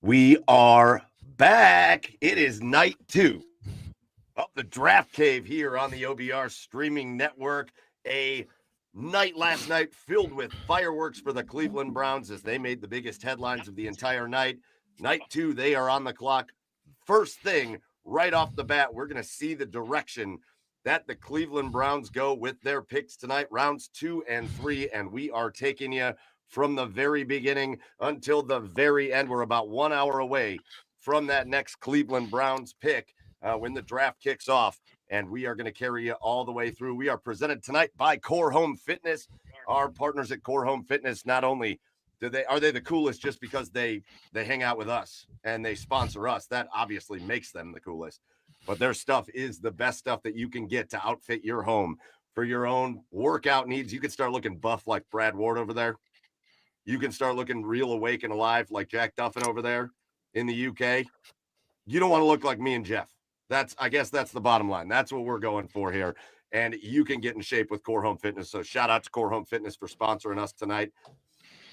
We are back. It is night 2 of the Draft Cave here on the OBR streaming network. A night last night filled with fireworks for the Cleveland Browns as they made the biggest headlines of the entire night. Night 2, they are on the clock. First thing, right off the bat, we're going to see the direction that the Cleveland Browns go with their picks tonight, rounds 2 and 3, and we are taking you from the very beginning until the very end. We're about 1 hour away from that next Cleveland Browns pick when the draft kicks off, and we are going to carry you all the way through. We are presented tonight by Core Home Fitness. Our partners at Core Home Fitness, not only are they the coolest just because they hang out with us and they sponsor us, that obviously makes them the coolest, but their stuff is the best stuff that you can get to outfit your home for your own workout needs. You can start looking buff like Brad Ward over there. You can start looking real awake and alive like Jack Duffin over there in the UK. You don't want to look like me and Jeff. I guess that's the bottom line. That's what we're going for here. And you can get in shape with Core Home Fitness. So shout out to Core Home Fitness for sponsoring us tonight.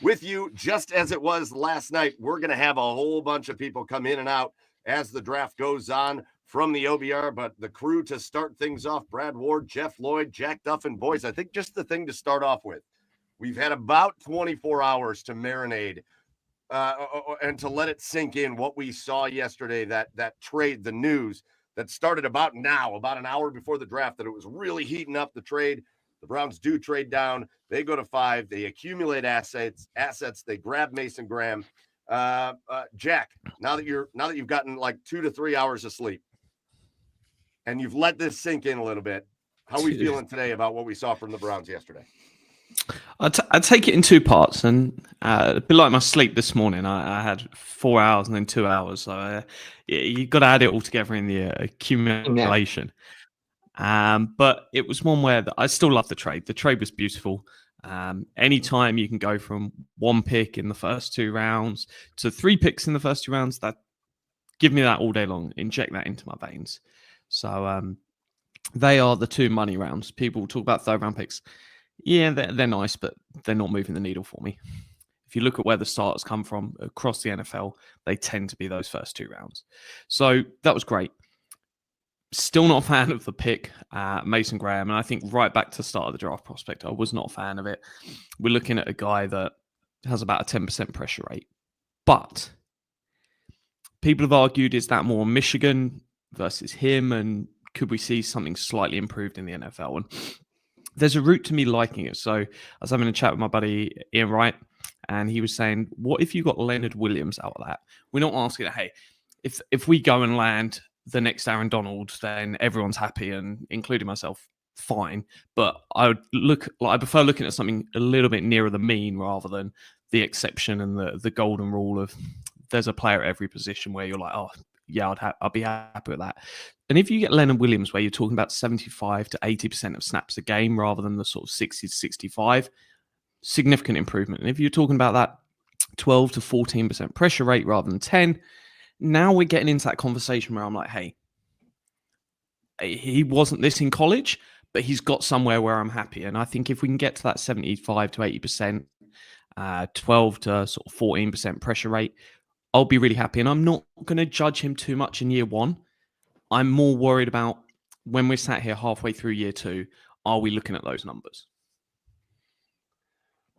With you, just as it was last night, we're going to have a whole bunch of people come in and out as the draft goes on from the OBR. But the crew to start things off, Brad Ward, Jeff Lloyd, Jack Duffin, boys, I think just the thing to start off with. We've had about 24 hours to marinate and to let it sink in what we saw yesterday, that trade, the news that started about an hour before the draft, that it was really heating up the trade. The Browns do trade down. They go to 5. They accumulate assets. They grab Mason Graham. Jack, now that you've gotten like 2 to 3 hours of sleep and you've let this sink in a little bit, how are we feeling today about what we saw from the Browns yesterday? I'd take it in 2 parts, and a bit like my sleep this morning. I had 4 hours and then 2 hours, so you've got to add it all together in the accumulation. But it was one where I still love the trade. The trade was beautiful. Anytime you can go from 1 pick in the first 2 rounds to 3 picks in the first 2 rounds, that give me that all day long. Inject that into my veins. So they are the 2 money rounds. People talk about 3rd round picks. Yeah, they're nice, but they're not moving the needle for me. If you look at where the starters come from across the NFL, they tend to be those first 2 rounds. So that was great. Still not a fan of the pick, Mason Graham. And I think right back to the start of the draft prospect, I was not a fan of it. We're looking at a guy that has about a 10% pressure rate. But people have argued, is that more Michigan versus him? And could we see something slightly improved in the NFL? And there's a route to me liking it. So I was having a chat with my buddy Ian Wright, and he was saying, what if you got Leonard Williams out of that? We're not asking, hey, if we go and land the next Aaron Donald, then everyone's happy, and including myself, fine. But I prefer looking at something a little bit nearer the mean rather than the exception and the golden rule of there's a player at every position where you're like, oh, yeah, I'll be happy with that. And if you get Leonard Williams, where you're talking about 75 to 80% of snaps a game rather than the sort of 60 to 65, significant improvement. And if you're talking about that 12 to 14% pressure rate rather than 10, now we're getting into that conversation where I'm like, hey, he wasn't this in college, but he's got somewhere where I'm happy. And I think if we can get to that 75 to 80%, 12 to sort of 14% pressure rate, I'll be really happy. And I'm not going to judge him too much in year 1. I'm more worried about when we're sat here halfway through year 2, are we looking at those numbers?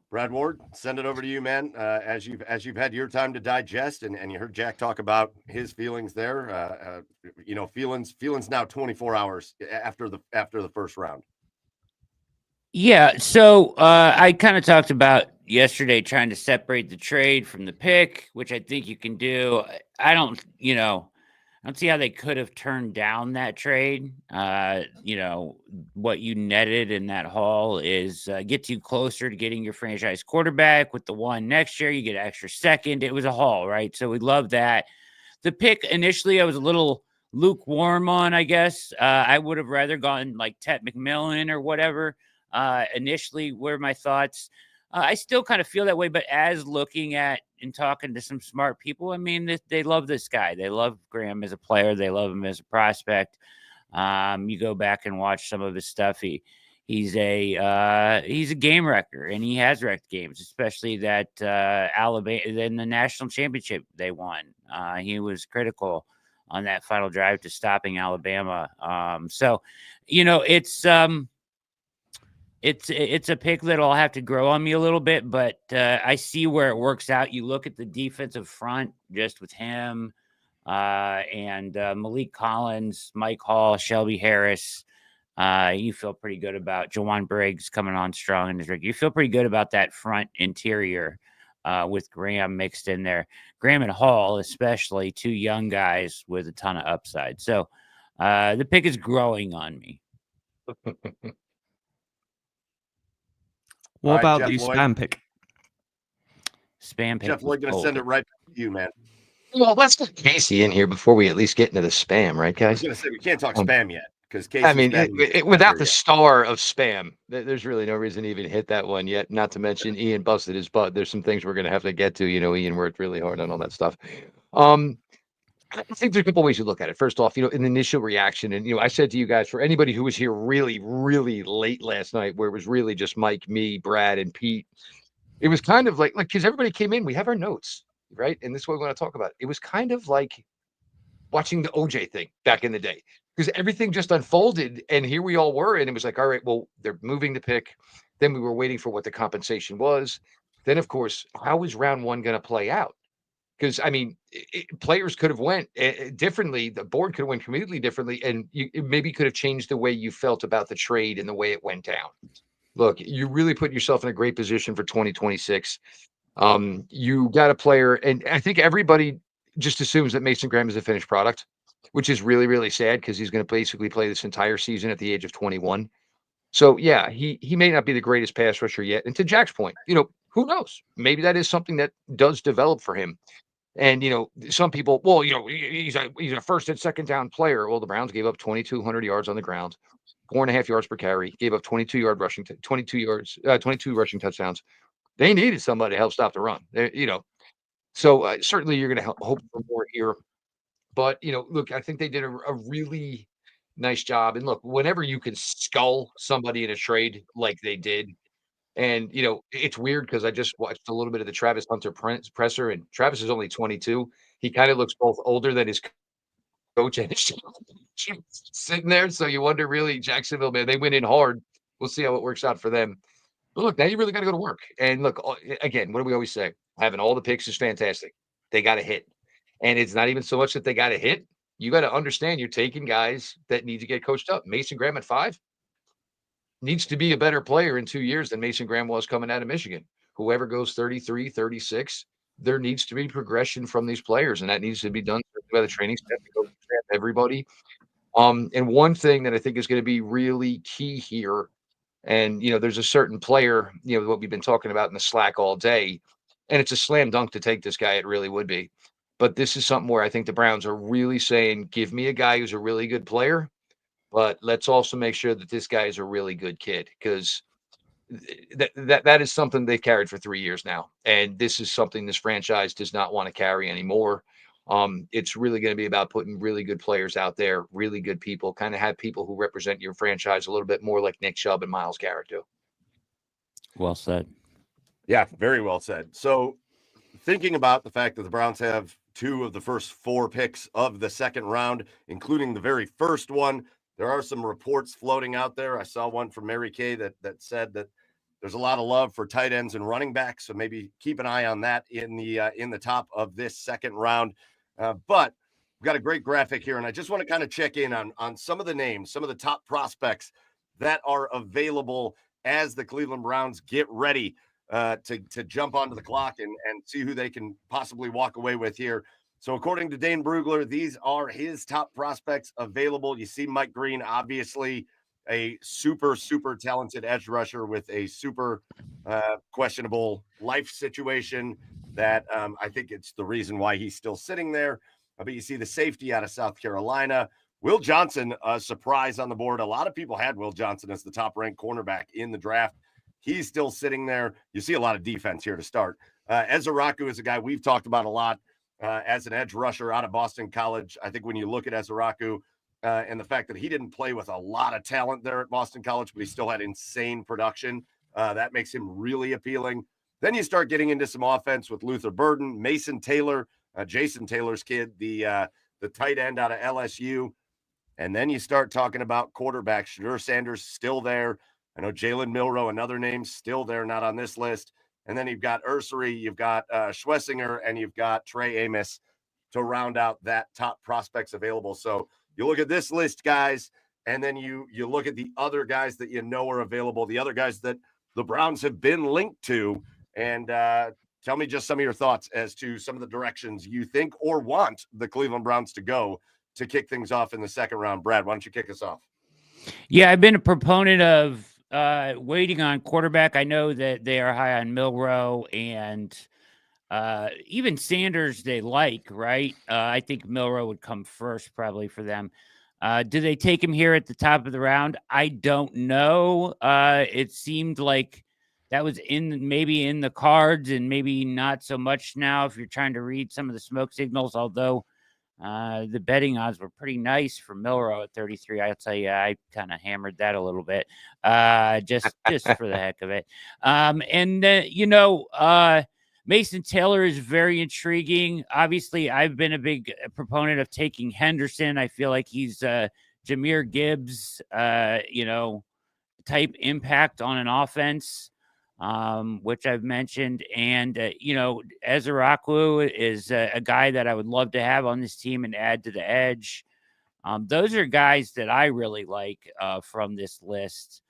Brad Ward, send it over to you, man. As you've had your time to digest, and you heard Jack talk about his feelings there. Feelings now 24 hours after the first round. Yeah, so I kind of talked about yesterday trying to separate the trade from the pick, which I think you can do. I don't see how they could have turned down that trade. What you netted in that haul is gets you closer to getting your franchise quarterback. With the one next year, you get an extra second. It was a haul, right? So we love that. The pick initially, I was a little lukewarm on, I guess. I would have rather gone like Ted McMillan or whatever. Initially were my thoughts. I still kind of feel that way, but as looking at and talking to some smart people, I mean, they love this guy. They love Graham as a player. They love him as a prospect. You go back and watch some of his stuff. he's a game wrecker, and he has wrecked games, especially that Alabama in the national championship they won. He was critical on that final drive to stopping Alabama. So, it's a pick that'll have to grow on me a little bit, but I see where it works out. You look at the defensive front just with him and Malik Collins, Mike Hall, Shelby Harris. You feel pretty good about Jawan Briggs coming on strong in his rookie. You feel pretty good about that front interior with Graham mixed in there. Graham and Hall, especially, two young guys with a ton of upside. So the pick is growing on me. What about Jeff the Lloyd? spam pick? Spam pick. Jeff Lloyd going to send it right back to you, man. Well, let's get Casey in here before we at least get into the spam, right, I was guys? going to say we can't talk spam yet because I mean, without the star of spam, there's really no reason to even hit that one yet. Not to mention Ian busted his butt. There's some things we're going to have to get to. Ian worked really hard on all that stuff. I think there's a couple ways to look at it. First off, in the initial reaction, and I said to you guys, for anybody who was here really, really late last night, where it was really just Mike, me, Brad, and Pete, it was kind of like because everybody came in, we have our notes, right? And this is what we want to talk about. It was kind of like watching the OJ thing back in the day, because everything just unfolded, and here we all were, and it was like, all right, well, they're moving the pick. Then we were waiting for what the compensation was. Then, of course, how is round one going to play out? Because I mean, players could have went differently. The board could have went completely differently, and it maybe could have changed the way you felt about the trade and the way it went down. Look, you really put yourself in a great position for 2026. You got a player, and I think everybody just assumes that Mason Graham is a finished product, which is really, really sad because he's going to basically play this entire season at the age of 21. So yeah, he may not be the greatest pass rusher yet. And to Jack's point, who knows? Maybe that is something that does develop for him. And some people, well, he's a first and second down player. Well, the Browns gave up 2,200 yards on the ground, 4.5 yards per carry, gave up 22 rushing touchdowns. They needed somebody to help stop the run. So certainly you're going to hope for more here. But look, I think they did a really nice job. And look, whenever you can skull somebody in a trade like they did. And, it's weird because I just watched a little bit of the Travis Hunter presser, and Travis is only 22. He kind of looks both older than his coach and his sitting there. So you wonder, really, Jacksonville, man, they went in hard. We'll see how it works out for them. But look, now you really got to go to work. And look, again, what do we always say? Having all the picks is fantastic. They got to hit. And it's not even so much that they got to hit. You got to understand you're taking guys that need to get coached up. Mason Graham at 5. Needs to be a better player in 2 years than Mason Graham was coming out of Michigan. Whoever goes 33, 36, there needs to be progression from these players, and that needs to be done by the training staff to go everybody. And one thing that I think is going to be really key here, and there's a certain player, what we've been talking about in the Slack all day, and it's a slam dunk to take this guy. It really would be. But this is something where I think the Browns are really saying, give me a guy who's a really good player. But let's also make sure that this guy is a really good kid, because that is something they've carried for 3 years now. And this is something this franchise does not want to carry anymore. It's really going to be about putting really good players out there, really good people, kind of have people who represent your franchise a little bit more like Nick Chubb and Myles Garrett do. Well said. Yeah, very well said. So thinking about the fact that the Browns have 2 of the first 4 picks of the second round, including the very first one, there are some reports floating out there. I saw one from Mary Kay that said that there's a lot of love for tight ends and running backs, so maybe keep an eye on that in the top of this second round. But we've got a great graphic here, and I just want to kind of check in on some of the names, some of the top prospects that are available as the Cleveland Browns get ready to jump onto the clock and see who they can possibly walk away with here. So according to Dane Brugler, these are his top prospects available. You see Mike Green, obviously a super, super talented edge rusher with a super questionable life situation that I think it's the reason why he's still sitting there. But you see the safety out of South Carolina. Will Johnson, a surprise on the board. A lot of people had Will Johnson as the top-ranked cornerback in the draft. He's still sitting there. You see a lot of defense here to start. Ezaraku is a guy we've talked about a lot. As an edge rusher out of Boston College. I think when you look at Ezaraku, and the fact that he didn't play with a lot of talent there at Boston College, but he still had insane production. That makes him really appealing. Then you start getting into some offense with Luther Burden, Mason Taylor, Jason Taylor's kid, the tight end out of LSU. And then you start talking about quarterback. Shedeur Sanders still there. I know Jalen Milroe, another name, still there, not on this list. And then you've got Ursary, you've got Schwesinger, and you've got Trey Amos to round out that top prospects available. So you look at this list, guys, and then you look at the other guys that you know are available, the other guys that the Browns have been linked to, and tell me just some of your thoughts as to some of the directions you think or want the Cleveland Browns to go to kick things off in the second round. Brad, why don't you kick us off? Yeah, I've been a proponent of waiting on quarterback. I know that they are high on Milroe and even Sanders they like, right? I think Milroe would come first probably for them. Do they take him here at the top of the round? I don't know. It seemed like that was maybe in the cards and maybe not so much now if you're trying to read some of the smoke signals, although the betting odds were pretty nice for Milroe at 33. I'll tell you, I kind of hammered that a little bit, just for the heck of it. Mason Taylor is very intriguing. Obviously, I've been a big proponent of taking Henderson. I feel like he's Jahmyr Gibbs, type impact on an offense, which I've mentioned. And, Ezeraku is a guy that I would love to have on this team and add to the edge. Those are guys that I really like from this list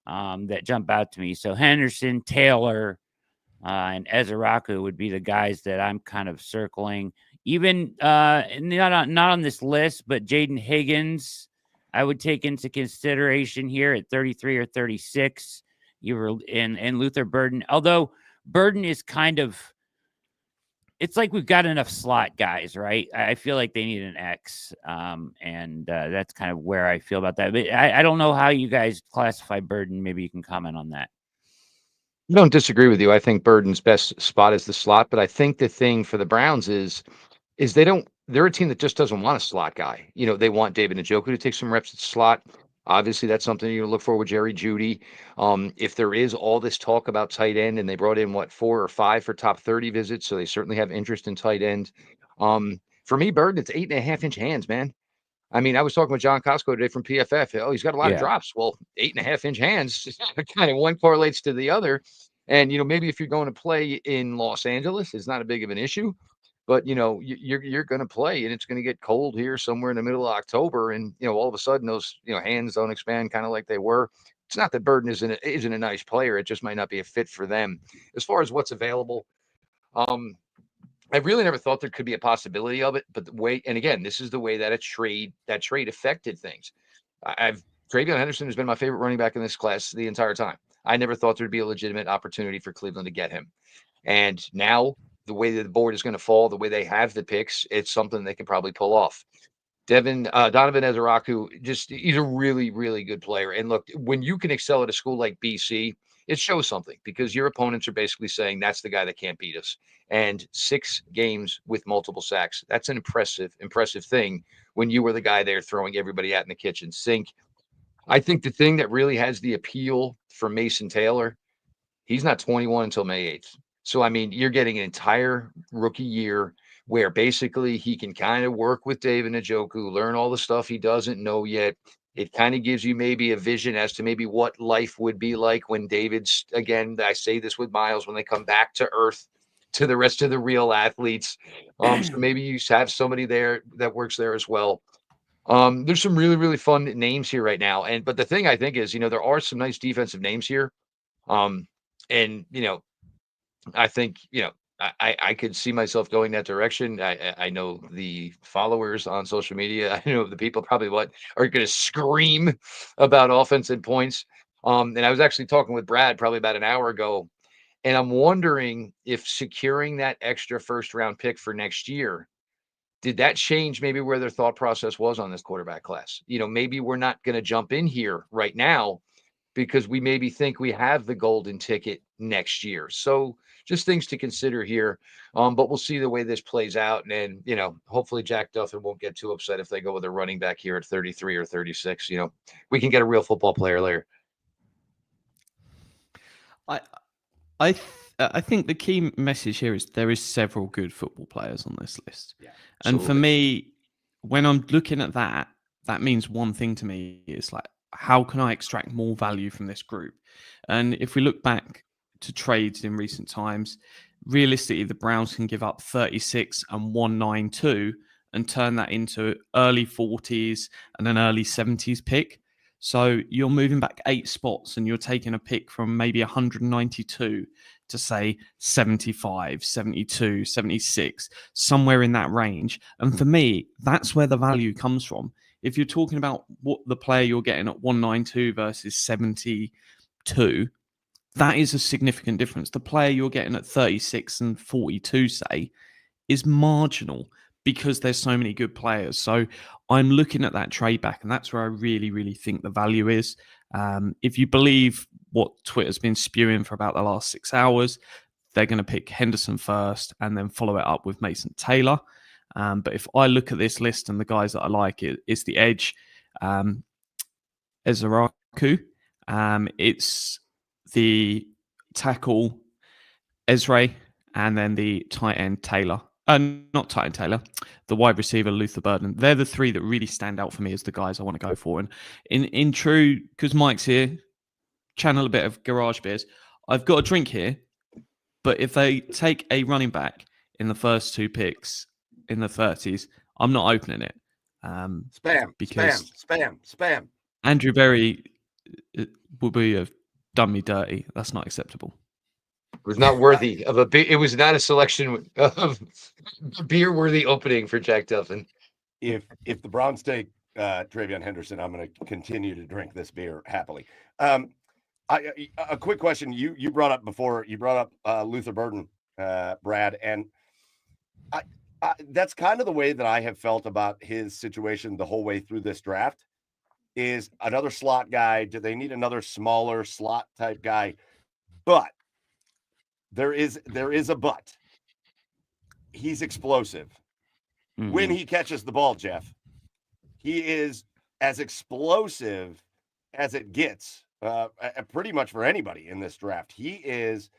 that jump out to me. So Henderson, Taylor, and Ezeraku would be the guys that I'm kind of circling. Even not on this list, but Jaden Higgins, I would take into consideration here at 33 or 36. You were in Luther Burden, although Burden is kind of, it's like we've got enough slot guys, right? I feel like they need an X, and that's kind of where I feel about that. But I don't know how you guys classify Burden. Maybe you can comment on that. I don't disagree with you. I think Burden's best spot is the slot, but I think the thing for the Browns is they're a team that just doesn't want a slot guy. They want David Njoku to take some reps at slot. Obviously, that's something you're gonna look for with Jerry Jeudy. If there is all this talk about tight end, and they brought in 4 or 5 for top 30 visits, so they certainly have interest in tight end. For me, Burden, it's 8.5-inch hands, man. I mean, I was talking with John Costco today from PFF. Oh, he's got a lot of drops. Well, 8.5-inch hands, kind of one correlates to the other. And, maybe if you're going to play in Los Angeles, it's not a big of an issue. But, you're going to play and it's going to get cold here somewhere in the middle of October. And, all of a sudden those, hands don't expand kind of like they were. It's not that Burden isn't a nice player. It just might not be a fit for them. As far as what's available, I really never thought there could be a possibility of it, but and again, this is the way that trade affected things. Travion Henderson has been my favorite running back in this class the entire time. I never thought there'd be a legitimate opportunity for Cleveland to get him. And now the way that the board is going to fall, the way they have the picks, it's something they can probably pull off. Donovan Ezeraku, he's a really, really good player. And look, when you can excel at a school like BC, it shows something because your opponents are basically saying that's the guy that can't beat us. And 6 games with multiple sacks, that's an impressive thing when you were the guy there throwing everybody out in the kitchen sink. I think the thing that really has the appeal for Mason Taylor, he's not 21 until May 8th. So, I mean, you're getting an entire rookie year where basically he can kind of work with David Njoku, learn all the stuff he doesn't know yet. It kind of gives you maybe a vision as to maybe what life would be like when David's, again, I say this with Miles, when they come back to earth, to the rest of the real athletes. So maybe you have somebody there that works there as well. There's some really, really fun names here right now. But the thing I think is, there are some nice defensive names here. I think, I could see myself going that direction. I know the followers on social media. I know the people probably are going to scream about offense and points. And I was actually talking with Brad probably about an hour ago, and I'm wondering if securing that extra first round pick for next year, did that change maybe where their thought process was on this quarterback class? Maybe we're not going to jump in here right now because we maybe think we have the golden ticket next year. So just things to consider here. But we'll see the way this plays out. And then, hopefully Jack Duffin won't get too upset if they go with a running back here at 33 or 36. We can get a real football player later. I think the key message here is there is several good football players on this list. Yeah, and for me, when I'm looking at that, that means one thing to me is like, how can I extract more value from this group? And if we look back to trades in recent times, realistically, the Browns can give up 36 and 192 and turn that into early 40s and an early 70s pick. So you're moving back 8 spots and you're taking a pick from maybe 192 to say 75, 72, 76, somewhere in that range. And for me, that's where the value comes from. If you're talking about what the player you're getting at 192 versus 72, that is a significant difference. The player you're getting at 36 and 42, say, is marginal because there's so many good players. So I'm looking at that trade back, and that's where I really, really think the value is. If you believe what Twitter's been spewing for about the last 6 hours, they're going to pick Henderson first and then follow it up with Mason Taylor. But if I look at this list and the guys that I like, it's the edge, Ezraku. It's the tackle, Ezra, and then the tight end, Taylor. Not tight end Taylor, the wide receiver, Luther Burden. They're the 3 that really stand out for me as the guys I want to go for. And in true, because Mike's here, channel a bit of Garage Beers. I've got a drink here, but if they take a running back in the first 2 picks in the 30s, I'm not opening it. Spam. Andrew Berry would be have done me dirty. That's not acceptable. It was not worthy of it was not a selection of beer-worthy opening for Jack Duffin. If the Browns take Travion Henderson, I'm going to continue to drink this beer happily. A quick question you brought up before. You brought up Luther Burden, Brad, and that's kind of the way that I have felt about his situation the whole way through this draft. Is another slot guy? Do they need another smaller slot type guy? But there is a but. He's explosive. Mm-hmm. When he catches the ball, Jeff, he is as explosive as it gets, pretty much for anybody in this draft. He is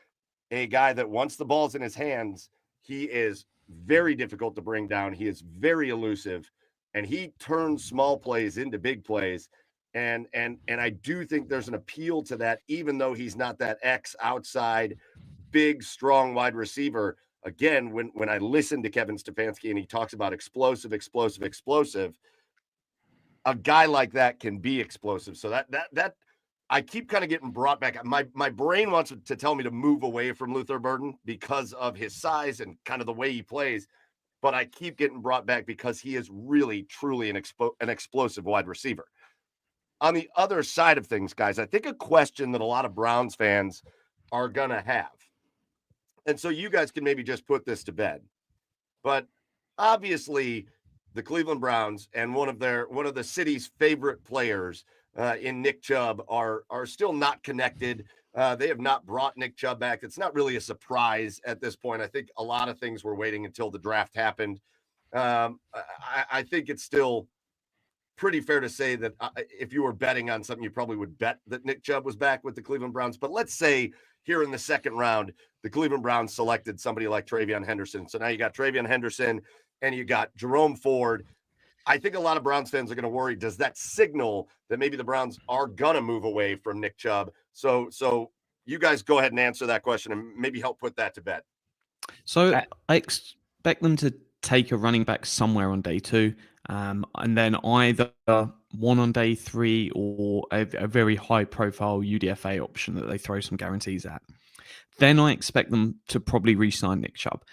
a guy that once the ball's in his hands, he is very difficult to bring down. He is very elusive, and he turns small plays into big plays. And I do think there's an appeal to that, even though he's not that outside, big, strong wide receiver. Again, when I listen to Kevin Stefanski and he talks about explosive, a guy like that can be explosive. So that I keep kind of getting brought back. My brain wants to tell me to move away from Luther Burden because of his size and kind of the way he plays. But I keep getting brought back because he is really, truly an explosive wide receiver. On the other side of things, guys, I think a question that a lot of Browns fans are going to have, and so you guys can maybe just put this to bed, but obviously the Cleveland Browns and one of the city's favorite players in Nick Chubb are still not connected. They have not brought Nick Chubb back. It's not really a surprise at this point. I think a lot of things were waiting until the draft happened. I think it's still pretty fair to say that if you were betting on something, you probably would bet that Nick Chubb was back with the Cleveland Browns. But let's say here in the second round, the Cleveland Browns selected somebody like Travion Henderson. So now you got Travion Henderson and you got Jerome Ford. I think a lot of Browns fans are going to worry. Does that signal that maybe the Browns are going to move away from Nick Chubb? So you guys go ahead and answer that question and maybe help put that to bed. So I expect them to take a running back somewhere on day 2. And then either one on day 3 or a very high profile UDFA option that they throw some guarantees at. Then I expect them to probably re-sign Nick Chubb.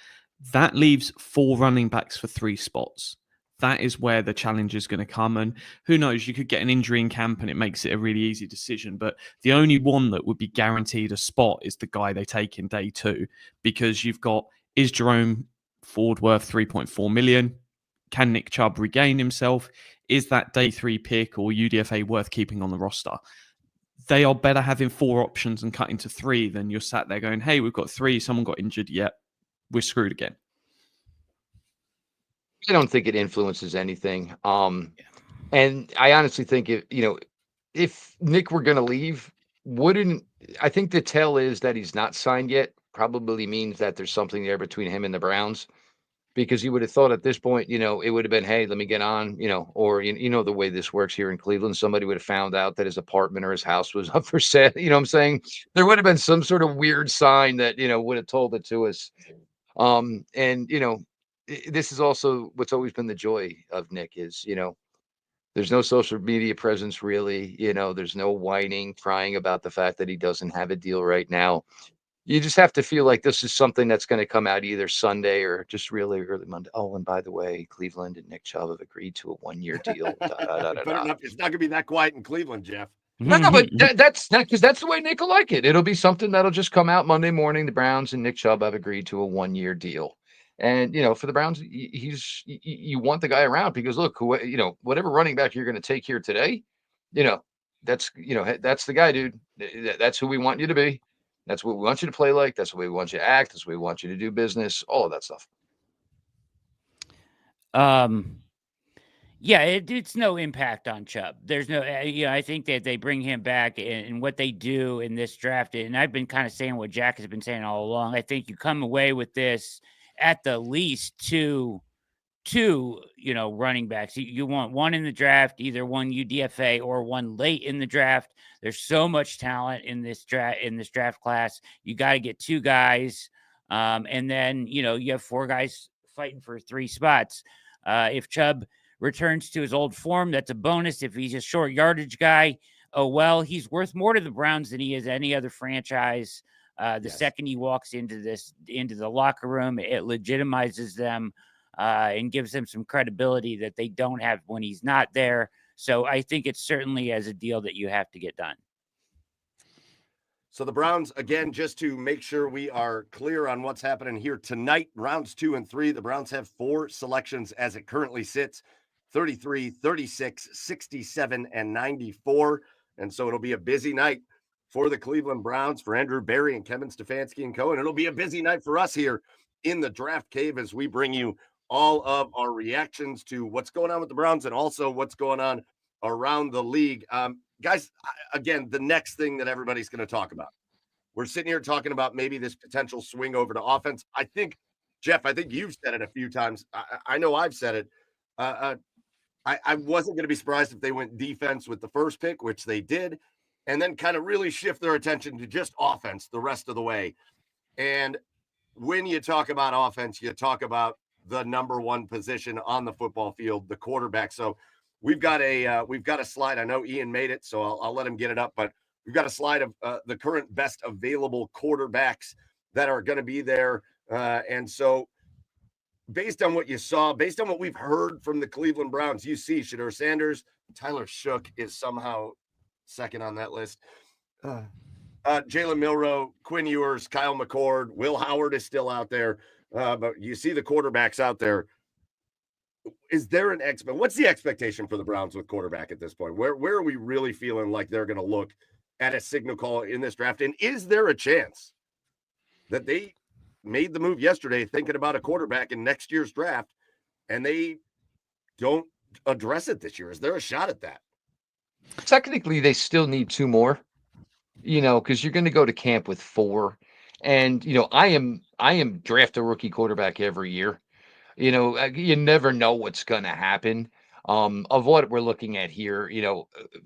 That leaves 4 running backs for 3 spots. That is where the challenge is going to come. And who knows, you could get an injury in camp and it makes it a really easy decision. But the only one that would be guaranteed a spot is the guy they take in day 2, because you've got, is Jerome Ford worth $3.4 million? Can Nick Chubb regain himself? Is that day 3 pick or UDFA worth keeping on the roster? they are better having 4 options and cutting to 3 than you're sat there going, hey, we've got 3, someone got injured, yet we're screwed again. I don't think it influences anything. And I honestly think if Nick were going to leave, I think the tell is that he's not signed yet, probably means that there's something there between him and the Browns, because you would have thought at this point, it would have been, hey, let me get on, or, the way this works here in Cleveland, somebody would have found out that his apartment or his house was up for sale. You know what I'm saying? There would have been some sort of weird sign that, would have told it to us. And, this is also what's always been the joy of Nick is, there's no social media presence really. There's no whining, crying about the fact that he doesn't have a deal right now. You just have to feel like this is something that's going to come out either Sunday or just really early Monday. Oh, and by the way, Cleveland and Nick Chubb have agreed to a 1-year deal. It's not going to be that quiet in Cleveland, Jeff. No, but that's not because that's the way Nick will like it. It'll be something that'll just come out Monday morning. The Browns and Nick Chubb have agreed to a 1-year deal. And, for the Browns, you want the guy around because look, whatever running back you're going to take here today, that's the guy, dude. That's who we want you to be. That's what we want you to play like. That's the way we want you to act. That's the way we want you to do business. All of that stuff. Yeah, it's no impact on Chubb. There's no, I think that they bring him back and what they do in this draft. And I've been kind of saying what Jack has been saying all along. I think you come away with this at the least two running backs. You want one in the draft, either one UDFA or one late in the draft. There's so much talent in this draft class. You got to get 2 guys. And then, you have 4 guys fighting for 3 spots. If Chubb returns to his old form, that's a bonus. If he's a short yardage guy, oh, well, he's worth more to the Browns than he is any other franchise. Second he walks into the locker room, it legitimizes them and gives them some credibility that they don't have when he's not there. So I think it's certainly as a deal that you have to get done. So the Browns, again, just to make sure we are clear on what's happening here tonight, rounds 2 and 3, the Browns have 4 selections as it currently sits, 33, 36, 67, and 94. And so it'll be a busy night for the Cleveland Browns, for Andrew Berry and Kevin Stefanski and co. And it'll be a busy night for us here in the Draft Cave as we bring you all of our reactions to what's going on with the Browns and also what's going on around the league. Guys, again, the next thing that everybody's going to talk about. We're sitting here talking about maybe this potential swing over to offense. I think, Jeff, you've said it a few times. I know I've said it. I wasn't going to be surprised if they went defense with the first pick, which they did, and then kind of really shift their attention to just offense the rest of the way. And when you talk about offense, you talk about the number 1 position on the football field, the quarterback. So we've got a slide. I know Ian made it, so I'll let him get it up. But we've got a slide of the current best available quarterbacks that are going to be there. And so based on what you saw, based on what we've heard from the Cleveland Browns, you see Shedeur Sanders, Tyler Shook is somehow second on that list. Jalen Milroe, Quinn Ewers, Kyle McCord, Will Howard is still out there. But you see the quarterbacks out there. Is there what's the expectation for the Browns with quarterback at this point? Where are we really feeling like they're going to look at a signal call in this draft? And is there a chance that they made the move yesterday thinking about a quarterback in next year's draft and they don't address it this year? Is there a shot at that? Technically, they still need 2 more, because you're going to go to camp with 4. And, I am draft a rookie quarterback every year. You never know what's going to happen. Of what we're looking at here,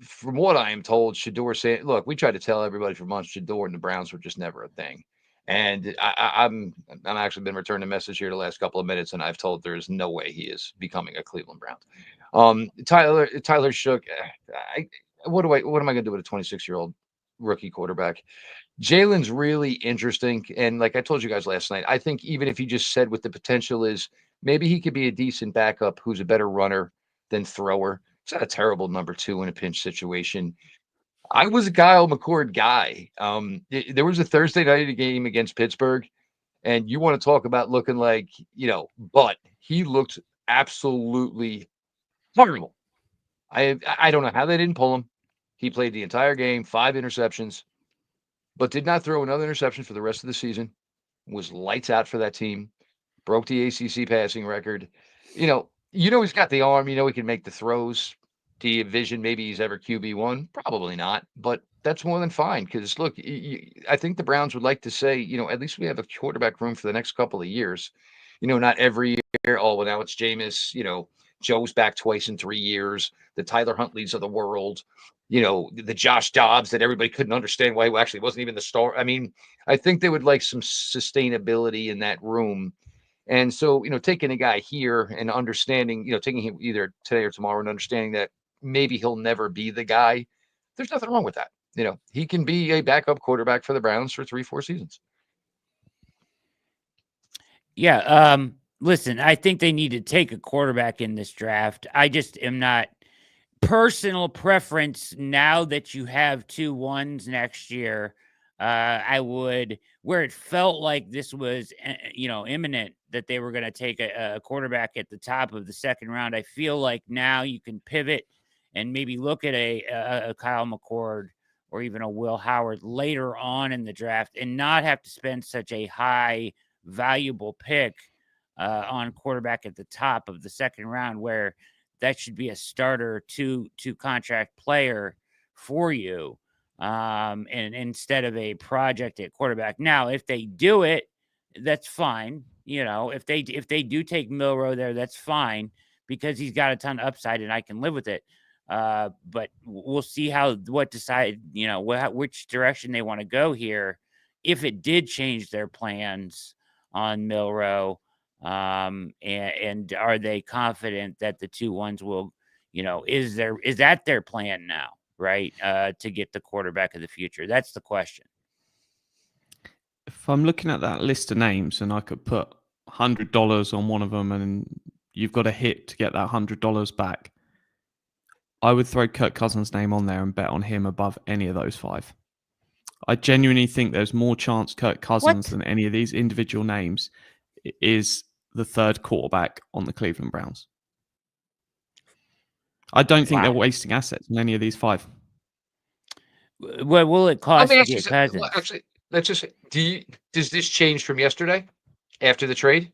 from what I am told, Shedeur said, look, we tried to tell everybody for months Shedeur and the Browns were just never a thing. And I'm actually been returning a message here the last couple of minutes, and I've told there's no way he is becoming a Cleveland Brown. Tyler Shook, what am I going to do with a 26-year-old rookie quarterback? Jalen's really interesting. And like I told you guys last night, I think even if you just said what the potential is, maybe he could be a decent backup who's a better runner than thrower. It's not a terrible number 2 in a pinch situation. I was a Kyle McCord guy. There was a Thursday night game against Pittsburgh, and you want to talk about looking like, but he looked absolutely horrible. I don't know how they didn't pull him. He played the entire game, 5 interceptions, but did not throw another interception for the rest of the season. Was lights out for that team. Broke the ACC passing record. He's got the arm. He can make the throws. Do you envision maybe he's ever QB1? Probably not, but that's more than fine. Because look, I think the Browns would like to say, at least we have a quarterback room for the next couple of years. Not every year. Oh, well, now it's Jameis. Joe's back twice in 3 years. The Tyler Huntleys of the world. The Josh Dobbs that everybody couldn't understand why he actually wasn't even the star. I mean, I think they would like some sustainability in that room. And so, taking a guy here and understanding, taking him either today or tomorrow and understanding that maybe he'll never be the guy, there's nothing wrong with that. He can be a backup quarterback for the Browns for 3-4 seasons. Yeah. Listen, I think they need to take a quarterback in this draft. I just am not personal preference now that you have 2 1s next year. I would, where it felt like this was, imminent that they were going to take a quarterback at the top of the second round. I feel like now you can pivot and maybe look at a Kyle McCord or even a Will Howard later on in the draft and not have to spend such a high valuable pick on quarterback at the top of the second round, where that should be a starter to contract player for you. And instead of a project at quarterback. Now, if they do it, that's fine. If they do take Milroe there, that's fine, because he's got a ton of upside and I can live with it. But we'll see which direction they want to go here. If it did change their plans on Milroe, and are they confident that the 2 1s will, is that their plan now? Right, to get the quarterback of the future? That's the question. If I'm looking at that list of names and I could put $100 on one of them and you've got a hit to get that $100 back, I would throw Kirk Cousins' name on there and bet on him above any of those 5. I genuinely think there's more chance Kirk Cousins than any of these individual names is the third quarterback on the Cleveland Browns. I don't think they're wasting assets in any of these 5. What will it cost to get Cousins? Well, actually, let's just say, does this change from yesterday after the trade?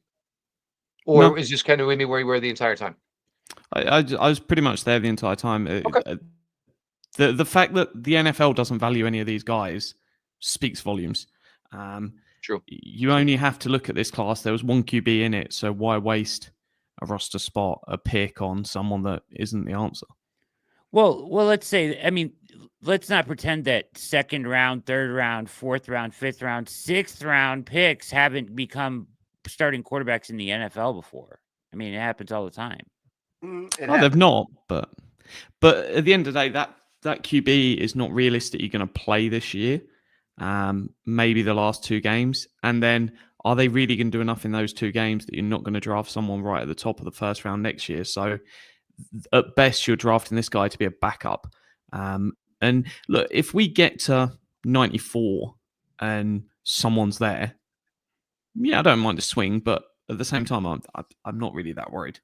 Or is this kind of where you were the entire time? I was pretty much there the entire time. Okay. The fact that the NFL doesn't value any of these guys speaks volumes. True. You only have to look at this class. There was 1 QB in it, so why waste a roster spot, a pick on someone that isn't the answer? Well, let's say, let's not pretend that second round, third round, fourth round, fifth round, sixth round picks haven't become starting quarterbacks in the NFL before. It happens all the time. They've not, but at the end of the day, that QB is not realistically going to play this year. Maybe the last 2 games, and then are they really going to do enough in those 2 games that you're not going to draft someone right at the top of the first round next year? So at best, you're drafting this guy to be a backup. And look, if we get to 94 and someone's there, I don't mind a swing, but at the same time, I'm not really that worried.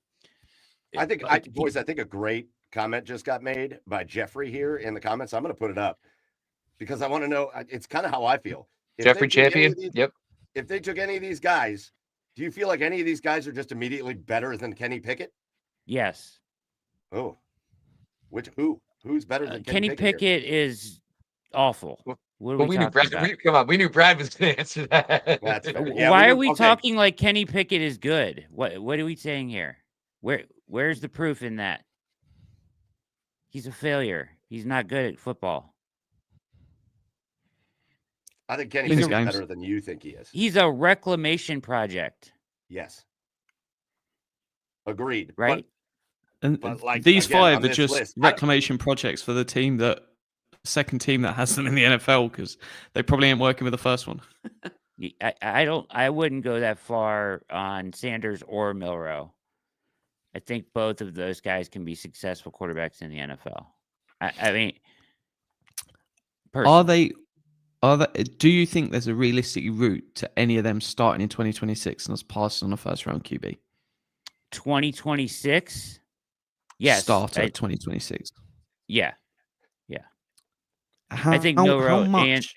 I think a great comment just got made by Jeffrey here in the comments. I'm going to put it up because I want to know. It's kind of how I feel. Jeffrey Champion. Yep. If they took any of these guys, do you feel like any of these guys are just immediately better than Kenny Pickett? Yes. Oh, who's better than Kenny Pickett? Is awful. What are we knew Brad. Come on, we knew Brad was going to answer that. That's fair. Yeah, why are we talking like Kenny Pickett is good? What are we saying here? Where's the proof in that? He's a failure. He's not good at football. I think Kenny Pickett is better than you think he is. He's a reclamation project. Yes. Agreed. Right? But these 5 are just reclamation projects for the team second team that has them in the NFL, because they probably ain't working with the first one. I wouldn't go that far on Sanders or Milroe. I think both of those guys can be successful quarterbacks in the NFL. Personally. Do you think there's a realistic route to any of them starting in 2026 and us passing on a first round QB? 2026? Yes. Start at 2026. Yeah. I think how Milroe much?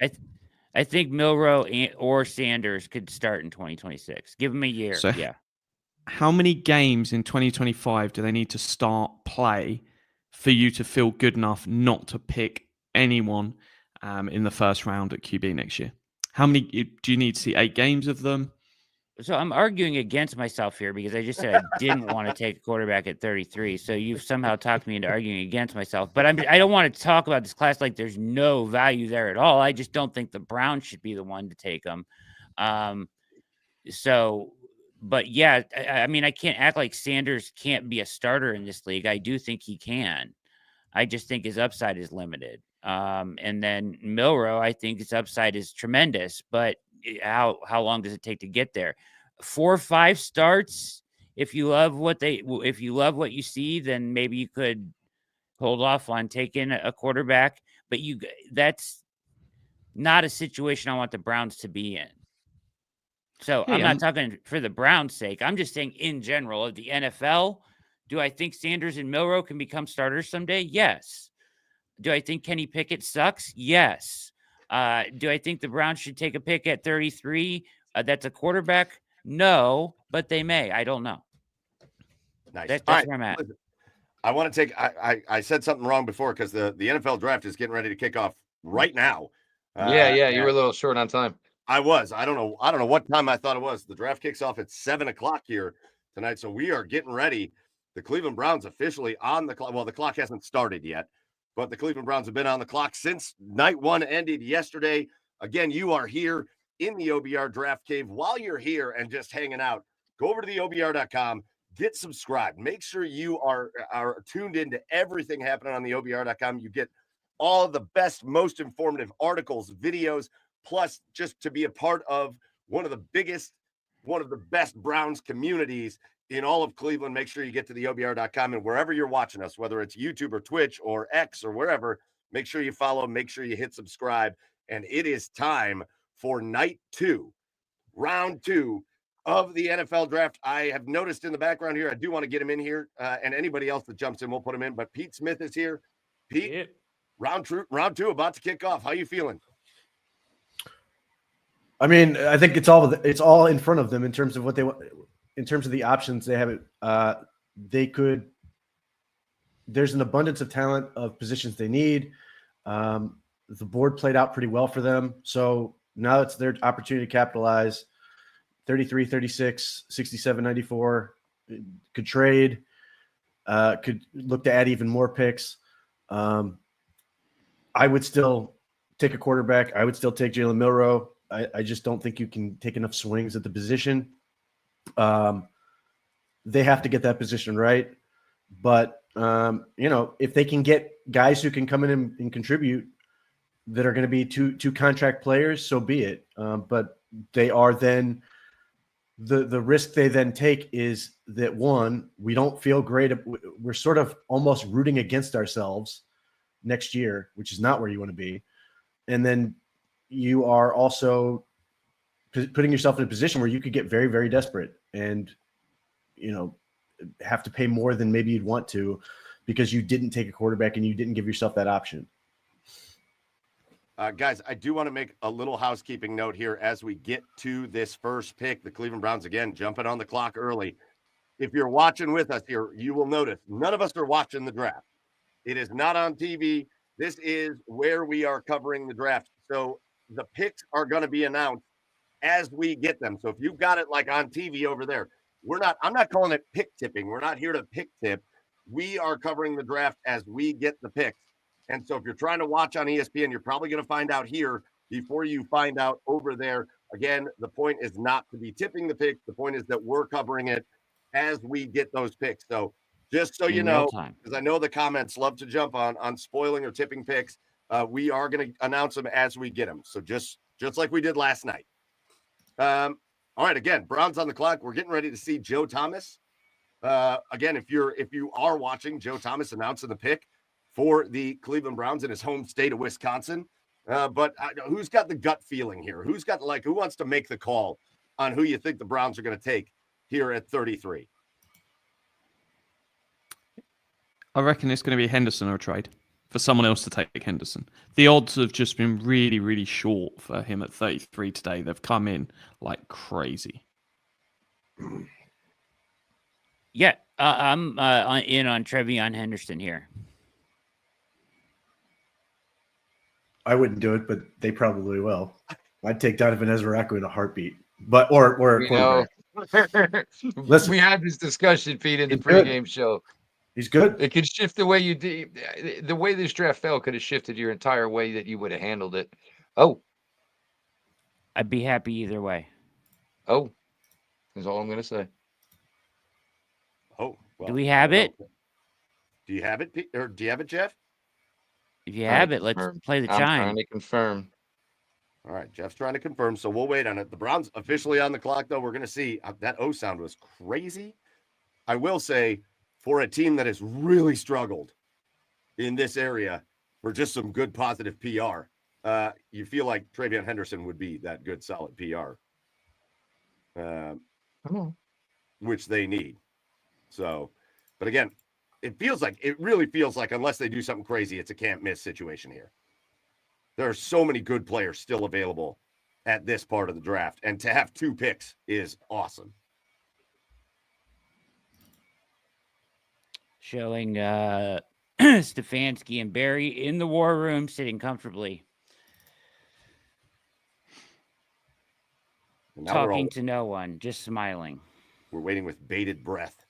I think Milroe or Sanders could start in 2026. Give them a year. So Yeah. how many games in 2025 do they need to start play for you to feel good enough not to pick anyone in the first round at QB next year? How many do you need to see? 8 games of them? So I'm arguing against myself here because I just said I didn't want to take a quarterback at 33. So you've somehow talked me into arguing against myself. But I don't want to talk about this class like there's no value there at all. I just don't think the Browns should be the one to take them. But yeah, I mean, I can't act like Sanders can't be a starter in this league. I do think he can. I just think his upside is limited. And then Milroe, I think his upside is tremendous, but how long does it take to get there? 4 or 5 starts. If you love what you see, then maybe you could hold off on taking a quarterback. But that's not a situation I want the Browns to be in. So I'm not talking for the Browns' sake. I'm just saying in general of the NFL. Do I think Sanders and Milroe can become starters someday? Yes. Do I think Kenny Pickett sucks? Yes. Do I think the Browns should take a pick at 33? That's a quarterback? No, but they may. I don't know. Nice. That's right. where I'm at. Listen, I want to take. I said something wrong before because the NFL draft is getting ready to kick off right now. Yeah, you were a little short on time. I was. I don't know what time I thought it was. The draft kicks off at 7:00 here tonight, so we are getting ready. The Cleveland Browns officially on the clock. Well, the clock hasn't started yet, but the Cleveland Browns have been on the clock since night 1 ended yesterday. Again, you are here in the OBR Draft Cave. While you're here and just hanging out, go over to the OBR.com, get subscribed. Make sure you are tuned into everything happening on the OBR.com. You get all the best, most informative articles, videos, plus just to be a part of one of the best Browns communities in all of Cleveland. Make sure you get to the OBR.com, and wherever you're watching us, whether it's YouTube or Twitch or X or wherever, make sure you follow, make sure you hit subscribe. And it is time for night 2, round 2 of the NFL draft. I have noticed in the background here, I do want to get him in here, and anybody else that jumps in, we'll put him in. But Pete Smith is here. Pete, round 2 about to kick off. How you feeling? I mean, I think it's all in front of them in terms of what they want, in terms of the options they have. There's an abundance of talent of positions they need. The board played out pretty well for them. So now it's their opportunity to capitalize. 33, 36, 67, 94, could trade, could look to add even more picks. I would still take a quarterback. I would still take Jalen Milroe. I just don't think you can take enough swings at the position. They have to get that position right. But, if they can get guys who can come in and contribute that are going to be two contract players, so be it. But they are then the risk they then take is that, one, we don't feel great. We're sort of almost rooting against ourselves next year, which is not where you want to be. And then you are also putting yourself in a position where you could get very, very desperate and, have to pay more than maybe you'd want to because you didn't take a quarterback and you didn't give yourself that option. Guys, I do want to make a little housekeeping note here as we get to this first pick. The Cleveland Browns, again, jumping on the clock early. If you're watching with us here, you will notice none of us are watching the draft. It is not on TV. This is where we are covering the draft. So the picks are going to be announced as we get them. So if you've got it like on TV over there, I'm not calling it pick tipping. We're not here to pick tip. We are covering the draft as we get the picks. And so if you're trying to watch on ESPN, you're probably going to find out here before you find out over there. Again, the point is not to be tipping the picks. The point is that we're covering it as we get those picks. So just so you know, because I know the comments love to jump on spoiling or tipping picks, we are going to announce them as we get them. So just like we did last night. All right, again, Browns on the clock. We're getting ready to see Joe Thomas. Again, if you are watching, Joe Thomas announcing the pick for the Cleveland Browns in his home state of Wisconsin. But who's got the gut feeling here? Who wants to make the call on who you think the Browns are going to take here at 33? I reckon it's going to be Henderson or a trade. for someone else to take Henderson. The odds have just been really, really short for him at 33 today. They've come in like crazy. Yeah, I'm in on Trevion Henderson here. I wouldn't do it, but they probably will. I'd take Donovan Ezra in a heartbeat, but or a quarterback. Listen, we had this discussion, Pete, in the pregame show. He's good. It could shift the way the way this draft fell could have shifted your entire way that you would have handled it. Oh, I'd be happy either way. Oh, is all I'm going to say. Oh, well, do we have it? Do you have it, Pete? Or do you have it, Jeff? If you have it, let's play the chime. I'm trying to confirm. All right, Jeff's trying to confirm, so we'll wait on it. The Browns officially on the clock, though. We're going to see. That O sound was crazy. I will say, for a team that has really struggled in this area for just some good, positive PR, you feel like Trevion Henderson would be that good, solid PR, which they need. So, but again, it really feels like unless they do something crazy, it's a can't miss situation here. There are so many good players still available at this part of the draft, and to have 2 picks is awesome. Showing Stefanski and Barry in the war room, sitting comfortably, talking to no one, just smiling. We're waiting with bated breath.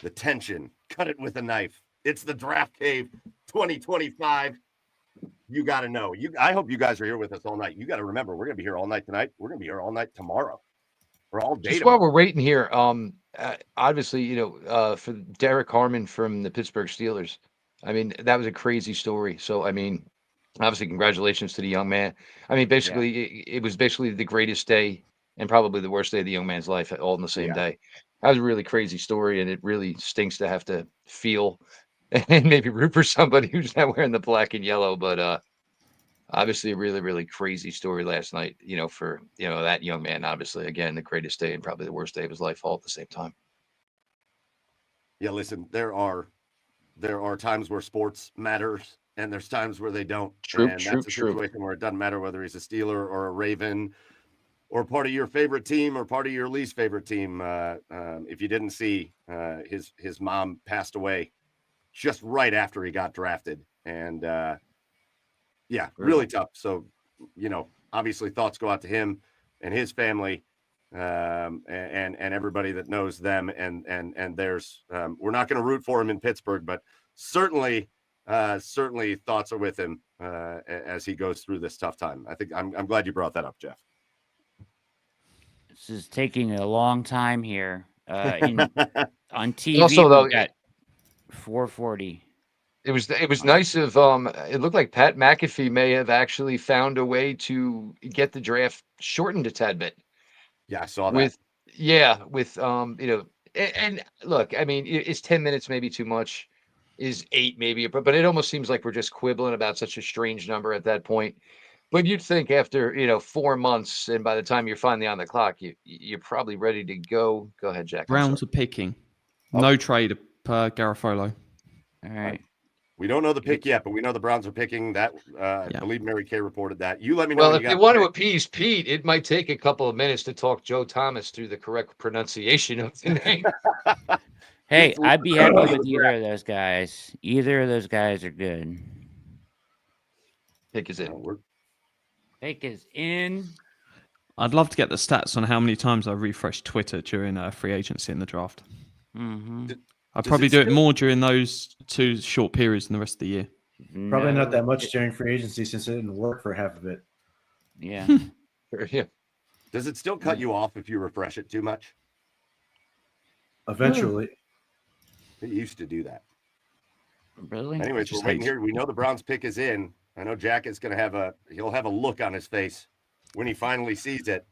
The tension, cut it with a knife. It's the Draft Cave 2025. You got to know. I hope you guys are here with us all night. You got to remember, we're going to be here all night tonight. We're going to be here all night tomorrow. We're all day Just tomorrow. while we're waiting here, obviously, for Derek Harmon from the Pittsburgh Steelers, I mean, that was a crazy story. So, I mean, obviously, congratulations to the young man. I mean, basically, it was basically the greatest day and probably the worst day of the young man's life all in the same day. That was a really crazy story, and it really stinks to have to feel and maybe root for somebody who's not wearing the black and yellow. But obviously, a really, really crazy story last night, for, that young man. Obviously, again, the greatest day and probably the worst day of his life all at the same time. Yeah, listen, there are times where sports matters, and there's times where they don't. That's a situation where it doesn't matter whether he's a Steeler or a Raven or part of your favorite team or part of your least favorite team. If you didn't see, his mom passed away just right after he got drafted. And really tough. So, obviously thoughts go out to him and his family, and everybody that knows them. And there's, we're not going to root for him in Pittsburgh, but certainly thoughts are with him as he goes through this tough time. I think I'm glad you brought that up, Jeff. This is taking a long time here. On TV, also, though, we got 440. It was nice of it looked like Pat McAfee may have actually found a way to get the draft shortened a tad bit. Yeah, I saw that. And look, I mean, is 10 minutes maybe too much? Is 8 maybe? But it almost seems like we're just quibbling about such a strange number at that point. But you'd think after 4 months, and by the time you're finally on the clock, you're probably ready to go. Go ahead, Jack. Browns are picking. No trade per Garofalo. All right. We don't know the pick yet, but we know the Browns are picking that. I believe Mary Kay reported that. You let me know. Well, if you want to appease Pete, it might take a couple of minutes to talk Joe Thomas through the correct pronunciation of the name. Hey, I'd be happy with either of those guys. Either of those guys are good. Pick is in. Pick is in. I'd love to get the stats on how many times I refreshed Twitter during free agency in the draft. Mm-hmm. I'd probably do it more during those 2 short periods than the rest of the year. Probably not that much during free agency since it didn't work for half of it. Yeah. Yeah. Does it still cut you off if you refresh it too much? Eventually. It used to do that. Really? Anyways, we're waiting here. We know the Browns pick is in. I know Jack is going to he'll have a look on his face when he finally sees it.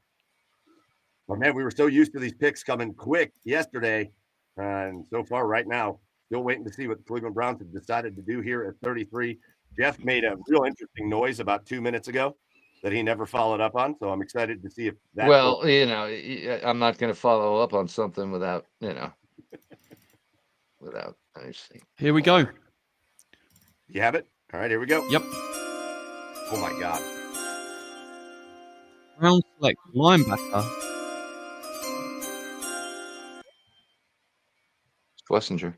But man, we were so used to these picks coming quick yesterday. And so far right now, still waiting to see what the Cleveland Browns have decided to do here at 33. Jeff made a real interesting noise about 2 minutes ago that he never followed up on. So I'm excited to see if that. Well, I'm not going to follow up on something without, without. Let me see. Here we go. You have it? All right, here we go. Yep. Oh my God. Round select linebacker. Schwesinger.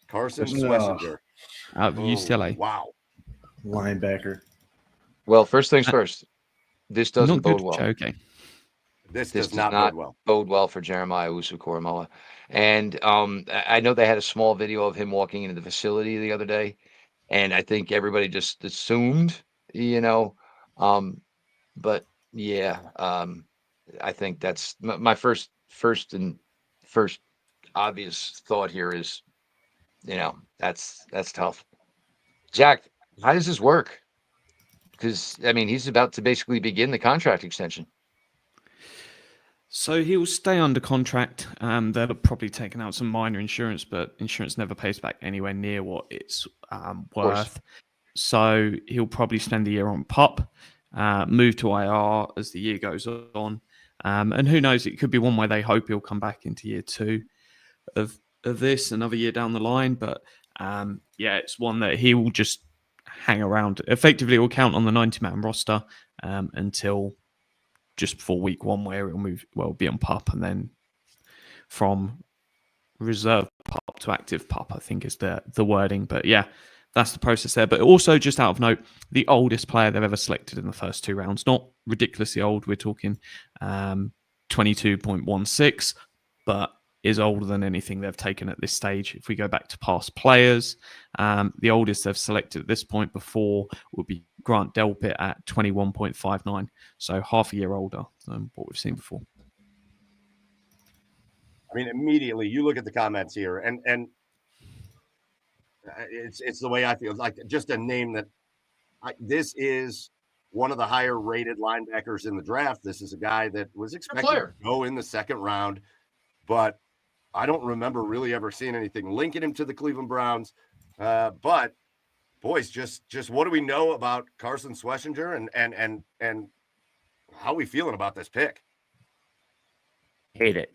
Carson No. Schwesinger. Out of Oh, UCLA. wow. Linebacker. Well, first things first. This doesn't Not good. bode well. Okay. This This does not bode well. For Jeremiah Usu-Koramoah. And I know they had a small video of him walking into the facility the other day, and I think everybody just assumed, but yeah, I think that's my first obvious thought here is, that's tough. Jack, how does this work? Because I mean, he's about to basically begin the contract extension. So he will stay under contract. They'll probably taken out some minor insurance, but insurance never pays back anywhere near what it's worth. So he'll probably spend the year on PUP, move to IR as the year goes on. And who knows, it could be one where they hope he'll come back into year 2 of this, another year down the line. But it's one that he will just hang around. Effectively, it will count on the 90-man roster until just before week 1, where it'll be on PUP, and then from reserve PUP to active PUP, I think is the wording. But yeah, that's the process there. But also, just out of note, the oldest player they've ever selected in the first 2 rounds, not ridiculously old. We're talking 22.16, but is older than anything they've taken at this stage. If we go back to past players, the oldest they've selected at this point before would be Grant Delpit at 21.59, so half a year older than what we've seen before. I mean, immediately you look at the comments here, and it's the way I feel. Like, just a name that this is one of the higher rated linebackers in the draft. This is a guy that was expected to go in the second round, but I don't remember really ever seeing anything linking him to the Cleveland Browns. But boys, just what do we know about Carson Schwesinger and how are we feeling about this pick? Hate it.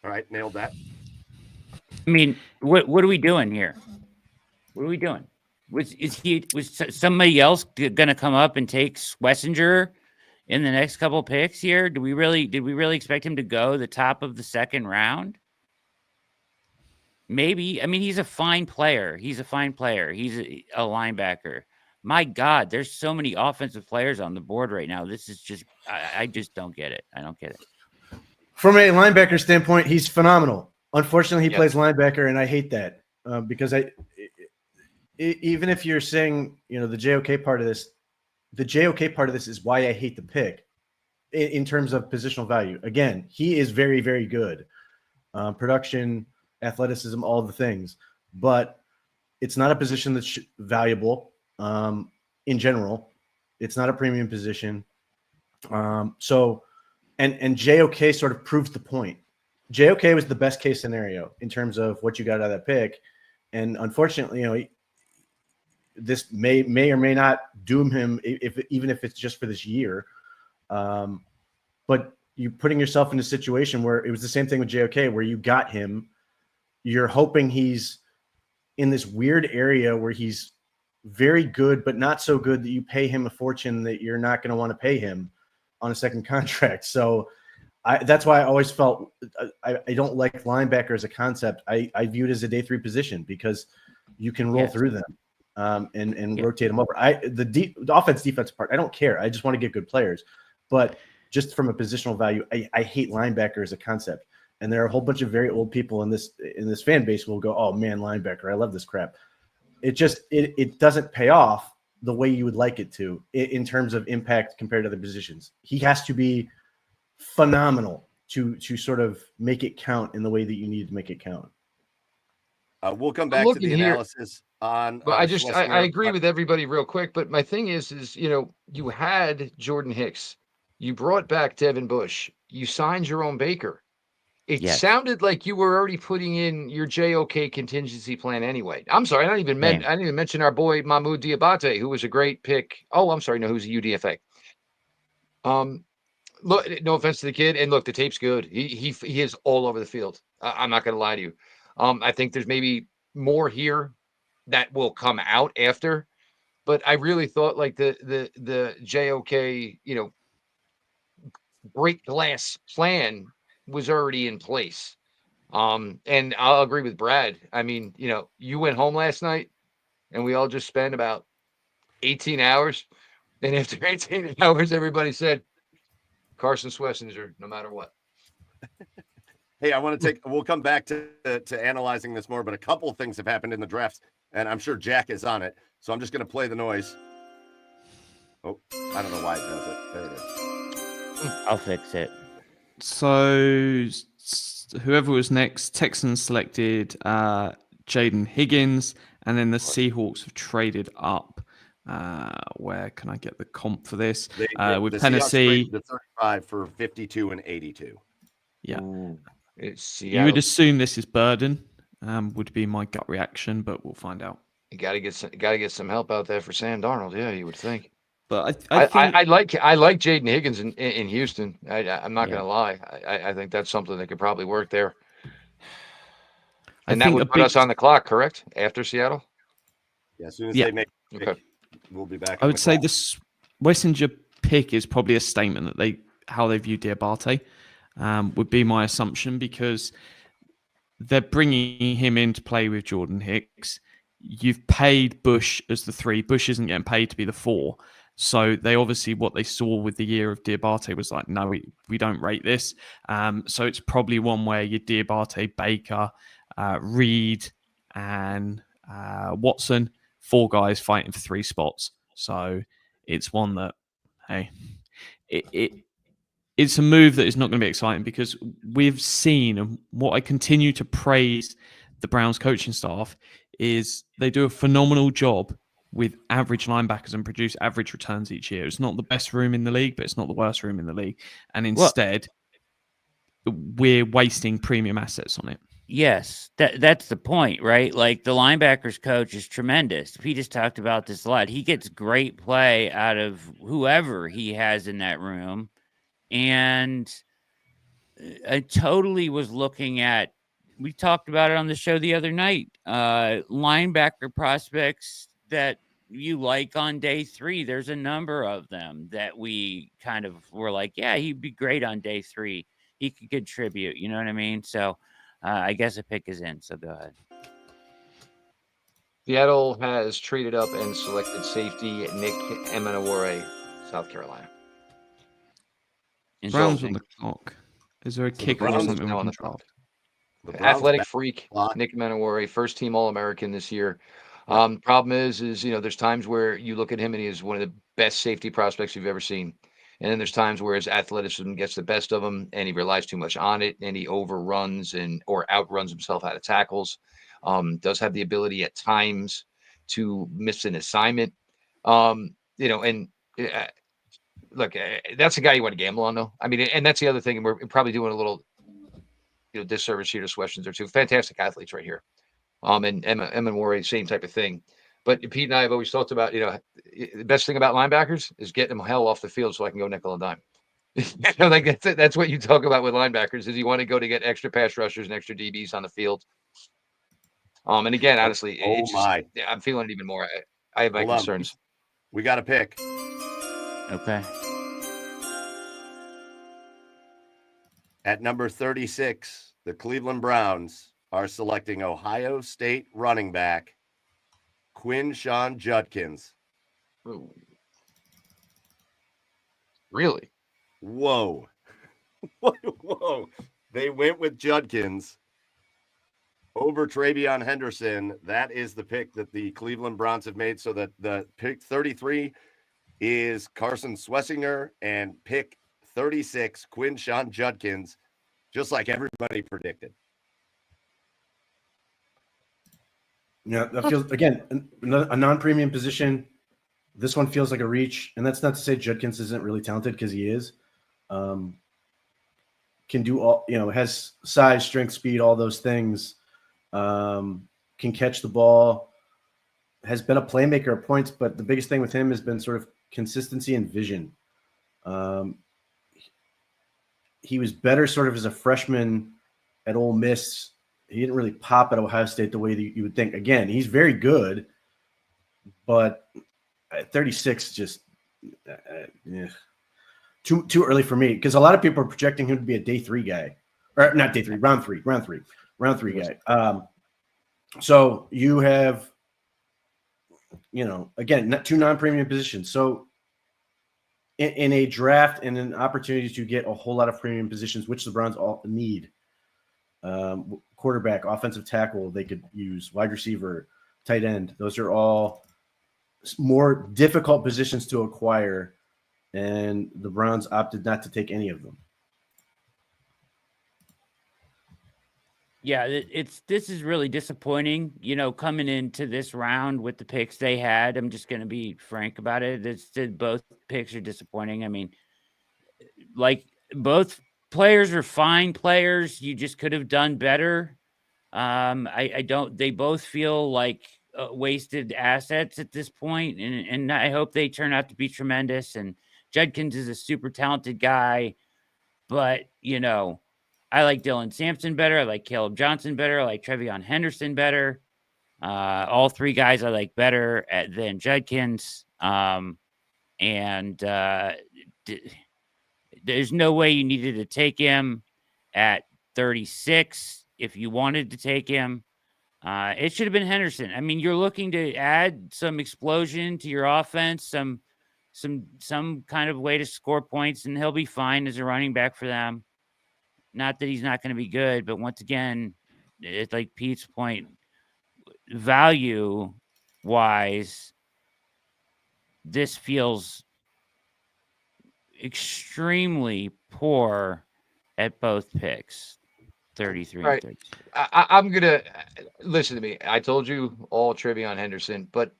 All right, nailed that. I mean, what are we doing here? What are we doing? Was somebody else going to come up and take Schwesinger in the next couple picks here? Did we really expect him to go the top of the second round? Maybe. I mean, he's a fine player. He's a linebacker. My God, there's so many offensive players on the board right now. This is just, I just don't get it. I don't get it. From a linebacker standpoint, he's phenomenal. Unfortunately, he plays linebacker, and I hate that because even if you're saying, the JOK part of this, the JOK part of this is why I hate the pick in terms of positional value. Again, he is very, very good. Production, athleticism, all the things, but it's not a position that's valuable in general. It's not a premium position. And JOK sort of proves the point. JOK was the best case scenario in terms of what you got out of that pick. And unfortunately, this may or may not doom him even if it's just for this year. But you're putting yourself in a situation where it was the same thing with JOK, where you got him. You're hoping he's in this weird area where he's very good, but not so good that you pay him a fortune that you're not going to want to pay him on a second contract. So that's why I always felt I don't like linebacker as a concept. I view it as a day 3 position because you can roll through them and rotate them over. The offense defense part, I don't care. I just want to get good players. But just from a positional value, I hate linebacker as a concept. And there are a whole bunch of very old people in this fan base who will go, oh man, linebacker, I love this crap. It doesn't pay off the way you would like it to in terms of impact compared to other positions. He has to be phenomenal to sort of make it count in the way that you need to make it count. We'll come back to the analysis on. But I agree with everybody real quick. But my thing is you had Jordan Hicks, you brought back Devin Bush, you signed Jerome Baker. It sounded like you were already putting in your JOK contingency plan anyway. I'm sorry, I didn't even mention our boy Mahmoud Diabate, who was a great pick. Oh, I'm sorry, no, who's a UDFA. look, no offense to the kid, and look, the tape's good. He is all over the field. I'm not going to lie to you. I think there's maybe more here that will come out after, but I really thought like the JOK, break glass plan was already in place. And I'll agree with Brad. I mean, you went home last night and we all just spent about 18 hours. And after 18 hours, everybody said Carson Schwesinger, no matter what. Hey, we'll come back to analyzing this more, but a couple of things have happened in the drafts, and I'm sure Jack is on it. So I'm just going to play the noise. Oh, I don't know why it does it. There it is. I'll fix it. So whoever was next, Texans selected Jaden Higgins, and then the Seahawks have traded up. Where can I get the comp for this? With the Tennessee, the 35 for 52 and 82. Yeah. Ooh, You would assume this is Burden, would be my gut reaction, but we'll find out. You got to get some help out there for Sam Darnold. Yeah, you would think. But I think I like Jaden Higgins in Houston. I'm not going to lie. I think that's something that could probably work there. And that would put us on the clock, correct? After Seattle? Yeah, as soon as they make the pick, Okay. we'll be back. I would say this Schwesinger pick is probably a statement that how they view Diabate, would be my assumption, because they're bringing him in to play with Jordan Hicks. You've paid Bush as the 3. Bush isn't getting paid to be the 4. So they obviously, what they saw with the year of Diabate was like, no, we don't rate this. So it's probably one where you Diabate, Baker, Reed, and Watson, 4 guys fighting for 3 spots. So it's one that, hey, it's a move that is not going to be exciting, because we've seen, and what I continue to praise the Browns coaching staff is they do a phenomenal job with average linebackers and produce average returns each year. It's not the best room in the league, but it's not the worst room in the league. And instead, we're wasting premium assets on it. Yes, that's the point, right? Like, the linebackers coach is tremendous. He just talked about this a lot. He gets great play out of whoever he has in that room. And I totally was looking at, we talked about it on the show the other night, linebacker prospects that you like on day 3. There's a number of them that we kind of were like, yeah, he'd be great on day 3. He could contribute. You know what I mean? So I guess a pick is in. So go ahead. Seattle has traded up and selected safety Nick Emenaware, South Carolina. Browns on the clock. Is there a kicker or something on on the the draft? Athletic freak, Nick Emenaware, first team All-American this year. Problem is there's times where you look at him and he is one of the best safety prospects you've ever seen. And then there's times where his athleticism gets the best of him and he relies too much on it, and he overruns or outruns himself out of tackles. Does have the ability at times to miss an assignment. Look, that's a guy you want to gamble on, though. I mean, and that's the other thing. And we're probably doing a little disservice here to Schwesinger too. Fantastic athletes right here. And Emma Warren, same type of thing. But Pete and I have always talked about, the best thing about linebackers is getting them hell off the field so I can go nickel and dime. Like that's what you talk about with linebackers, is you want to go to get extra pass rushers and extra DBs on the field. And again, honestly, I'm feeling it even more. I have my concerns. We got a pick. Okay. At number 36, the Cleveland Browns are selecting Ohio State running back Quinshon Judkins. Ooh. Really? Whoa. Whoa. They went with Judkins over Travion Henderson. That is the pick that the Cleveland Browns have made. So that the pick 33 is Carson Schwesinger, and pick 36, Quinshon Judkins, just like everybody predicted. Yeah, that feels, again, a non-premium position. This one feels like a reach, and that's not to say Judkins isn't really talented, because he is. Can do all, has size, strength, speed, all those things. Can catch the ball. Has been a playmaker at points, but the biggest thing with him has been sort of consistency and vision. he was better sort of as a freshman at Ole Miss. He didn't really pop at Ohio State the way that you would think. Again, he's very good, but at 36, just too early for me, because a lot of people are projecting him to be a day 3 guy, or not day 3, round three guy. So you have, again, 2 non-premium positions. So in a draft and an opportunity to get a whole lot of premium positions, which the Browns all need, quarterback, offensive tackle, they could use wide receiver, tight end. Those are all more difficult positions to acquire, and the Browns opted not to take any of them. Yeah, this is really disappointing, coming into this round with the picks they had. I'm just going to be frank about it. Both picks are disappointing. I mean, like, both players are fine players. You just could have done better. They both feel like wasted assets at this point, and I hope they turn out to be tremendous. And Judkins is a super talented guy, but, I like Dylan Sampson better. I like Caleb Johnson better. I like Trevion Henderson better. All 3 guys I like better than Judkins. There's no way you needed to take him at 36 if you wanted to take him. It should have been Henderson. I mean, you're looking to add some explosion to your offense, some kind of way to score points, and he'll be fine as a running back for them. Not that he's not going to be good, but once again, it's like Pete's point, value-wise, this feels extremely poor at both picks, 33 Right. and 36. I'm going to listen to me. I told you all Trevion Henderson, but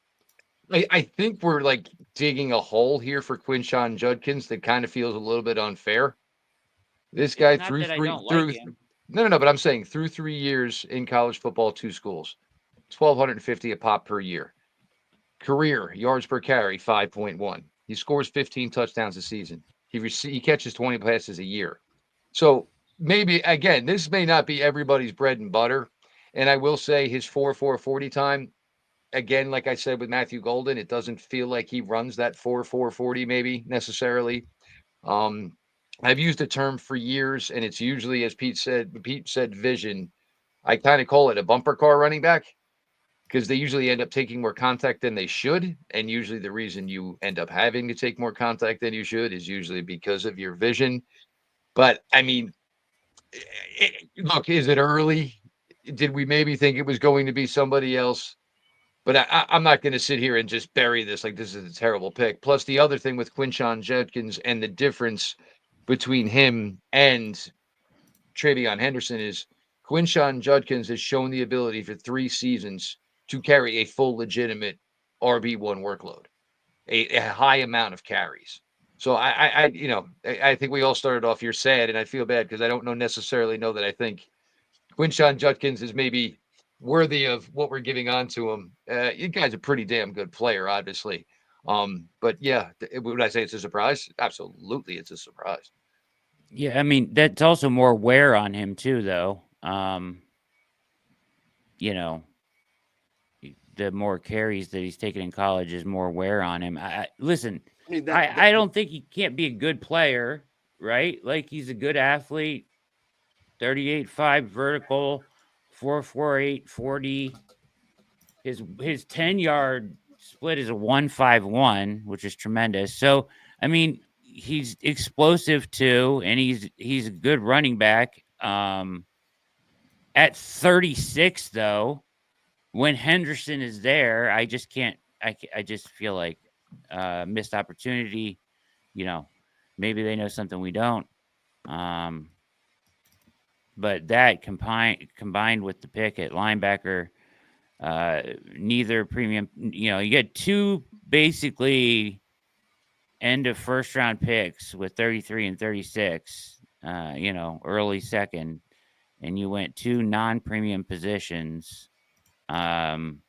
I think we're like digging a hole here for Quinshon Judkins that kind of feels a little bit unfair. This guy It's not through that I 3 don't through like him. no, but I'm saying through 3 years in college football, 2 schools, 1,250 a pop per year. Career yards per carry, 5.1. He scores 15 touchdowns a season. He catches 20 passes a year. So maybe, again, this may not be everybody's bread and butter. And I will say his 4.40 time, again, like I said with Matthew Golden, it doesn't feel like he runs that 4.40 maybe necessarily. I've used a term for years, and it's usually, as Pete said, vision. I kind of call it a bumper car running back, because they usually end up taking more contact than they should. And usually the reason you end up having to take more contact than you should is usually because of your vision. But I mean, look, is it early? Did we maybe think it was going to be somebody else? But I'm not going to sit here and just bury this like this is a terrible pick. Plus, the other thing with Quinshon Judkins and the difference between him and Trevion Henderson is Quinshon Judkins has shown the ability for 3 seasons to carry a full legitimate RB1 workload, a high amount of carries. So I think we all started off here sad, and I feel bad because I don't necessarily know that I think Quinshon Judkins is maybe worthy of what we're giving on to him. You guy's a pretty damn good player, obviously. But yeah, would I say it's a surprise? Absolutely, it's a surprise. Yeah, I mean, that's also more wear on him too, though. The more carries that he's taken in college is more wear on him. Listen, I mean, I don't think he can't be a good player, right? Like, he's a good athlete, 38.5 vertical, 4.48 40. His 10-yard split is a 1.51, which is tremendous. So, I mean, he's explosive too, and he's a good running back. At 36, though, when Henderson is there, I just can't. I just feel like missed opportunity. Maybe they know something we don't. But that combined with the pick at linebacker, neither premium. You get 2 basically end of first round picks with 33 and 36. Early second, and you went 2 non-premium positions. And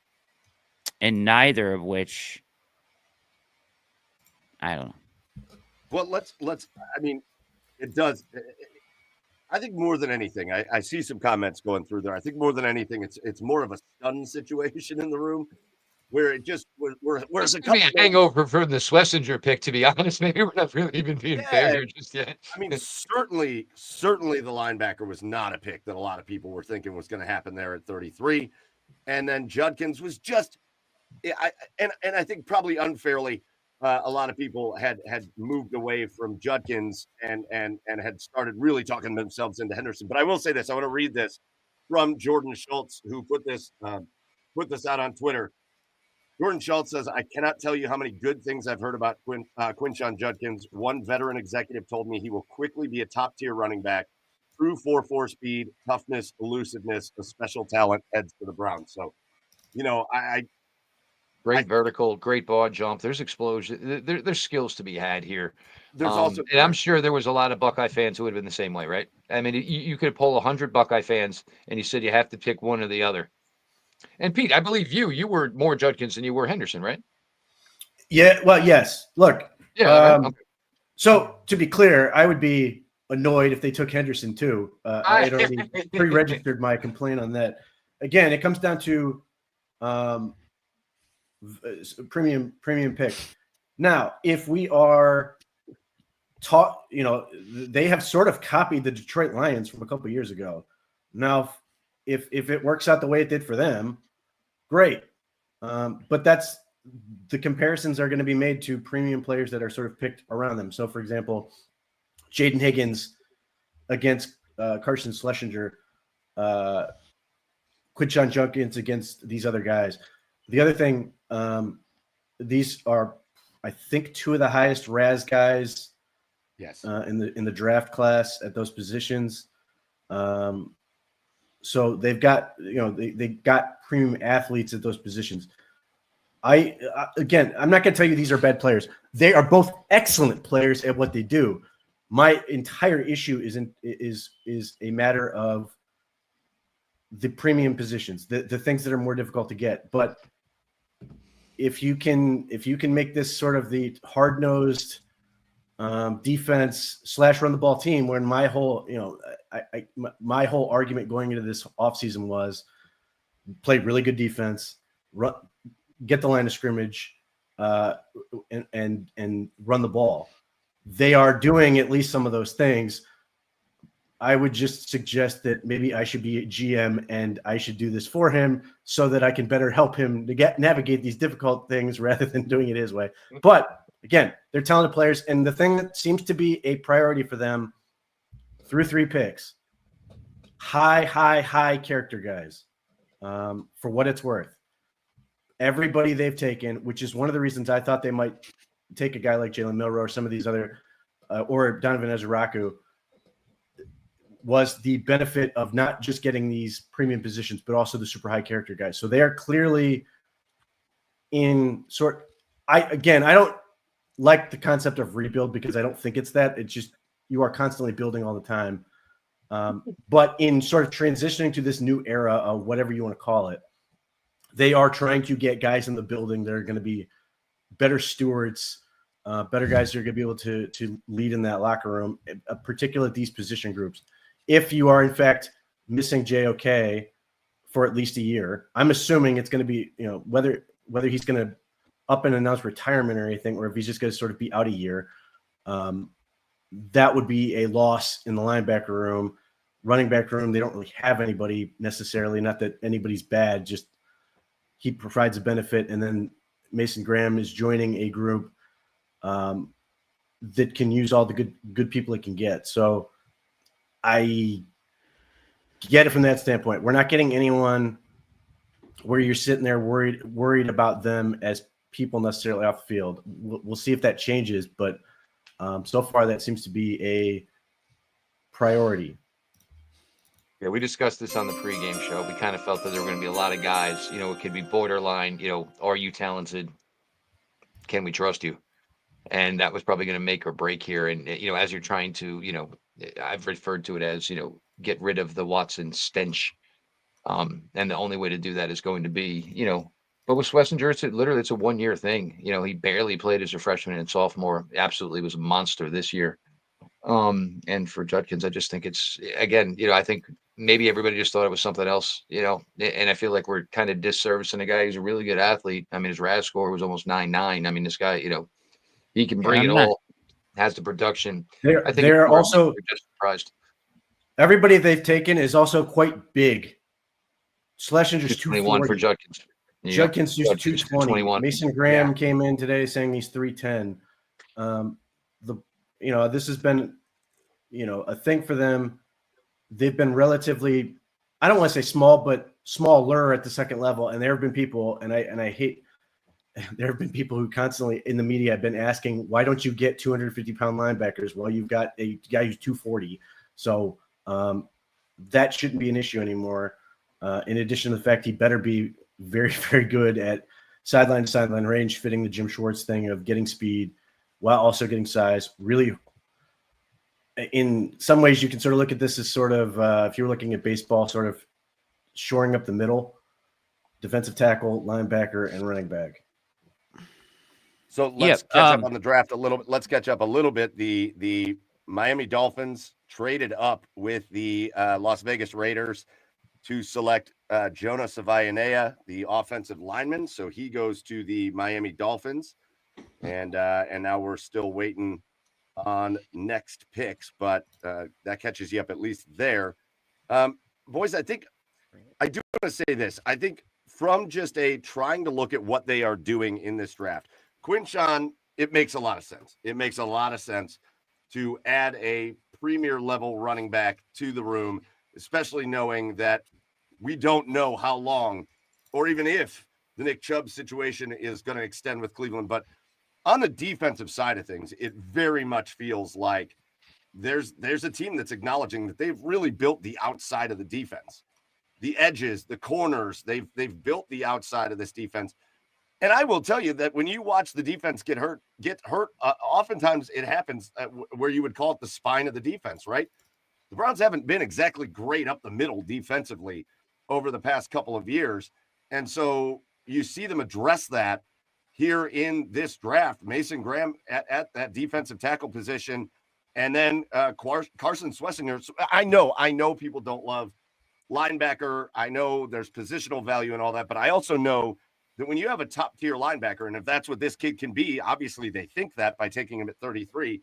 neither of which, I don't know. Well, let's. I mean, it does. I think more than anything, I see some comments going through there. I think more than anything, it's more of a stun situation in the room where it just where's a Could be couple a hangover from the Schwesinger pick, to be honest. Maybe we're not really even being fair yeah. here just yet. I mean, certainly the linebacker was not a pick that a lot of people were thinking was going to happen there at 33, and then Judkins was just, and I think probably unfairly, a lot of people had moved away from Judkins and had started really talking themselves into Henderson. But I will say this: I want to read this from Jordan Schultz, who put this out on Twitter. Jordan Schultz says, I cannot tell you how many good things I've heard about Quinshon Judkins. One veteran executive told me he will quickly be a top-tier running back. True 4.4 speed, toughness, elusiveness, a special talent, heads to the Browns. So, Great vertical, great ball jump. There's explosion. There's skills to be had here. There's also, and I'm sure there was a lot of Buckeye fans who would have been the same way, right? I mean, you could poll 100 Buckeye fans, and you said you have to pick one or the other. And Pete, I believe you were more Judkins than you were Henderson, right? Yeah. Well, yes. Look. Yeah. Okay. So to be clear, I would be annoyed if they took Henderson too. I had already pre-registered my complaint on that. Again, it comes down to premium pick. Now, if we are taught, they have sort of copied the Detroit Lions from a couple of years ago. Now, if it works out the way it did for them, great. But that's the comparisons are going to be made to premium players that are sort of picked around them. So, for example, Jaden Higgins against Carson Schwesinger, Quinshon Judkins against these other guys. The other thing, these are, I think, two of the highest RAS guys, yes, in the draft class at those positions. So they've got, they got premium athletes at those positions. Again, I'm not going to tell you these are bad players. They are both excellent players at what they do. My entire issue is a matter of the premium positions, the things that are more difficult to get. But if you can make this sort of the hard-nosed defense / run the ball team, when my whole my whole argument going into this offseason was play really good defense, get the line of scrimmage, and run the ball. They are doing at least some of those things. I would just suggest that maybe I should be a GM and I should do this for him so that I can better help him to navigate these difficult things rather than doing it his way. But again, they're talented players, and the thing that seems to be a priority for them through 3 picks, high character guys, for what it's worth. Everybody they've taken, which is one of the reasons I thought they might take a guy like Jalen Milroe or some of these other, or Donovan Ezeraku, was the benefit of not just getting these premium positions, but also the super high character guys. So they are clearly in I don't like the concept of rebuild because I don't think it's that. It's just you are constantly building all the time. But in sort of transitioning to this new era of whatever you want to call it, they are trying to get guys in the building that are going to be better stewards, better guys that are going to be able to lead in that locker room, particularly these position groups. If you are in fact missing JOK for at least a year, I'm assuming it's going to be, whether he's going to up and announce retirement or anything, or if he's just going to sort of be out a year, that would be a loss in the linebacker room. Running back room, they don't really have anybody necessarily. Not that anybody's bad, just he provides a benefit. And then Mason Graham is joining a group that can use all the good people it can get. So I get it from that standpoint. We're not getting anyone where you're sitting there worried about them as people necessarily off the field. We'll see if that changes, but so far that seems to be a priority. Yeah, we discussed this on the pregame show. We kind of felt that there were going to be a lot of guys, it could be borderline, are you talented? Can we trust you? And that was probably going to make or break here. And, as you're trying to, I've referred to it as, get rid of the Watson stench. And the only way to do that is going to be, but with Schwesinger, it's a 1-year thing. He barely played as a freshman and sophomore. Absolutely was a monster this year. And for Judkins, I just think it's, again, I think maybe everybody just thought it was something else, and I feel like we're kind of disservicing a guy who's a really good athlete. I mean, his RAS score was almost 9.9. I mean, this guy, he can bring it all, has the production. I think they're also just surprised. Everybody they've taken is also quite big. Schlesinger's 221 for Judkins. Judkins is 220. Mason Graham came in today saying he's 310. This has been, a thing for them. They've been relatively, I don't want to say small, but smaller at the second level. And there have been people, and I hate, there have been people who constantly in the media have been asking, why don't you get 250-pound linebackers? Well, you've got a guy who's 240. So that shouldn't be an issue anymore. In addition to the fact he better be very, very good at sideline to sideline range, fitting the Jim Schwartz thing of getting speed while also getting size. Really, in some ways, you can sort of look at this as sort of, if you were looking at baseball, sort of shoring up the middle, defensive tackle, linebacker, and running back. So let's catch up on the draft a little bit. Let's catch up a little bit. The Miami Dolphins traded up with the Las Vegas Raiders to select Jonah Savayanea, the offensive lineman. So he goes to the Miami Dolphins, and now we're still waiting on next picks, but that catches you up at least there. Boys, I think I do want to say this. I think from just trying to look at what they are doing in this draft, Quinshon, it makes a lot of sense. It makes a lot of sense to add a premier level running back to the room, especially knowing that we don't know how long or even if the Nick Chubb situation is going to extend with Cleveland. But on the defensive side of things, it very much feels like there's a team that's acknowledging that they've really built the outside of the defense, the edges, the corners. They've built the outside of this defense. And I will tell you that when you watch the defense get hurt, oftentimes it happens where you would call it the spine of the defense, right? The Browns haven't been exactly great up the middle defensively over the past couple of years. And so you see them address that here in this draft. Mason Graham at that defensive tackle position. And then Carson Schwesinger. So I know people don't love linebacker. I know there's positional value and all that, but I also know that when you have a top-tier linebacker, and if that's what this kid can be, obviously they think that by taking him at 33,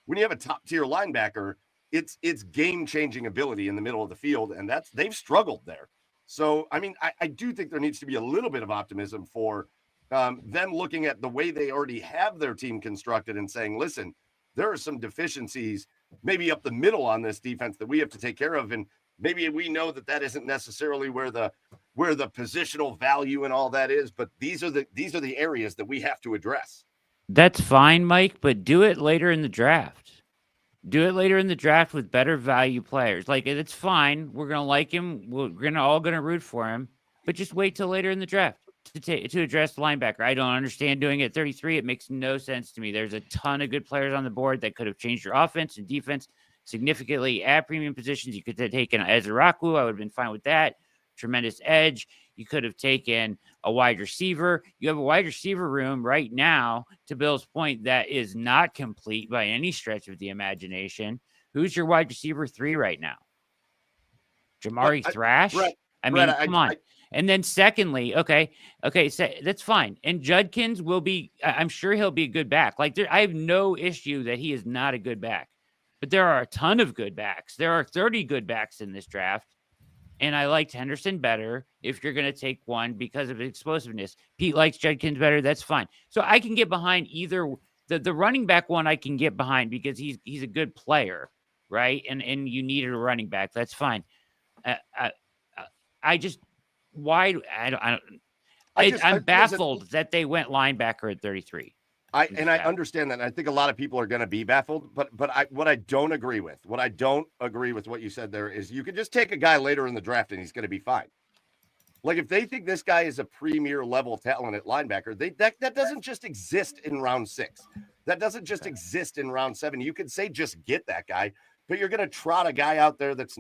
when you have a top-tier linebacker, it's game-changing ability in the middle of the field, and they've struggled there. So, I mean, I do think there needs to be a little bit of optimism for them looking at the way they already have their team constructed and saying, listen, there are some deficiencies maybe up the middle on this defense that we have to take care of, and maybe we know that isn't necessarily where the positional value and all that is, but these are the areas that we have to address. That's fine, Mike, but do it later in the draft. Do it later in the draft with better value players. Like, it's fine. We're gonna like him. We're all gonna root for him, but just wait till later in the draft to address the linebacker. I don't understand doing it at 33. It makes no sense to me. There's a ton of good players on the board that could have changed your offense and defense significantly at premium positions. You could have taken Ezraku. I would have been fine with that. Tremendous edge. You could have taken a wide receiver. You have a wide receiver room right now, to Bill's point, that is not complete by any stretch of the imagination. Who's your wide receiver 3 right now? Jamari Thrash? Come on. And then secondly, okay, so that's fine. And Judkins will be, I'm sure he'll be a good back. Like, I have no issue that he is not a good back. But there are a ton of good backs. There are 30 good backs in this draft. And I liked Henderson better if you're going to take one because of explosiveness. Pete likes Judkins better. That's fine. So I can get behind either the running back one. I can get behind because he's a good player, right? And you needed a running back. That's fine. I'm baffled that they went linebacker at 33. I understand that. And I think a lot of people are going to be baffled, but what I don't agree with what you said there is you could just take a guy later in the draft and he's going to be fine. Like, if they think this guy is a premier level talent at linebacker, that doesn't just exist in round 6. That doesn't just exist in round 7. You could say just get that guy, but you're going to trot a guy out there that's,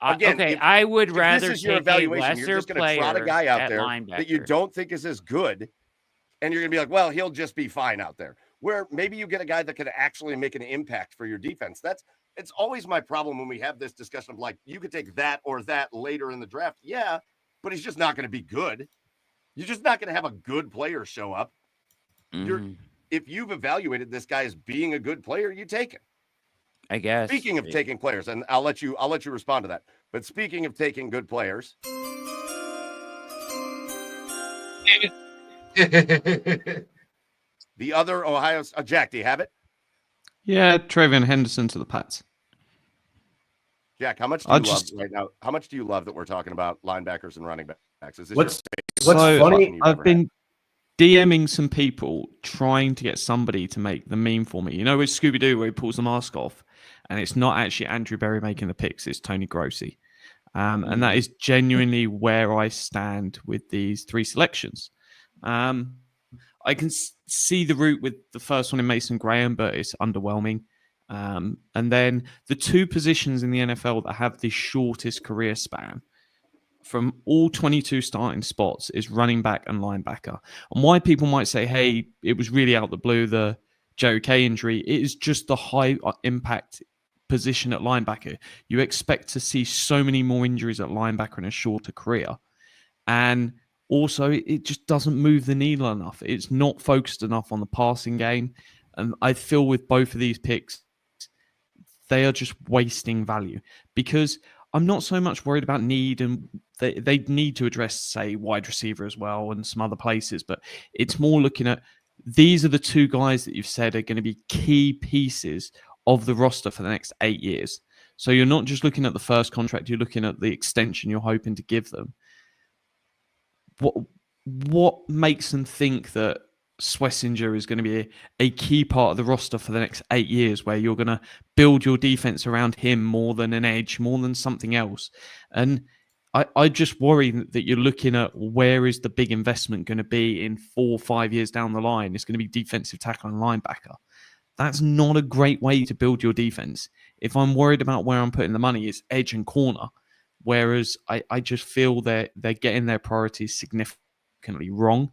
again. Okay, I would rather this is your take evaluation. a You're lesser just going to trot a guy out there linebacker that you don't think is as good. And you're going to be like, well, he'll just be fine out there. where maybe you get a guy that could actually make an impact for your defense. It's always my problem when we have this discussion of like, you could take that or that later in the draft. Yeah, but he's just not going to be good. You're just not going to have a good player show up. If you've evaluated this guy as being a good player, you take him. I guess. Speaking of taking players, and I'll let you respond to that. But speaking of taking good players, the other Ohio Jack, do you have it? Yeah, Travion Henderson to the Pats. Jack, how much do you love right now? How much do you love that we're talking about linebackers and running backs? Is this what's funny? funny? I've been DMing some people trying to get somebody to make the meme for me. You know, with Scooby Doo where he pulls the mask off, and it's not actually Andrew Berry making the picks; it's Tony Grossi, and that is genuinely where I stand with these three selections. I can see the route with the first one in Mason Graham, but it's underwhelming. And then the two positions in the NFL that have the shortest career span from all 22 starting spots is running back and linebacker. And why people might say, hey, it was really out the blue, the JOK injury, it is just the high impact position at linebacker. You expect to see so many more injuries at linebacker in a shorter career. And also, it just doesn't move the needle enough. It's not focused enough on the passing game. And I feel with both of these picks, they are just wasting value because I'm not so much worried about need, and they need to address, say, wide receiver as well and some other places. But it's more looking at these are the two guys that you've said are going to be key pieces of the roster for the next 8 years. So you're not just looking at the first contract, you're looking at the extension you're hoping to give them. What makes them think that Schwesinger is going to be a key part of the roster for the next 8 years, where you're going to build your defense around him more than an edge, more than something else? And I just worry that you're looking at where is the big investment going to be in 4 or 5 years down the line. It's going to be defensive tackle and linebacker. That's not a great way to build your defense. If I'm worried about where I'm putting the money, it's edge and corner. Whereas I just feel they're getting their priorities significantly wrong.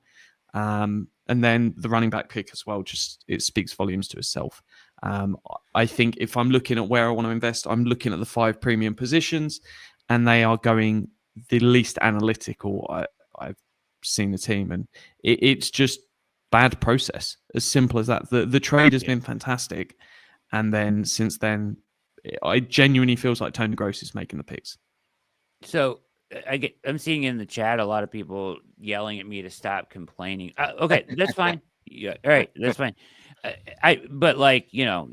And then the running back pick as well, just it speaks volumes to itself. I think if I'm looking at where I want to invest, I'm looking at the 5 premium positions, and they are going the least analytical I've seen the team. And it's just bad process, as simple as that. The trade has been fantastic. And then since then, I genuinely feels like Tony Gross is making the picks. So I'm seeing in the chat a lot of people yelling at me to stop complaining. Okay, that's fine. Yeah, all right, that's fine. But like, you know,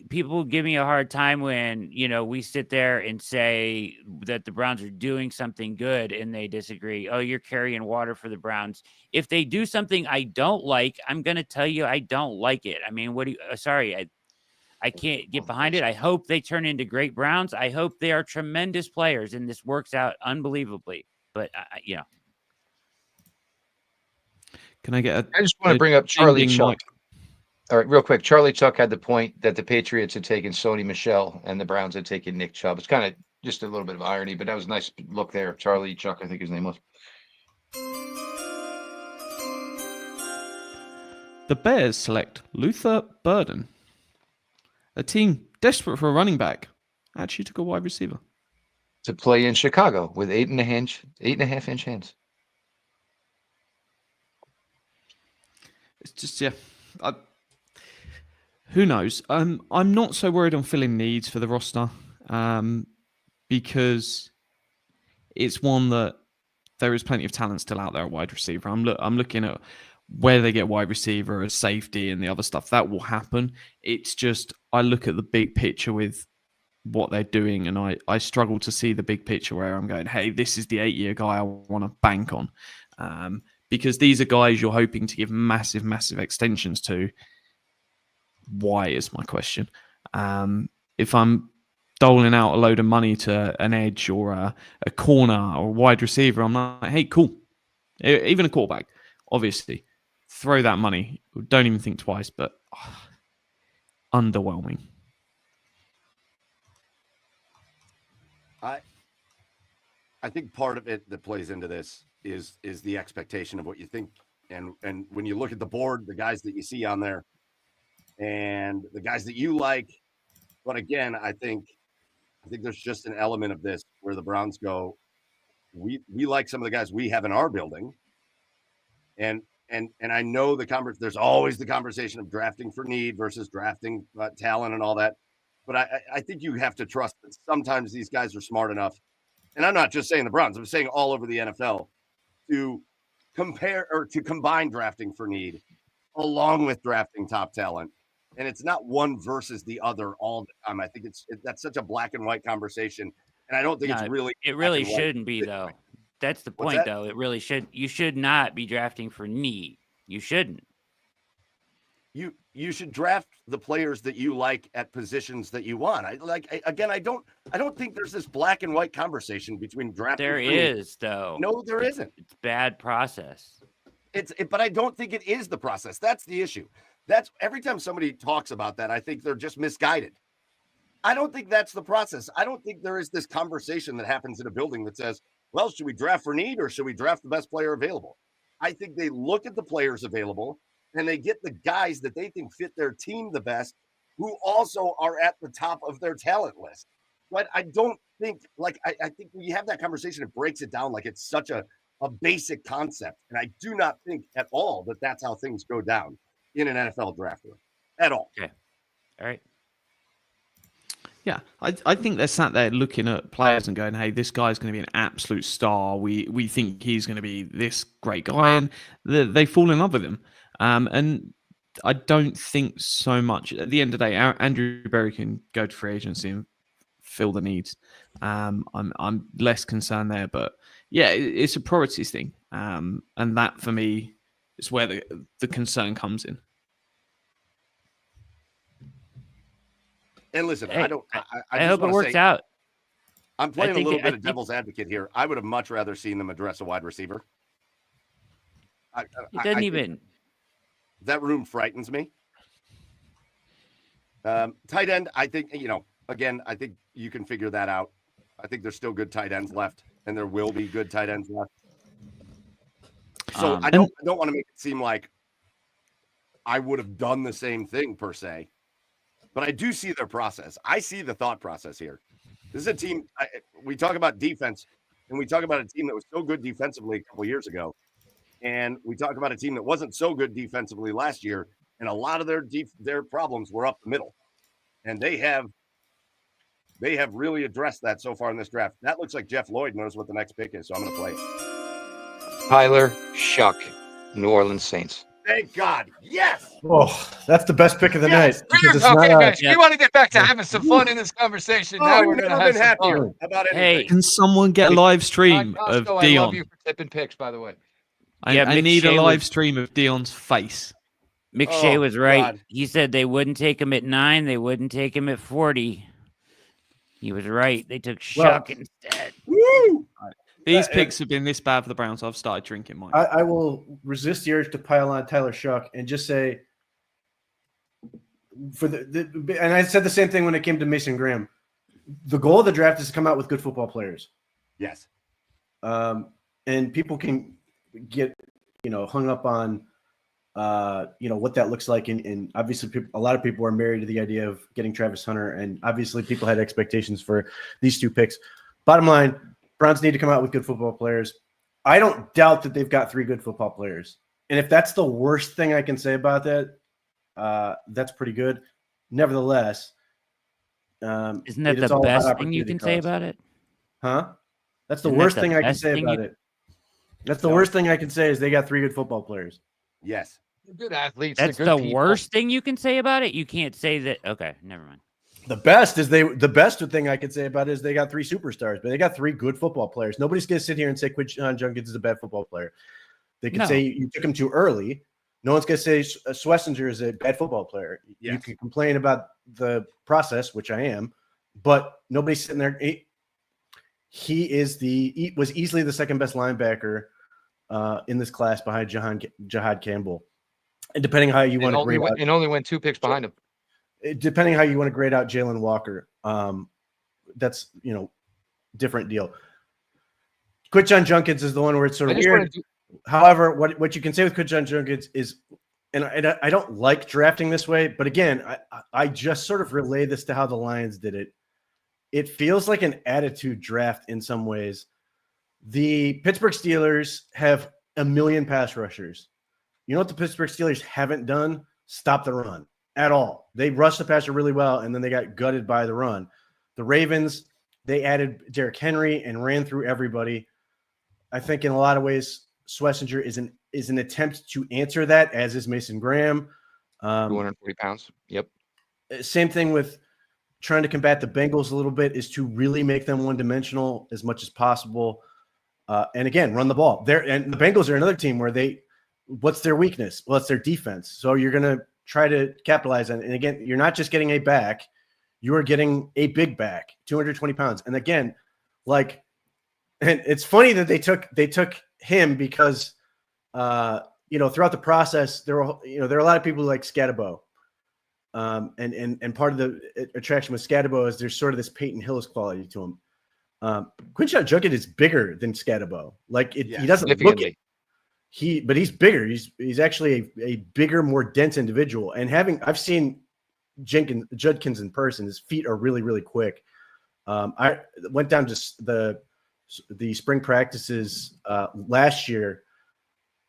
people give me a hard time when, you know, we sit there and say that the Browns are doing something good and they disagree. Oh, you're carrying water for the Browns. If they do something I don't like, I'm going to tell you I don't like it. I mean, sorry, I can't get behind it. I hope they turn into great Browns. I hope they are tremendous players and this works out unbelievably. But, you know. Can I get I just want to bring up Charlie Chuck. All right, real quick. Charlie Chuck had the point that the Patriots had taken Sony Michel and the Browns had taken Nick Chubb. It's kind of just a little bit of irony, but that was a nice look there. Charlie Chuck, I think his name was. The Bears select Luther Burden. A team desperate for a running back actually took a wide receiver To play in Chicago with 8.5 inch hands. It's just, yeah. Who knows? I'm not so worried on filling needs for the roster because it's one that there is plenty of talent still out there at wide receiver. I'm looking at where they get wide receiver as safety and the other stuff. That will happen. It's just I look at the big picture with what they're doing, and I struggle to see the big picture where I'm going, hey, this is the 8-year guy I want to bank on. Because these are guys you're hoping to give massive, massive extensions to. Why is my question. If I'm doling out a load of money to an edge or a corner or a wide receiver, I'm like, hey, cool. Even a quarterback, obviously. Throw that money. Don't even think twice, but underwhelming. I think part of it that plays into this is the expectation of what you think And when you look at the board, the guys that you see on there and the guys that you like, but again, I think there's just an element of this where the Browns go, we like some of the guys we have in our building. And I know there's always the conversation of drafting for need versus drafting talent and all that. But I think you have to trust that sometimes these guys are smart enough. And I'm not just saying the Browns, I'm saying all over the NFL to compare or to combine drafting for need along with drafting top talent. And it's not one versus the other all the time. I think that's such a black and white conversation. And I don't think it's really. It really shouldn't be, though. That's the point, though. It really should. You should not be drafting for need. You shouldn't. You should draft the players that you like at positions that you want. I don't think there's this black and white conversation between drafting. There is, though. No, there isn't. It's bad process. But I don't think it is the process. That's the issue. That's every time somebody talks about that, I think they're just misguided. I don't think that's the process. I don't think there is this conversation that happens in a building that says, well, should we draft for need or should we draft the best player available? I think they look at the players available and they get the guys that they think fit their team the best, who also are at the top of their talent list. But I don't think, I think when you have that conversation, it breaks it down like it's such a basic concept. And I do not think at all that that's how things go down in an NFL draft room at all. Okay. All right. Yeah, I think they're sat there looking at players and going, hey, this guy's going to be an absolute star. We think he's going to be this great guy. And they fall in love with him. And I don't think so much. At the end of the day, Andrew Berry can go to free agency and fill the needs. I'm less concerned there. But, yeah, it's a priorities thing. And that, for me, is where the concern comes in. And listen, hey, I hope it works out. I'm playing a little bit of devil's advocate here. I would have much rather seen them address a wide receiver. It doesn't even. That room frightens me. Tight end, I think, again, I think you can figure that out. I think there's still good tight ends left, and there will be good tight ends left. So I don't want to make it seem like I would have done the same thing per se. But I do see their process. I see the thought process here. This is a team. We talk about defense, and we talk about a team that was so good defensively a couple of years ago. And we talk about a team that wasn't so good defensively last year. And a lot of their problems were up the middle. And they have really addressed that so far in this draft. That looks like Jeff Lloyd knows what the next pick is, so I'm going to play it. Tyler Shuck, New Orleans Saints. Thank God. Yes. Oh, that's the best pick of the night. Okay, guys, we want to get back to having some fun in this conversation. Now we're going to have some fun. About anything. Hey, can someone get a live stream of Costco, Dion? I love you for tipping picks, by the way. I need a live stream of Dion's face. McShay was right. God. He said they wouldn't take him at 9. They wouldn't take him at 40. He was right. They took Shuck instead. Woo! These picks have been this bad for the Browns. I've started drinking mine. I will resist the urge to pile on Tyler Shuck and just say, and I said the same thing when it came to Mason Graham. The goal of the draft is to come out with good football players. Yes. And people can get, hung up on, what that looks like. And obviously a lot of people are married to the idea of getting Travis Hunter. And obviously people had expectations for these two picks. Bottom line, Browns need to come out with good football players. I don't doubt that they've got 3 good football players. And if that's the worst thing I can say about that, that's pretty good. Nevertheless, isn't that the best thing you can say about it? Huh? That's the worst thing I can say about it. That's the worst thing I can say is they got 3 good football players. Yes. They're good athletes. That's the worst thing you can say about it? You can't say that. Okay, never mind. The best thing I could say about it is they got 3 superstars, but they got 3 good football players. Nobody's going to sit here and say Quinshon Judkins is a bad football player. They can say you took him too early. No one's going to say Schwesinger is a bad football player. Yes. You can complain about the process, which I am, but nobody's sitting there. He was easily the second best linebacker in this class behind Jahad Campbell. And depending how you want to grade out, and only went 2 picks behind him. Depending how you want to grade out Jalen Walker, that's different deal. Quinshon Judkins is the one where it's sort of weird. However, what you can say with Quinshon Judkins is, and I don't like drafting this way, but again, I just sort of relay this to how the Lions did it. It feels like an attitude draft in some ways. The Pittsburgh Steelers have a million pass rushers. You know what the Pittsburgh Steelers haven't done? Stop the run at all. They rushed the passer really well, and then they got gutted by the run. The Ravens, they added Derrick Henry and ran through everybody. I think in a lot of ways, Schwesinger is an attempt to answer that, as is Mason Graham. 240 pounds. Yep. Same thing with trying to combat the Bengals a little bit, is to really make them one-dimensional as much as possible. And again, run the ball. And the Bengals are another team where what's their weakness? Well, it's their defense. So you're going to try to capitalize on it. And again, you're not just getting a back, you are getting a big back, 220 pounds. And again, and it's funny that they took him because, throughout the process, there are a lot of people who like Scatabo. And part of the attraction with Scatabo is there's sort of this Peyton Hillis quality to him. Quinshon Judkins is bigger than Scatabo. He doesn't look it. But he's bigger. He's actually a bigger, more dense individual. And I've seen Judkins in person. His feet are really, really quick. I went down to the spring practices last year.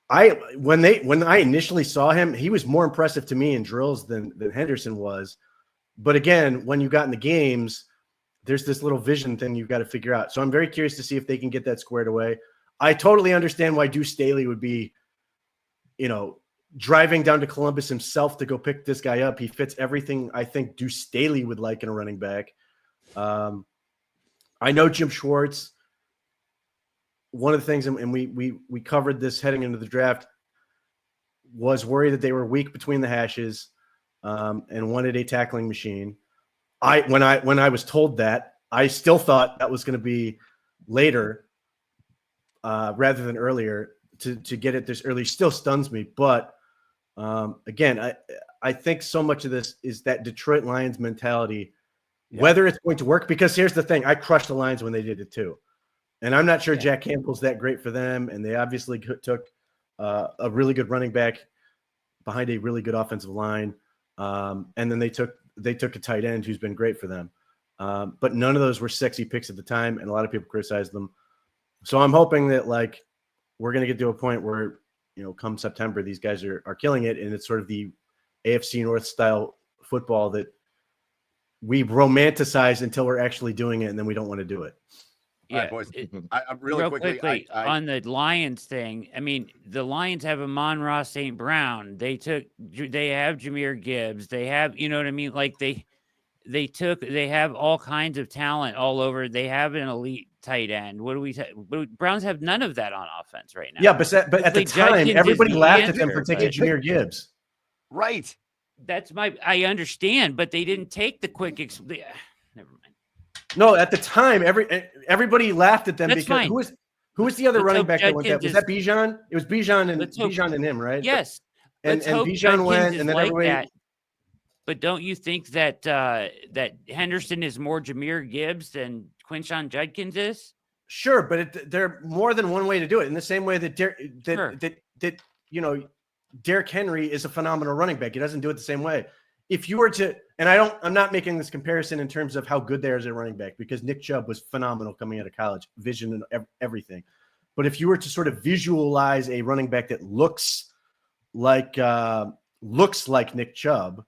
When I initially saw him, he was more impressive to me in drills than Henderson was. But again, when you got in the games, there's this little vision thing you've got to figure out. So I'm very curious to see if they can get that squared away. I totally understand why Deuce Staley would be, driving down to Columbus himself to go pick this guy up. He fits everything I think Deuce Staley would like in a running back. I know Jim Schwartz. One of the things, and we covered this heading into the draft, was worried that they were weak between the hashes and wanted a tackling machine. When I was told that, I still thought that was going to be later rather than earlier. To get it this early still stuns me. But again, I think so much of this is that Detroit Lions mentality, whether it's going to work, because here's the thing. I crushed the Lions when they did it too. And I'm not sure Jack Campbell's that great for them. And they obviously took a really good running back behind a really good offensive line. And then they took a tight end who's been great for them. But none of those were sexy picks at the time. And a lot of people criticized them. So I'm hoping that we're going to get to a point where, come September, these guys are killing it. And it's sort of the AFC North style football that we romanticize until we're actually doing it. And then we don't want to do it. Yeah, all right, boys. I really quickly on the Lions thing. I mean, the Lions have Amon-Ra St. Brown. They have Jahmyr Gibbs. They have, you know what I mean? They have all kinds of talent all over. They have an elite tight end. Browns have none of that on offense right now. Yeah, but at the time, everybody laughed at them for taking Jahmyr Gibbs. Right. I understand, but they didn't take the quick. Never mind. No, at the time, everybody laughed at them. That's because fine. who was the other running back that went there? Was that Bijan? It was Bijan and him, right? Yes. And Bijan went, and then everybody. That. But don't you think that that Henderson is more Jahmyr Gibbs than Quinshon Judkins is? Sure, but there are more than one way to do it. In the same way that Derrick Henry is a phenomenal running back. He doesn't do it the same way. If you were to, and I'm not making this comparison in terms of how good they are as a running back, because Nick Chubb was phenomenal coming out of college, vision and everything. But if you were to sort of visualize a running back that looks like Nick Chubb,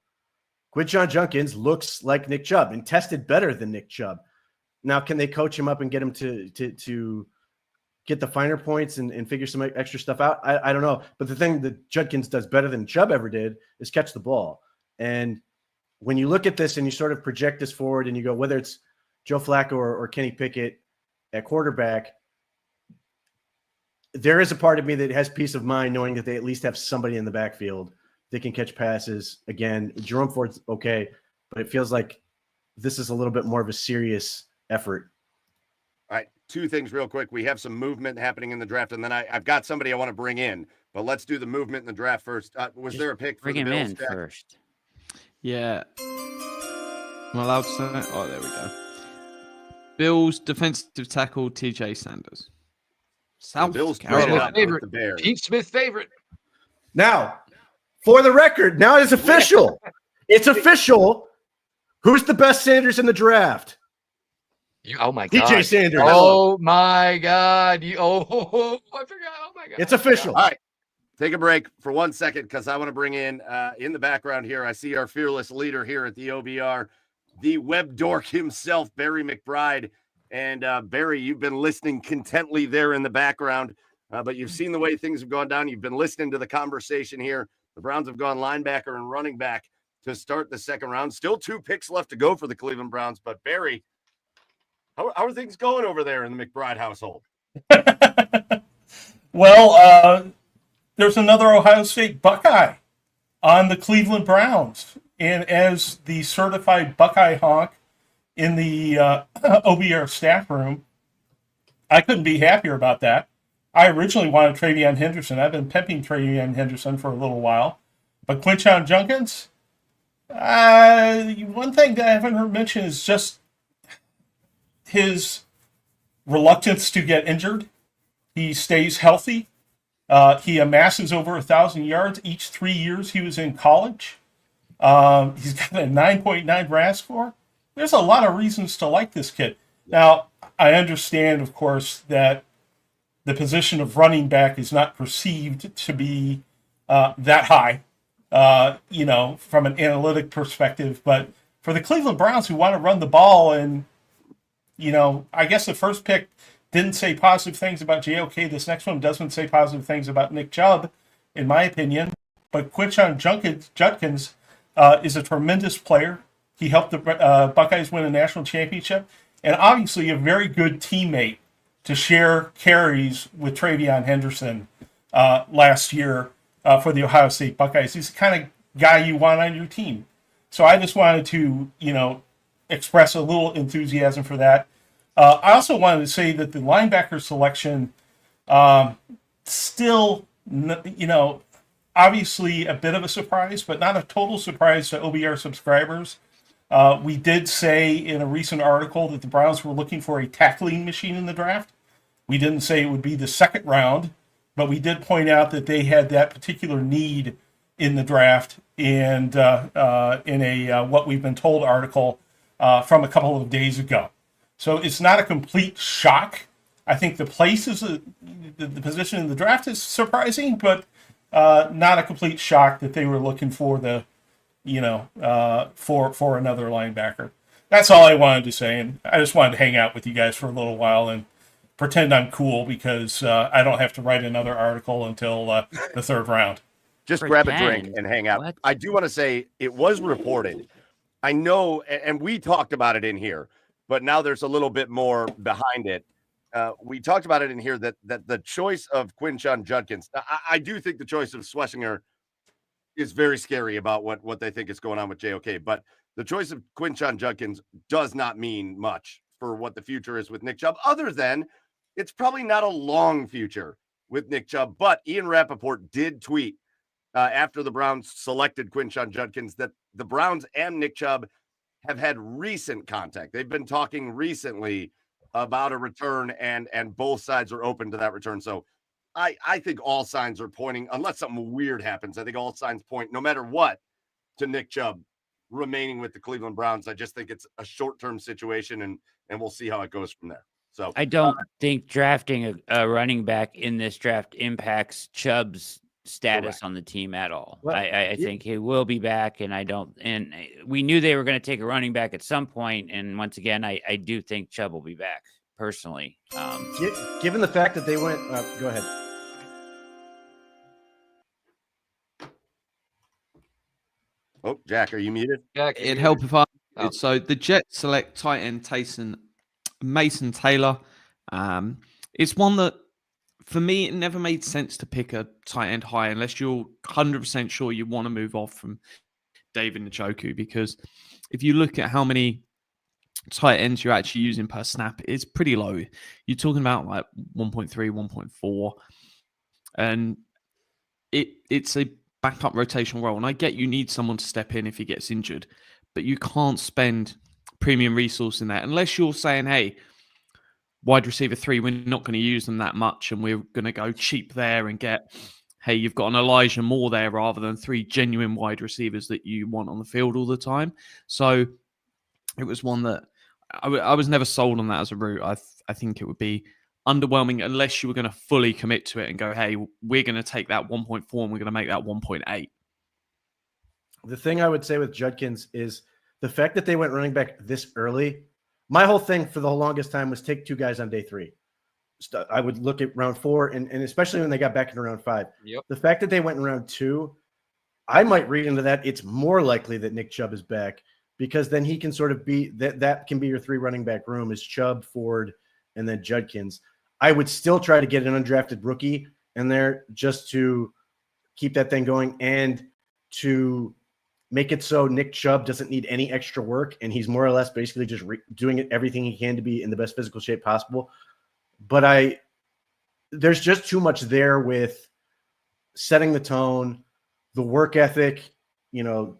Quinshon Judkins looks like Nick Chubb and tested better than Nick Chubb. Now, can they coach him up and get him to get the finer points and figure some extra stuff out? I don't know. But the thing that Judkins does better than Chubb ever did is catch the ball. And when you look at this and you sort of project this forward and you go, whether it's Joe Flacco or Kenny Pickett at quarterback, there is a part of me that has peace of mind knowing that they at least have somebody in the backfield that can catch passes. Again, Jerome Ford's okay, but it feels like this is a little bit more of a serious effort. All right, two things real quick. We have some movement happening in the draft, and then I've got somebody I want to bring in, but let's do the movement in the draft first. Was there a pick for the Bills? Bring him in first. Yeah. Am I allowed to say it? Oh, there we go. Bills defensive tackle TJ Sanders. South Bills Carolina. trade up with the Bears. Pete Smith favorite. Now, for the record, now it's official. It's official. Who's the best Sanders in the draft? Oh my God. DJ Sanders. Oh my God. I forgot. Oh my God. It's official. All right. Take a break for 1 second because I want to bring in the background here. I see our fearless leader here at the OBR, the web dork himself, Barry McBride. And Barry, you've been listening contently there in the background, but you've seen the way things have gone down. You've been listening to the conversation here. The Browns have gone linebacker and running back to start the second round. Still 2 picks left to go for the Cleveland Browns. But Barry, how are things going over there in the McBride household? Well, there's another Ohio State Buckeye on the Cleveland Browns. And as the certified Buckeye honk in the OBR staff room, I couldn't be happier about that. I originally wanted Travion Henderson. I've been pepping Travion Henderson for a little while. But Quinshon Judkins, one thing that I haven't heard mentioned is just his reluctance to get injured. He stays healthy. He amasses over 1,000 yards each 3 years he was in college. He's got a 9.9 RAS score. There's a lot of reasons to like this kid. Now, I understand, of course, that the position of running back is not perceived to be that high, from an analytic perspective. But for the Cleveland Browns who want to run the ball, and, I guess the first pick didn't say positive things about JOK. This next one doesn't say positive things about Nick Chubb, in my opinion. But Quinshon Judkins is a tremendous player. He helped the Buckeyes win a national championship, and obviously a very good teammate to share carries with Travion Henderson last year for the Ohio State Buckeyes. He's the kind of guy you want on your team. So I just wanted to, express a little enthusiasm for that. I also wanted to say that the linebacker selection still, obviously a bit of a surprise, but not a total surprise to OBR subscribers. We did say in a recent article that the Browns were looking for a tackling machine in the draft. We didn't say it would be the second round, but we did point out that they had that particular need in the draft, and in a What We've Been Told article from a couple of days ago. So it's not a complete shock. I think the place is the position in the draft is surprising, but not a complete shock that they were looking for the, for another linebacker. That's all I wanted to say, and I just wanted to hang out with you guys for a little while and pretend I'm cool because I don't have to write another article until the third round. Just grab a drink and hang out. What? I do want to say it was reported. I know, and we talked about it in here, but now there's a little bit more behind it. We talked about it in here that the choice of Quinshon Judkins, I do think the choice of Schwesinger is very scary about what they think is going on with JOK, but the choice of Quinshon Judkins does not mean much for what the future is with Nick Chubb, other than it's probably not a long future with Nick Chubb. But Ian Rappaport did tweet after the Browns selected Quinshon Judkins that the Browns and Nick Chubb have had recent contact. They've been talking recently about a return, and both sides are open to that return. So I think all signs are pointing, unless something weird happens, I think all signs point, no matter what, to Nick Chubb remaining with the Cleveland Browns. I just think it's a short-term situation, and we'll see how it goes from there. So I don't think drafting a running back in this draft impacts Chubb's status on the team at all. Well, I think he will be back, and and we knew they were going to take a running back at some point, and once again, I do think Chubb will be back personally. Given the fact that they went, go ahead. Oh, Jack, are you muted? Jack, it'd help if I. So the Jets select tight end Mason Taylor. It's one that, for me, it never made sense to pick a tight end high unless you're 100% sure you want to move off from David Njoku, because if you look at how many tight ends you're actually using per snap, it's pretty low. You're talking about like 1.3, 1.4, and it's a backup rotational role. And I get you need someone to step in if he gets injured, but you can't spend premium resource in that unless you're saying, hey, wide receiver 3, we're not going to use them that much, and we're going to go cheap there and get, hey, you've got an Elijah Moore there rather than 3 genuine wide receivers that you want on the field all the time. So it was one that I was never sold on that as a route. I think it would be underwhelming unless you were going to fully commit to it and go, hey, we're going to take that 1.4 and we're going to make that 1.8. The thing I would say with Judkins is the fact that they went running back this early. My whole thing for the longest time was take 2 guys on day 3. I would look at round 4, and especially when they got back into round 5. Yep. The fact that they went in round 2, I might read into that it's more likely that Nick Chubb is back, because then he can sort of be that can be your 3 running back room is Chubb, Ford, and then Judkins. I would still try to get an undrafted rookie in there just to keep that thing going and to make it so Nick Chubb doesn't need any extra work, and he's more or less basically just doing everything he can to be in the best physical shape possible. But there's just too much there with setting the tone, the work ethic, the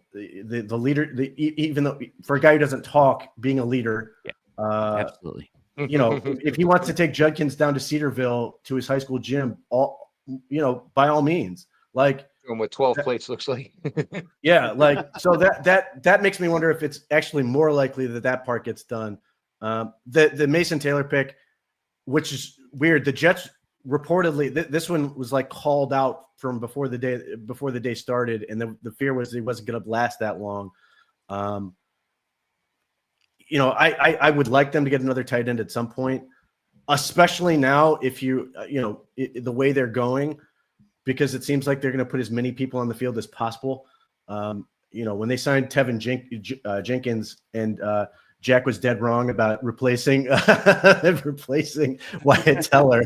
leader, even though for a guy who doesn't talk, being a leader. Yeah, absolutely. If he wants to take Judkins down to Cedarville to his high school gym, by all means, like what 12 plates looks like. Yeah, like so that makes me wonder if it's actually more likely that part gets done. The Mason Taylor pick, which is weird. The Jets reportedly this one was like called out from before the day started, and the fear was it wasn't going to last that long. I would like them to get another tight end at some point, especially now if the way they're going, because it seems like they're going to put as many people on the field as possible. When they signed Tevin Jenkins, and Jack was dead wrong about replacing Wyatt Teller.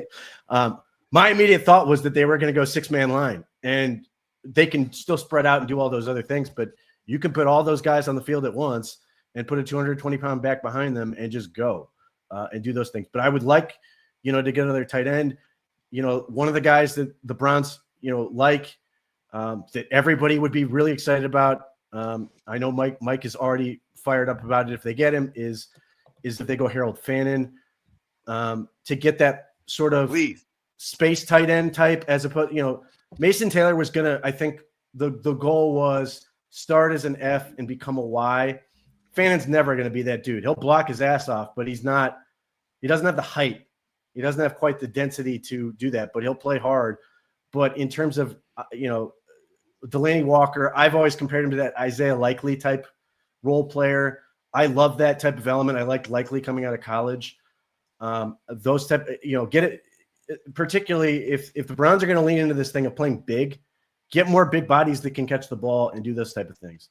My immediate thought was that they were going to go 6-man line, and they can still spread out and do all those other things, but you can put all those guys on the field at once and put a 220-pound back behind them and just go and do those things. But I would like, to get another tight end. One of the guys that the Browns, that everybody would be really excited about. I know Mike is already fired up about it. If they get him, is if they go Harold Fannin to get that sort of space tight end type, as opposed, Mason Taylor was gonna. I think the goal was start as an F and become a Y. Fannin's never going to be that dude. He'll block his ass off, but he's not. He doesn't have the height. He doesn't have quite the density to do that, but he'll play hard. But in terms of, Delaney Walker, I've always compared him to that Isaiah Likely type role player. I love that type of element. I liked Likely coming out of college. Those type, get it, particularly if the Browns are going to lean into this thing of playing big, get more big bodies that can catch the ball and do those type of things.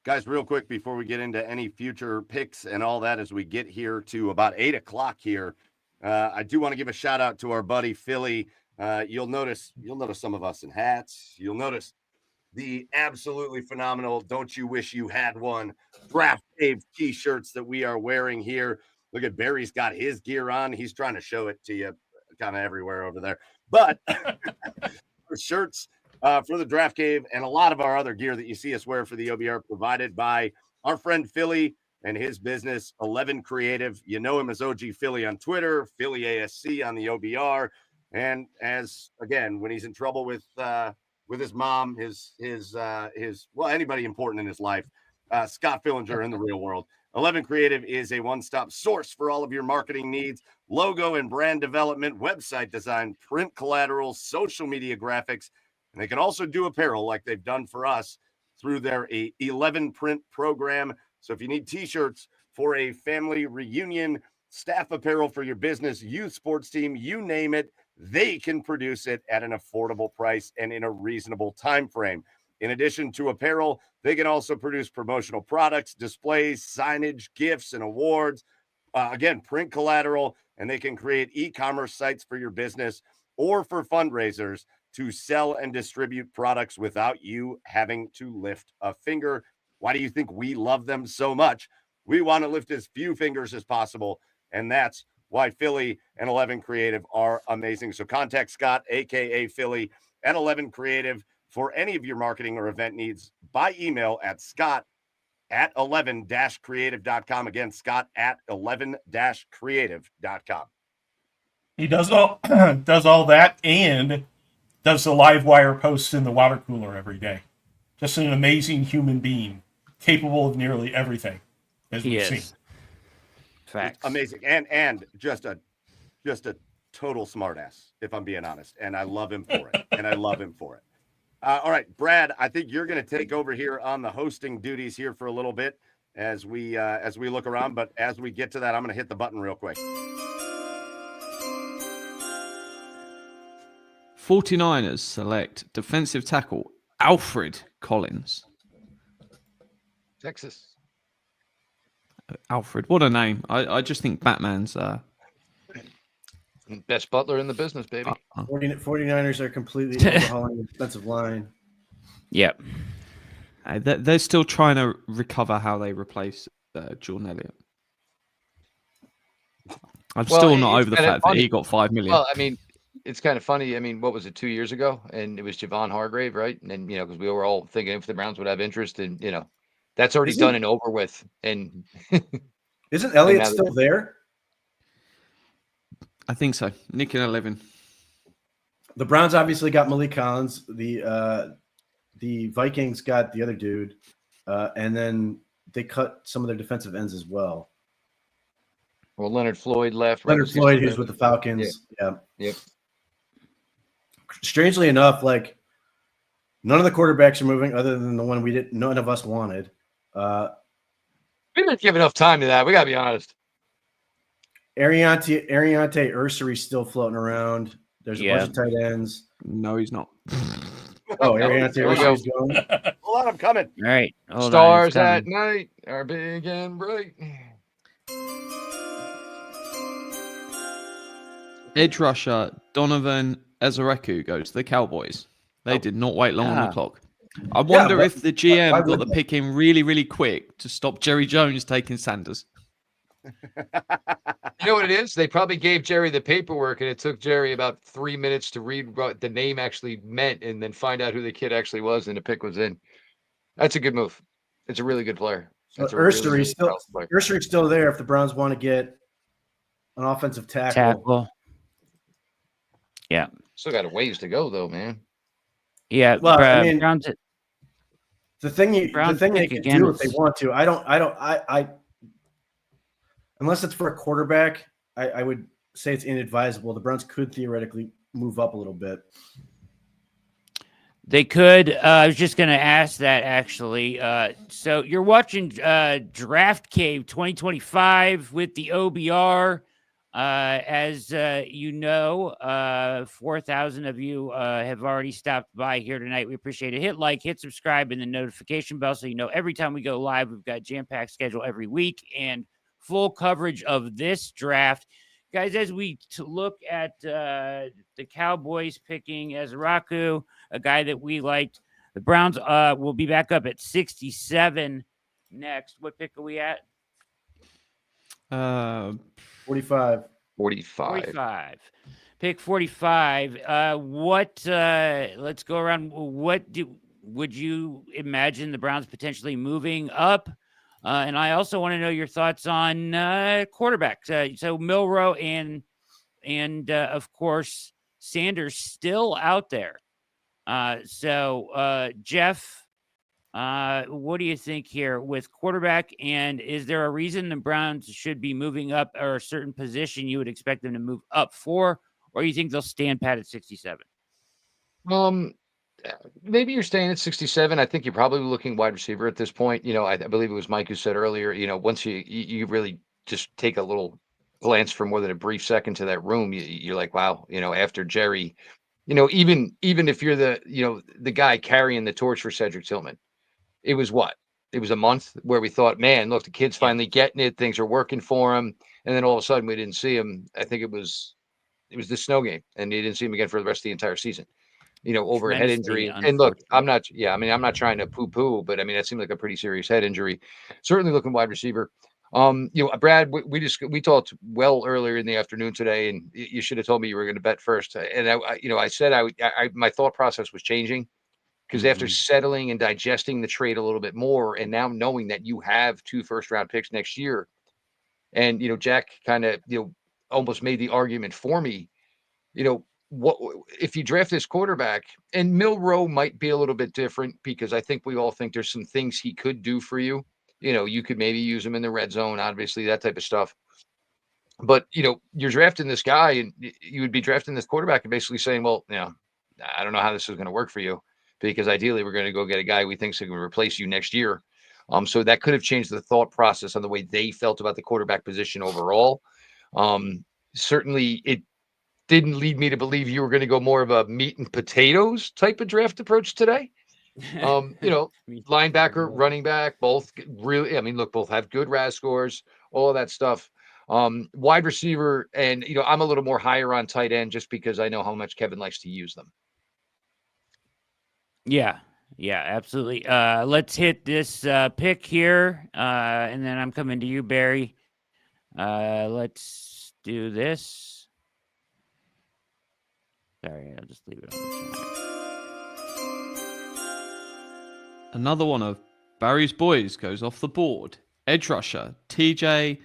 Guys, real quick before we get into any future picks and all that, as we get here to about 8 o'clock here, I do want to give a shout out to our buddy Philly. You'll notice some of us in hats. You'll notice the absolutely phenomenal "Don't You Wish You Had One" Draft Cave t-shirts that we are wearing here. Look at Barry's got his gear on. He's trying to show it to you kind of everywhere over there. But our shirts for the Draft Cave and a lot of our other gear that you see us wear for the OBR provided by our friend Philly and his business 11 Creative. You know him as OG Philly on Twitter, Philly ASC on the OBR, and as again when he's in trouble with his mom, his anybody important in his life, Scott Fillinger in the real world. 11 Creative is a one-stop source for all of your marketing needs, logo and brand development, website design, print collateral, social media graphics. And they can also do apparel like they've done for us through their 11 print program. So if you need t-shirts for a family reunion, staff apparel for your business, youth sports team, you name it, they can produce it at an affordable price and in a reasonable time frame. In addition to apparel, they can also produce promotional products, displays, signage, gifts, and awards. Again, print collateral, and they can create e-commerce sites for your business or for fundraisers to sell and distribute products without you having to lift a finger. Why do you think we love them so much? We want to lift as few fingers as possible, and that's why Philly and 11 Creative are amazing. So contact Scott, a.k.a. Philly, at 11 Creative for any of your marketing or event needs by email at scott at 11-creative.com. Again, Scott at 11-creative.com. He does all does all that and does the live wire posts in the water cooler every day. Just an amazing human being, capable of nearly everything, as He we've is. seen. Facts. Amazing. And just a total smartass, if I'm being honest. And I love him for it. All right, Brad, I think you're going to take over here on the hosting duties here for a little bit as we look around. But as we get to that, I'm going to hit the button real quick. 49ers select defensive tackle Alfred Collins. Texas. Alfred, what a name. I just think Batman's Best butler in the business, baby. 49ers are completely overhauling the defensive line. Yep. they're still trying to recover how they replace Jordan Elliott. I'm still not over the fact that he got $5 million. Well, I mean, it's kind of funny. I mean, what was it, 2 years ago? And it was Javon Hargrave, right? And because we were all thinking if the Browns would have interest, and that's already done and over with. And isn't Elliott still there? I think so. Nick and 11. The Browns obviously got Malik Collins. The Vikings got the other dude, and then they cut some of their defensive ends as well. Well, Leonard Floyd left. Leonard Floyd, who's with the Falcons. Yeah. Yep. Strangely enough, like none of the quarterbacks are moving, other than the one none of us wanted. We didn't give enough time to that. We gotta be honest. Ariante Ursery's still floating around. There's a bunch of tight ends. No, he's not. Oh, Ariante Ursery's going. Hold on, I'm coming. All right. Stars at night are big and bright. Edge rusher Donovan Ezereku goes to the Cowboys. They did not wait long on the clock. I wonder if the GM got the pick in really, really quick to stop Jerry Jones taking Sanders. You know what it is? They probably gave Jerry the paperwork, and it took Jerry about 3 minutes to read what the name actually meant and then find out who the kid actually was, and the pick was in. That's a good move. It's a really good player. Ursery's still there if the Browns want to get an offensive tackle. Yeah. Still got a ways to go, though, man. Yeah. Well, I mean, Browns, the thing they can do if they want to. I unless it's for a quarterback, I would say it's inadvisable. The Browns could theoretically move up a little bit. They could. I was just going to ask that, actually. So you're watching Draft Cave 2025 with the OBR. As you know, 4,000 of you have already stopped by here tonight. We appreciate it. Hit like, hit subscribe, and the notification bell so you know every time we go live. We've got jam-packed schedule every week and full coverage of this draft. Guys, as we look at the Cowboys picking Ezereku, a guy that we liked, the Browns will be back up at 67 next. What pick are we at? 45. Pick 45. Let's go around. Would you imagine the Browns potentially moving up? And I also want to know your thoughts on quarterbacks. So Milroe and of course Sanders still out there. So Jeff, what do you think here with quarterback? And is there a reason the Browns should be moving up, or a certain position you would expect them to move up for, or you think they'll stand pat at 67? Maybe you're staying at 67. I think you're probably looking wide receiver at this point. I believe it was Mike who said earlier, once you really just take a little glance for more than a brief second to that room, you're like, wow, after Jerry, even if you're the guy carrying the torch for Cedric Tillman, it was a month where we thought, man, look, the kid's finally getting it. Things are working for him. And then all of a sudden we didn't see him. I think it was the snow game, and you didn't see him again for the rest of the entire season. Over a head injury. And look, I'm not trying to poo-poo, but I mean, that seemed like a pretty serious head injury. Certainly looking wide receiver. Brad, we talked well earlier in the afternoon today, and you should have told me you were going to bet first. And I said my thought process was changing. because after settling and digesting the trade a little bit more, and now knowing that you have 2 first-round picks next year, and Jack kind of almost made the argument for me. What if you draft this quarterback, and Milroe might be a little bit different because I think we all think there's some things he could do for you. You could maybe use him in the red zone, obviously, that type of stuff. But, you're drafting this guy, and you would be drafting this quarterback and basically saying, well, I don't know how this is going to work for you, because ideally we're going to go get a guy we think is going to replace you next year. So that could have changed the thought process on the way they felt about the quarterback position overall. Certainly it didn't lead me to believe you were going to go more of a meat and potatoes type of draft approach today. Linebacker, running back, both really, look, both have good RAS scores, all of that stuff. Wide receiver, and I'm a little more higher on tight end just because I know how much Kevin likes to use them. Yeah, absolutely. Let's hit this pick here, and then I'm coming to you, Barry. Let's do this. Sorry, I'll just leave it on the side. Another one of Barry's boys goes off the board. Edge rusher, TJ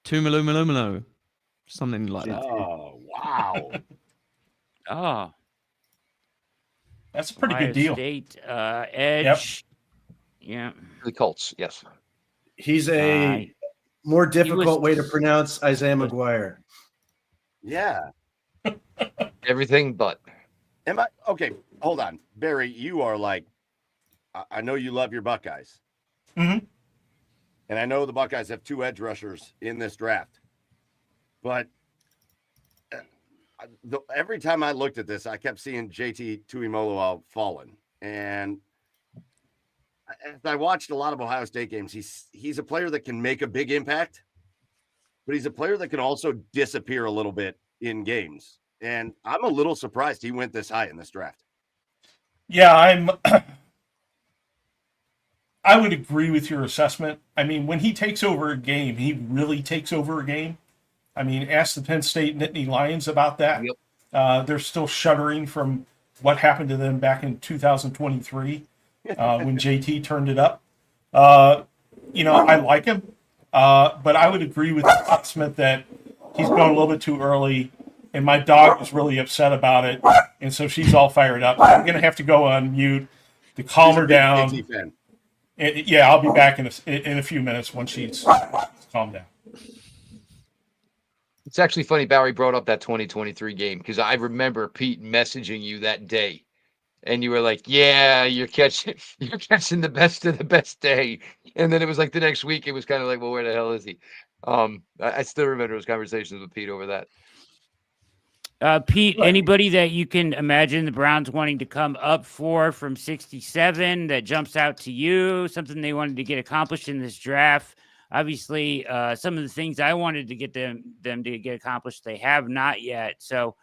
Tumalumalo. Something like that. Oh, wow. Oh. That's a pretty Ohio good deal. State, edge. Yep. Yeah. The Colts, yes. He's a more difficult way to pronounce Isaiah McGuire. Yeah. Everything but. Am I okay? Hold on, Barry. You are like, I know you love your Buckeyes, Mm-hmm. and I know the Buckeyes have 2 edge rushers in this draft. But every time I looked at this, I kept seeing JT Tuimoloau falling, and as I watched a lot of Ohio State games, he's a player that can make a big impact, but he's a player that can also disappear a little bit in games. And I'm a little surprised he went this high in this draft. Yeah, I would agree with your assessment. When he takes over a game, he really takes over a game. Ask the Penn State Nittany Lions about that. Yep. They're still shuddering from what happened to them back in 2023 when JT turned it up. I like him, but I would agree with Todd Smith that he's going a little bit too early. And my dog is really upset about it, and so she's all fired up. I'm going to have to go on mute to calm her down. Yeah, I'll be back in a few minutes when she's calmed down. It's actually funny Barry brought up that 2023 game, because I remember Pete messaging you that day, and you were like, "Yeah, you're catching the best of the best day." And then it was like the next week, it was kind of like, "Well, where the hell is he?" I still remember those conversations with Pete over that. Pete, anybody that you can imagine the Browns wanting to come up for from 67 that jumps out to you, something they wanted to get accomplished in this draft? Obviously, some of the things I wanted to get them to get accomplished, they have not yet. So,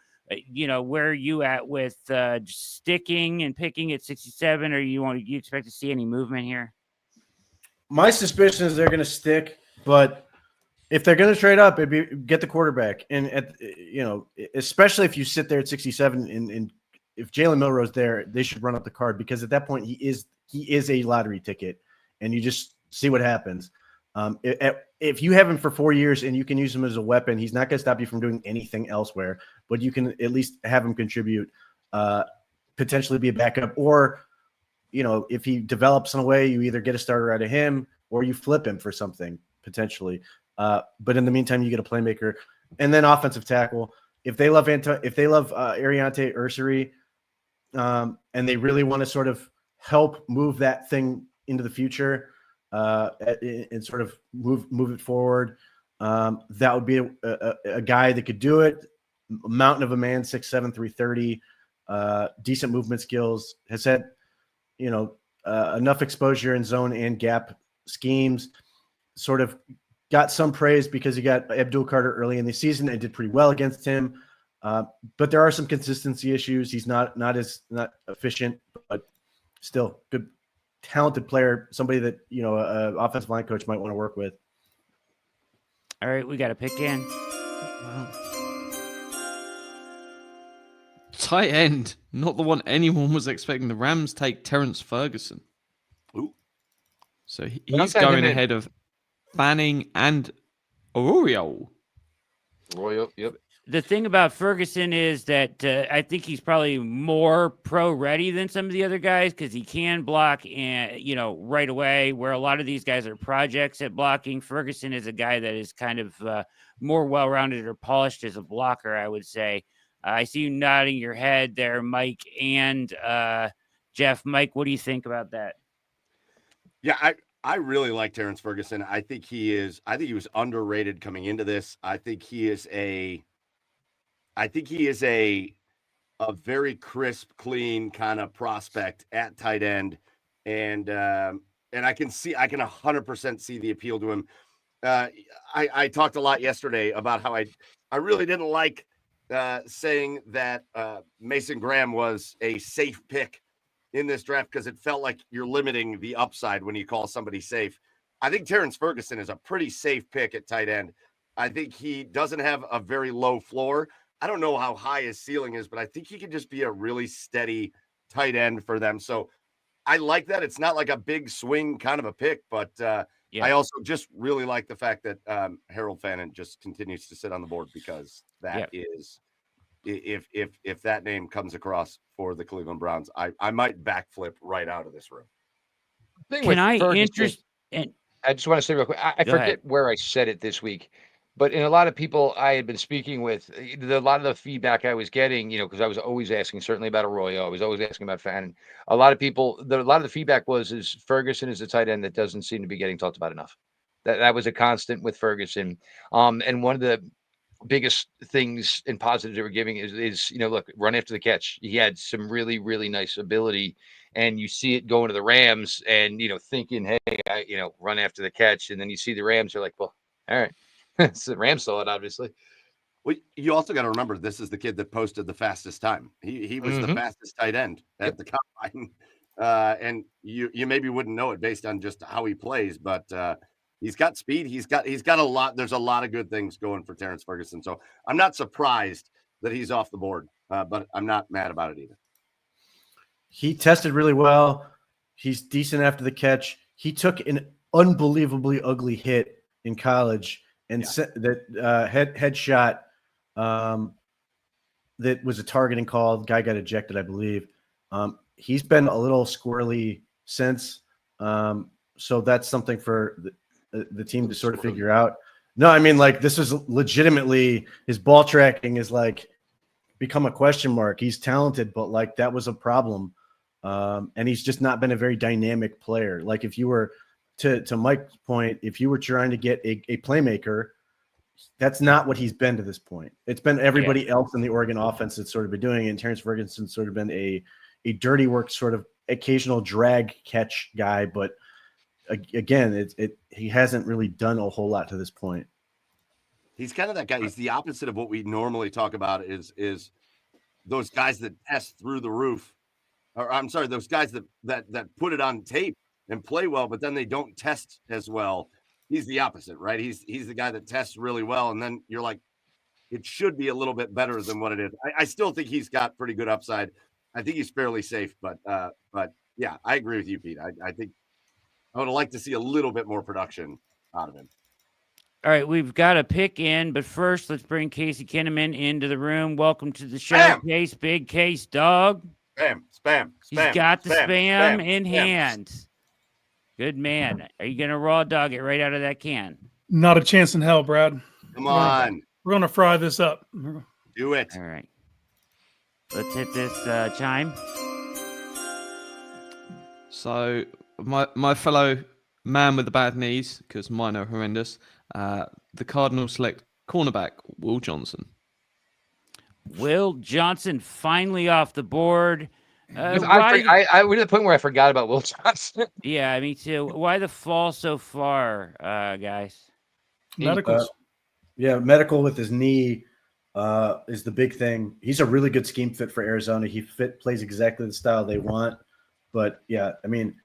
where are you at with sticking and picking at 67, or you expect to see any movement here? My suspicion is they're going to stick, but if they're going to trade up, get the quarterback. And especially if you sit there at 67, and if Jalen Milroe's there, they should run up the card, because at that point he is a lottery ticket, and you just see what happens. If you have him for 4 years and you can use him as a weapon, he's not going to stop you from doing anything elsewhere. But you can at least have him contribute, potentially be a backup, or if he develops in a way, you either get a starter out of him or you flip him for something potentially. But in the meantime, you get a playmaker, and then offensive tackle. If they love Ariante Ursary, and they really want to sort of help move that thing into the future, and sort of move it forward, that would be a guy that could do it. Mountain of a man, 6'7", 330, decent movement skills, has had enough exposure in zone and gap schemes, sort of got some praise because he got Abdul Carter early in the season and did pretty well against him. But there are some consistency issues. He's not efficient, but still good, talented player, somebody that, an offensive line coach might want to work with. All right, we got to pick in. tight end, not the one anyone was expecting. The Rams take Terrence Ferguson. Ooh. So But he's I'm going him in. ahead of Fanning and Arroyo. Royal, yep. The thing about Ferguson is that I think he's probably more pro ready than some of the other guys because he can block and right away. Where a lot of these guys are projects at blocking, Ferguson is a guy that is kind of more well rounded or polished as a blocker. I would say. I see you nodding your head there, Mike and Jeff. Mike, what do you think about that? Yeah, I really like Terrence Ferguson. I think he was underrated coming into this. I think he is a very crisp, clean kind of prospect at tight end, and I can 100% see the appeal to him. I talked a lot yesterday about how I really didn't like saying that Mason Graham was a safe pick in this draft because it felt like you're limiting the upside when you call somebody safe. I think Terrence Ferguson is a pretty safe pick at tight end. I think he doesn't have a very low floor. I don't know how high his ceiling is, but I think he could just be a really steady tight end for them. So I like that. It's not like a big swing kind of a pick, but I also just really like the fact that Harold Fannin just continues to sit on the board because that is, if that name comes across for the Cleveland Browns, I might backflip right out of this room. I just want to say real quick, I forget where I said it this week, but in a lot of people I had been speaking with, a lot of the feedback I was getting, because I was always asking certainly about Arroyo, I was always asking about Fannin. A lot of the feedback is Ferguson is a tight end that doesn't seem to be getting talked about enough. That was a constant with Ferguson. And one of the biggest things and positives they were giving is look, run after the catch. He had some really, really nice ability. And you see it going to the Rams and, thinking, hey, run after the catch. And then you see the Rams, you're like, well, all right. It's the Rams saw it, obviously. Well, you also got to remember, this is the kid that posted the fastest time. He was the fastest tight end at the combine. And you maybe wouldn't know it based on just how he plays, but he's got speed. He's got a lot. There's a lot of good things going for Terrence Ferguson. So I'm not surprised that he's off the board, but I'm not mad about it either. He tested really well. He's decent after the catch. He took an unbelievably ugly hit in college and headshot that was a targeting call. The guy got ejected, I believe. He's been a little squirrely since. So that's something for the team to sort of figure out. No, I mean, like, this is legitimately, his ball tracking is like become a question mark. He's talented, but like that was a problem. And he's just not been a very dynamic player. Like, if you were to Mike's point, if you were trying to get a playmaker, that's not what he's been to this point. It's been everybody else in the Oregon offense that's sort of been doing it. And Terrence Ferguson's sort of been a dirty work, sort of occasional drag catch guy. But again, he hasn't really done a whole lot to this point. He's kind of that guy. He's the opposite of what we normally talk about is those guys that test through the roof. Or I'm sorry, those guys that put it on tape and play well, but then they don't test as well. He's the opposite, right? He's the guy that tests really well, and then you're like, it should be a little bit better than what it is. I still think he's got pretty good upside. I think he's fairly safe, but yeah, I agree with you, Pete. I think I would like to see a little bit more production out of him. All right, we've got a pick in, but first let's bring Casey Kinnaman into the room. Welcome to the show, Spam. Case. Big Case, dog. Spam. He's got the spam in hand. Good man. Are you going to raw dog it right out of that can? Not a chance in hell, Brad. Come on. We're going to fry this up. Do it. All right. Let's hit this chime. So my fellow man with the bad knees, because mine are horrendous, the Cardinals select cornerback Will Johnson. Will Johnson finally off the board. I was at the point where I forgot about Will Johnson. Yeah, me too. Why the fall so far, guys? Medicals. Medical with his knee is the big thing. He's a really good scheme fit for Arizona. He plays exactly the style they want. But yeah, I mean,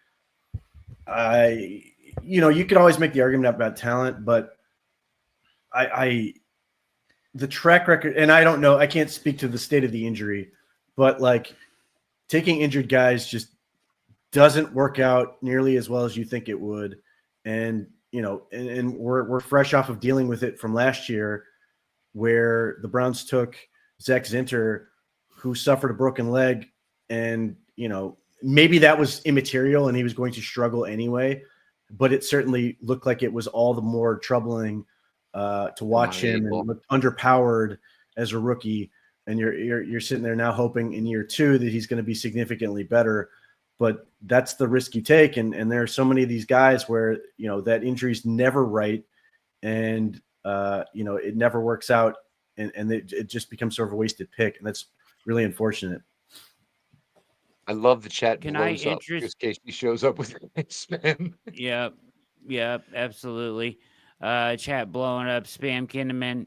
you could always make the argument about talent, but the track record, and I don't know, I can't speak to the state of the injury, but like taking injured guys just doesn't work out nearly as well as you think it would. And, you know, and we're fresh off of dealing with it from last year where the Browns took Zach Zinter, who suffered a broken leg. And, you know, maybe that was immaterial and he was going to struggle anyway, but it certainly looked like it was all the more troubling to watch him and look underpowered as a rookie. And you're sitting there now hoping in year 2 that he's going to be significantly better. But that's the risk you take. And there are so many of these guys where, you know, that injury's never right. And, you know, it never works out. And it just becomes sort of a wasted pick. And that's really unfortunate. I love the chat. Can I blows up just in case he shows up with spam? Yep, absolutely. Chat blowing up, spam Kinnaman.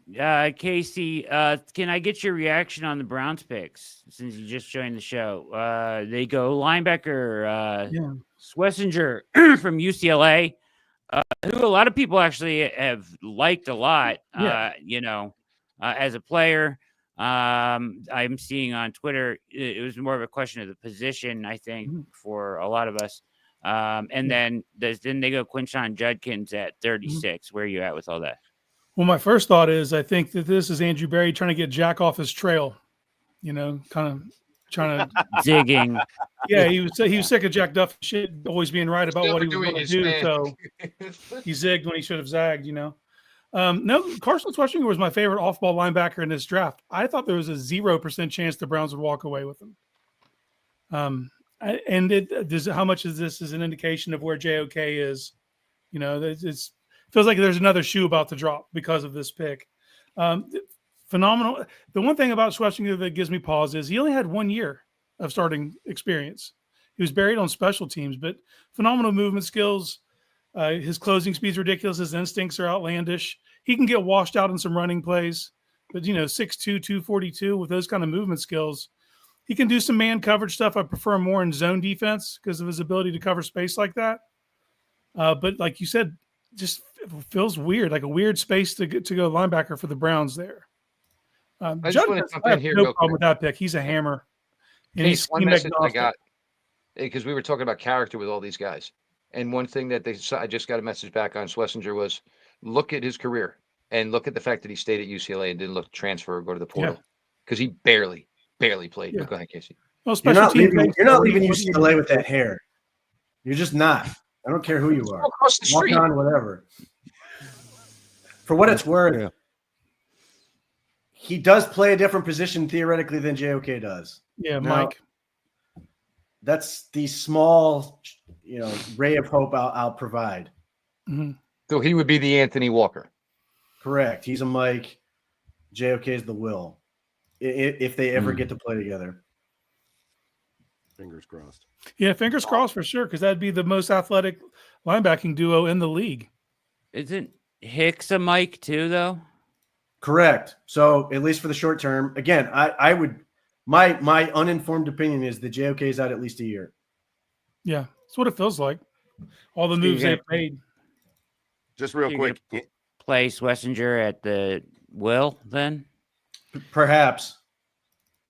Casey, can I get your reaction on the Browns picks since you just joined the show? They go linebacker Schwesinger from UCLA, who a lot of people actually have liked a lot, you know, as a player. I'm seeing on Twitter, it was more of a question of the position, I think, for a lot of us. And then they go Quinshon Judkins at 36. Where are you at with all that? Well, my first thought is I think that this is Andrew Berry trying to get Jack off his trail, you know, kind of trying to zigging. Yeah, he was sick of Jack Duff shit always being right about what he was going to do. So he zigged when he should have zagged, you know. No, Carson Schwesinger was my favorite off-ball linebacker in this draft. I thought there was a 0% chance the Browns would walk away with him. How much is this is an indication of where JOK is? You know, it feels like there's another shoe about to drop because of this pick. Phenomenal. The one thing about Schwesinger that gives me pause is he only had 1 year of starting experience. He was buried on special teams, but phenomenal movement skills. His closing speed's ridiculous. His instincts are outlandish. He can get washed out in some running plays, but, you know, 6'2", 242 with those kind of movement skills. He can do some man coverage stuff. I prefer him more in zone defense because of his ability to cover space like that. But like you said, just feels weird, like a weird space to go linebacker for the Browns there. I have no problem with that pick. He's a hammer. And he's one message I got, because we were talking about character with all these guys. And one thing that I just got a message back on Schwesinger was look at his career and look at the fact that he stayed at UCLA and didn't look to transfer or go to the portal because he barely played. Yeah. Go ahead, Casey. Well, you're not leaving UCLA with that hair. You're just not. I don't care who you are. Across the street. Walk on, whatever. For what it's worth, he does play a different position theoretically than JOK does. Yeah, now, Mike. That's the small, you know, ray of hope I'll provide. Mm-hmm. So he would be the Anthony Walker. Correct. He's a Mike. JOK is the Will. If they ever get to play together. Fingers crossed. Yeah, fingers crossed for sure, because that'd be the most athletic linebacking duo in the league. Isn't Hicks a Mike too, though? Correct. So at least for the short term, again, I would my uninformed opinion is that JOK is out at least a year. Yeah, that's what it feels like. All the moves they've made. Just real quick, play Schwesinger at the will then. Perhaps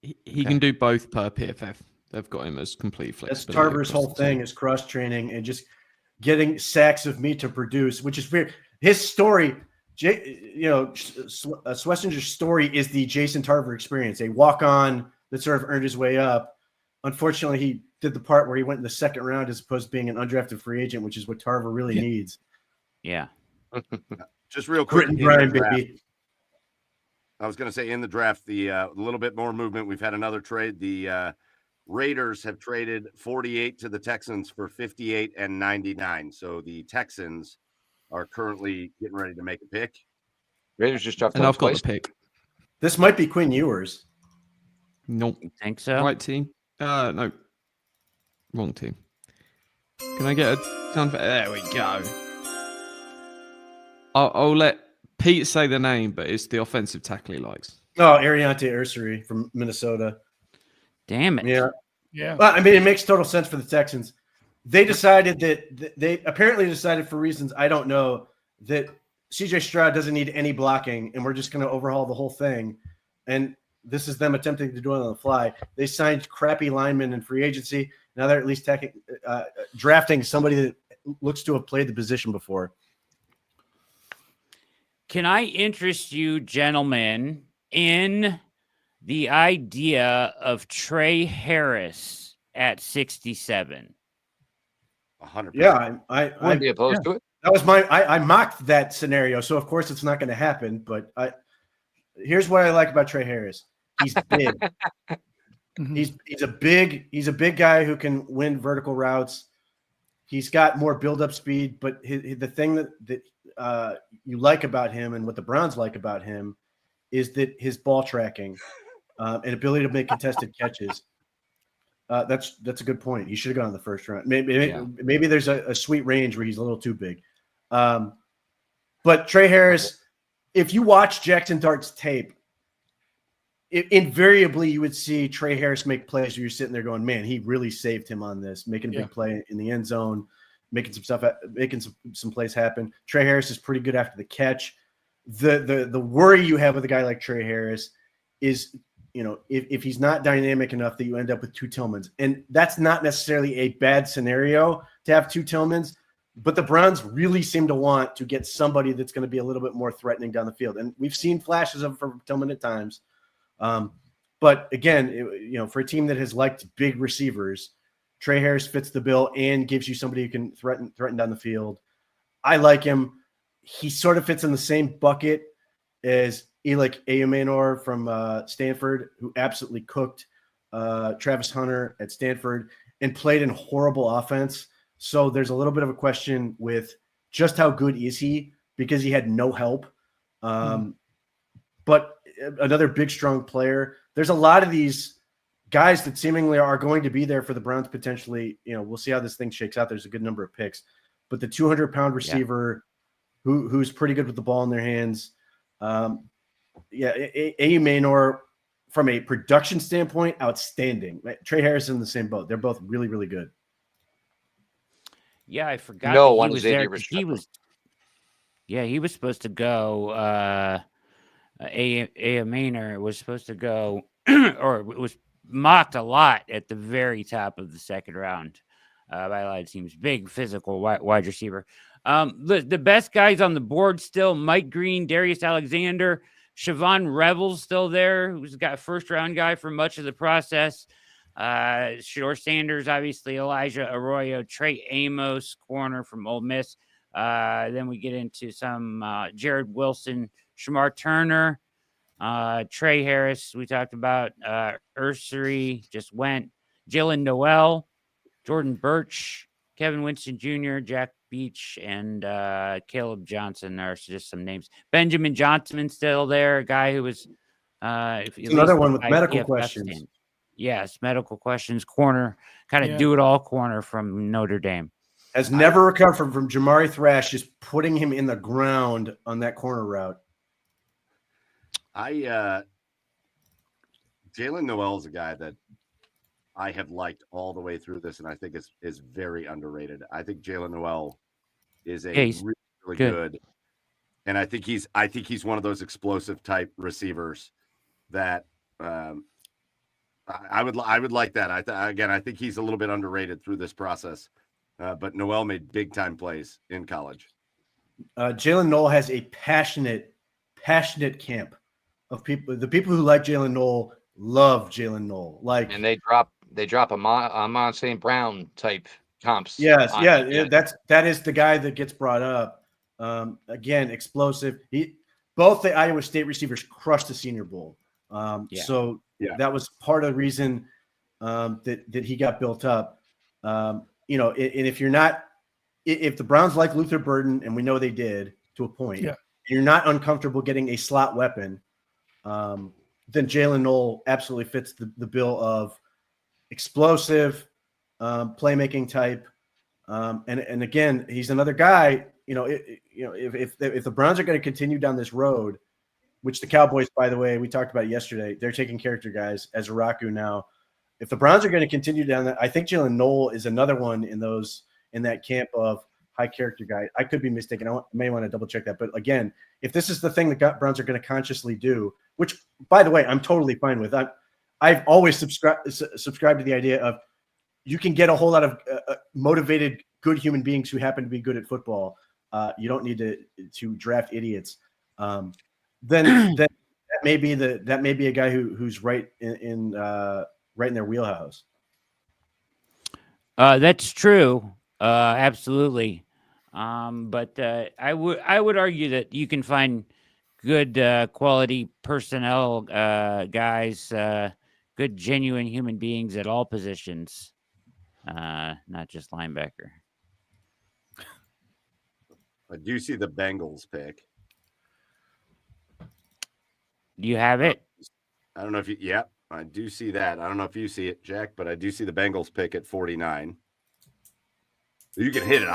he can do both per PFF. They've got him as complete flexibility. That's Tarver's whole thing is cross training and just getting sacks of meat to produce, which is weird. His story, Schwesinger's story is the Jason Tarver experience. A walk on that sort of earned his way up. Unfortunately, he did the part where he went in the second round as opposed to being an undrafted free agent, which is what Tarver really needs. Yeah. Just real quick. Brian, baby. I was going to say in the draft, a little bit more movement. We've had another trade. The Raiders have traded 48 to the Texans for 58 and 99. So the Texans are currently getting ready to make a pick. Raiders just dropped. And I've got the pick. This might be Quinn Ewers. Nope. You think so? Right team? No. Wrong team. Can I get a sound? There we go. I'll let Pete say the name, but it's the offensive tackle he likes. Oh, Ariante Ursary from Minnesota. Damn it. Yeah. Well, I mean, it makes total sense for the Texans. They decided they apparently decided for reasons I don't know that CJ Stroud doesn't need any blocking, and we're just going to overhaul the whole thing. And this is them attempting to do it on the fly. They signed crappy linemen in free agency. Now they're at least drafting somebody that looks to have played the position before. Can I interest you, gentlemen, in the idea of Trey Harris at 67? 100%. Yeah, I Wouldn't be opposed to it. That was I mocked that scenario, so of course it's not going to happen. But here's what I like about Trey Harris. He's big. He's a big guy who can win vertical routes. He's got more build-up speed, but the thing that you like about him and what the Browns like about him is that his ball tracking and ability to make contested catches. That's a good point. He should have gone in the first round. Maybe there's a sweet range where he's a little too big. But Trey Harris, if you watch Jackson Dart's tape, invariably you would see Trey Harris make plays where you're sitting there going, man, he really saved him on this, making a big play in the end zone, making some plays happen. Trey Harris is pretty good after the catch. The worry you have with a guy like Trey Harris is, if he's not dynamic enough that you end up with two Tillmans. And that's not necessarily a bad scenario to have two Tillmans, but the Browns really seem to want to get somebody that's going to be a little bit more threatening down the field. And we've seen flashes of from Tillman at times. But again, for a team that has liked big receivers, Trey Harris fits the bill and gives you somebody who can threaten down the field. I like him. He sort of fits in the same bucket as Elik Eyamanor from Stanford, who absolutely cooked Travis Hunter at Stanford and played in horrible offense. So there's a little bit of a question with just how good is he, because he had no help. But another big, strong player. There's a lot of these guys that seemingly are going to be there for the Browns potentially. We'll see how this thing shakes out. There's a good number of picks. But the 200-pound receiver who's pretty good with the ball in their hands. Eyamanor, from a production standpoint, outstanding. Trey Harris in the same boat. They're both really, really good. Yeah, I forgot. No he one was is there. He was supposed to go. Eyamanor was supposed to go, or was mocked a lot at the very top of the second round by a lot of teams. Big, physical wide receiver. The best guys on the board still: Mike Green, Darius Alexander, Siobhan Revel's still there, who's got a first-round guy for much of the process. Shedeur Sanders, obviously, Elijah Arroyo, Trey Amos, corner from Ole Miss. Then we get into some Jared Wilson, Shamar Turner, Trey Harris. We talked about Ursary just went. Jalen Noel, Jordan Birch, Kevin Winston Jr., Jack Beach, and Caleb Johnson are just some names. Benjamin Johnson still there, a guy who was another one with medical questions. Yes, medical questions. Corner, kind of do-it-all corner from Notre Dame. Has never recovered from Jamari Thrash just putting him in the ground on that corner route. Jalen Noel is a guy that I have liked all the way through this, and I think is very underrated. I think Jalen Noel is really good. And I think he's one of those explosive type receivers that I would like that. I think he's a little bit underrated through this process. But Noel made big time plays in college. Jalen Noel has a passionate camp of people. The people who like Jalen Noel love Jalen Noel. And they drop a Amon St. Brown type comps. Yes, that is the guy that gets brought up. Again, explosive. Both the Iowa State receivers crushed the Senior Bowl. So that was part of the reason that he got built up. And if the Browns like Luther Burden, and we know they did to a point, you're not uncomfortable getting a slot weapon, then Jalen Noel absolutely fits the bill of explosive, playmaking type. And again, he's another guy, if the Browns are going to continue down this road, which the Cowboys, by the way, we talked about yesterday, they're taking character guys as Araku now. If the Browns are going to continue down that, I think Jalen Noel is another one in that camp of high character guy. I could be mistaken. I may want to double check that. But again, if this is the thing the Browns are going to consciously do, which, by the way, I'm totally fine with. I've always subscribed to the idea of you can get a whole lot of motivated, good human beings who happen to be good at football. You don't need to draft idiots. Then that may be a guy who's right in their wheelhouse. That's true. Absolutely. But I would argue that you can find good quality personnel guys, good genuine human beings at all positions, not just linebacker. I do see the Bengals pick. Do you have it? I don't know if you. Yeah, I do see that. I don't know if you see it, Jack, but I do see the Bengals pick at 49. You can hit it.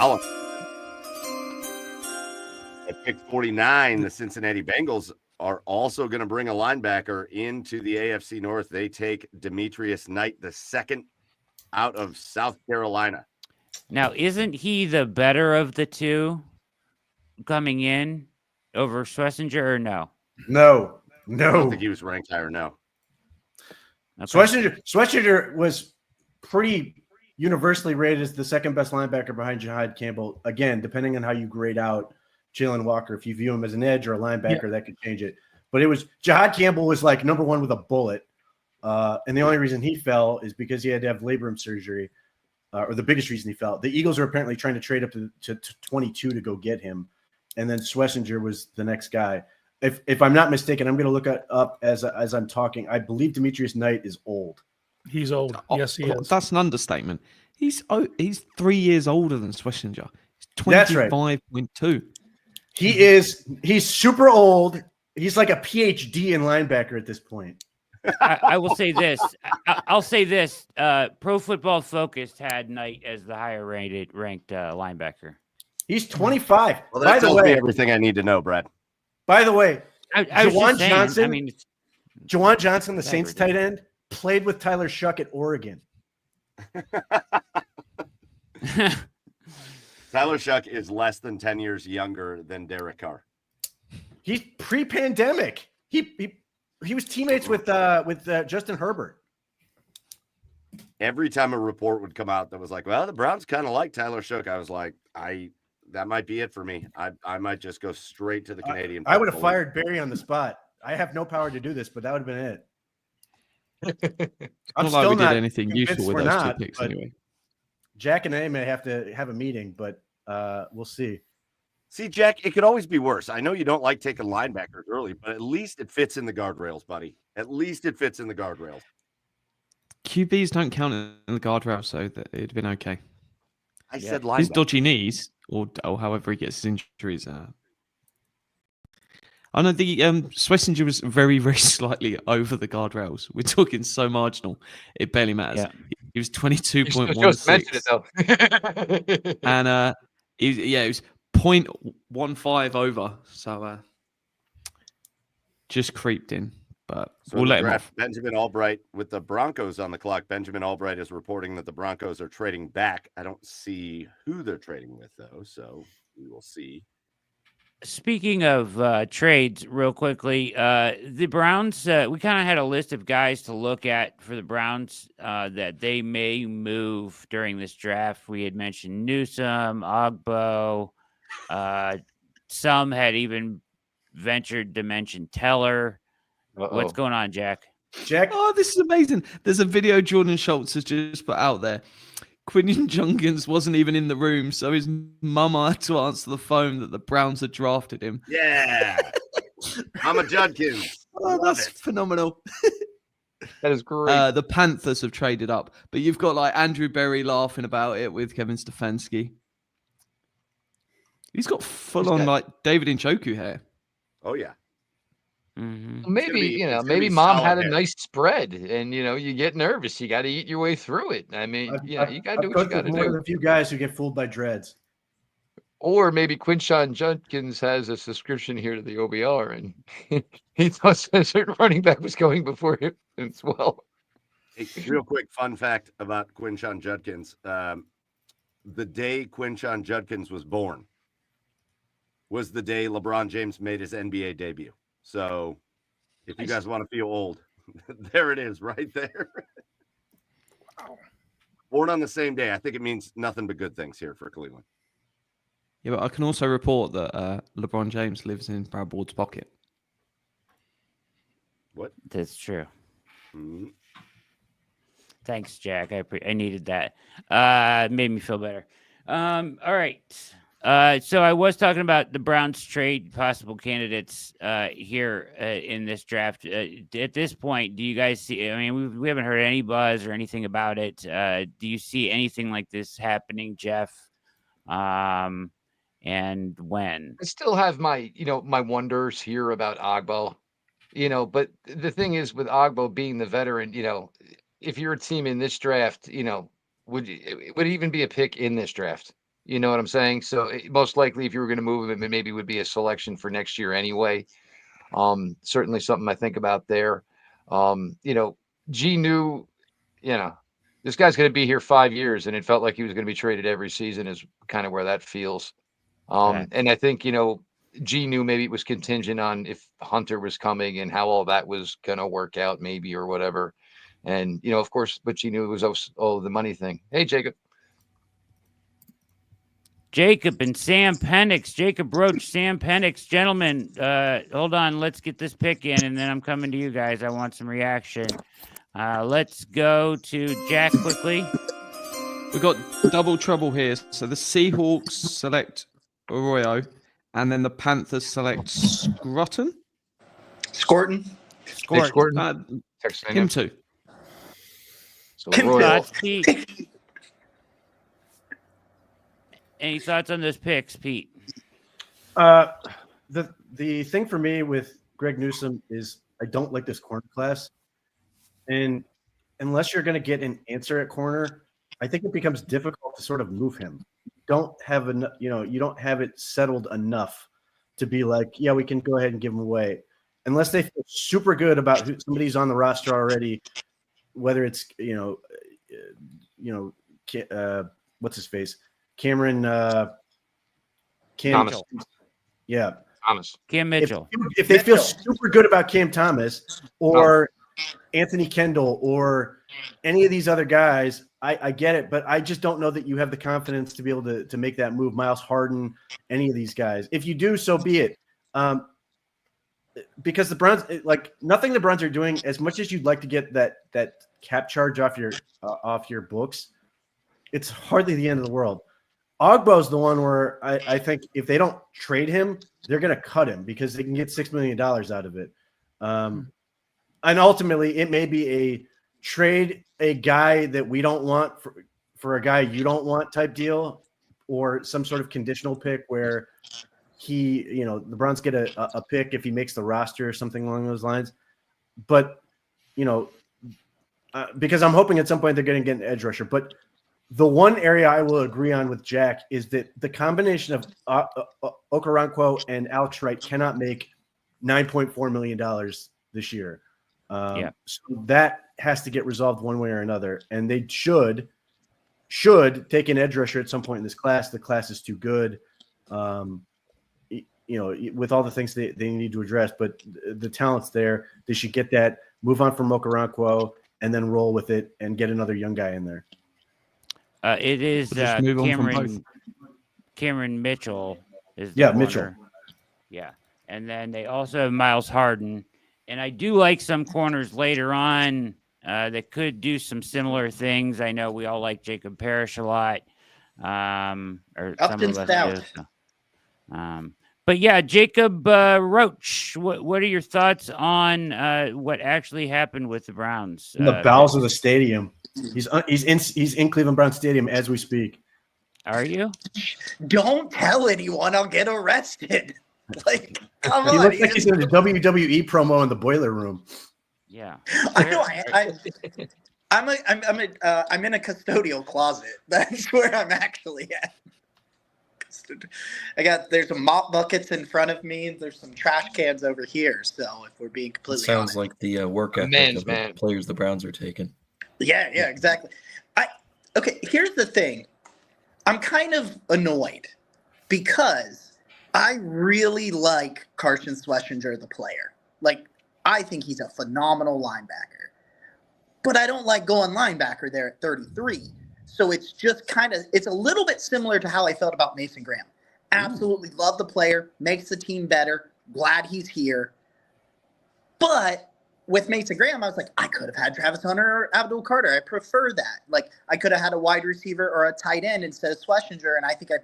At pick 49, the Cincinnati Bengals are also going to bring a linebacker into the AFC North. They take Demetrius Knight, the second out of South Carolina. Now, isn't he the better of the two coming in over Schwesinger or no? No. I don't think he was ranked higher. No. Okay. Schwesinger was pretty universally rated as the second best linebacker behind Jahad Campbell. Again, depending on how you grade out Jalen Walker, if you view him as an edge or a linebacker, that could change it. But it was Jahad Campbell was like number one with a bullet. And the only reason he fell is because he had to have labrum surgery, or the biggest reason he fell. The Eagles are apparently trying to trade up to 22 to go get him. And then Schwesinger was the next guy. If I'm not mistaken, I'm going to look it up as I'm talking. I believe Demetrius Knight is old. He's old. Yes, he is. That's an understatement. He's 3 years older than Schwesinger. He's That's right. 25.2. He's super old. He's like a PhD in linebacker at this point. I will say this. I'll say this. Pro Football Focus had Knight as the higher ranked linebacker. He's 25. Well, that tells me everything I need to know, Brad. By the way, Juwan Johnson. I mean, Juwan Johnson, the Saints tight end, played with Tyler Shuck at Oregon. Tyler Shuck is less than 10 years younger than Derek Carr. He's pre-pandemic. He was teammates with Justin Herbert. Every time a report would come out that was like, well, the Browns kind of like Tyler Shuck, I was like, that might be it for me. I might just go straight to the Canadian. I would have fired Barry on the spot. I have no power to do this, but that would have been it. I'm not like we did anything useful with those two picks anyway. Jack and I may have to have a meeting, but we'll see. See, Jack, it could always be worse. I know you don't like taking linebackers early, but at least it fits in the guardrails, buddy. At least it fits in the guardrails. QBs don't count in the guardrails, so it'd been okay. I said linebacker. His dodgy knees, or however he gets his injuries. I know the Schwesinger was very, very slightly over the guardrails. We're talking so marginal, it barely matters. Yeah. He was 22.16, and it was 0.15 over. So just creeped in, but we'll let him off. Benjamin Albright with the Broncos on the clock. Benjamin Albright is reporting that the Broncos are trading back. I don't see who they're trading with though, so we will see. Speaking of trades, real quickly, the Browns, we kind of had a list of guys to look at for the Browns that they may move during this draft. We had mentioned Newsome, Ogbo. Some had even ventured to mention Teller. What's going on, Jack? Oh, this is amazing. There's a video Jordan Schultz has just put out there. Quinshon Judkins wasn't even in the room, so his mama had to answer the phone that the Browns had drafted him. Yeah. Mama Judkins. That's phenomenal. That is great. The Panthers have traded up, but you've got like Andrew Berry laughing about it with Kevin Stefanski. He's got full-on like David Njoku hair. Oh, yeah. Mm-hmm. Maybe mom had a nice spread, and you get nervous. You got to eat your way through it. I mean, you got to do what you got to do. One of the few guys who get fooled by dreads. Or maybe Quinshon Judkins has a subscription here to the OBR, and he thought a certain running back was going before him as well. Hey, real quick fun fact about Quinshon Judkins. the day Quinshon Judkins was born was the day LeBron James made his NBA debut. So if you guys want to feel old, there it is right there. Wow. Born on the same day. I think it means nothing but good things here for Cleveland. Yeah, but I can also report that LeBron James lives in Brad Ward's pocket. What? That's true. Mm-hmm. Thanks, Jack. I needed that. It made me feel better. All right. So I was talking about the Browns trade possible candidates here in this draft. At this point, do you guys see? I mean, we haven't heard any buzz or anything about it. Do you see anything like this happening, Jeff? And when? I still have my, my wonders here about Ogbo, but the thing is with Ogbo being the veteran, if you're a team in this draft, would it even be a pick in this draft? You know what I'm saying? So most likely if you were going to move him, it maybe would be a selection for next year anyway. Certainly something I think about there. G knew, this guy's going to be here 5 years, and it felt like he was going to be traded every season is kind of where that feels. And I think, G knew maybe it was contingent on if Hunter was coming and how all that was going to work out maybe or whatever. And, of course, but G knew it was all the money thing. Hey, Jacob. Jacob and Sam Penix. Jacob Roach, Sam Penix. Gentlemen, hold on. Let's get this pick in, and then I'm coming to you guys. I want some reaction. Let's go to Jack quickly. We've got double trouble here. So the Seahawks select Arroyo, and then the Panthers select Scruton. Scorton. Him too. So Arroyo. Pete. Any thoughts on those picks, Pete? The thing for me with Greg Newsome is I don't like this corner class, and unless you're going to get an answer at corner, I think it becomes difficult to sort of move him. You don't have you don't have it settled enough to be like, yeah, we can go ahead and give him away, unless they feel super good about who somebody's on the roster already, whether it's what's his face. Cameron Thomas. Yeah. Thomas. Cam Mitchell. If they feel super good about Cam Thomas or Anthony Kendall or any of these other guys, I get it, but I just don't know that you have the confidence to be able to make that move. Miles Harden, any of these guys. If you do, so be it. Because the Browns, nothing the Browns are doing, as much as you'd like to get that cap charge off your books, it's hardly the end of the world. Ogbo's the one where I think if they don't trade him, they're going to cut him because they can get $6 million out of it. And ultimately, it may be a trade a guy that we don't want for a guy you don't want type deal, or some sort of conditional pick where the Browns get a pick if he makes the roster or something along those lines. But, because I'm hoping at some point they're going to get an edge rusher. But the one area I will agree on with Jack is that the combination of Okoronkwo and Alex Wright cannot make $9.4 million this year. So that has to get resolved one way or another. And they should take an edge rusher at some point in this class. The class is too good, with all the things they need to address. But the talent's there. They should get that, move on from Okoronkwo, and then roll with it and get another young guy in there. It is Cameron Mitchell is the corner. Mitchell. Yeah. And then they also have Miles Harden. And I do like some corners later on that could do some similar things. I know we all like Jacob Parrish a lot. Or Upton some of Stout. us do. But yeah, Jacob Roach, what are your thoughts on what actually happened with the Browns? In the bowels of the stadium. He's in Cleveland Browns Stadium as we speak. Are you? Don't tell anyone. I'll get arrested. Come on. He looks like he's in the WWE promo in the boiler room. Yeah. I know. I'm in a custodial closet. That's where I'm actually at. There's some mop buckets in front of me. There's some trash cans over here. So if we're being completely sounds honest. like the work ethic of the players the Browns are taking. Yeah, exactly. Okay, here's the thing. I'm kind of annoyed because I really like Carson Schwesinger, the player. Like, I think he's a phenomenal linebacker. But I don't like going linebacker there at 33. So it's just it's a little bit similar to how I felt about Mason Graham. Absolutely love the player, makes the team better, glad he's here. But with Mason Graham, I was like, I could have had Travis Hunter or Abdul Carter. I prefer that. Like, I could have had a wide receiver or a tight end instead of Schwesinger, and I think I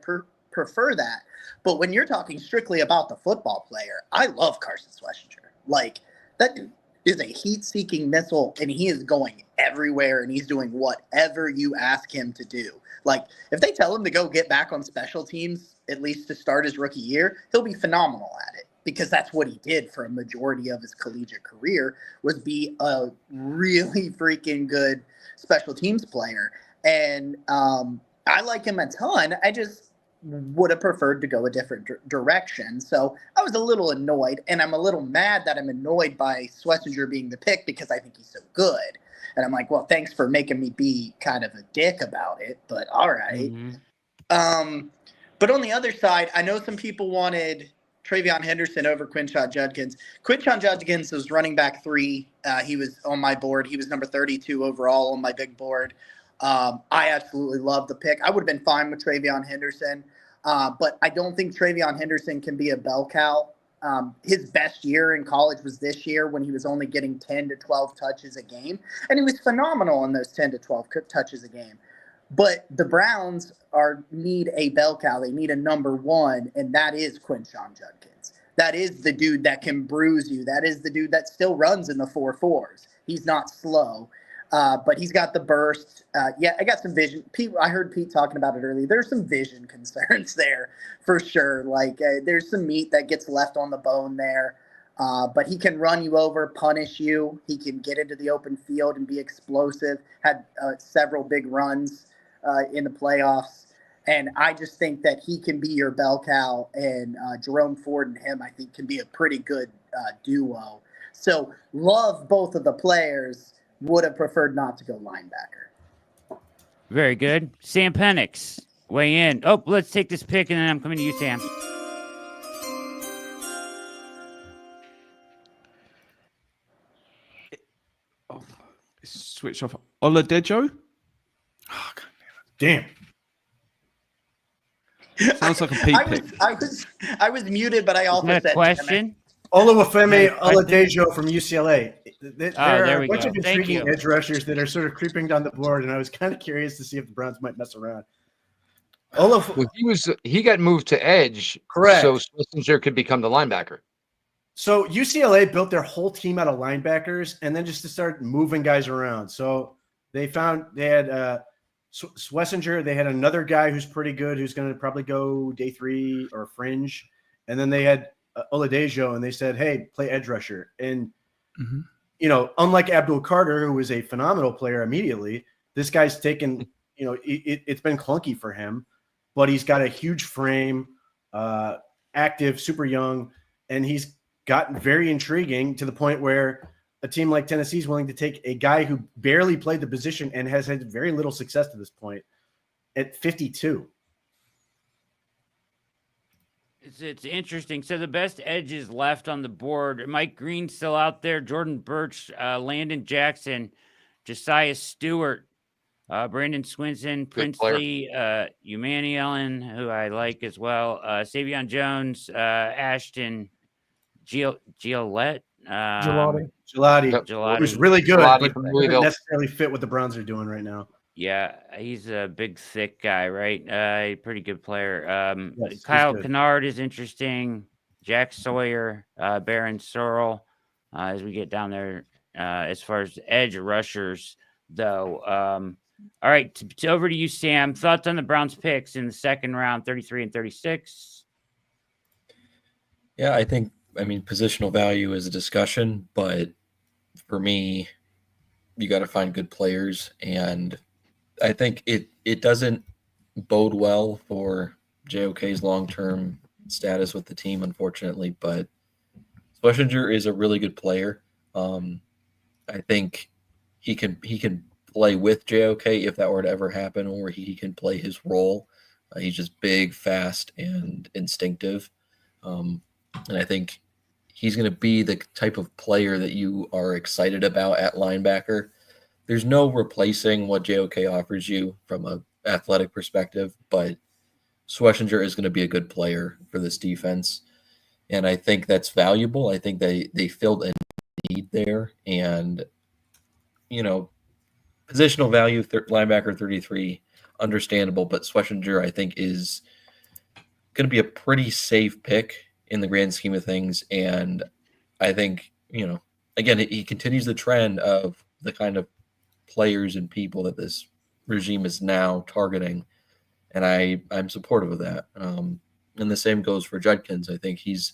prefer that. But when you're talking strictly about the football player, I love Carson Schwesinger. Like, that is a heat-seeking missile, and he is going everywhere, and he's doing whatever you ask him to do. Like, if they tell him to go get back on special teams, at least to start his rookie year, he'll be phenomenal at it, because that's what he did for a majority of his collegiate career, was be a really freaking good special teams player. And I like him a ton. I just would have preferred to go a different direction. So I was a little annoyed, and I'm a little mad that I'm annoyed by Schwesinger being the pick because I think he's so good. And I'm like, well, thanks for making me be kind of a dick about it, but all right. Mm-hmm. But on the other side, I know some people wanted Travion Henderson over Quinshon Judkins. Quinshon Judkins was running back 3. He was on my board. He was number 32 overall on my big board. I absolutely love the pick. I would have been fine with Travion Henderson, but I don't think Travion Henderson can be a bell cow. His best year in college was this year when he was only getting 10 to 12 touches a game, and he was phenomenal in those 10 to 12 touches a game. But the Browns need a bell cow. They need a number 1, and that is Quinshon Judkins. That is the dude that can bruise you. That is the dude that still runs in the 4.4s. He's not slow. But he's got the burst. I got some vision. I heard Pete talking about it earlier. There's some vision concerns there for sure. Like, there's some meat that gets left on the bone there. But he can run you over, punish you. He can get into the open field and be explosive. Had several big runs in the playoffs. And I just think that he can be your bell cow. And Jerome Ford and him, I think, can be a pretty good duo. So love both of the players. Would have preferred not to go linebacker. Very good. Sam Penix, weigh in. Oh, let's take this pick, and then I'm coming to you, Sam. Switch off. Oladejo? Oh, God damn. Sounds like a Pete pick. I was muted, but I also said question. Olufemi Oladejo from UCLA. There are a bunch go. of intriguing edge rushers that are sort of creeping down the board, and I was kind of curious to see if the Browns might mess around. Well, he got moved to edge, correct? So Schwesinger could become the linebacker. So UCLA built their whole team out of linebackers, and then just to start moving guys around. So they had Schwesinger. They had another guy who's pretty good, who's going to probably go day 3 or fringe, and then they had Oladejo, and they said, "Hey, play edge rusher." And unlike Abdul Carter, who was a phenomenal player immediately, this guy's taken. It's been clunky for him, but he's got a huge frame, active, super young, and he's gotten very intriguing to the point where a team like Tennessee is willing to take a guy who barely played the position and has had very little success to this point at 52. It's interesting. So the best edges left on the board: Mike Green still out there, Jordan Birch, Landon Jackson, Josiah Stewart, Brandon Swinson, Princely, Umani Ellen, who I like as well, Savion Jones, Ashton, Gillette. Gelati was really good, but doesn't necessarily fit what the Browns are doing right now. Yeah, he's a big, thick guy, right? Pretty good player. Yes, Kyle Kennard is interesting. Jack Sawyer, Baron Searle, as we get down there. As far as edge rushers, though. All right, over to you, Sam. Thoughts on the Browns picks in the second round, 33 and 36? Yeah, I mean, positional value is a discussion, but for me, you got to find good players, and I think it doesn't bode well for JOK's long-term status with the team, unfortunately, but Schwesinger is a really good player. I think he can play with JOK if that were to ever happen, or he can play his role He's just big, fast, and instinctive. And I think he's going to be the type of player that you are excited about at linebacker. There's no replacing what JOK offers you from an athletic perspective, but Schwesinger is going to be a good player for this defense. And I think that's valuable. I think they filled a need there. And, positional value, linebacker 33, understandable. But Schwesinger, I think, is going to be a pretty safe pick in the grand scheme of things. And I think, again, he continues the trend of the kind of players and people that this regime is now targeting. And I'm supportive of that. And the same goes for Judkins. I think he's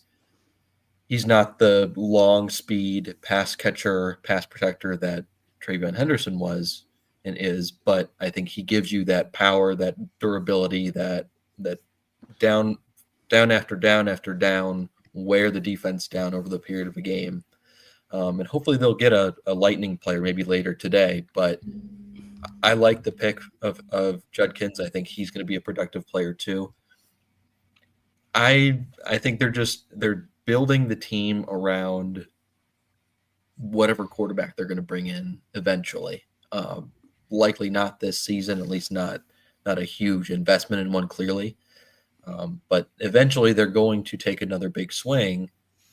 not the long speed pass catcher, pass protector that Travion Henderson was and is, but I think he gives you that power, that durability, that down after down after down, wear the defense down over the period of a game. And hopefully they'll get a lightning player maybe later today, but I like the pick of Judkins. I think he's going to be a productive player too. I think they're building the team around whatever quarterback they're going to bring in eventually. Likely not this season, at least not a huge investment in one clearly. But eventually they're going to take another big swing.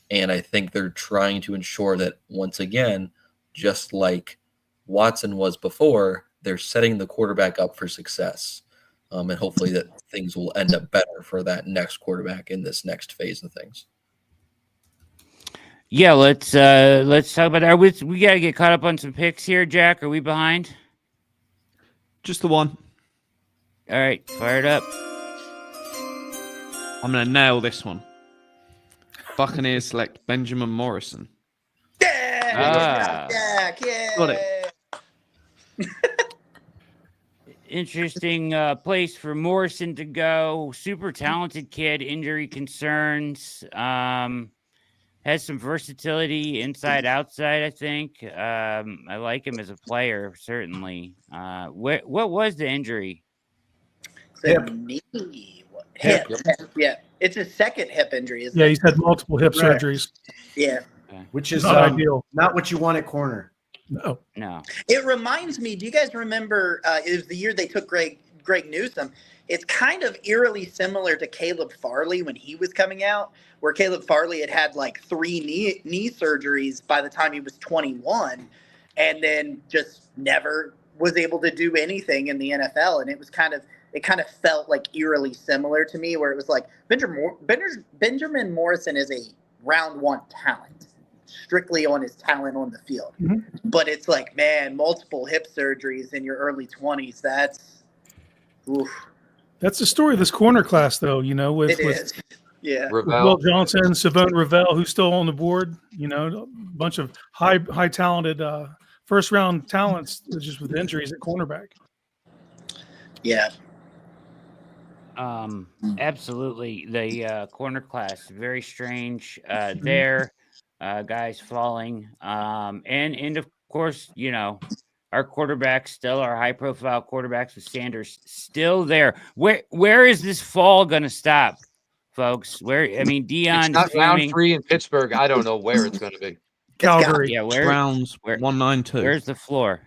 And I think they're trying to ensure that once again, just like Watson was before, they're setting the quarterback up for success. And hopefully that things will end up better for that next quarterback in this next phase of things. Yeah, let's talk about that. We got to get caught up on some picks here, Jack. Are we behind? Just the one. All right, fire it up. I'm going to nail this one. Buccaneers select Benjamin Morrison. Yeah, Jack, yeah. Got it. Interesting place for Morrison to go. Super talented kid, injury concerns. Has some versatility inside, outside, I think. I like him as a player, certainly. What was the injury? Hip. Hip. Yeah. It's his second hip injury, isn't it? He's had multiple hip Correct. surgeries. Yeah. Which is Not ideal. not what you want at corner. No. It reminds me, do you guys remember it was the year they took Greg Newsome? It's kind of eerily similar to Caleb Farley when he was coming out, where Caleb Farley had like 3 knee surgeries by the time he was 21 and then just never was able to do anything in the NFL. And it kind of felt like eerily similar to me, where it was like Benjamin Morrison is a round 1 talent, strictly on his talent on the field. Mm-hmm. But it's like, man, multiple hip surgeries in your early 20s. That's the story of this corner class, though, with yeah. Will Johnson, Savone Ravel, who's still on the board, a bunch of high talented first round talents just with injuries at cornerback. Yeah. Absolutely. The corner class, very strange there. Guys falling. And of course, our quarterbacks still, our high profile quarterbacks with Sanders still there. Where is this fall going to stop, folks? Dion. It's not round 3 in Pittsburgh. I don't know where it's going to be. Calgary. Yeah, Browns 192. Where's the floor?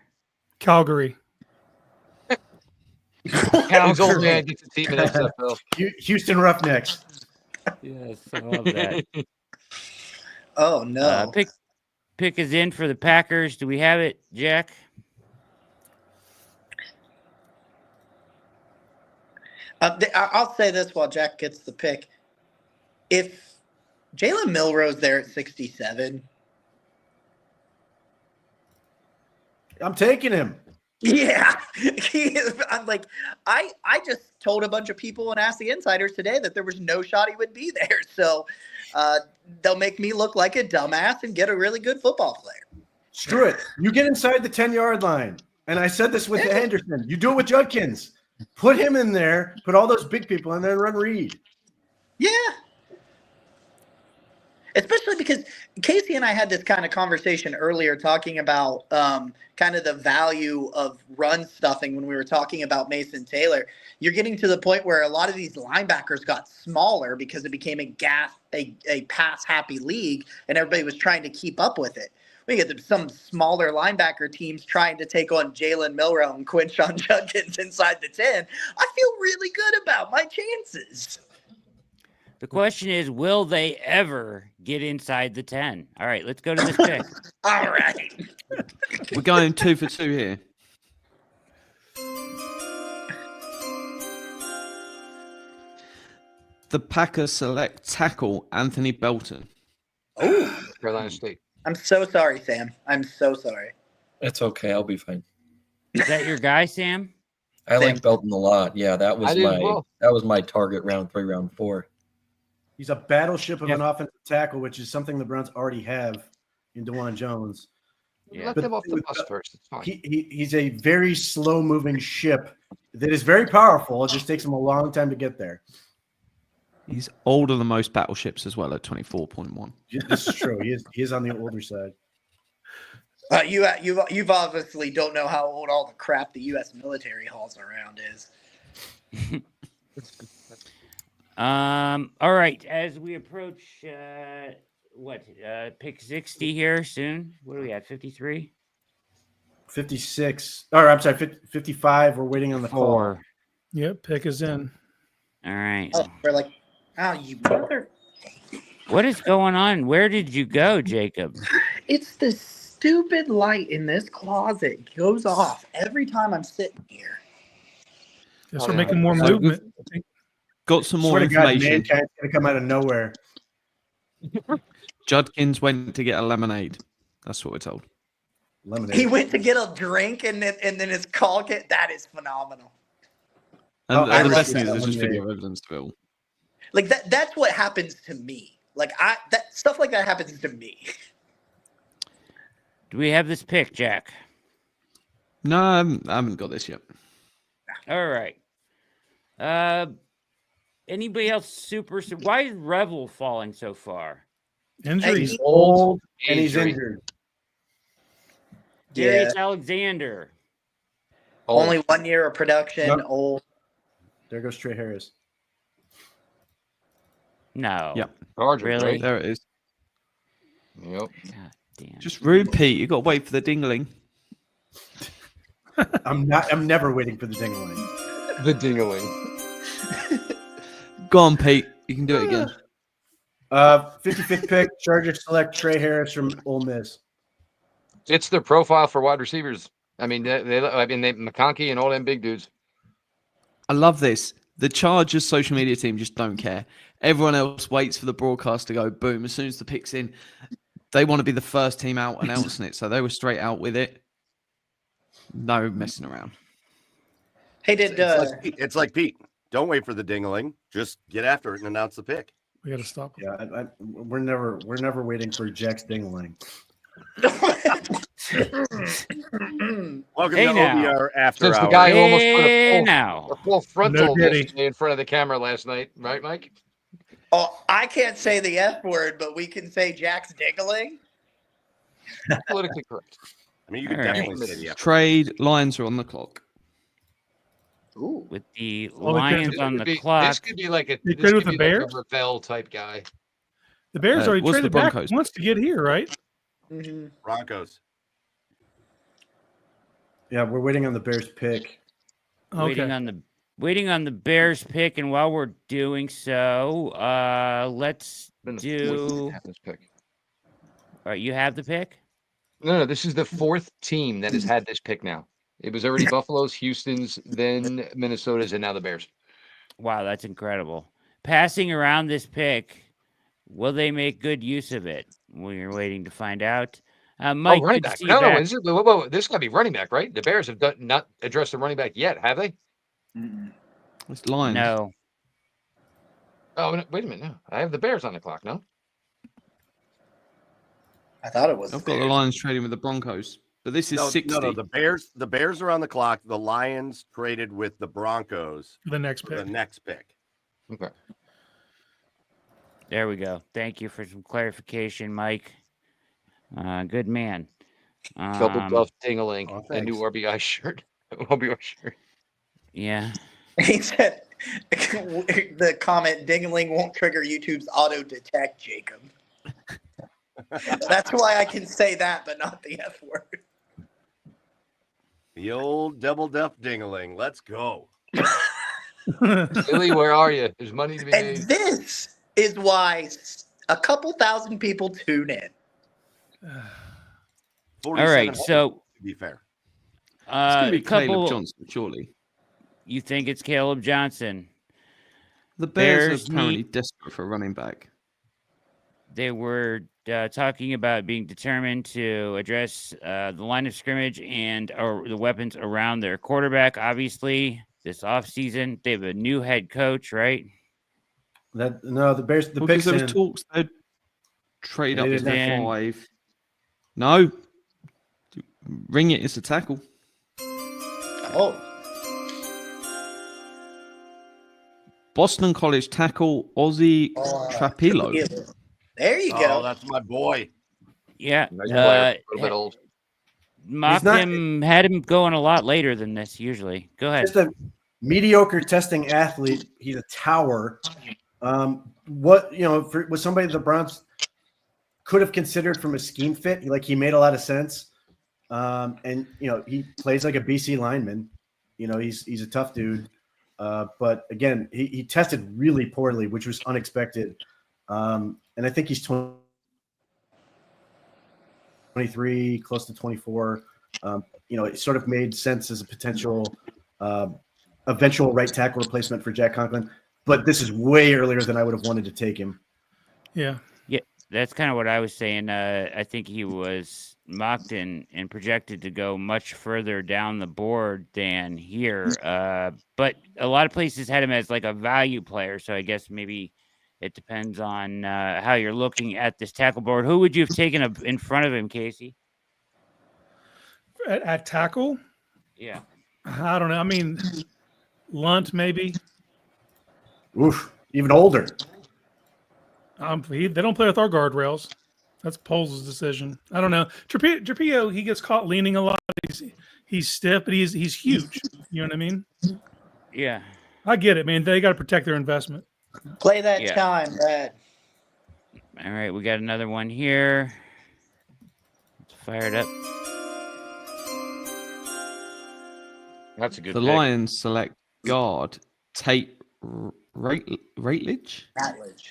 Calgary. His old man gets a team in XFL. Houston Roughnecks. Yes, I love that. Oh no. Pick is in for the Packers. Do we have it, Jack? I'll say this while Jack gets the pick. If Jalen Milroe's there at 67, I'm taking him. yeah, I'm like, I just told a bunch of people and asked the insiders today that there was no shot he would be there. So they'll make me look like a dumbass and get a really good football player. Screw it. You get inside the 10-yard line. And I said this with Henderson. You do it with Judkins. Put him in there. Put all those big people in there and run Reed. Yeah. Especially because Casey and I had this kind of conversation earlier talking about kind of the value of run stuffing when we were talking about Mason Taylor. You're getting to the point where a lot of these linebackers got smaller because it became a pass-happy league, and everybody was trying to keep up with it. We get some smaller linebacker teams trying to take on Jalen Milroe and Quinshon Judkins inside the 10. I feel really good about my chances. The question is, will they ever get inside the 10? All right, let's go to this pick. All right. We're going 2 for 2 here. The Packers select tackle Anthony Belton. Oh, Carolina State. I'm so sorry, Sam. I'm so sorry. It's okay. I'll be fine. Is that your guy, Sam? I Sam. like Belton a lot. Yeah, that was my target round 3, round 4. He's a battleship of an offensive tackle, which is something the Browns already have in DeJuan Jones. Yeah. Let them off the bus first. It's fine. He's a very slow-moving ship that is very powerful. It just takes him a long time to get there. He's older than most battleships as well at 24.1. This is true. He is on the older side. You've obviously don't know how old all the crap the U.S. military hauls around is. All right. As we approach pick 60 here soon. What do we have? 53? 56. Or I'm sorry, 55. We're waiting on the call. 4. Yep, pick is in. All right. Oh, we're like, oh, you mother. What is going on? Where did you go, Jacob? It's the stupid light in this closet. It goes off every time I'm sitting here. Guess we're making more movement. I think. Got some more Swear to God, information. mankind's going to come out of nowhere. Judkins went to get a lemonade. That's what we're told. Lemonade. He went to get a drink and then his call kit. That is phenomenal. And, Oh, I and the love best thing is that there's just lemonade. video evidence to it all. Like that's what happens to me. Like that stuff like that happens to me. Do we have this pick, Jack? No, I haven't got this yet. All right. Anybody else super? Why is Revel falling so far? Injuries. He's old and he's injured. Darius Alexander. Only 1 year of production. Yep. Old. There goes Trey Harris. No. Yep. Chargers, Really? right? There it is. Yep. God damn. Just rude, Pete. You got to wait for the dingling. I'm never waiting for the ding-a-ling. The dingling. Go on, Pete. You can do it again. 55th pick. Chargers select Trey Harris from Ole Miss. It's their profile for wide receivers. I mean, they McConkey and all them big dudes. I love this. The Chargers social media team just don't care. Everyone else waits for the broadcast to go boom. As soon as the pick's in, they want to be the first team out announcing it. So they were straight out with it. No messing around. Hey, did It's like Pete. Don't wait for the dingling. Just get after it and announce the pick. We got to stop. Yeah, we're never waiting for Jack's ding-a-ling. Welcome Hey to now. OBR After Since the Hours. guy who almost put Hey now. a full frontal No kidding. in front of the camera last night, right, Mike? Oh, I can't say the F word, but we can say Jack's diggling. Politically correct. I mean, you can All right. definitely say the F. Trade lines are on the clock. Ooh. With the Well, Lions on the clock. This could be like a You this trade with could the be like Bears? a Ravel type guy. The Bears already what's the traded back Broncos? once to get here, right? Mm-hmm. Broncos. Yeah, we're waiting on the Bears pick. Waiting on the Bears pick, and while we're doing so, let's Been the do. fourth to have this pick. All right, you have the pick. No, this is the fourth team that has had this pick now. It was already Buffalo's, Houston's, then Minnesota's, and now the Bears. Wow, that's incredible. Passing around this pick, will they make good use of it? We're waiting to find out. Mike, running good to back. see you No, back. this got to be running back, right? The Bears have not addressed the running back yet, have they? It's lines. No. Oh, no, wait a minute. No, I have the Bears on the clock. No, I thought it was. I've got the Lions trading with the Broncos, but this is No, 60. no, the Bears are on the clock. The Lions traded with the Broncos The next for the pick. next pick. okay. There we go. Thank you for some clarification, Mike. Good man. Double buff ding-a-ling. Oh, A new thanks. RBI shirt. RBI shirt. Yeah. He said the comment dingling won't trigger YouTube's auto detect, Jacob. That's why I can say that, but not the F word. The old double duff dingaling. Let's go. Billy, where are you? There's money to be And made. this is why a couple thousand people tune in. 47 so- to be fair. It's going to be Caleb couple. Johnson, surely. You think it's Caleb Johnson? The Bears Bears are apparently need- desperate for a running back. They were talking about being determined to address the line of scrimmage and or the weapons around their quarterback. Obviously, this offseason, they have a new head coach, right? The Bears, the Because picks there was in. talks they'd trade They up didn't to have- 5. No. Ring it is a tackle. Oh, Boston College tackle Ozzy Trapillo. there you Oh, go. that's my boy. Yeah. Nice player. A little bit old. Mocked not- him, had him going a lot later than this usually. Go ahead. Just a mediocre testing athlete. He's a tower. Was somebody the Browns could have considered from a scheme fit? Like, he made a lot of sense. And he plays like a BC lineman. He's a tough dude. But again, he tested really poorly, which was unexpected. And I think he's 23, close to 24. It sort of made sense as a potential eventual right tackle replacement for Jack Conklin. But this is way earlier than I would have wanted to take him. Yeah. That's kind of what I was saying. I think he was mocked and projected to go much further down the board than here. But a lot of places had him as like a value player. So I guess maybe it depends on how you're looking at this tackle board. Who would you have taken in front of him, Casey? At tackle, Yeah. I don't know. I mean, Lunt maybe. Oof, even older. They don't play with our guardrails. That's Poles' decision. I don't know. Trapillo, he gets caught leaning a lot. He's stiff, but he's huge. You know what I mean? Yeah. I get it, man. They got to protect their investment. Play that Yeah. chime, Brad. All right. We got another one here. Let's fire it up. That's a good The pick. Lions select guard Tate Ratledge. Ratledge.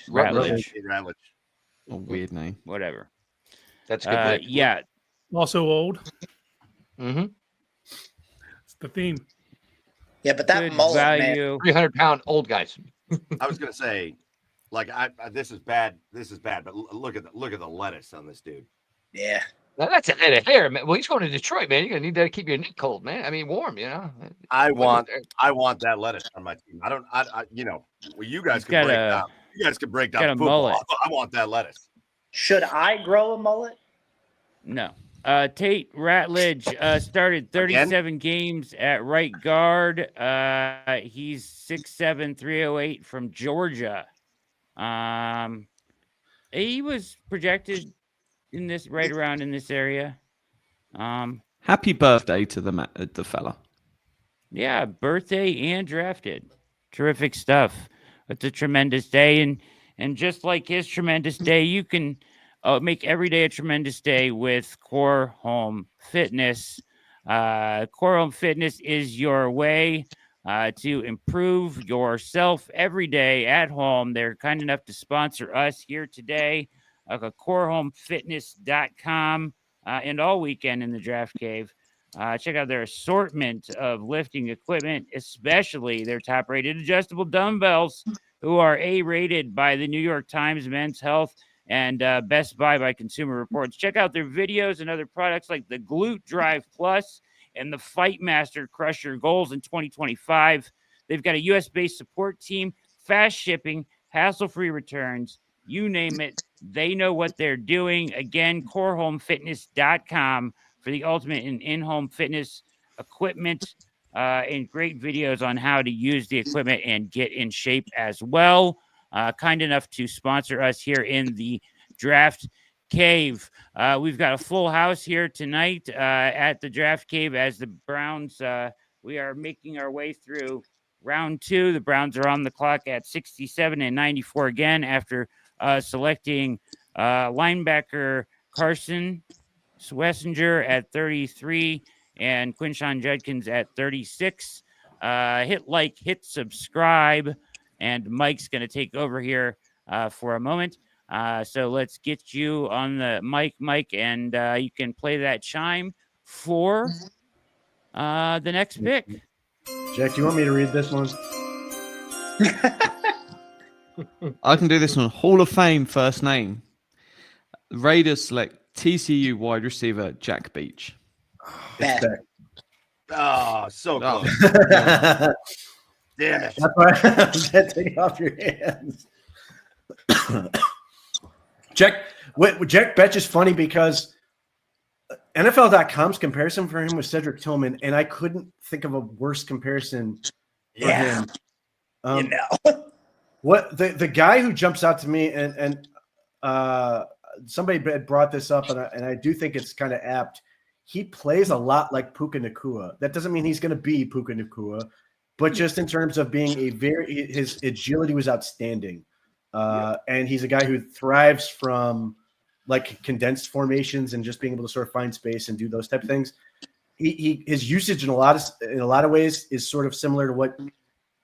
Ratledge. A weird name. Whatever. That's a good pick. Yeah. Also old. Mm-hmm. It's the theme. Yeah, but that Good mullet, man. value. 300-pound old guys. I was gonna say, like, this is bad. This is bad. But look at the lettuce on this dude. Yeah. Now, that's a head of hair, man. Well, he's going to Detroit, man. You're gonna need that to keep your neck cold, man. I mean, warm, I want that lettuce on my team. You guys He's can got break a- down. You guys can break got down a football. mullet. I want that lettuce. Should I grow a mullet? No. Tate Ratledge started 37 games at right guard. He's 6'7", 308 from Georgia. He was projected right around in this area. Happy birthday to the fella. Yeah, birthday and drafted. Terrific stuff. It's a tremendous day, and just like his tremendous day, you can make every day a tremendous day with Core Home Fitness. Core Home Fitness is your way to improve yourself every day at home. They're kind enough to sponsor us here today. CoreHomeFitness.com and all weekend in the Draft Cave. Check out their assortment of lifting equipment, especially their top-rated adjustable dumbbells, who are A-rated by the New York Times Men's Health and Best Buy by Consumer Reports. Check out their videos and other products like the Glute Drive Plus and the Fight Master Crush Your Goals in 2025. They've got a U.S.-based support team, fast shipping, hassle-free returns, you name it. They know what they're doing. Again, CoreHomeFitness.com for the ultimate in-home fitness equipment and great videos on how to use the equipment and get in shape as well. kind enough to sponsor us here in the Draft Cave. We've got a full house here tonight at the Draft Cave as the Browns, we are making our way through round 2. The Browns are on the clock at 67 and 94 again after selecting linebacker Carson Schwesinger at 33 and Quinshon Judkins at 36. Hit subscribe, and Mike's going to take over here for a moment. So let's get you on the mic, Mike, and you can play that chime for the next pick. Jack, do you want me to read this one? I can do this one. Hall of Fame first name. Raiders select TCU wide receiver Jack Beach. Best. Oh, so close. Damn it. That's why I'm getting off your hands. Jack Betch is funny because NFL.com's comparison for him was Cedric Tillman, and I couldn't think of a worse comparison for him. What the guy who jumps out to me, and somebody had brought this up, and I do think it's kind of apt. He plays a lot like Puka Nacua. That doesn't mean he's going to be Puka Nacua, but just in terms of being his agility was outstanding. And he's a guy who thrives from like condensed formations and just being able to sort of find space and do those type of things. His usage in a lot of ways is sort of similar to what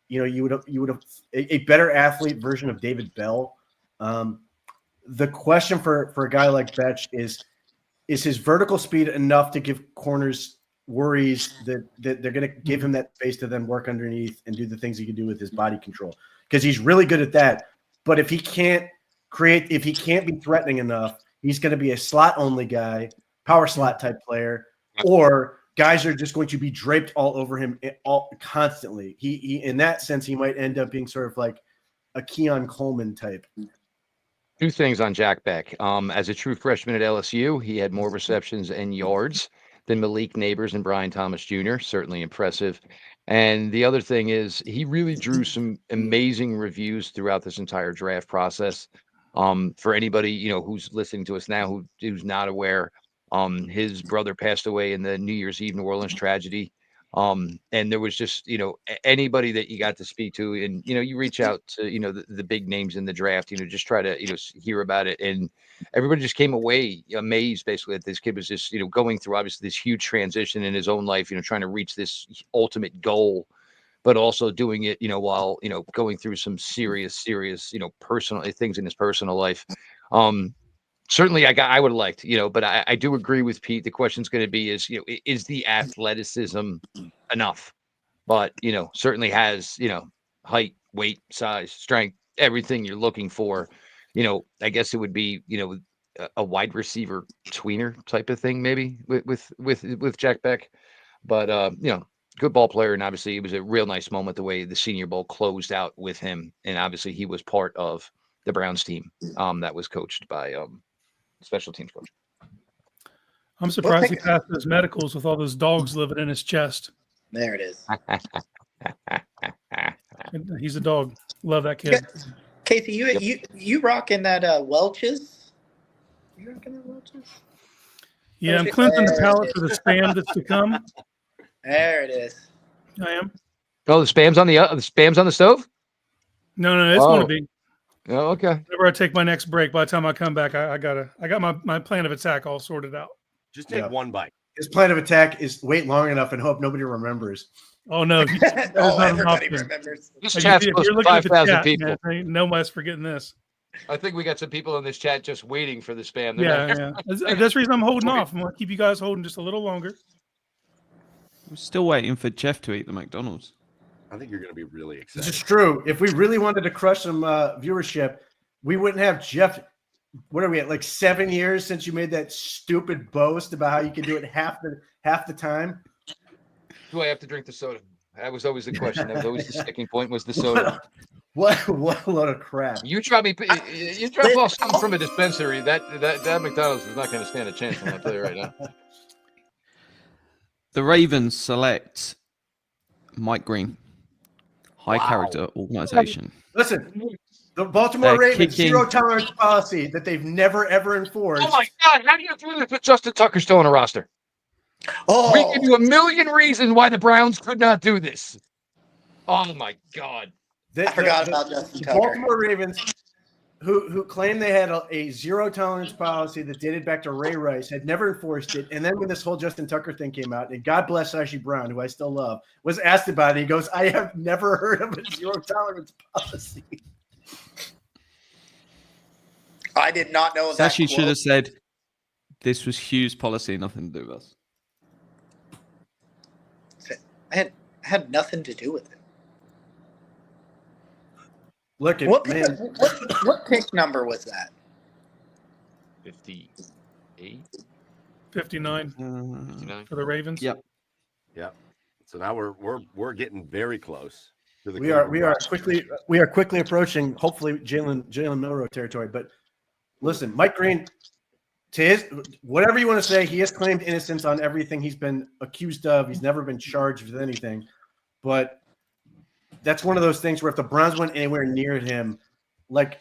you would have a better athlete version of David Bell. The question for a guy like Betch is his vertical speed enough to give corners worries that they're going to give him that space to then work underneath and do the things he can do with his body control, because he's really good at that. But if he can't be threatening enough, he's going to be a slot only guy, power slot type player, or guys are just going to be draped all over him constantly. He in that sense, he might end up being sort of like a Keon Coleman type. Two things on Jack Beck. As a true freshman at LSU, he had more receptions and yards than Malik Neighbors and Brian Thomas Jr. Certainly impressive. And the other thing is he really drew some amazing reviews throughout this entire draft process. For anybody, who's listening to us now, who's not aware, his brother passed away in the New Year's Eve New Orleans tragedy. And there was just, anybody that you got to speak to, and, you reach out to, the big names in the draft, just try to, hear about it. And everybody just came away amazed basically that this kid was just, going through obviously this huge transition in his own life, trying to reach this ultimate goal, but also doing it, while, going through some serious, personal things in his personal life. Certainly, I would have liked, but I do agree with Pete. The question's going to be is the athleticism enough? But, certainly has, height, weight, size, strength, everything you're looking for. I guess it would be, a wide receiver tweener type of thing, maybe with Jack Beck. But, good ball player. And obviously, it was a real nice moment the way the Senior Bowl closed out with him. And obviously, he was part of the Browns team that was coached by special teams coach. I'm surprised he passed his medicals with all those dogs living in his chest. There it is. He's a dog. Love that kid. Casey, you rocking that Welch's? You rocking that Welch's? Yeah, I'm cleansing the palate for the spam that's to come. There it is. I am. Oh, the spam's on the stove? No, it's going to be. Oh, okay. Whenever I take my next break, by the time I come back, I got my plan of attack all sorted out. Just take one bite. His plan of attack is wait long enough and hope nobody remembers. Oh no! Everybody remembers. This chat's close to 5,000 people. Man, no one's forgetting this. I think we got some people in this chat just waiting for the spam. Yeah. That's the reason I'm holding off. I'm going to keep you guys holding just a little longer. I'm still waiting for Jeff to eat the McDonald's. I think you're going to be really excited. This is true. If we really wanted to crush some viewership, we wouldn't have Jeff. What are we at? Like 7 years since you made that stupid boast about how you can do it half the time. Do I have to drink the soda? That was always the question. That was always the sticking point. Was the soda? What a load of crap! You drop off something from a dispensary. That McDonald's is not going to stand a chance. I'm going to tell you right now. The Ravens select Mike Green, high character organization. Listen, The Baltimore Ravens kicking. zero tolerance policy that they've never ever enforced. Oh my God! How do you do this with Justin Tucker still on a roster? Oh, We give you a million reasons why the Browns could not do this. Oh my God! I forgot about Justin the Tucker. Baltimore Ravens, who claimed they had a zero tolerance policy that dated back to Ray Rice, had never enforced it. And then when this whole Justin Tucker thing came out, and God bless Sashi Brown, who I still love, was asked about it. He goes, "I have never heard of a zero tolerance policy." I did not know that. Sashi should have said, "This was Hugh's policy, nothing to do with us." I had nothing to do with it. Look at What pick number was that? 58, 59 59. for the Ravens. Yep. Yeah. So now we're getting very close to the. We are quickly approaching hopefully Jalen Milroe territory. But listen, Mike Green, to his whatever you want to say, he has claimed innocence on everything he's been accused of. He's never been charged with anything, but that's one of those things where if the Browns went anywhere near him, like,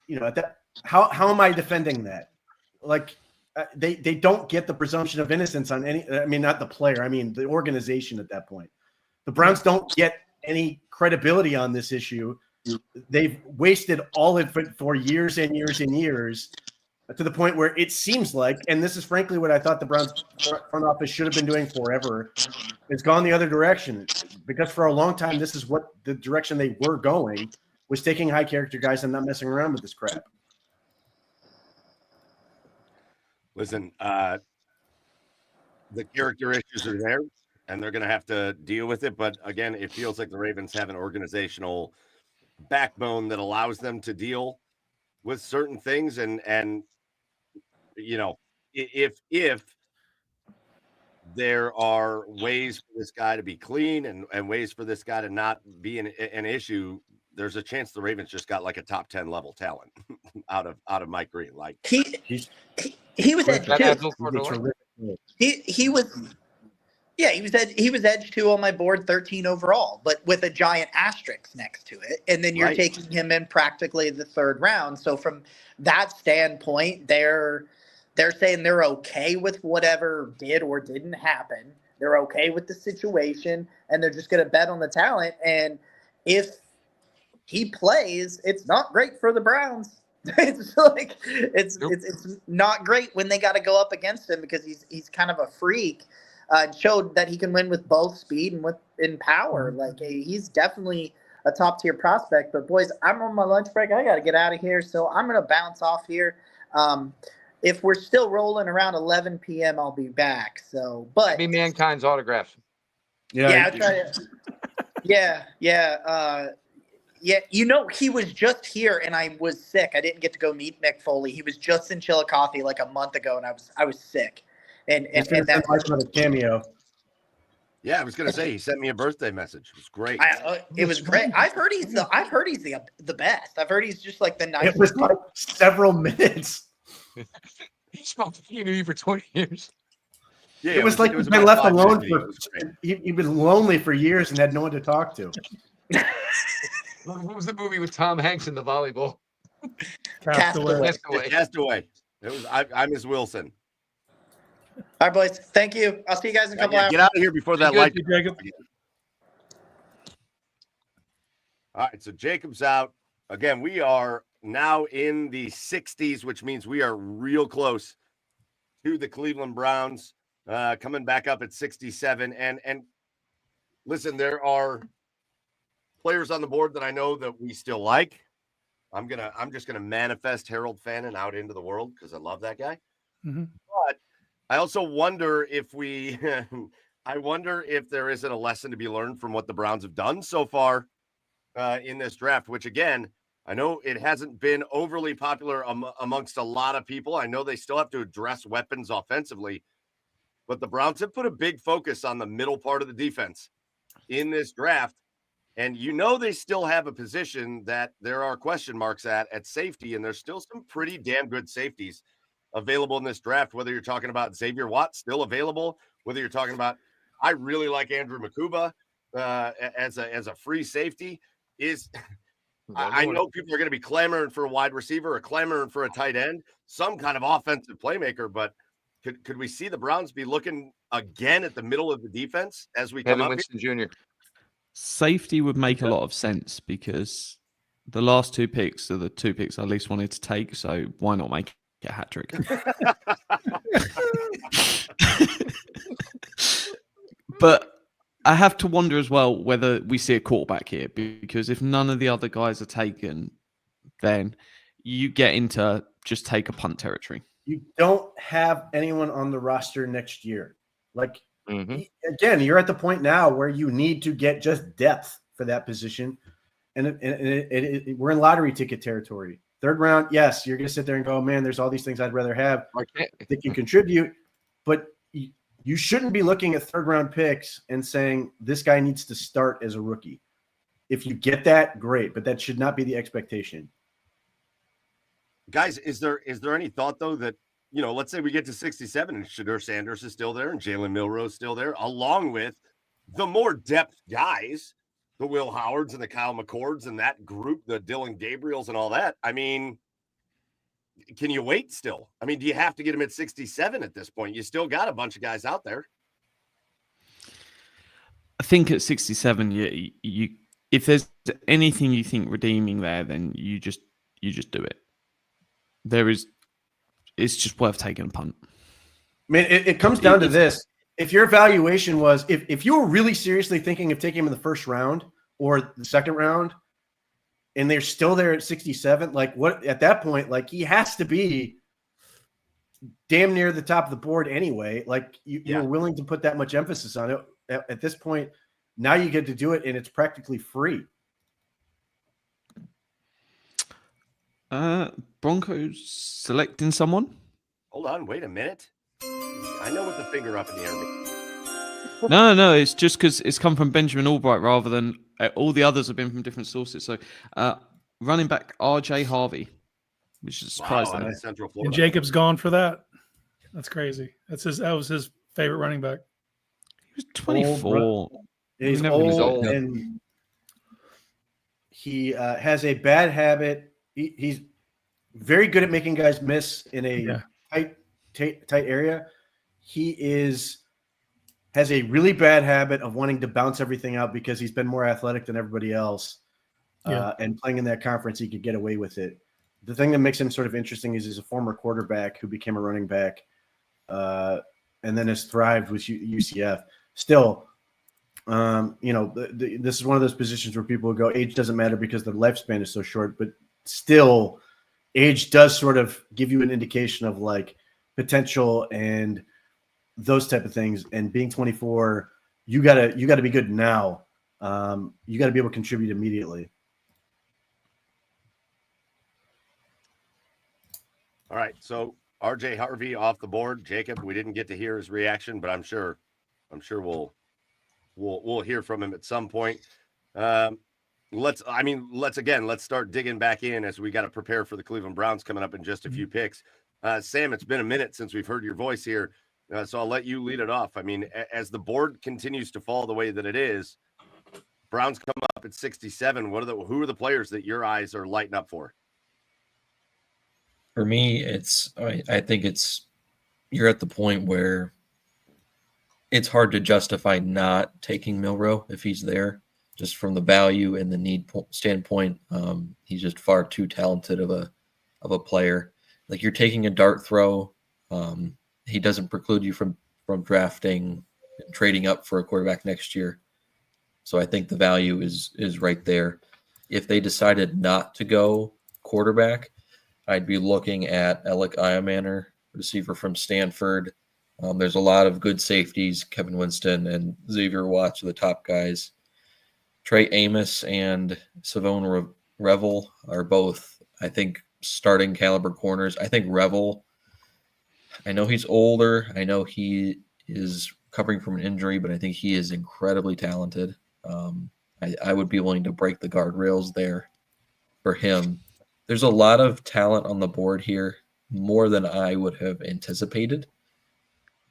you know, how am I defending that? Like, they don't get the presumption of innocence on any. I mean, not the player. I mean, the organization at that point. The Browns don't get any credibility on this issue. They've wasted all of it for years and years and years, to the point where it seems like, and this is frankly what I thought the Browns front office should have been doing forever, it's gone the other direction. Because for a long time, this is what the direction they were going, was taking high character guys and not messing around with this crap. Listen, the character issues are there, and they're going to have to deal with it. But again, it feels like the Ravens have an organizational backbone that allows them to deal with certain things. And you know, if there are ways for this guy to be clean and ways for this guy to not be an issue, there's a chance the Ravens just got like a top 10 level talent out of Mike Green. Like he was edge two. He was edge two on my board, 13 overall, but with a giant asterisk next to it. And then you're taking him in practically the third round. So from that standpoint, they're saying they're okay with whatever did or didn't happen. They're okay with the situation, and they're just going to bet on the talent. And if he plays, it's not great for the Browns. It's like it's not great when they got to go up against him, because he's kind of a freak. Showed that he can win with both speed and in power. Like, he's definitely a top tier prospect. But boys, I'm on my lunch break. I got to get out of here, so I'm gonna bounce off here. If we're still rolling around 11 p.m., I'll be back. So, but be Mankind's autographs. Yeah. You know, he was just here, and I was sick. I didn't get to go meet Mick Foley. He was just in Chillicothe like a month ago, and I was sick. And that was a cameo. Yeah, I was gonna say he sent me a birthday message. It was great. It was great. I've heard he's the best. I've heard he's just like the nicest. It was like several minutes. He smoked you for 20 years. Yeah, it was like he's been left alone he was lonely for years and had no one to talk to. What was the movie with Tom Hanks in the volleyball? Castaway. It was I'm Miss Wilson. All right, boys. Thank you. I'll see you guys in a couple hours. Get out of here before that light. All right, so Jacob's out. Again, we are now in the 60s, which means we are real close to the Cleveland Browns, coming back up at 67. And listen, there are players on the board that I know that we still like. I'm just gonna manifest Harold Fannin out into the world because I love that guy. Mm-hmm. But I also wonder if there isn't a lesson to be learned from what the Browns have done so far in this draft, which again, I know it hasn't been overly popular amongst a lot of people. I know they still have to address weapons offensively, but the Browns have put a big focus on the middle part of the defense in this draft. And you know they still have a position that there are question marks at safety, and there's still some pretty damn good safeties available in this draft, whether you're talking about Xavier Watt still available, whether you're talking about, I really like Andrew Makuba as a free safety. I know people are going to be clamoring for a wide receiver or clamoring for a tight end, some kind of offensive playmaker, but could we see the Browns be looking again at the middle of the defense as we come Kevin up Winston Jr. Safety would make a lot of sense because the last 2 picks are the 2 picks I least wanted to take. So why not make it a hat trick? But I have to wonder as well whether we see a quarterback here, because if none of the other guys are taken, then you get into just take a punt territory. You don't have anyone on the roster next year. Like, Mhm. again, you're at the point now where you need to get just depth for that position. And we're in lottery ticket territory. 3rd round, yes, you're going to sit there and go, man, there's all these things I'd rather have that can contribute. But you shouldn't be looking at 3rd round picks and saying this guy needs to start as a rookie. If you get that, great, but that should not be the expectation. Guys, is there any thought though that, let's say we get to 67 and Shadur Sanders is still there and Jalen Milroe's still there, along with the more depth guys, the Will Howards and the Kyle McCords and that group, the Dylan Gabriels and all that. I mean, can you wait still? I mean, do you have to get him at 67 at this point? You still got a bunch of guys out there. I think at 67, you if there's anything you think redeeming there, then you just do it. It's just worth taking a punt. I mean, it comes down to this. If your evaluation was, if you were really seriously thinking of taking him in the 1st round or the 2nd round, and they're still there at 67, like what at that point, like he has to be damn near the top of the board anyway. Like you're willing to put that much emphasis on it at this point. Now you get to do it, and it's practically free. Broncos selecting someone? Hold on, wait a minute. I know what the finger up in the air means. No, it's just because it's come from Benjamin Albright rather than all the others have been from different sources. So, running back RJ Harvey, which is surprising. Wow, Central Florida. And Jacob's gone for that. That's crazy. That was his favorite running back. He was 24. He's old, and he has a bad habit. He's very good at making guys miss in a tight area. He has a really bad habit of wanting to bounce everything out because he's been more athletic than everybody else. And playing in that conference, he could get away with it. The thing that makes him sort of interesting is he's a former quarterback who became a running back and then has thrived with UCF. Still, this is one of those positions where people go, age doesn't matter because the lifespan is so short, but still age does sort of give you an indication of like potential and those type of things. And being 24, you gotta be good now. You gotta be able to contribute immediately. All right, so RJ Harvey off the board. Jacob, we didn't get to hear his reaction, but I'm sure we'll hear from him at some point. Let's start digging back in as we got to prepare for the Cleveland Browns coming up in just a few picks. Sam, it's been a minute since we've heard your voice here, so I'll let you lead it off. I mean, as the board continues to fall the way that it is, Browns come up at 67. Who are the players that your eyes are lighting up for? For me, I think you're at the point where it's hard to justify not taking Milroe if he's there, just from the value and the need standpoint. He's just far too talented of a player. Like, you're taking a dart throw. He doesn't preclude you from drafting and trading up for a quarterback next year. So I think the value is right there. If they decided not to go quarterback, I'd be looking at Alec Iamaner, receiver from Stanford. There's a lot of good safeties. Kevin Winston and Xavier Watts are the top guys. Trey Amos and Savone Revel are both, I think, starting caliber corners. I think Revel, I know he's older. I know he is recovering from an injury, but I think he is incredibly talented. I would be willing to break the guardrails there for him. There's a lot of talent on the board here, more than I would have anticipated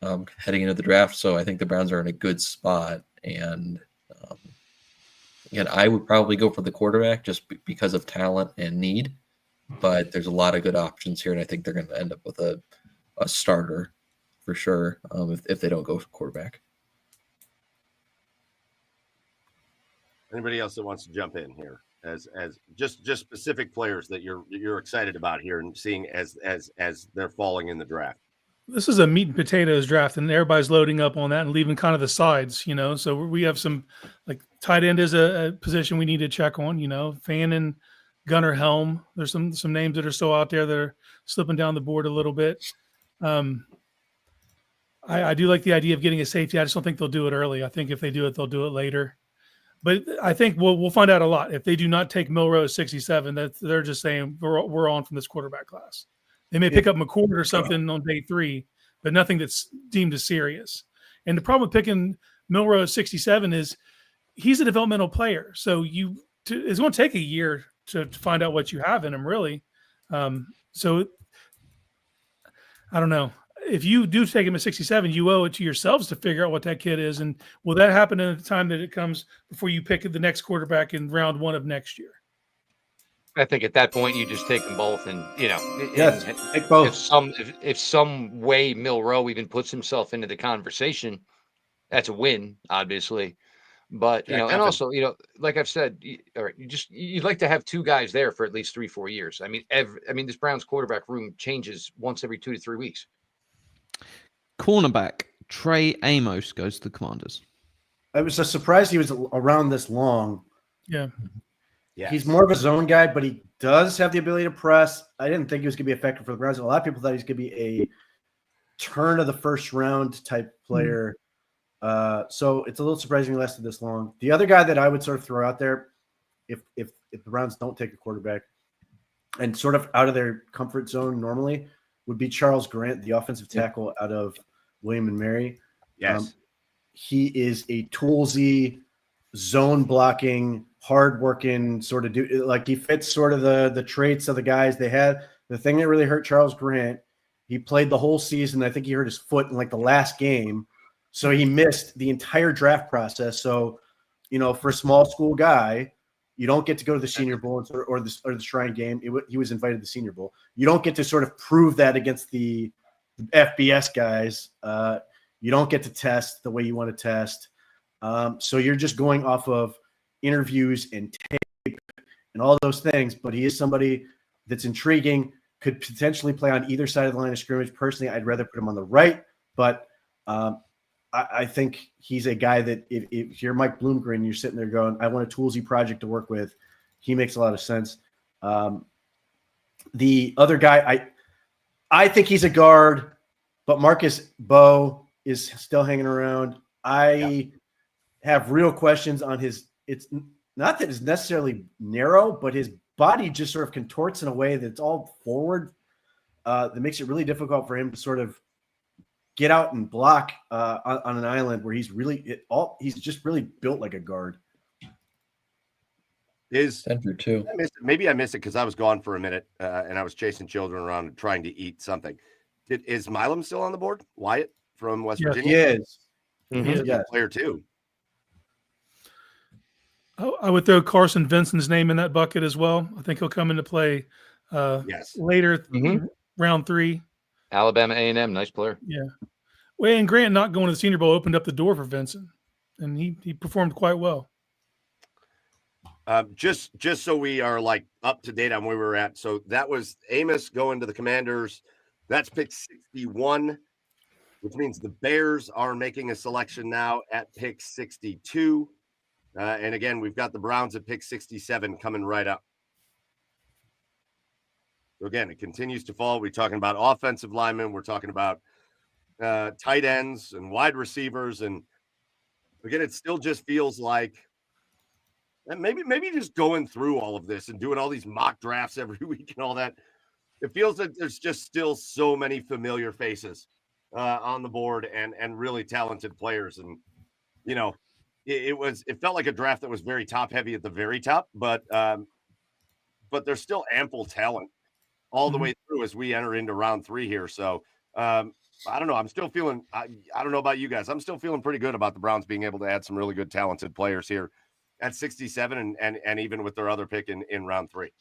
heading into the draft. So I think the Browns are in a good spot. And Again, I would probably go for the quarterback just because of talent and need, but there's a lot of good options here, and I think they're going to end up with a starter for sure if they don't go for quarterback. Anybody else that wants to jump in here as just specific players that you're excited about here and seeing as they're falling in the draft? This is a meat and potatoes draft, and everybody's loading up on that and leaving kind of the sides, So we have some, like, tight end is a position we need to check on, Fannin, Gunnar Helm. There's some names that are still out there that are slipping down the board a little bit. I do like the idea of getting a safety. I just don't think they'll do it early. I think if they do it, they'll do it later. But I think we'll find out a lot. If they do not take Milroe at 67, that they're just saying we're on from this quarterback class. They may pick up McCord or something on day 3, but nothing that's deemed as serious. And the problem with picking Milroe at 67 is he's a developmental player. So it's going to take a year to find out what you have in him, really. So I don't know. If you do take him at 67, you owe it to yourselves to figure out what that kid is. And will that happen at the time that it comes before you pick the next quarterback in round 1 of next year? I think at that point you just take them both, and Yes, take both. If some way Milroe even puts himself into the conversation, that's a win, obviously. But Yeah, and also like I've said, you'd like to have 2 guys there for at least 3-4 years. I mean, this Browns quarterback room changes once every 2 to 3 weeks. Cornerback Trey Amos goes to the Commanders. I was just surprised he was around this long. Yeah. Yeah, He's more of a zone guy, but he does have the ability to press. I didn't think he was going to be effective for the Browns. A lot of people thought he was going to be a turn of the first round type player. So it's a little surprising he lasted this long. The other guy that I would sort of throw out there, if the Browns don't take a quarterback and sort of out of their comfort zone normally, would be Charles Grant, the offensive tackle out of William and Mary. yes. He is a toolsy, zone blocking, hardworking sort of dude. Like, he fits sort of the traits of the guys they had. The thing that really hurt Charles Grant, he played the whole season. I think he hurt his foot in like the last game. So he missed the entire draft process. So, for a small school guy, you don't get to go to the Senior Bowl or the Shrine Game. He was invited to the Senior Bowl. You don't get to sort of prove that against the FBS guys. You don't get to test the way you want to test. So you're just going off of interviews and tape and all those things. But he is somebody that's intriguing, could potentially play on either side of the line of scrimmage. Personally, I'd rather put him on the right, but I think he's a guy that if you're Mike Bloomgren, you're sitting there going, I want a toolsy project to work with. He makes a lot of sense. The other guy, I think he's a guard, but Marcus Bowe is still hanging around. I have real questions on his. It's not that it's necessarily narrow, but his body just sort of contorts in a way that's all forward that makes it really difficult for him to sort of get out and block on an island where he's just really built like a guard. Is Denver too. Maybe I missed it because I was gone for a minute and I was chasing children around and trying to eat something. Is Milam still on the board? Wyatt from West Virginia? He is. He's a good player too. I would throw Carson Vincent's name in that bucket as well. I think he'll come into play later, round 3. Alabama A&M, nice player. Yeah. Well, and Grant not going to the Senior Bowl opened up the door for Vincent, and he performed quite well. Just so we are like up to date on where we're at. So that was Amos going to the Commanders. That's pick 61, which means the Bears are making a selection now at pick 62. And again, we've got the Browns at pick 67 coming right up. So again, it continues to fall. We're talking about offensive linemen. We're talking about tight ends and wide receivers. And again, it still just feels like maybe just going through all of this and doing all these mock drafts every week and all that. It feels like there's just still so many familiar faces on the board and really talented players. And, it felt like a draft that was very top heavy at the very top, but there's still ample talent all the way through as we enter into round 3 here. So I don't know. I'm still feeling, I don't know about you guys. I'm still feeling pretty good about the Browns being able to add some really good talented players here at 67 and even with their other pick in round 3.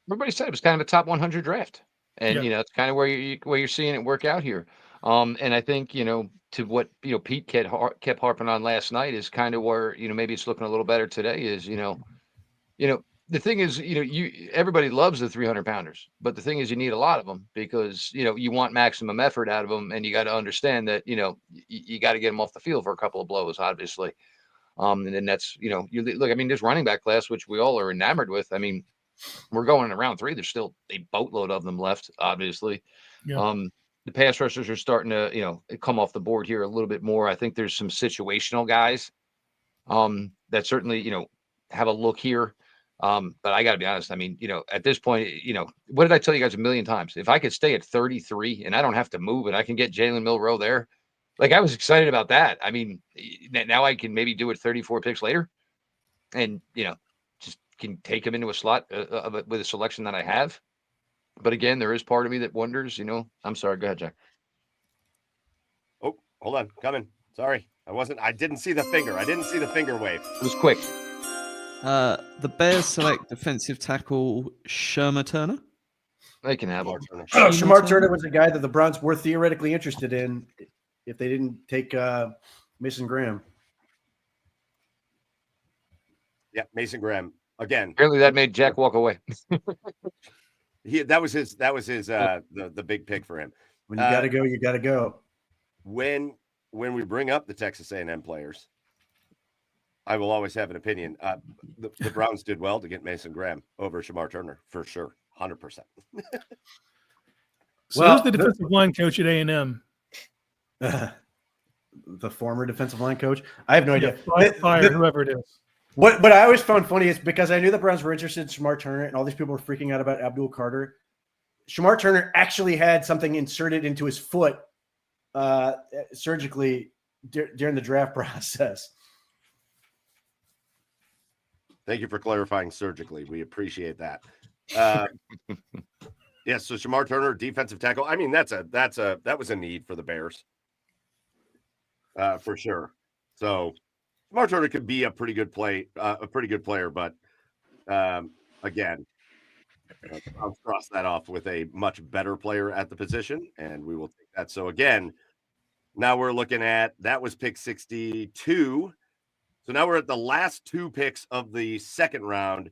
Everybody said it was kind of a top 100 draft. And, Yeah. it's kind of where you're seeing it work out here. And I think, to what, Pete kept harping on last night is kind of where, maybe it's looking a little better today is, the thing is, everybody loves the 300 pounders, but the thing is you need a lot of them because, you want maximum effort out of them. And you got to understand that, you got to get them off the field for a couple of blows, obviously. And then that's, you look, I mean, this running back class, which we all are enamored with. I mean, we're going in round 3. There's still a boatload of them left, obviously. Yeah. The pass rushers are starting to, come off the board here a little bit more. I think there's some situational guys that certainly, have a look here. But I got to be honest. I mean, at this point, what did I tell you guys a million times? If I could stay at 33 and I don't have to move and I can get Jalen Milroe there, like I was excited about that. I mean, now I can maybe do it 34 picks later and, just can take him into a slot with a selection that I have. But again, there is part of me that wonders, I'm sorry. Go ahead, Jack. Oh, hold on. Coming. Sorry. I didn't see the finger. I didn't see the finger wave. It was quick. The Bears select defensive tackle Sherma Turner. They can have him. Shamar Turner was a guy that the Browns were theoretically interested in if they didn't take Mason Graham. Yeah, Mason Graham again. Apparently that made Jack walk away. That was his the big pick for him. When you gotta go, you gotta go. When we bring up the Texas A&M players, I will always have an opinion. The Browns did well to get Mason Graham over Shamar Turner for sure, 100%. So who's the defensive line coach at A&M? The former defensive line coach. I have no idea. Fire whoever it is. What I always found funny is because I knew the Browns were interested in Shamar Turner and all these people were freaking out about Abdul Carter. Shamar Turner actually had something inserted into his foot surgically during the draft process. Thank you for clarifying surgically. We appreciate that. Yes, so Shamar Turner, defensive tackle. I mean, that was a need for the Bears. For sure. So Shamar Turner could be a pretty good player, but again, I'll cross that off with a much better player at the position, and we will take that. So again, now we're looking at that was pick 62. So now we're at the last 2 picks of the second round.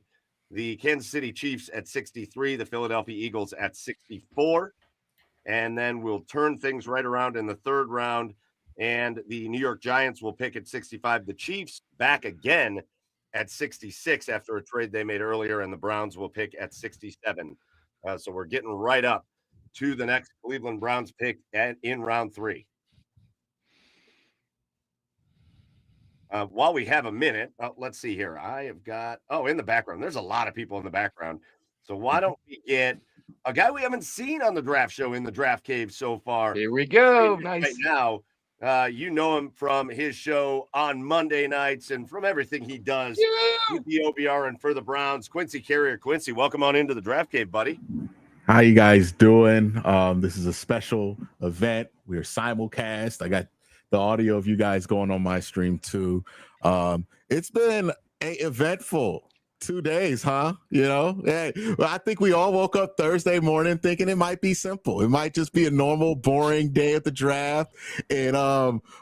The Kansas City Chiefs at 63, the Philadelphia Eagles at 64. And then we'll turn things right around in the third round. And the New York Giants will pick at 65. The Chiefs back again at 66 after a trade they made earlier. And the Browns will pick at 67. So we're getting right up to the next Cleveland Browns pick in round 3. While we have a minute, let's see here. I have got, in the background, there's a lot of people in the background. So why don't we get a guy we haven't seen on the draft show in the draft cave so far? Here we go. Right Nice. now, you know him from his show on Monday nights and from everything he does with the OBR and for the Browns. Quincy Carrier. Quincy, welcome on into the draft cave, buddy. How you guys doing? This is a special event. We're simulcast. I got the audio of you guys going on my stream too. It's been an eventful 2 days, huh? Hey, I think we all woke up Thursday morning thinking it might be simple. It might just be a normal, boring day at the draft. And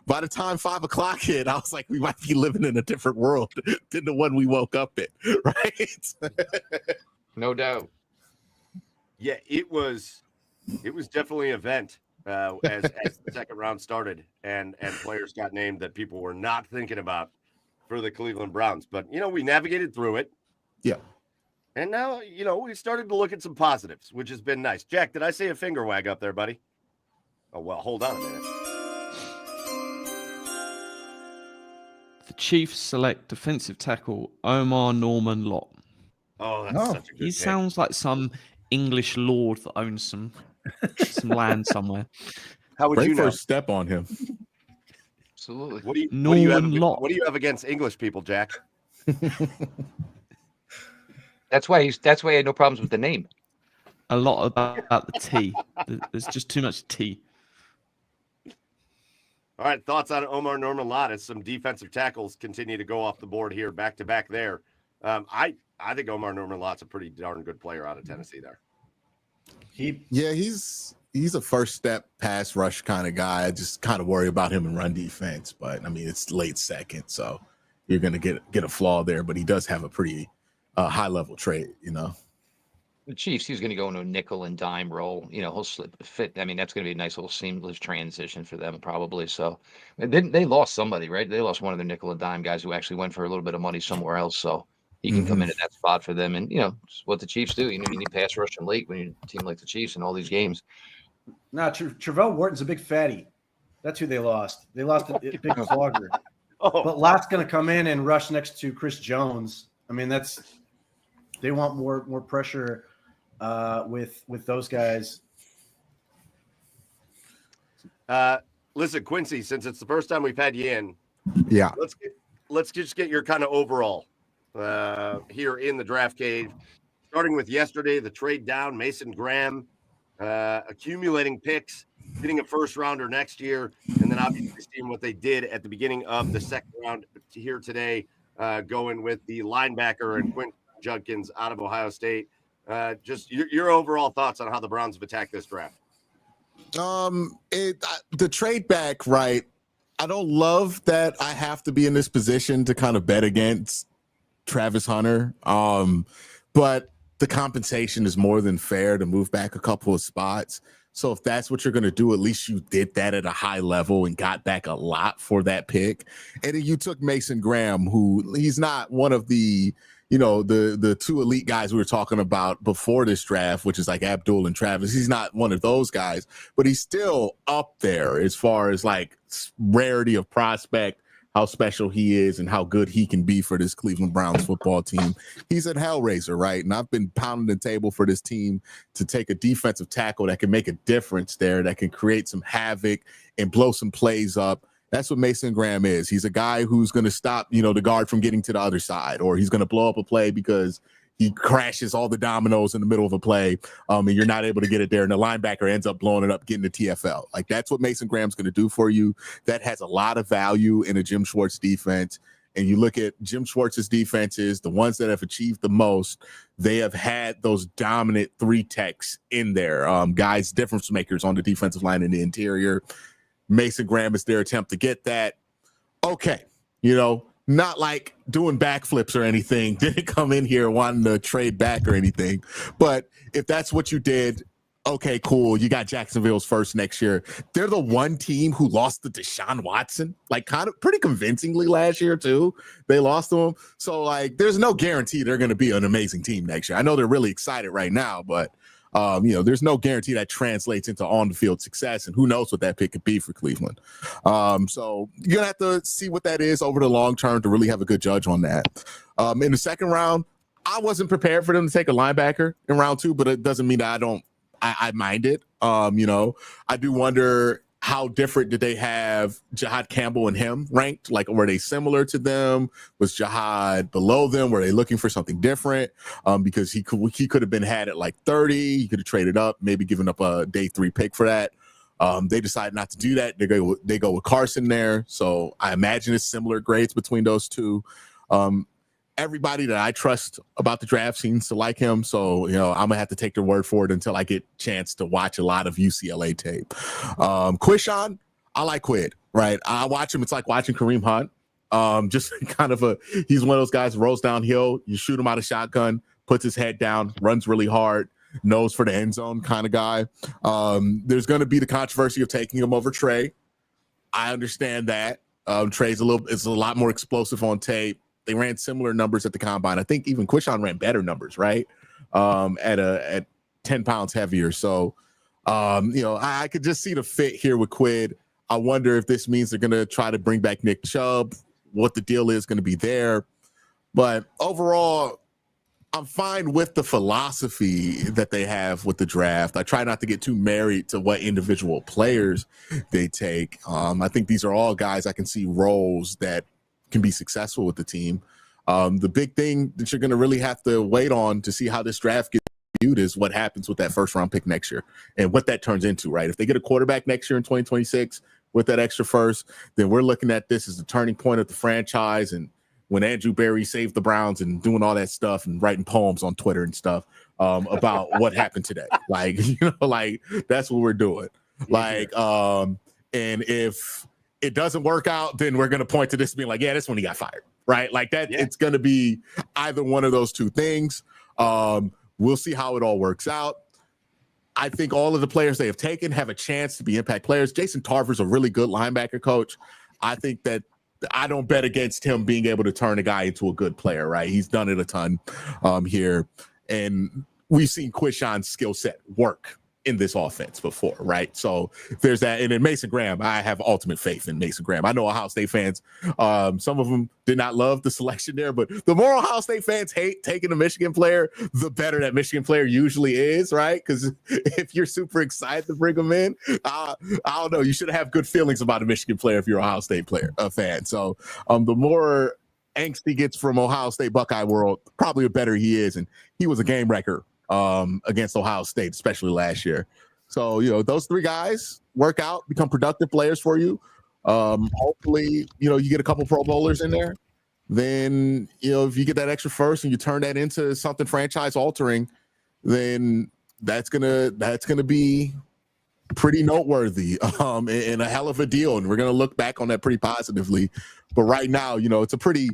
by the time 5 o'clock hit, I was like, we might be living in a different world than the one we woke up in, right? No doubt. Yeah, it was definitely an event. As the second round started and players got named that people were not thinking about for the Cleveland Browns. But, we navigated through it. Yeah. And now, we started to look at some positives, which has been nice. Jack, did I say a finger wag up there, buddy? Oh, well, hold on a minute. The Chiefs select defensive tackle Omar Norman Lott. Oh, that's such a good He pick. sounds like some English lord that owns some land somewhere. How would Great you know? first step on him. Absolutely. What do you Lott. what do you have against English people, Jack? That's why he had no problems with the name. A lot about the T. There's just too much T. All right, thoughts on Omar Norman-Lott as some defensive tackles continue to go off the board here, back to back there. I think Omar Norman-Lott's a pretty darn good player out of Tennessee there. He's a first step pass rush kind of guy. I just kind of worry about him in run defense, but I mean it's late second, so you're gonna get a flaw there. But he does have a pretty high level trait, you know. The Chiefs, he's going to go into a nickel and dime role. You know, he'll fit. I mean, that's going to be a nice little seamless transition for them, probably. So, they lost somebody, right? They lost one of their nickel and dime guys who actually went for a little bit of money somewhere else. So he can come into that spot for them. And you know, it's what the Chiefs do. You know, you need pass rush and late when you're a team like the Chiefs in all these games. Nah, Travell Wharton's a big fatty. That's who they lost. They lost a big flogger. But Lott's going to come in and rush next to Chris Jones. I mean, they want more pressure with those guys. Listen, Quincy, since it's the first time we've had you in, yeah, let's just get your kind of overall here in the draft cave. Starting with yesterday, the trade down, Mason Graham accumulating picks, getting a first rounder next year, and then obviously seeing what they did at the beginning of the second round here today, going with the linebacker and Quinshon Judkins out of Ohio State. Just your overall thoughts on how the Browns have attacked this draft. The trade back, right? I don't love that I have to be in this position to kind of bet against Travis Hunter. But the compensation is more than fair to move back a couple of spots. So if that's what you're going to do, at least you did that at a high level and got back a lot for that pick. And then you took Mason Graham, who he's not one of the, you know, the two elite guys we were talking about before this draft, which is like Abdul and Travis. He's not one of those guys, but he's still up there as far as like rarity of prospect, how special he is and how good he can be for this Cleveland Browns football team. He's a hellraiser, right? And I've been pounding the table for this team to take a defensive tackle that can make a difference there, that can create some havoc and blow some plays up. That's what Mason Graham is. He's a guy who's going to stop, you know, the guard from getting to the other side, or he's going to blow up a play because he crashes all the dominoes in the middle of a play, and you're not able to get it there, and the linebacker ends up blowing it up, getting the TFL. Like, that's what Mason Graham's going to do for you. That has a lot of value in a Jim Schwartz defense. And you look at Jim Schwartz's defenses, the ones that have achieved the most, they have had those dominant three techs in there, guys, difference makers on the defensive line in the interior. Mason Graham is their attempt to get that. Okay, you know, not like doing backflips or anything. Didn't come in here wanting to trade back or anything. But if that's what you did, okay, cool. You got Jacksonville's first next year. They're the one team who lost to Deshaun Watson, like kind of pretty convincingly last year too. They lost to him. So like, there's no guarantee they're going to be an amazing team next year. I know they're really excited right now, but you know, there's no guarantee that translates into on-the-field success, and who knows what that pick could be for Cleveland. So you're going to have to see what that is over the long term to really have a good judge on that. In the second round, I wasn't prepared for them to take a linebacker in round 2, but it doesn't mean that I mind it. You know, I do wonder how different did they have Jihad Campbell and him ranked? Like, were they similar to them? Was Jihad below them? Were they looking for something different? Because he could have been had at like 30. He could have traded up, maybe given up a day 3 pick for that. They decided not to do that. They go with Carson there. So I imagine it's similar grades between those two. Everybody that I trust about the draft seems to like him. So, you know, I'm going to have to take their word for it until I get a chance to watch a lot of UCLA tape. Quinshon, I like Quid, right? I watch him. It's like watching Kareem Hunt. Just kind of he's one of those guys who rolls downhill. You shoot him out of shotgun, puts his head down, runs really hard, nose for the end zone kind of guy. There's going to be the controversy of taking him over Trey. I understand that. Trey's it's a lot more explosive on tape. They ran similar numbers at the combine. I think even Quinshon ran better numbers, right? At 10 pounds heavier. So, you know, I could just see the fit here with Quid. I wonder if this means they're going to try to bring back Nick Chubb, what the deal is going to be there. But overall, I'm fine with the philosophy that they have with the draft. I try not to get too married to what individual players they take. I think these are all guys I can see roles that can be successful with the team. The big thing that you're going to really have to wait on to see how this draft gets viewed is what happens with that first round pick next year and what that turns into, right? If they get a quarterback next year in 2026, with that extra first, then we're looking at this as the turning point of the franchise. And when Andrew Berry saved the Browns and doing all that stuff and writing poems on Twitter and stuff about what happened today, like, like that's what we're doing. Like, and if it doesn't work out, then we're going to point to this being like, yeah, that's when he got fired, right? Like that, it's going to be either one of those two things. We'll see how it all works out. I think all of the players they have taken have a chance to be impact players. Jason Tarver's a really good linebacker coach. I think that I don't bet against him being able to turn a guy into a good player, right? He's done it a ton here. And we've seen Quinshon's skill set work in this offense before, right? So there's that. And then Mason Graham, I have ultimate faith in Mason Graham. I know Ohio State fans, some of them did not love the selection there, but the more Ohio State fans hate taking a Michigan player, the better that Michigan player usually is, right? Because if you're super excited to bring them in, I don't know, you should have good feelings about a Michigan player if you're an Ohio State fan. So the more angst he gets from Ohio State Buckeye world, probably the better he is. And he was a game wrecker against Ohio State, especially last year. So, those three guys work out, become productive players for you. Hopefully, you get a couple Pro Bowlers in there. Then, if you get that extra first and you turn that into something franchise altering, then that's gonna be pretty noteworthy and a hell of a deal. And we're gonna look back on that pretty positively. But right now, it's a pretty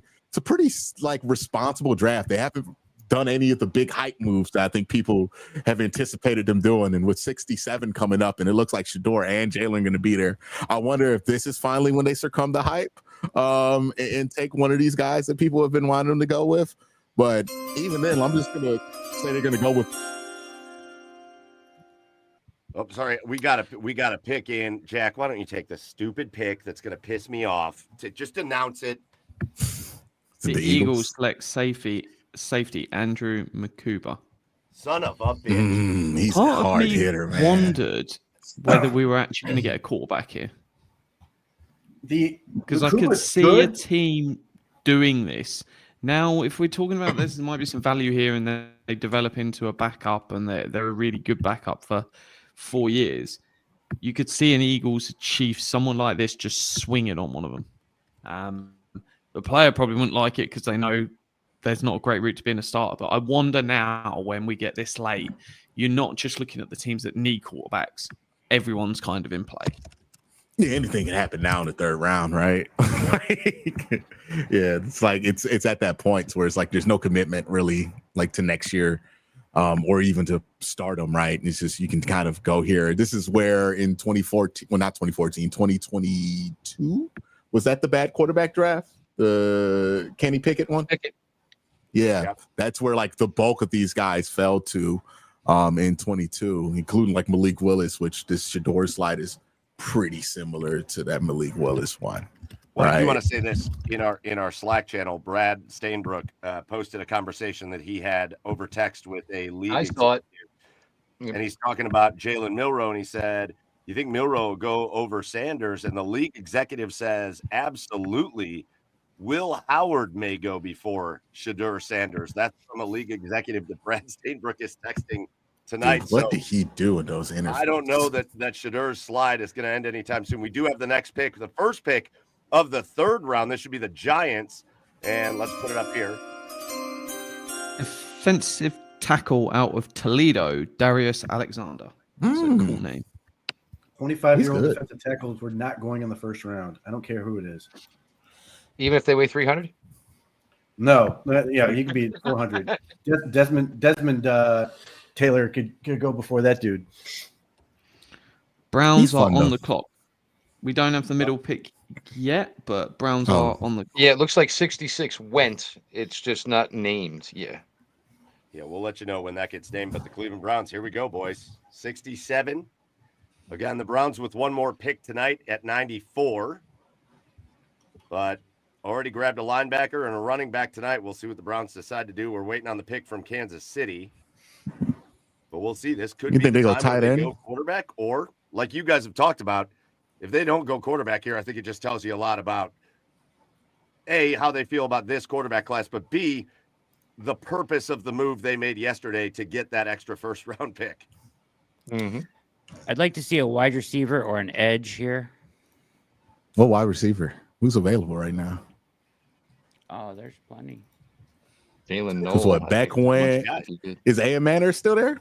like responsible draft. They haven't done any of the big hype moves that I think people have anticipated them doing. And with 67 coming up, and it looks like Shador and Jalen going to be there, I wonder if this is finally when they succumb to hype and take one of these guys that people have been wanting them to go with. But even then, I'm just going to say they're going to go with. Oh, sorry. We got to pick in. Jack, why don't you take the stupid pick that's going to piss me off? Just announce it. The Eagles select safety Andrew McCuba. Son of a bitch. He's a hard hitter, man. Wondered whether we were actually going to get a quarterback here. Because I could see a team doing this. Now, if we're talking about this, there might be some value here, and then they develop into a backup, and they're a really good backup for 4 years. You could see an Eagles Chiefs, someone like this, just swing it on one of them. The player probably wouldn't like it because they know there's not a great route to being a starter. But I wonder now, when we get this late, you're not just looking at the teams that need quarterbacks. Everyone's kind of in play. Yeah, anything can happen now in the third round, right? It's like it's at that point where it's like there's no commitment really, like to next year, or even to stardom, right? It's just you can kind of go here. This is where in 2014, well, not 2014, 2022, was that the bad quarterback draft? The Kenny Pickett one? Yeah, that's where like the bulk of these guys fell to in 22, including like Malik Willis, which this Shador slide is pretty similar to that Malik Willis one. Well, right? I do want to say this in our Slack channel. Brad Stainbrook posted a conversation that he had over text with a league. I saw it. And he's talking about Jalen Milroe, and he said, "You think Milroe will go over Sanders?" And the league executive says, "Absolutely. Will Howard may go before Shador Sanders." That's from a league executive that Brad Stainbrook is texting tonight. Dude, what did he do in those interviews? I don't know that Shador's slide is going to end anytime soon. We do have the next pick, the first pick of the third round. This should be the Giants, and let's put it up here. Offensive tackle out of Toledo, Darius Alexander. That's a cool name. 25-year-old defensive tackles were not going in the first round. I don't care who it is. Even if they weigh 300? No. Yeah, he could be 400. Desmond Taylor could go before that dude. Browns are on the clock. We don't have the middle pick yet, but Browns are on the clock. Yeah, it looks like 66 went. It's just not named. Yeah, we'll let you know when that gets named. But the Cleveland Browns, here we go, boys. 67. Again, the Browns with one more pick tonight at 94. But already grabbed a linebacker and a running back tonight. We'll see what the Browns decide to do. We're waiting on the pick from Kansas City. But we'll see. This could be think they go time tight when end? they go quarterback, or like you guys have talked about, if they don't go quarterback here, I think it just tells you a lot about A, how they feel about this quarterback class, but B, the purpose of the move they made yesterday to get that extra first round pick. I'd like to see a wide receiver or an edge here. What wide receiver? Who's available right now? Oh, there's plenty. Jalen Because Noel. what, back when is A. Manor still there?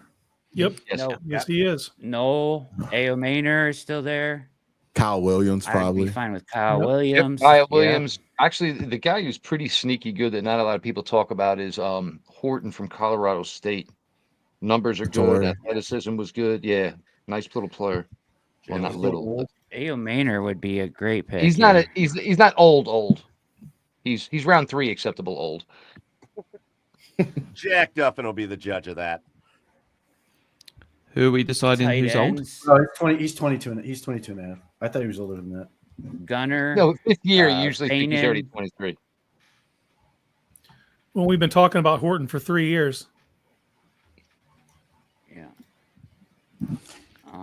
Yep. Yes. No, Yes, he is. Noel, A.O. Maynor is still there. Kyle Williams, I'd probably. be fine with Kyle Yep. Williams. Kyle Yep. Williams. Actually, the guy who's pretty sneaky good that not a lot of people talk about is Horton from Colorado State. Numbers are good. Torrey. Athleticism was good. Yeah, nice little player. Well, not little. But A.O. Maynor would be a great pick. he's not he's not old. He's round 3 acceptable old. Jack Duffin will be the judge of that. Who are we deciding Tight who's old? ends, No, he's 22. He's 22 and a half. I thought he was older than that. Gunner. No, 5th year. You usually think he's Paynen. already 23. Well, we've been talking about Horton for 3 years. Yeah.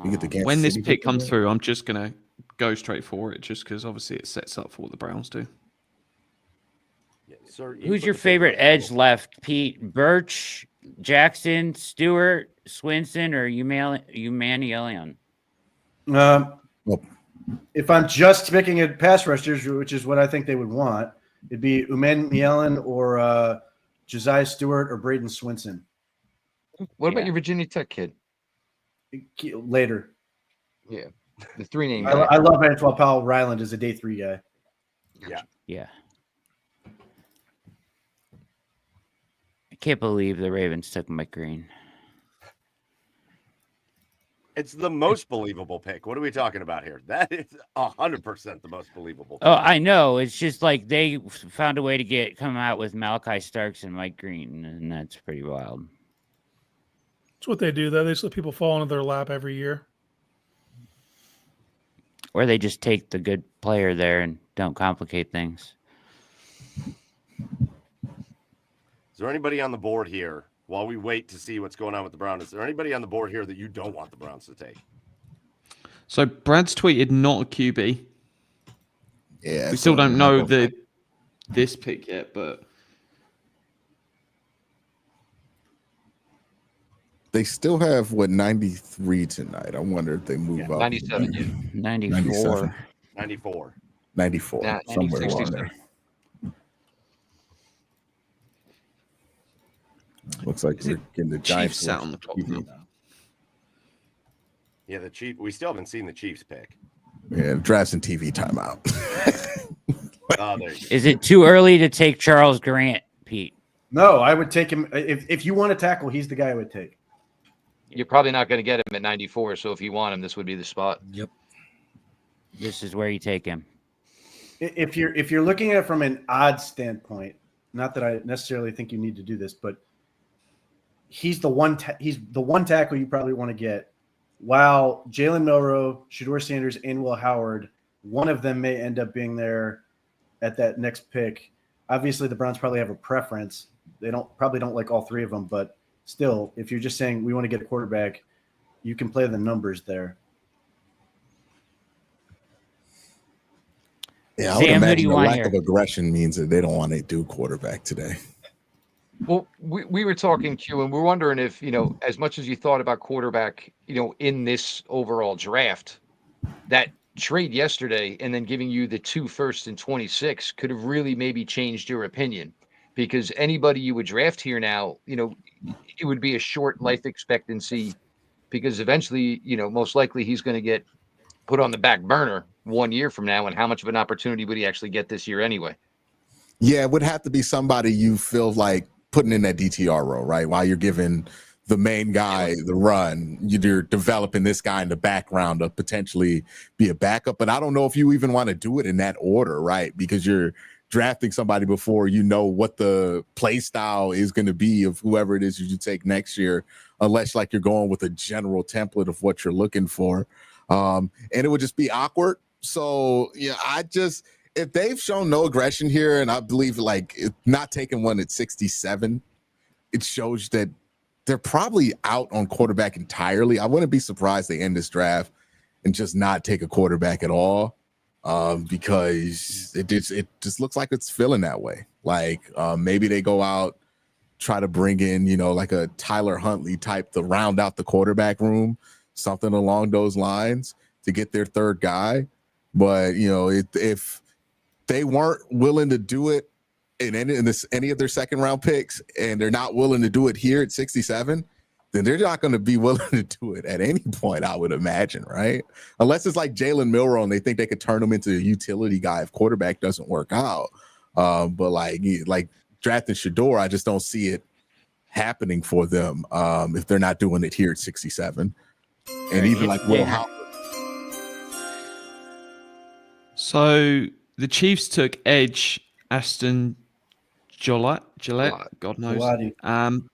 You get the Kansas When this City pick pick comes there? through, I'm just going to go straight for it just because obviously it sets up for what the Browns do. Yeah, sir, you Who's put your the pick favorite on the edge table. left? Pete, Birch, Jackson, Stewart, Swinson, or Umanielian? If I'm just picking at pass rushers, which is what I think they would want, it'd be Uman Mielen or Josiah Stewart or Braden Swinson What about Yeah. your Virginia Tech kid? later. Yeah, the 3 name. I love Antoine Powell Ryland as a day 3 guy. Yeah. I can't believe the Ravens took Mike Green. It's the most believable pick. What are we talking about here? That is 100% the most believable. Oh, I know. It's just like they found a way to come out with Malachi Starks and Mike Green, and that's pretty wild. That's what they do, though. They just let people fall into their lap every year. Or they just take the good player there and don't complicate things. Is there anybody on the board here while we wait to see what's going on with the Browns? Is there anybody on the board here that you don't want the Browns to take? So Brad's tweeted not a QB. Yeah, We still don't know the. this pick yet, but They still have 93 tonight. I wonder if they move up. 97. Yeah. 94. 94. 94, Nah, somewhere along 67. there. Looks like we're getting the Giants. Chiefs sat on the top now. Yeah, the Chiefs. We still haven't seen the Chiefs pick. Yeah, drafts and TV timeout. Oh, there you go. Is it too early to take Charles Grant, Pete? No, I would take him. If you want to tackle, he's the guy I would take. You're probably not going to get him at 94. So if you want him, this would be the spot. Yep. This is where you take him. If you're looking at it from an odds standpoint, not that I necessarily think you need to do this, but he's the one tackle you probably want to get. While Jalen Milroe, Shedeur Sanders, and Will Howard, one of them may end up being there at that next pick. Obviously, the Browns probably have a preference. They probably don't like all 3 of them, but still, if you're just saying we want to get a quarterback, you can play the numbers there. Yeah, I would Sam, who do imagine you the want lack here? of aggression means that they don't want to do quarterback today. Well, we were talking, Q, and we're wondering if, as much as you thought about quarterback, in this overall draft, that trade yesterday and then giving you the 2 firsts and 26 could have really maybe changed your opinion, because anybody you would draft here now, it would be a short life expectancy, because eventually, most likely he's going to get put on the back burner 1 year from now. And how much of an opportunity would he actually get this year anyway? Yeah, it would have to be somebody you feel like putting in that DTR role, right? While you're giving the main guy the run, you're developing this guy in the background to potentially be a backup. But I don't know if you even want to do it in that order, right? Because you're drafting somebody before you know what the play style is going to be of whoever it is you take next year, unless like you're going with a general template of what you're looking for. And it would just be awkward. So, yeah, if they've shown no aggression here, and I believe like not taking one at 67, it shows that they're probably out on quarterback entirely. I wouldn't be surprised they end this draft and just not take a quarterback at all, because it just looks like it's feeling that way. Like maybe they go out, try to bring in, like a Tyler Huntley type to round out the quarterback room, something along those lines to get their third guy. But if they weren't willing to do it in any of their second round picks, and they're not willing to do it here at 67, then they're not going to be willing to do it at any point, I would imagine, right? Unless it's like Jalen Milroe and they think they could turn him into a utility guy if quarterback doesn't work out. But like drafting Shador, I just don't see it happening for them if they're not doing it here at 67. And even like Will Howard. So the Chiefs took edge Aston Gillette, God knows.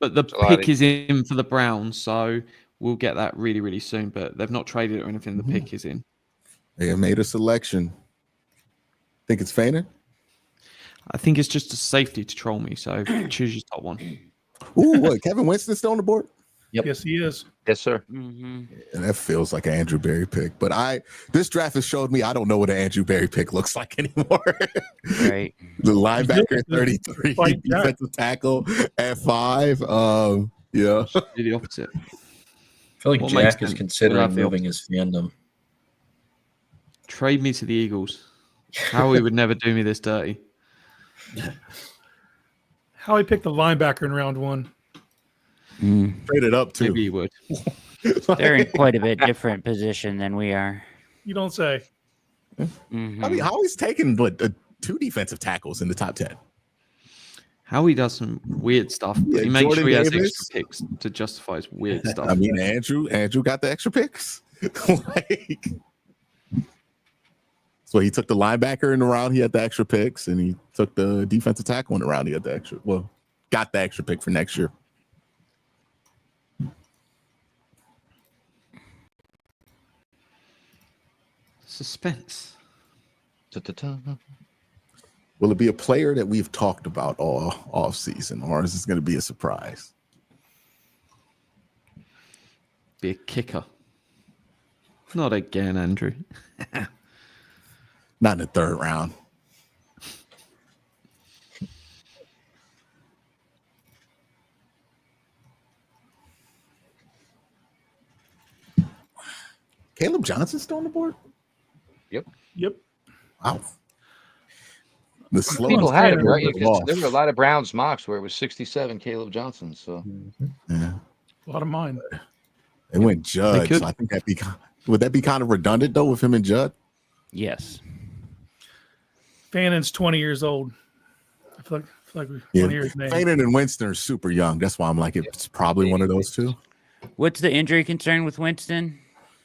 But the pick is in for the Browns, so we'll get that really, really soon. But they've not traded it or anything. The pick is in. They have made a selection. Think it's Fainter? I think it's just a safety to troll me. So choose your top one. Ooh, what? Kevin Winston still on the board? Yep. Yes, he is. Yes, sir. Mm-hmm. And that feels like an Andrew Berry pick. But this draft has showed me I don't know what an Andrew Berry pick looks like anymore. Right. The linebacker at 33, defensive tackle at 5. Yeah. The opposite. I feel like What Jack makes is sense? considering What do I feel? moving his fandom. Trade me to the Eagles. Howie would never do me this dirty. Howie picked the linebacker in round 1. Traded up too. Maybe he would. They're in quite a bit different position than we are. You don't say. Mhm. I mean, Howie's taken 2 defensive tackles in the top 10. Howie does some weird stuff, but Yeah, he makes Jordan sure he has Davis. extra picks to justify his weird stuff. I mean, Andrew got the extra picks. So he took the linebacker in the round. He had the extra picks, and he took the defensive tackle in the round. He had the extra. Well, got the extra pick for next year. Suspense. Will it be a player that we've talked about all off season, or is this going to be a surprise? Be a kicker. Not again, Andrew. Not in the 3rd round. Caleb Johnson still on the board? Yep. Wow. The slow People had him, right? off. There were a lot of Browns mocks where it was 67 Caleb Johnson. So Yeah. A lot of mine. They went Judd. could. So I think would that be kind of redundant though with him and Judd? Yes. Fannon's 20 years old. I feel like we Yeah. want to hear his name. Fainton and Winston are super young. That's why I'm like, it's probably one of those two. What's the injury concern with Winston?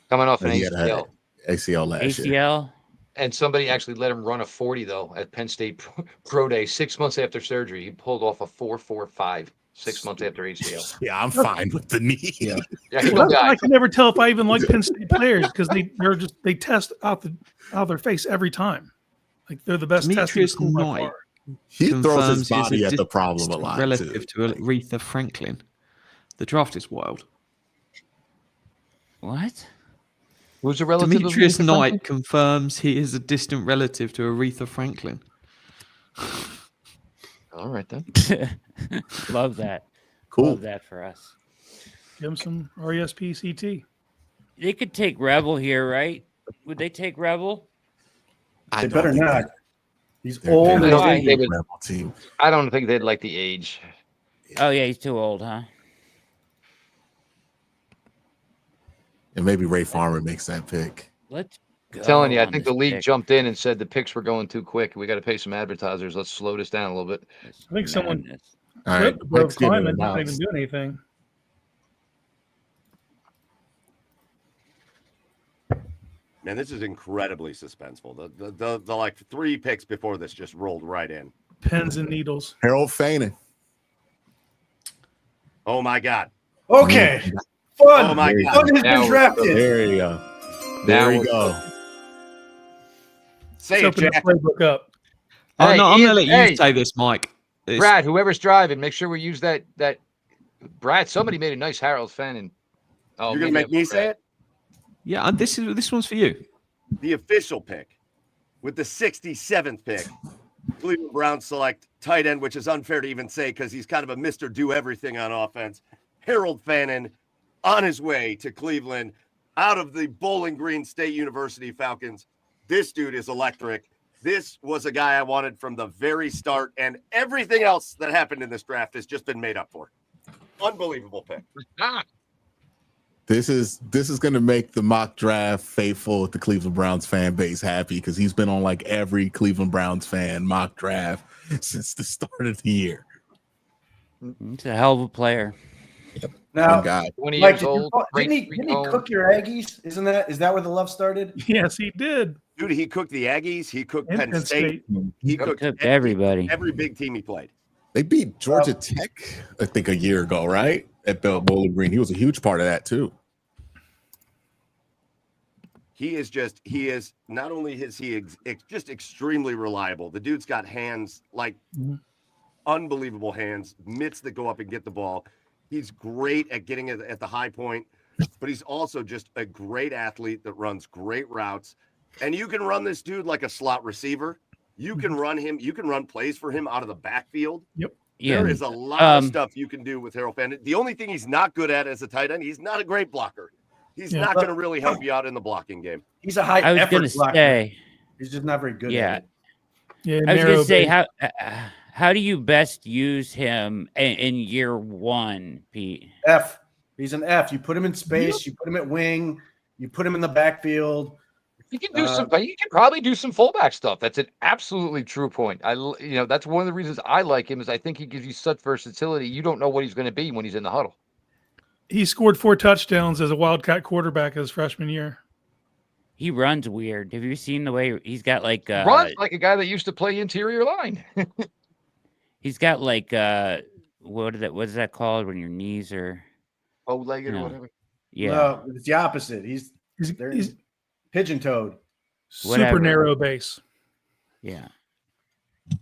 coming off an He had ACL. ACL last year. ACL? And somebody actually let him run a 40 though at Penn State Pro Day 6 months after surgery. He pulled off a 4.45 6 months after ACL. Yeah, I'm fine with the knee. Yeah, I can never tell if I even like Penn State players because they test out their face every time. Like they're the best testing Demetrius school by Knight far. He throws confirms his he's body at the problem a distant lot relative too. to Aretha Franklin. The draft is wild. What? Who's a relative? Demetrius Knight confirms he is a distant relative to Aretha Franklin. All right then. Love that. Cool. Love that for us. Give him some RESPCT. They could take Rebel here, right? Would they take Rebel? They better not. He's They're old. very I don't Why? think they would. rebel team. I don't think they'd like the age. Oh, yeah, he's too old, huh? And maybe Ray Farmer makes that pick. Let's go. Telling you, I on think this the league pick. jumped in and said the picks were going too quick. We got to pay some advertisers. Let's slow this down a little bit. I think someone Madness. All right, flipped above let's get it climbing, not even announced. doing anything. Man, this is incredibly suspenseful. The like 3 picks before this just rolled right in. Pins and needles. Harold Fainin. Oh my God. Okay. Oh Fun. my God. Fun has Now been drafted. There you go. Now There we we're go. Say Let's it, open the Jack. playbook up. Oh, Hey, no, I'm Ian, going to let hey. you say this, Mike. It's- Brad, whoever's driving, make sure we use that. Brad, somebody made a nice Harold Fannin. Oh, You're gonna maybe make me that was say Brad. it? Yeah, this one's for you. The official pick with the 67th pick. Cleveland Browns select tight end, which is unfair to even say because he's kind of a Mr. Do Everything on offense. Harold Fannin on his way to Cleveland out of the Bowling Green State University Falcons. This dude is electric. This was a guy I wanted from the very start, and everything else that happened in this draft has just been made up for. Unbelievable pick. This is going to make the mock draft faithful, the Cleveland Browns fan base happy, because he's been on like every Cleveland Browns fan mock draft since the start of the year. He's a hell of a player. Now, God. 20 Mike, years old. didn't he cook your Aggies? Is that where the love started? Yes, he did. Dude, he cooked the Aggies. He cooked And Penn Penn State. State. He cooked everybody. Every big team he played. They beat Georgia Tech, I think, a year ago, right? At Bowling Green. He was a huge part of that, too. He is not only just extremely reliable. The dude's got hands, like unbelievable hands, mitts that go up and get the ball. He's great at getting it at the high point, but he's also just a great athlete that runs great routes. And you can run this dude like a slot receiver. You can run him. You can run plays for him out of the backfield. Yep. Yeah. There is a lot of stuff you can do with Harold Fenton. The only thing he's not good at as a tight end, he's not a great blocker. He's not going to really help you out in the blocking game. He's a high I was effort gonna blocker. say, He's just not very good Yeah. at it. Yeah, I was going narrow to say, base. how do you best use him in year one, Pete? F. He's an F. You put him in space. You put him at wing. You put him in the backfield. You can do you can probably do some fullback stuff. That's an absolutely true point. That's one of the reasons I like him is I think he gives you such versatility. You don't know what he's going to be when he's in the huddle. He scored 4 touchdowns as a Wildcat quarterback his freshman year. He runs weird. Have you seen the way he's got like Runs like a guy that used to play interior line. he's got like what is that called when your knees are bow-legged No. or whatever. yeah. No, it's the opposite. He's pigeon-toed. Super Whatever. narrow base. Yeah.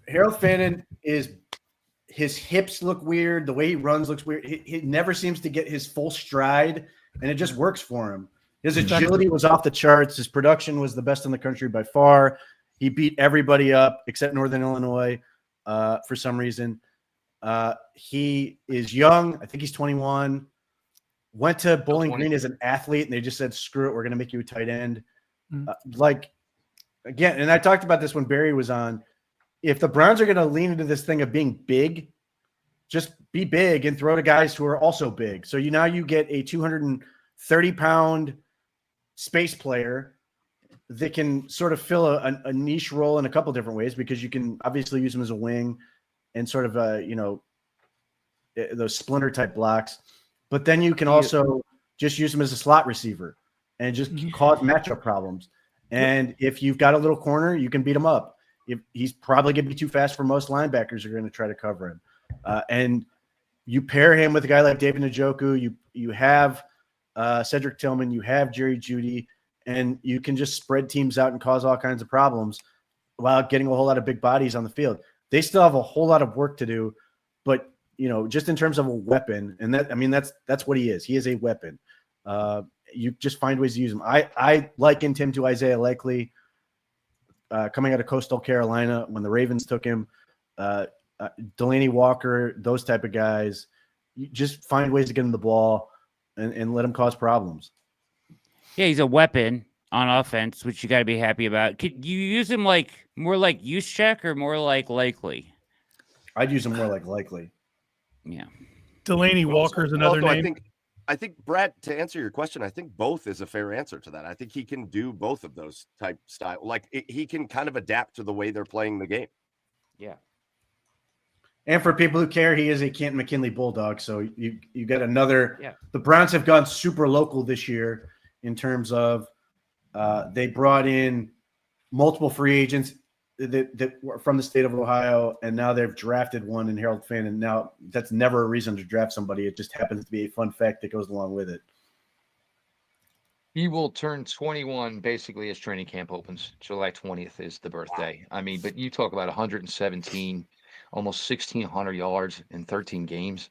Harold Fannin his hips look weird. The way he runs looks weird. He never seems to get his full stride, and it just works for him. His agility was off the charts. His production was the best in the country by far. He beat everybody up except Northern Illinois for some reason. He is young. I think he's 21. Went to Bowling Green as an athlete, and they just said, screw it, we're going to make you a tight end. Again, and I talked about this when Barry was on. If the Browns are going to lean into this thing of being big, just be big and throw to guys who are also big. So now you get a 230-pound space player that can sort of fill a niche role in a couple different ways, because you can obviously use him as a wing and sort of those splinter type blocks, but then you can also just use him as a slot receiver and just cause matchup problems. And if you've got a little corner, you can beat him up. If he's probably going to be too fast for most linebackers who are going to try to cover him. And you pair him with a guy like David Njoku, you have Cedric Tillman, you have Jerry Jeudy, and you can just spread teams out and cause all kinds of problems while getting a whole lot of big bodies on the field. They still have a whole lot of work to do, but just in terms of a weapon, and that's what he is. He is a weapon. You just find ways to use him. I likened him to Isaiah Likely coming out of Coastal Carolina when the Ravens took him. Delaney Walker, those type of guys. You just find ways to get him the ball and let him cause problems. Yeah, he's a weapon on offense, which you got to be happy about. Could you use him more like Juszczyk or more like Likely? I'd use him more like Likely. Yeah. Delaney Walker is another name. I think, Brad, to answer your question, I think both is a fair answer to that. I think he can do both of those type style. He can kind of adapt to the way they're playing the game. Yeah. And for people who care, he is a Canton McKinley Bulldog. So you got another. Yeah. The Browns have gone super local this year in terms of they brought in multiple free agents that were from the state of Ohio, and now they've drafted one in Harold Finn. And now that's never a reason to draft somebody. It just happens to be a fun fact that goes along with it. He will turn 21 basically as training camp opens. July 20th is the birthday. But you talk about 117, almost 1,600 yards in 13 games.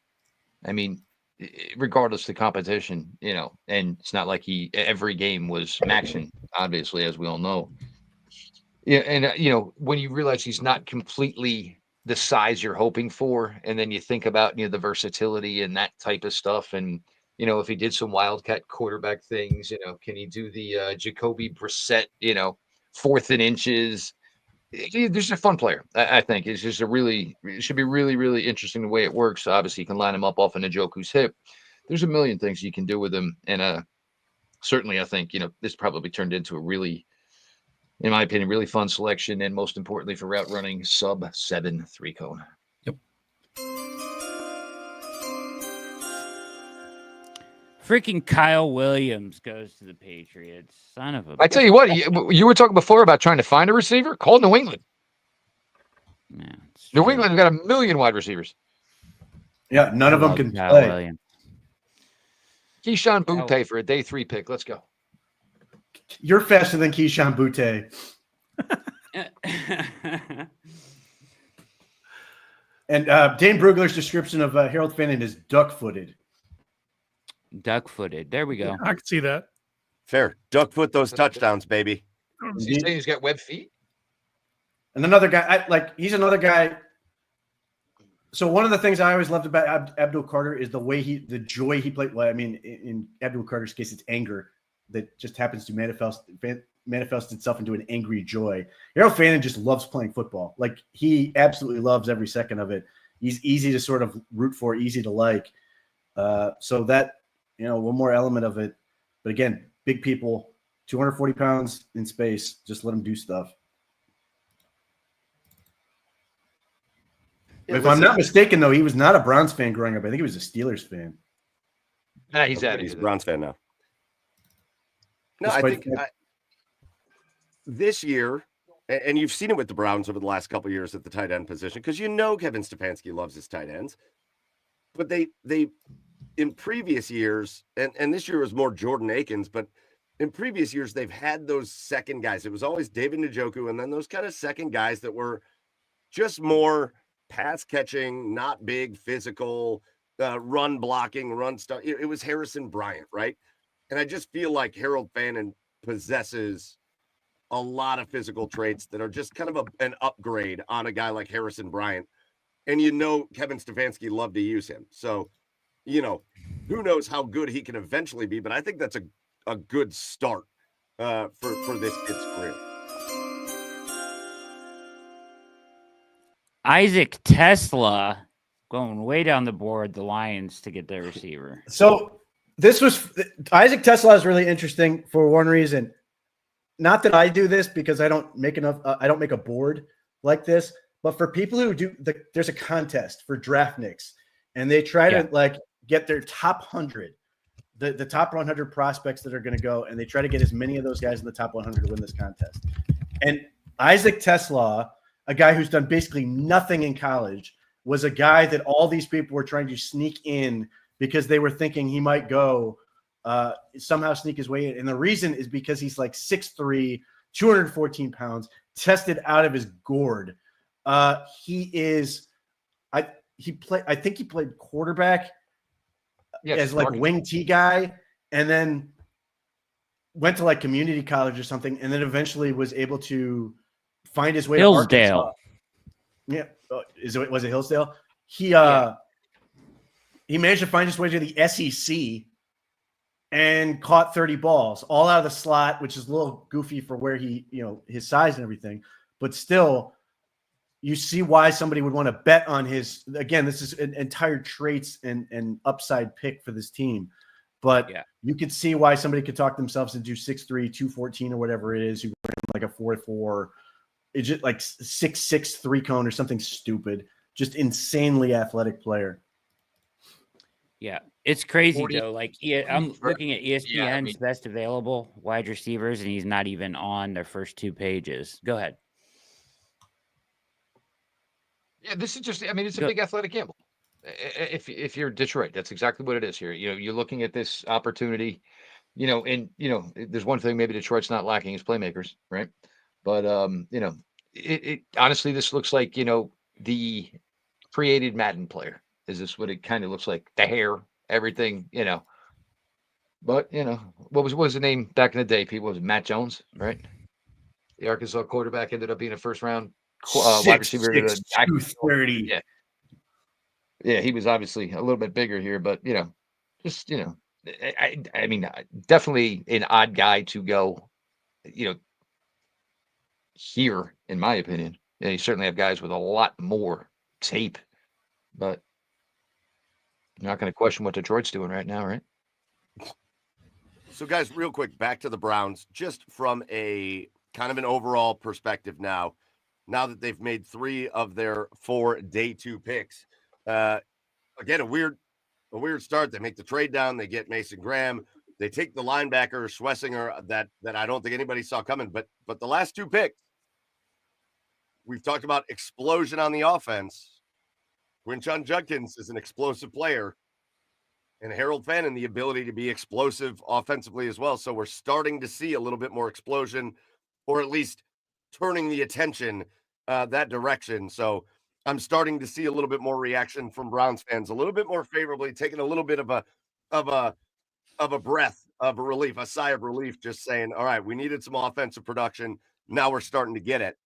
Regardless of the competition, and it's not like every game was maxing, obviously, as we all know. Yeah, and when you realize he's not completely the size you're hoping for, and then you think about the versatility and that type of stuff, and if he did some wildcat quarterback things, can he do the Jacoby Brissett, 4th and inches. He's just a fun player. I think it's just it should be really, really interesting the way it works. Obviously, you can line him up off of Njoku's hip. There's a million things you can do with him. And certainly, I think, this probably turned into a really, in my opinion, really fun selection. And most importantly, for route running, sub 7 3-cone. Yep. Freaking Kyle Williams goes to the Patriots. Son of a. I tell you what, you were talking before about trying to find a receiver. Call New England. Yeah, New England got a million wide receivers. Yeah, none of them can Kyle play. Williams. Keyshawn Boutte for a day 3 pick. Let's go. You're faster than Keyshawn Boutte. And Dane Brugler's description of Harold Fannin is duck-footed. Duck-footed. There we go. I can see that. Fair. Duck foot those touchdowns, baby. Is he saying he's got web feet? And another guy, he's another guy. So one of the things I always loved about Abdul Carter is the joy he played. Well, I mean, in Abdul Carter's case, it's anger that just happens to manifest itself into an angry joy. Harold Fannin just loves playing football. Like, he absolutely loves every second of it. He's easy to sort of root for, easy to like. So that, one more element of it. But again, big people, 240 pounds in space, just let him do stuff. If I'm not mistaken, though, he was not a Browns fan growing up. I think he was a Steelers fan. Nah, he's out. He's a Browns fan now. No, I think this year, and you've seen it with the Browns over the last couple of years at the tight end position, because Kevin Stefanski loves his tight ends. But they in previous years, and this year was more Jordan Akins, but in previous years, they've had those second guys. It was always David Njoku, and then those kind of second guys that were just more pass catching, not big, physical, run blocking, run stuff. It was Harrison Bryant, right? And I just feel like Harold Fannin possesses a lot of physical traits that are just kind of an upgrade on a guy like Harrison Bryant. And Kevin Stefanski loved to use him. So, who knows how good he can eventually be, but I think that's a good start for this kid's career. Isaac Tesla going way down the board, the Lions to get their receiver. So Isaac Tesla is really interesting for one reason. Not that I do this because I don't make a board like this, but for people who do, there's a contest for draft nicks, and they try to get their top 100, the top 100 prospects that are going to go, and they try to get as many of those guys in the top 100 to win this contest. And Isaac Tesla, a guy who's done basically nothing in college, was a guy that all these people were trying to sneak in because they were thinking he might go somehow sneak his way in. And the reason is because he's like 6'3", 214 pounds, tested out of his gourd. I think he played quarterback as like wing T guy, and then went to like community college or something, and then eventually was able to find his way to Arkansas. Yeah, was it Hillsdale? He managed to find his way to the SEC and caught 30 balls all out of the slot, which is a little goofy for where he, his size and everything, but still, you see why somebody would want to bet on his. Again, this is an entire traits and upside pick for this team, but you could see why somebody could talk themselves into 6'3", 214 or whatever it is. You bring like a 4.4. It's just like 6'6" 3-cone or something stupid. Just insanely athletic player. Yeah, it's crazy though. Like, I'm looking at ESPN's best available wide receivers, and he's not even on their first 2 pages. Go ahead. Yeah, this is just. I mean, it's a big athletic gamble. If you're Detroit, that's exactly what it is here. You're looking at this opportunity. There's one thing maybe Detroit's not lacking is playmakers, right? But it honestly, this looks like the created Madden player. Is this what it kind of looks like? The hair, everything, But what was the name back in the day? People, was it Matt Jones, right? The Arkansas quarterback ended up being a first round wide receiver. 230. Yeah, he was obviously a little bit bigger here, but I mean, definitely an odd guy to go, here, in my opinion. Yeah, you certainly have guys with a lot more tape, but you're not going to question what Detroit's doing right now, right? So, guys, real quick, back to the Browns, just from a kind of an overall perspective now that they've made 3 of their 4 day 2 picks. Again, a weird start. They make the trade down. They get Mason Graham. They take the linebacker Schwesinger that I don't think anybody saw coming. But the last 2 picks, we've talked about explosion on the offense. Quinshon Judkins is an explosive player, and Harold Fannin the ability to be explosive offensively as well. So we're starting to see a little bit more explosion, or at least turning the attention that direction. So I'm starting to see a little bit more reaction from Browns fans, a little bit more favorably, taking a little bit of a breath of a relief, a sigh of relief, just saying, all right, we needed some offensive production. Now we're starting to get it.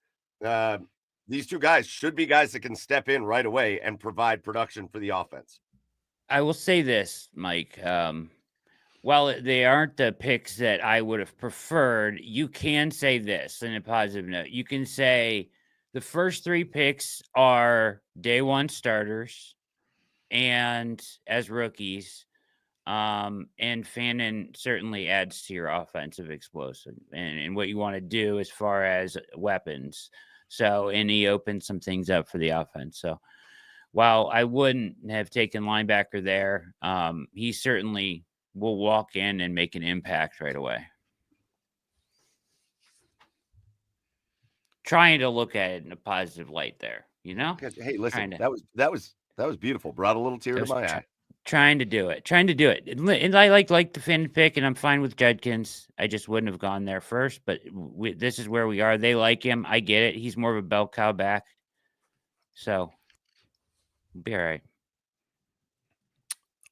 These 2 guys should be guys that can step in right away and provide production for the offense. I will say this, Mike. While they aren't the picks that I would have preferred, you can say this in a positive note. You can say the first 3 picks are day 1 starters and as rookies. And Fannin certainly adds to your offensive explosive and what you want to do as far as weapons. So, and he opens some things up for the offense. So, while I wouldn't have taken linebacker there, he certainly will walk in and make an impact right away. Trying to look at it in a positive light there, you know? Hey, listen, that was beautiful. Brought a little tear to my eye. Trying to do it. And I like the Fannin pick, and I'm fine with Judkins. I just wouldn't have gone there first, but this is where we are. They like him. I get it. He's more of a bell cow back. So, we'll be all right.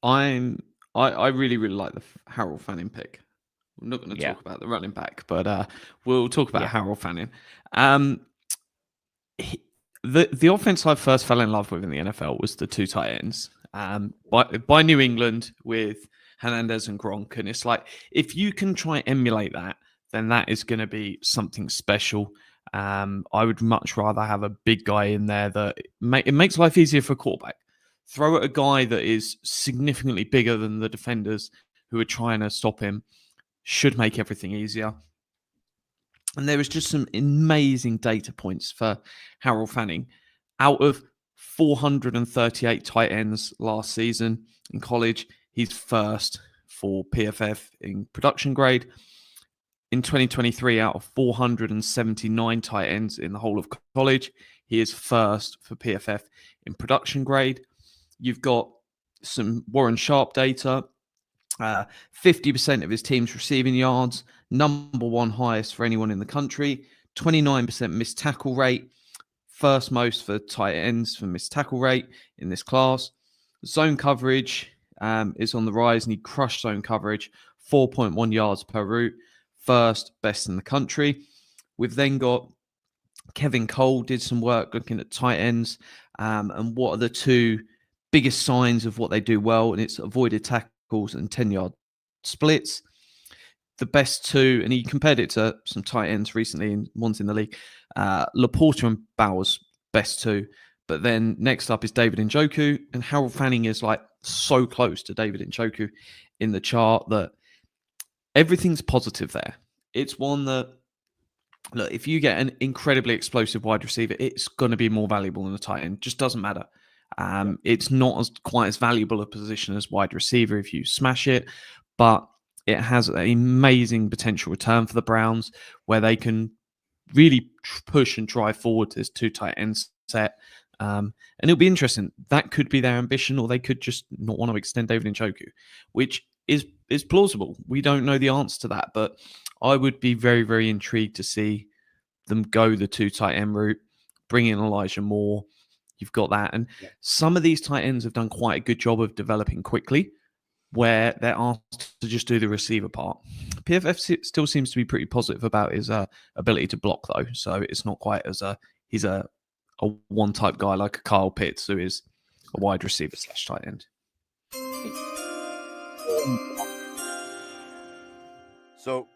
I really like the Harold Fannin pick. I'm not going to talk about the running back, but we'll talk about Harold Fannin. The offense I first fell in love with in the NFL was the 2 tight ends. By New England with Hernandez and Gronk. And it's like, if you can try and emulate that, then that is going to be something special. I would much rather have a big guy in there that it makes life easier for a quarterback. Throw at a guy that is significantly bigger than the defenders who are trying to stop him. Should make everything easier. And there was just some amazing data points for Harold Fannin. Out of 438 tight ends last season in college, he's first for PFF in production grade. In 2023, out of 479 tight ends in the whole of college, he is first for PFF in production grade. You've got some Warren Sharp data. 50% of his team's receiving yards, number 1 highest for anyone in the country. 29% missed tackle rate, first most for tight ends for missed tackle rate in this class. Zone coverage is on the rise, and he crushed zone coverage, 4.1 yards per route, first best in the country. We've then got Kevin Cole did some work looking at tight ends and what are the 2 biggest signs of what they do well, and it's avoided tackles and 10-yard splits. The best 2, and he compared it to some tight ends recently, and ones in the league. Laporta and Bowers, best 2. But then next up is David Njoku, and Harold Fannin is like so close to David Njoku in the chart that everything's positive there. It's one that, look, if you get an incredibly explosive wide receiver, it's going to be more valuable than a tight end. Just doesn't matter. It's not quite as valuable a position as wide receiver if you smash it, but it has an amazing potential return for the Browns where they can really push and drive forward this 2 tight end set. And it'll be interesting. That could be their ambition, or they could just not want to extend David Njoku, which is plausible. We don't know the answer to that, but I would be very, very intrigued to see them go the 2 tight end route, bring in Elijah Moore. You've got that. And some of these tight ends have done quite a good job of developing quickly, where they're asked to just do the receiver part. PFF still seems to be pretty positive about his ability to block, though. So it's not quite as he's a one-type guy like a Kyle Pitts, who is a wide receiver / tight end. So,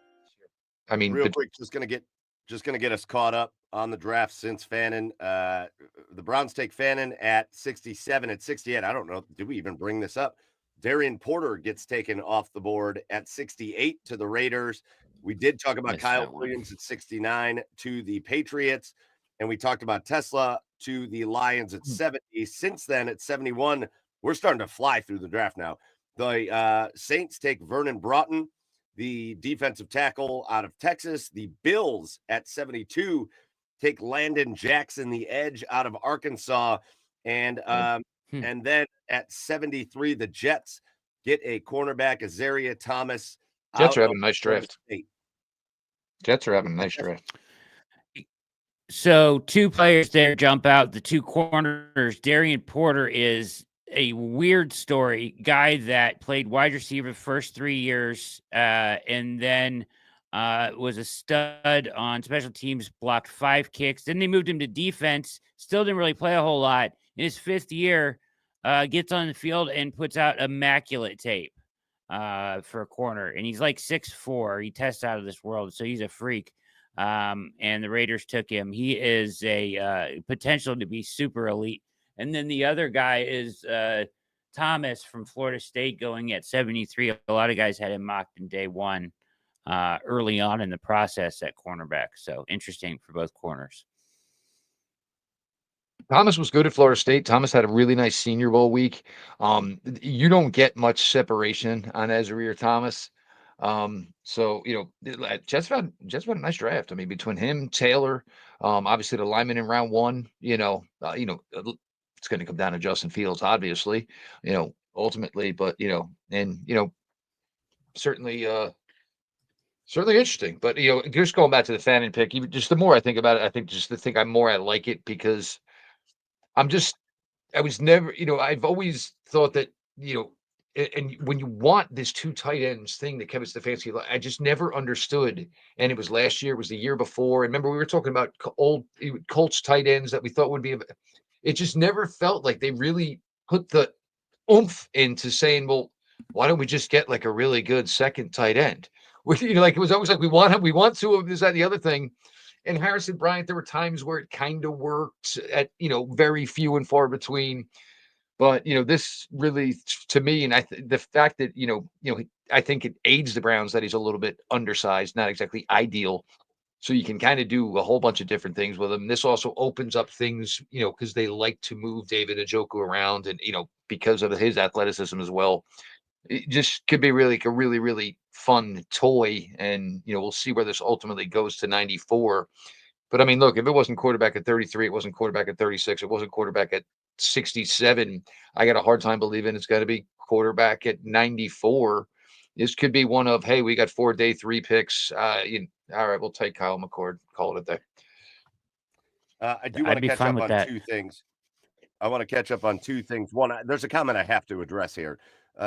I mean, real quick, just going to get just going to get us caught up on the draft since Fannin. The Browns take Fannin at 67. At 68, I don't know. Did we even bring this up? Darian Porter gets taken off the board at 68 to the Raiders. We did talk about Kyle Williams at 69 to the Patriots. And we talked about Tesla to the Lions at 70. Since then, at 71, we're starting to fly through the draft now. The Saints take Vernon Broughton, the defensive tackle out of Texas. The Bills at 72 take Landon Jackson, the edge out of Arkansas. And then at 73, the Jets get a cornerback, Azaria Thomas. Jets are having a nice draft. Jets are having a nice draft. So 2 players there jump out. The 2 corners. Darian Porter is a weird story. Guy that played wide receiver the first 3 years and then was a stud on special teams, blocked 5 kicks. Then they moved him to defense. Still didn't really play a whole lot. In his 5th year, gets on the field and puts out immaculate tape for a corner. And he's like 6'4". He tests out of this world. So he's a freak. And the Raiders took him. He is a potential to be super elite. And then the other guy is Thomas from Florida State going at 73. A lot of guys had him mocked in day 1 early on in the process at cornerback. So interesting for both corners. Thomas was good at Florida State. Thomas had a really nice Senior Bowl week. You don't get much separation on Azaria Thomas. So, Jets had a nice draft. I mean, between him, Taylor, obviously the lineman in round 1, it's going to come down to Justin Fields, obviously, ultimately, but, certainly interesting, but, just going back to the Fannin pick, even just the more I think about it, I think just the thing I like it because I was never, I've always thought that, and when you want this 2 tight ends thing that Kevin Stefanski, I just never understood. And it was last year, it was the year before. And remember, we were talking about old Colts tight ends that we thought would be, it just never felt like they really put the oomph into saying, well, why don't we just get like a really good second tight end? Like it was always like, we want 2 of this, that, the other thing. And Harrison Bryant, there were times where it kind of worked at, very few and far between. But, this really, to me, and the fact that, I think it aids the Browns that he's a little bit undersized, not exactly ideal. So you can kind of do a whole bunch of different things with him. This also opens up things, because they like to move David Njoku around and, because of his athleticism as well. It just could be really a really, really fun toy. And, we'll see where this ultimately goes to 94. But I mean, look, if it wasn't quarterback at 33, it wasn't quarterback at 36, it wasn't quarterback at 67. I got a hard time believing it's got to be quarterback at 94. This could be one of, hey, we got 4 day 3 picks. All right, we'll take Kyle McCord. Call it a day. I do want to catch up on 2 things. I want to catch up on 2 things. One, there's a comment I have to address here.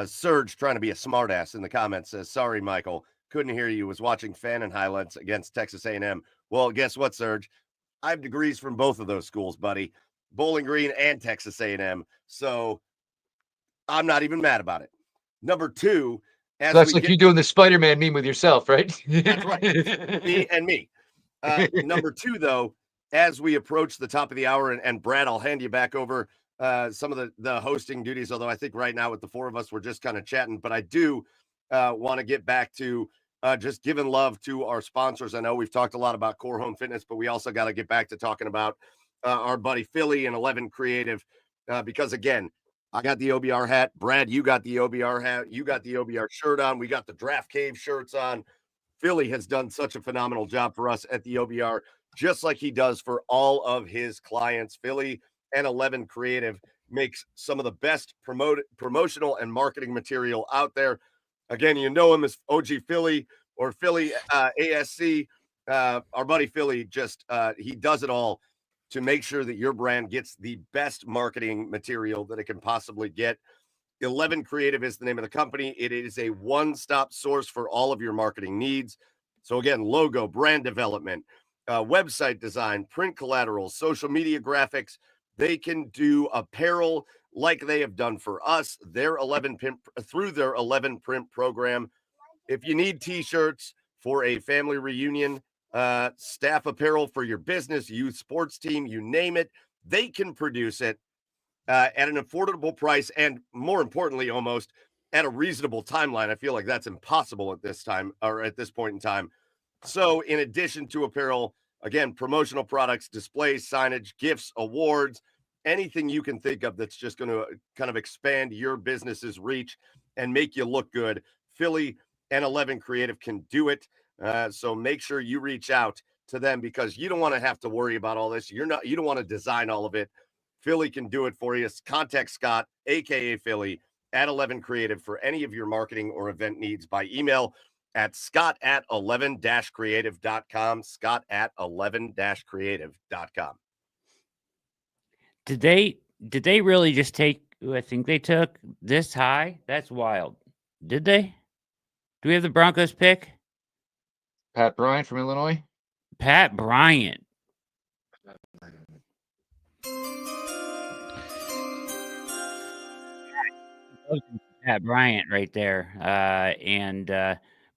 Serge, trying to be a smartass in the comments, says, sorry, Michael, couldn't hear you. Was watching Fannin highlights against Texas A&M. Well, guess what, Serge? I have degrees from both of those schools, buddy. Bowling Green and Texas A&M. So I'm not even mad about it. Number 2, so that's like you doing the Spider-Man meme with yourself, right? That's right. Me and me. Number 2, though, as we approach the top of the hour, and Brad, I'll hand you back over some of the hosting duties, although I think right now with the 4 of us, we're just kind of chatting. But I do want to get back to just giving love to our sponsors. I know we've talked a lot about Core Home Fitness, but we also got to get back to talking about our buddy Philly and 11 Creative, because again, I got the OBR hat. Brad, you got the OBR hat. You got the OBR shirt on. We got the Draft Cave shirts on. Philly has done such a phenomenal job for us at the OBR, just like he does for all of his clients. Philly and 11 Creative makes some of the best promotional and marketing material out there. Again, you know him as OG Philly or Philly ASC. Our buddy Philly he does it all to make sure that your brand gets the best marketing material that it can possibly get. 11 Creative is the name of the company. It is a one-stop source for all of your marketing needs. So again, logo, brand development, website design, print collateral, social media graphics. They can do apparel like they have done for us, through their 11 print program. If you need t-shirts for a family reunion, staff apparel for your business, youth sports team, you name it. They can produce it at an affordable price, and more importantly, almost at a reasonable timeline. I feel like that's impossible at this time, or at this point in time. So in addition to apparel, again, promotional products, displays, signage, gifts, awards, anything you can think of that's just going to kind of expand your business's reach and make you look good, Philly and 11 Creative can do it. So make sure you reach out to them, because you don't want to have to worry about all this. You don't want to design all of it. Philly can do it for you. Contact Scott, aka Philly, at 11 Creative for any of your marketing or event needs by email at scott@11-creative.com, scott@11-creative.com. Did they really just take who I think they took this high? That's wild. Did they? Do we have the Broncos pick? Pat Bryant from Illinois. Pat Bryant. Pat Bryant right there.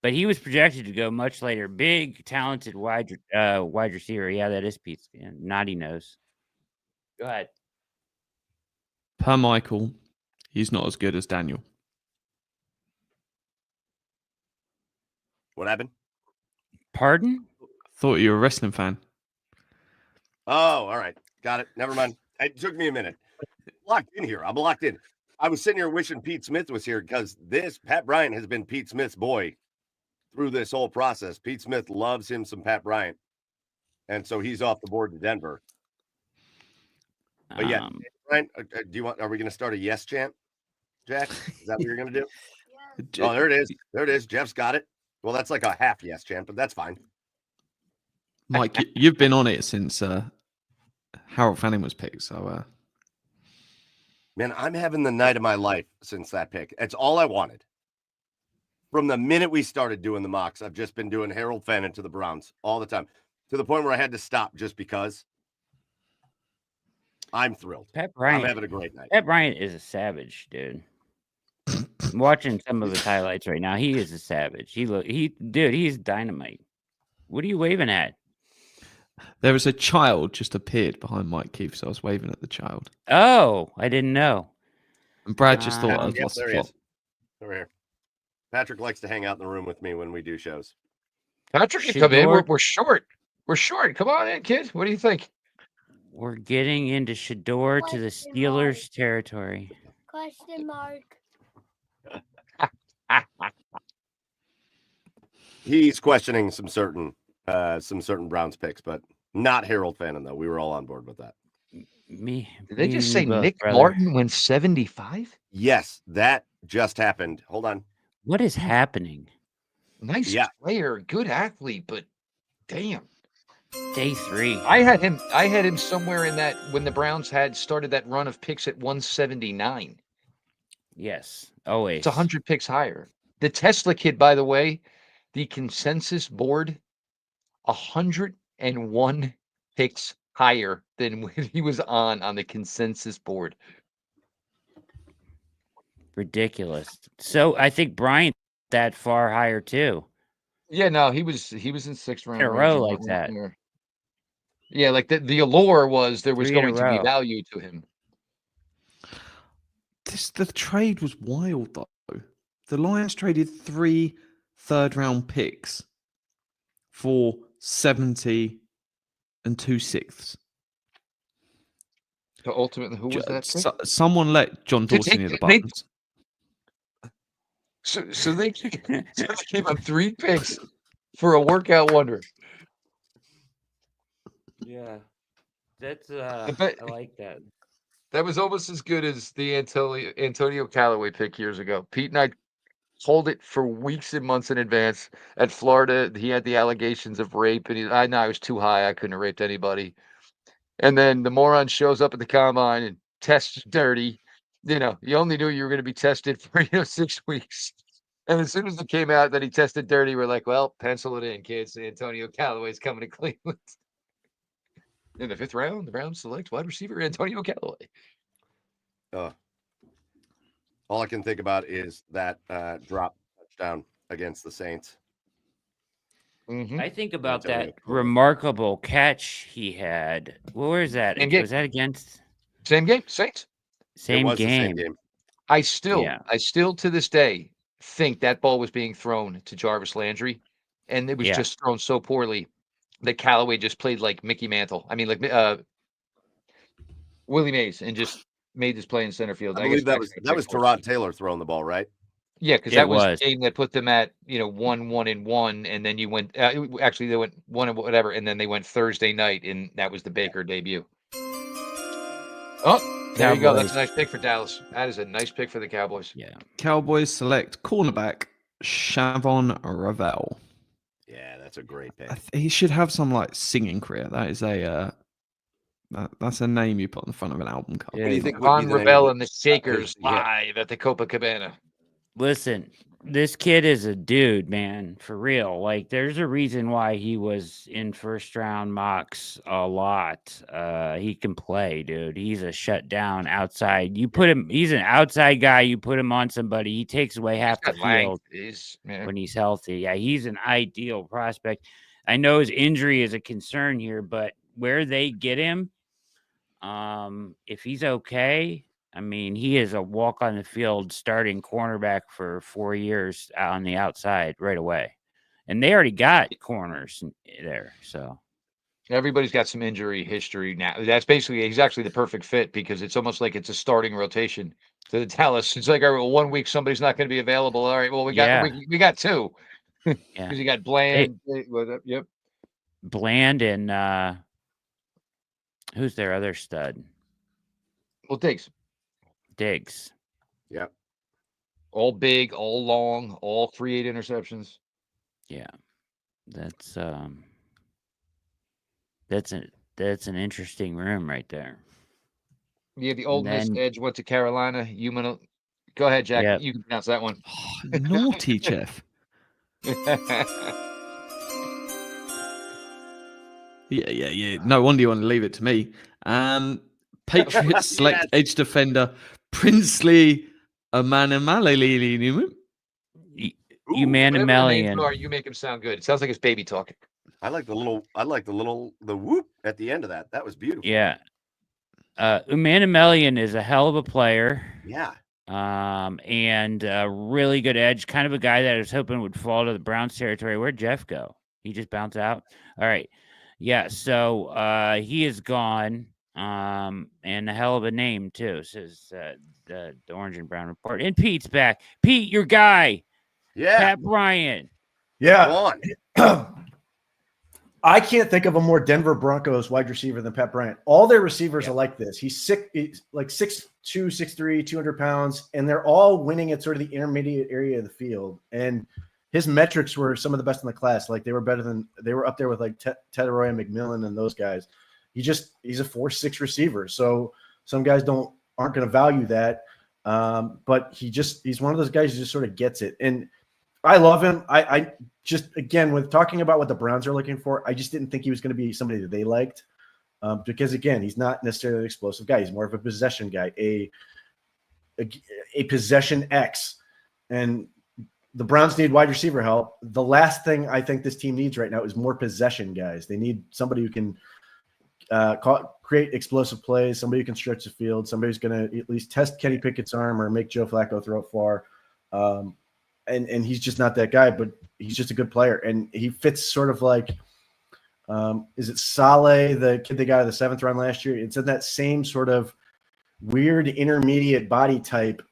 But he was projected to go much later. Big, talented wide receiver. Yeah, that is Pete's naughty nose. Go ahead. Per Michael, he's not as good as Daniel. What happened? Pardon? Thought you were a wrestling fan. Oh, all right. Got it. Never mind. It took me a minute. Locked in here. I'm locked in. I was sitting here wishing Pete Smith was here, because Pat Bryant has been Pete Smith's boy through this whole process. Pete Smith loves him some Pat Bryant. And so he's off the board to Denver. But yeah, Brian, are we going to start a yes chant, Jack? Is that what you're going to do? Oh, there it is. There it is. Jeff's got it. Well, that's like a half yes chant, but that's fine. Mike, you've been on it since Harold Fanning was picked. So, man, I'm having the night of my life since that pick. It's all I wanted. From the minute we started doing the mocks, I've just been doing Harold Fanning to the Browns all the time, to the point where I had to stop just because. I'm thrilled. Pat Bryant, I'm having a great night. Pat Bryant is a savage, dude. I'm watching some of his highlights right now. He is a savage. He's dynamite. What are you waving at? There was a child just appeared behind Mike Keefe, so I was waving at the child. Oh, I didn't know. And Brad just thought I was yep, lost there of he plot. is. Over here. Patrick likes to hang out in the room with me when we do shows. Patrick can come in. We're short. We're short. Come on in, kid. What do you think? We're getting into Shador to the Steelers territory. Question mark. He's questioning some certain Browns picks, but not Harold Fanning, though. We were all on board with that. Did they just say Nick Martin went 75? Yes, that just happened. Hold on. What is happening? Nice player, good athlete, but damn. Day 3. I had him somewhere in that when the Browns had started that run of picks at 179. Yes, always. It's 100 picks higher. The Tesla kid, by the way, the consensus board, 101 picks higher than when he was on the consensus board. Ridiculous. So I think Bryant that far higher too. Yeah, no, he was in 6th round in a row like that. Yeah, like the allure was there was 3 in a going to be row. value to him. The trade was wild, though. The Lions traded 3 third-round picks for 70 and 2 sixths. So ultimately, who was that? Someone let John Dawson near the buttons. So they gave up 3 picks for a workout wonder. Yeah, that's I like that. That was almost as good as the Antonio Callaway pick years ago. Pete and I told it for weeks and months in advance. At Florida, he had the allegations of rape, and I know I was too high. I couldn't have raped anybody. And then the moron shows up at the combine and tests dirty. You only knew you were going to be tested for 6 weeks. And as soon as it came out that he tested dirty, we're like, well, pencil it in, kids. Antonio Callaway's coming to Cleveland. In the 5th round, the Browns select wide receiver Antonio Callaway. All I can think about is that drop touchdown against the Saints. I think about That's that remarkable catch he had. Where is that? Same game. Was that against Same game, Saints. same the same game? game. I still Yeah. to this day think that ball was being thrown to Jarvis Landry, and it was Yeah. just thrown so poorly that Callaway just played like Mickey Mantle. I mean, like Willie Mays, and just made this play in center field. I guess believe that was for it. Terod Taylor throwing the ball, right? Yeah, because It that was was. the game that put them at 1-1-1, and then you went. Actually, they went 1 and whatever, and then they went Thursday night, and that was the Baker debut. Oh, there you go. That's a nice pick for Dallas. That is a nice pick for the Cowboys. Yeah. Cowboys select cornerback Shavon Ravel. Yeah, that's a great pick. He should have some like singing career. That is that's a name you put on the front of an album cover. What do you think would Von be the name Ravel of and the Shakers yeah. live at the Copacabana. Listen, this kid is a dude, man, for real. Like, there's a reason why he was in first round mocks a lot. He can play, dude. He's a shutdown outside. You put him, he's an outside guy. You put him on somebody, he takes away half the field when he's healthy. Yeah, he's an ideal prospect. I know his injury is a concern here, but where they get him, if he's okay, I mean, he is a walk on the field starting cornerback for 4 years on the outside right away. And they already got corners there. So everybody's got some injury history now. That's basically, he's actually the perfect fit, because it's almost like it's a starting rotation to the Dallas. It's like, all right, well, 1 week somebody's not going to be available. All right, well, we got two. Because you got Bland. Yep. Bland and who's their other stud? Well, Diggs. Yep. All big, all long, all 3.8 interceptions. Yeah. That's an interesting room right there. Yeah, the Old Miss edge went to Carolina. Go ahead, Jack. Yep. You can pronounce that one. Naughty, Jeff. Yeah. No wonder you want to leave it to me. Patriots select edge defender Princely Amanamalian. You Manamelian. You make him sound good. It sounds like it's baby talking. I like the whoop at the end of that. That was beautiful. Yeah. Manamelian is a hell of a player. Yeah. And a really good edge, kind of a guy that I was hoping would fall to the Browns territory. Where'd Jeff go? He just bounced out. All right. Yeah. So he is gone. And a hell of a name too, says the Orange and Brown Report. And Pete's back. Pete, your guy. Yeah. Pat Bryant. Yeah. I can't think of a more Denver Broncos wide receiver than Pat Bryant. All their receivers are like this. He's sick. He's like 6'2", 6'3", 200 pounds, and they're all winning at sort of the intermediate area of the field. And his metrics were some of the best in the class. Like they were up there with like Tedroy and McMillan and those guys. He's a 4'6" receiver. So some guys aren't going to value that. But he's one of those guys who just sort of gets it. And I love him. I just, again, with talking about what the Browns are looking for, I just didn't think he was going to be somebody that they liked. Because again, he's not necessarily an explosive guy. He's more of a possession guy, a possession X. And the Browns need wide receiver help. The last thing I think this team needs right now is more possession guys. They need somebody who can create explosive plays, somebody who can stretch the field, somebody who's going to at least test Kenny Pickett's arm or make Joe Flacco throw it far. And he's just not that guy, but he's just a good player. And he fits sort of like, is it Saleh, the kid they got in the 7th round last year? It's in that same sort of weird intermediate body type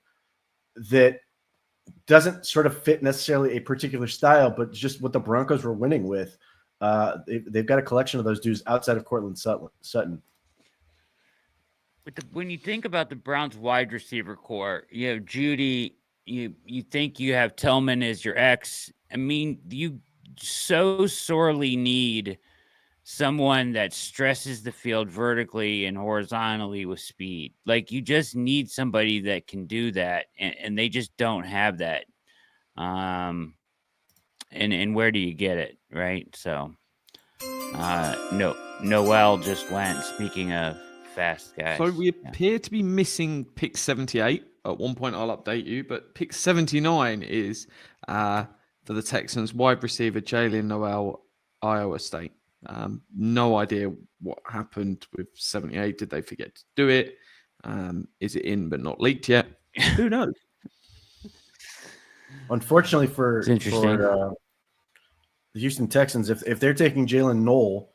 that doesn't sort of fit necessarily a particular style, but just what the Broncos were winning with. They've got a collection of those dudes outside of Cortland Sutton. When you think about the Browns wide receiver core, you have Judy, you think you have Tillman as your X. I mean, you so sorely need someone that stresses the field vertically and horizontally with speed. Like you just need somebody that can do that, and they just don't have that. And where do you get it, right? So, Noel just went. Speaking of fast guys, so we appear to be missing pick 78. At one point, I'll update you, but pick 79 is for the Texans wide receiver Jalen Noel Iowa State. No idea what happened with 78. Did they forget to do it? Is it in but not leaked yet? Who knows? Unfortunately for It's interesting. the Houston Texans, if they're taking Jalen Knoll,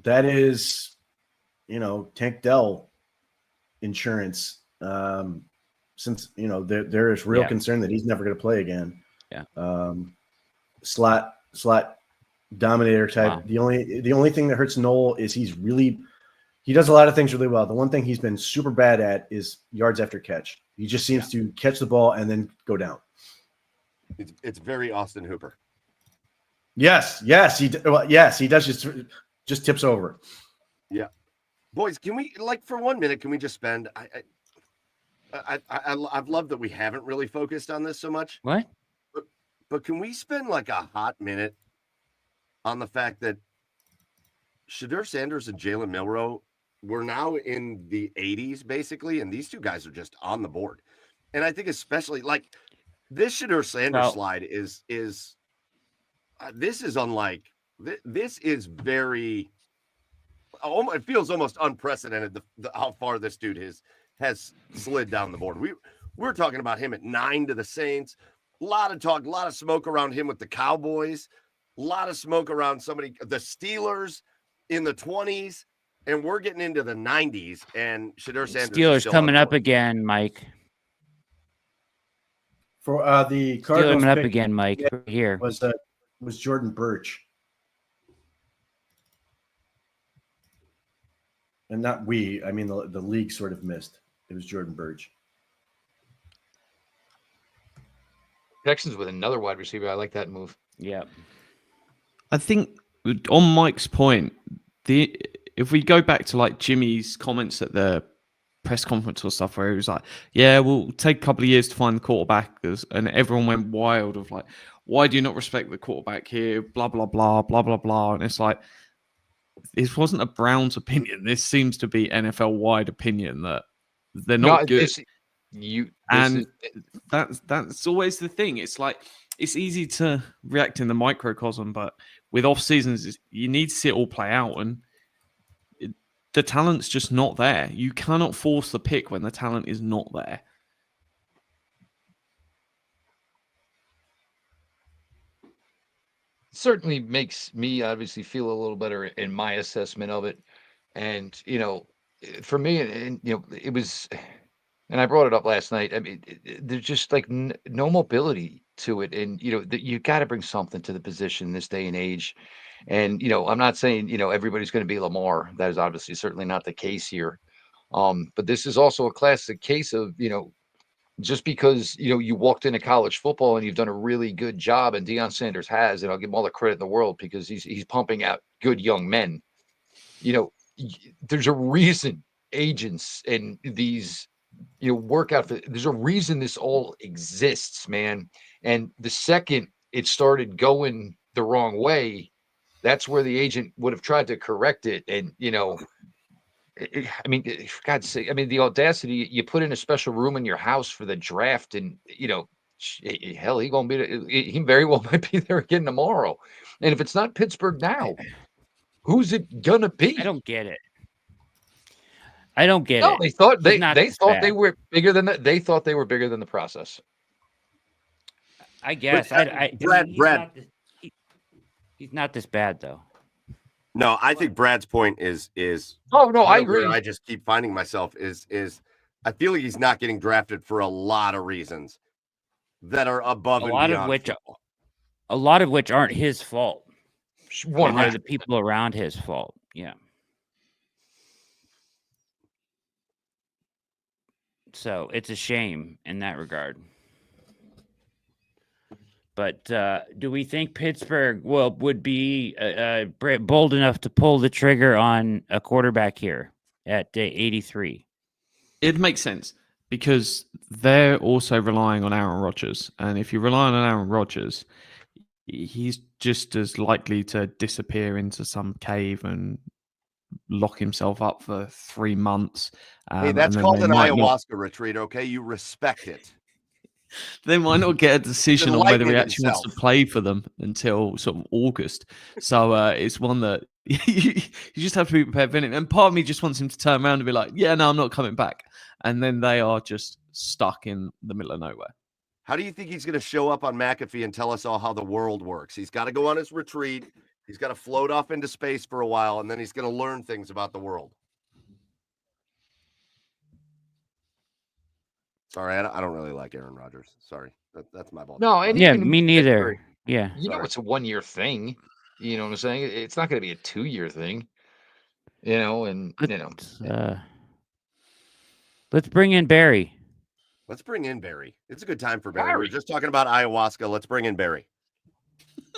that is, Tank Dell insurance. Since there is real concern that he's never going to play again. Yeah. Slot dominator type. Wow. The only thing that hurts Knoll is he does a lot of things really well. The one thing he's been super bad at is yards after catch. He just seems to catch the ball and then go down. It's very Austin Hooper. Yes, he does just tips over. Yeah, boys, can we for 1 minute? Can we just spend? I've loved that we haven't really focused on this so much. What? But can we spend a hot minute on the fact that Shedeur Sanders and Jalen Milroe were now in the 80s basically, and these two guys are just on the board. And I think especially this Shedeur Sanders slide is this is unlike this is very. It feels almost unprecedented how far this dude has slid down the board. We're talking about him at 9 to the Saints. A lot of talk, a lot of smoke around him with the Cowboys. A lot of smoke around the Steelers in the 20s, and we're getting into the 90s. And Shedeur Sanders Steelers coming up again, Mike. For the Cardinals coming up again, Mike. Right here was Jordan Birch. And not we, I mean the league sort of missed. It was Jordan Birch. Texans with another wide receiver. I like that move. Yeah. I think on Mike's point, if we go back to Jimmy's comments at the press conference or stuff where he was like, yeah, we'll take a couple of years to find the quarterback, and everyone went wild of why do you not respect the quarterback here? Blah, blah, blah, blah, blah, blah. And it's this wasn't a Browns opinion. This seems to be NFL-wide opinion that they're not good. That's always the thing. It's it's easy to react in the microcosm, but with off seasons, you need to see it all play out, and the talent's just not there. You cannot force the pick when the talent is not there. Certainly makes me obviously feel a little better in my assessment of it. And, for me, and it was, and I brought it up last night. I mean, there's just no mobility to it. And, you got to bring something to the position in this day and age. And, I'm not saying, everybody's going to be Lamar. That is obviously certainly not the case here. But this is also a classic case of, just because, you walked into college football and you've done a really good job, and Deion Sanders has, and I'll give him all the credit in the world because he's pumping out good young men. There's a reason agents and these, there's a reason this all exists, man. And the second it started going the wrong way, that's where the agent would have tried to correct it. And, I mean, for God's sake, the audacity, you put in a special room in your house for the draft, and, hell, he very well might be there again tomorrow. And if it's not Pittsburgh now, who's it gonna be? I don't get it. No, they thought they were bigger than that. They thought they were bigger than the process. I guess. Brad. He's not this bad though. No, I think Brad's point is. Oh no, I agree. I just keep finding myself is I feel like he's not getting drafted for a lot of reasons that are above and beyond. A lot of which aren't his fault. And they're the people around his fault. Yeah. So it's a shame in that regard. But do we think Pittsburgh would be bold enough to pull the trigger on a quarterback here at 83? It makes sense because they're also relying on Aaron Rodgers. And if you're relying on Aaron Rodgers, he's just as likely to disappear into some cave and lock himself up for 3 months. Hey, that's called an ayahuasca retreat, okay? You respect it. they might not get a decision on whether he Enlightening actually wants to himself. play for them until sort of August. So it's one that you just have to be prepared for it. And part of me just wants him to turn around and be like, yeah, no, I'm not coming back. And then they are just stuck in the middle of nowhere. How do you think he's going to show up on McAfee and tell us all how the world works? He's got to go on his retreat. He's got to float off into space for a while, and then he's going to learn things about the world. Sorry, I don't really like Aaron Rodgers. Sorry, that's my ball. No, and Yeah, even me in neither. Pittsburgh, Yeah. you know, it's a 1-year thing. You know what I'm saying? It's not going to be a 2-year thing. You know, and you know, Let's bring in Barry. Let's bring in Barry. It's a good time for Barry. We were just talking about ayahuasca. Let's bring in Barry.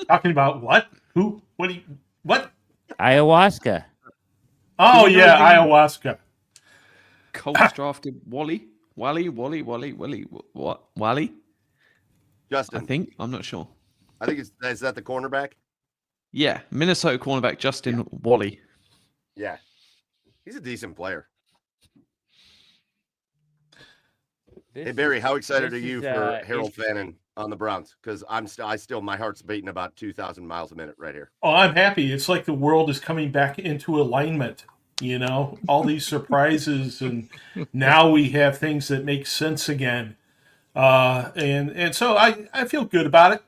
Talking about what? Who? What do you? What? Ayahuasca. Oh yeah, ayahuasca. Colts drafted Wally. What? Wally? Justin. I think. I'm not sure. I think is that the cornerback? Yeah, Minnesota cornerback Justin Wally. Yeah, he's a decent player. Hey Barry, how excited are you for Harold Fannin on the Browns? Because I still my heart's beating about 2,000 miles a minute right here. Oh, I'm happy. It's like the world is coming back into alignment. You know, all these surprises, and now we have things that make sense again. And so I feel good about it.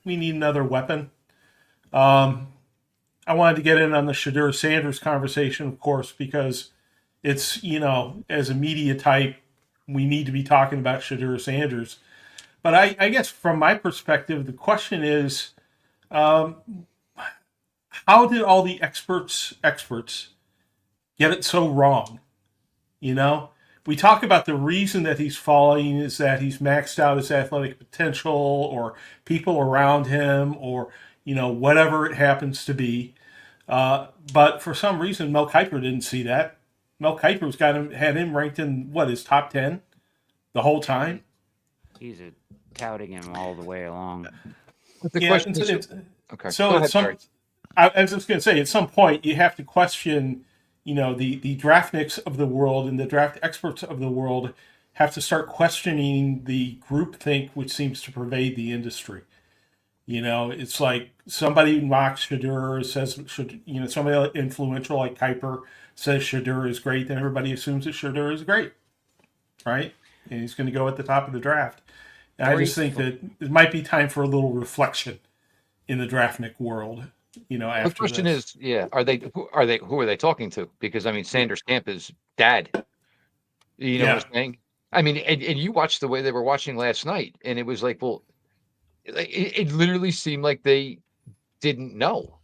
We need another weapon. I wanted to get in on the Shedeur Sanders conversation, of course, because it's, you know, as a media type, we need to be talking about Shedeur Sanders. But I guess from my perspective, the question is, how did all the experts get it so wrong? You know, we talk about the reason that he's falling is that he's maxed out his athletic potential, or people around him, or, you know, whatever it happens to be. But for some reason, Mel Kiper didn't see that. Mel Kiper's had him ranked in his top 10 the whole time. He's touting him all the way along. The question is, okay. So Go ahead, I was just going to say, at some point, you have to question, you know, the draftniks of the world and the draft experts of the world have to start questioning the groupthink which seems to pervade the industry. You know, it's like somebody mocks Shedeur, says, you know, somebody influential like Kiper says Shedeur is great, then everybody assumes that Shedeur is great, right? And he's going to go at the top of the draft. And I just think that it might be time for a little reflection in the draftnik world. You know, after the question this. is, who are they talking to? Because I mean, Sanders Camp is dad. You know what I'm saying? I mean, and you watched the way they were watching last night, and it was like, well, it literally seemed like they didn't know.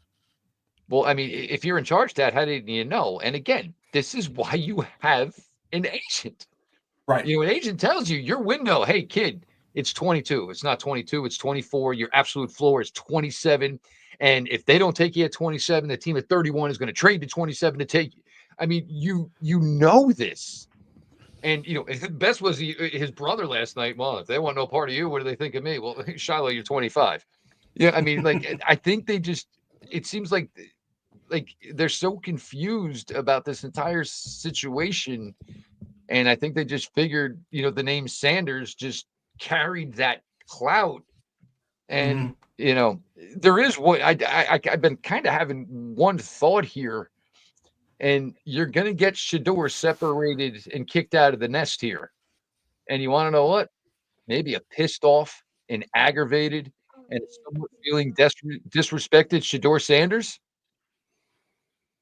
Well, I mean, if you're in charge, Dad, how didn't you know? And again, this is why you have an agent. Right. You know, an agent tells you your window, hey, kid, it's 22. It's not 22. It's 24. Your absolute floor is 27. And if they don't take you at 27, the team at 31 is going to trade to 27 to take you. I mean, you know this. And, you know, the best was his brother last night. Well, if they want no part of you, what do they think of me? Well, Shiloh, you're 25. Yeah, I mean, like, I think they just, it seems like they're so confused about this entire situation. And I think they just figured, you know, the name Sanders just carried that clout. And, you know, there is what I've been kind of having one thought here. And you're going to get Shedeur separated and kicked out of the nest here. And you want to know what? Maybe a pissed off and aggravated and somewhat feeling disrespected Shedeur Sanders.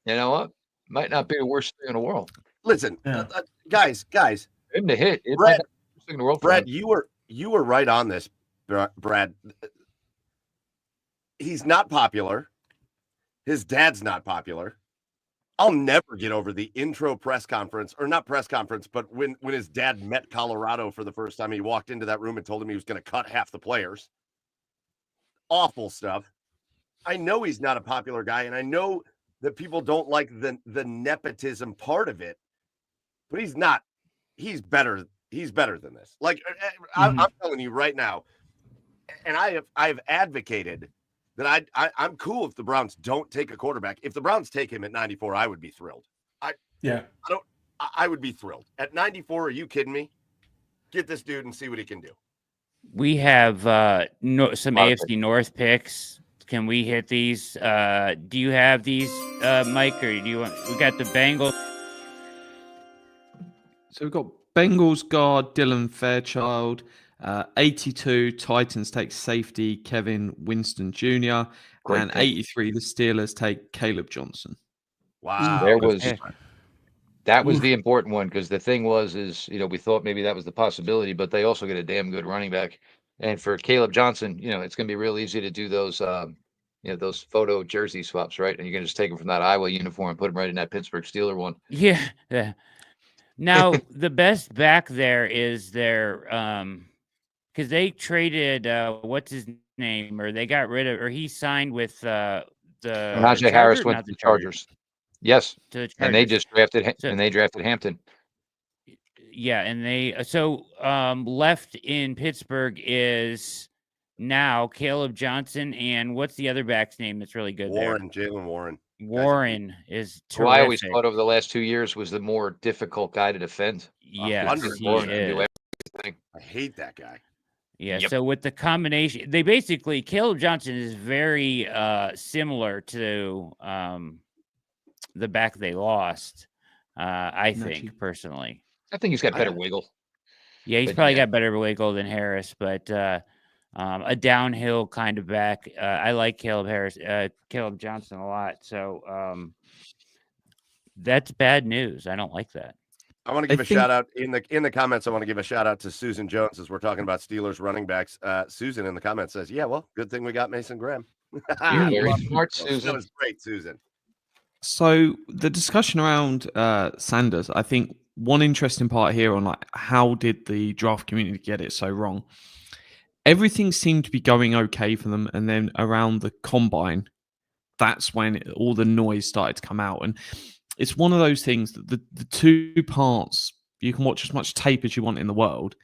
You know what? Might not be the worst thing in the world. Listen, guys. Him to hit. Brad, you were right on this, Brad. He's not popular. His dad's not popular. I'll never get over the intro press conference, or not press conference, but when his dad met Colorado for the first time, he walked into that room and told him he was going to cut half the players. Awful stuff. I know he's not a popular guy, and I know that people don't like the nepotism part of it, but he's not. He's better. He's better than this. Like, I'm telling you right now, and I've advocated that I'm cool if the Browns don't take a quarterback. If the Browns take him at 94, I would be thrilled. I would be thrilled. At 94, are you kidding me? Get this dude and see what he can do. We have some Lot of AFC North picks. Can we hit these? Do you have these, Mike, or do you want? We got the Bengals. So we've got Bengals guard Dylan Fairchild. 82 Titans take safety Kevin Winston Jr. Great and pick. 83 the Steelers take Caleb Johnson. Wow. There good was pick. that was the important one, because the thing is we thought maybe that was the possibility, but they also get a damn good running back. And for Caleb Johnson, it's going to be real easy to do those those photo jersey swaps, right? And you're going to just take him from that Iowa uniform and put him right in that Pittsburgh Steeler one. Yeah. Now the best back there is their because they traded what's his name, or they got rid of, or he signed with the Najee Harris went not to the Chargers. Yes, to the Chargers. and they just drafted So- and they drafted Hampton. Yeah, and they left in Pittsburgh is now Caleb Johnson, and what's the other back's name that's really good Warren, Jalen Warren. there? Warren is Who terrific. I always thought over the last 2 years was the more difficult guy to defend. Yes, he Warren can do is. everything. I hate that guy. Yeah, Yep. so with the combination, they basically Caleb Johnson is very similar to the back they lost. I think personally. I think he's got better wiggle. Yeah, he's But probably yeah. got better wiggle than Harris, but a downhill kind of back. I like Caleb Johnson a lot. So that's bad news. I don't like that. I want to give a shout out in the comments. I want to give a shout out to Susan Jones as we're talking about Steelers running backs. Susan in the comments says, "Yeah, well, good thing we got Mason Graham." You're very smart, That Susan. was great, Susan. So the discussion around Sanders, I think one interesting part here on like how did the draft community get it so wrong? Everything seemed to be going okay for them, and then around the combine, that's when all the noise started to come out. And it's one of those things that the two parts, you can watch as much tape as you want in the world.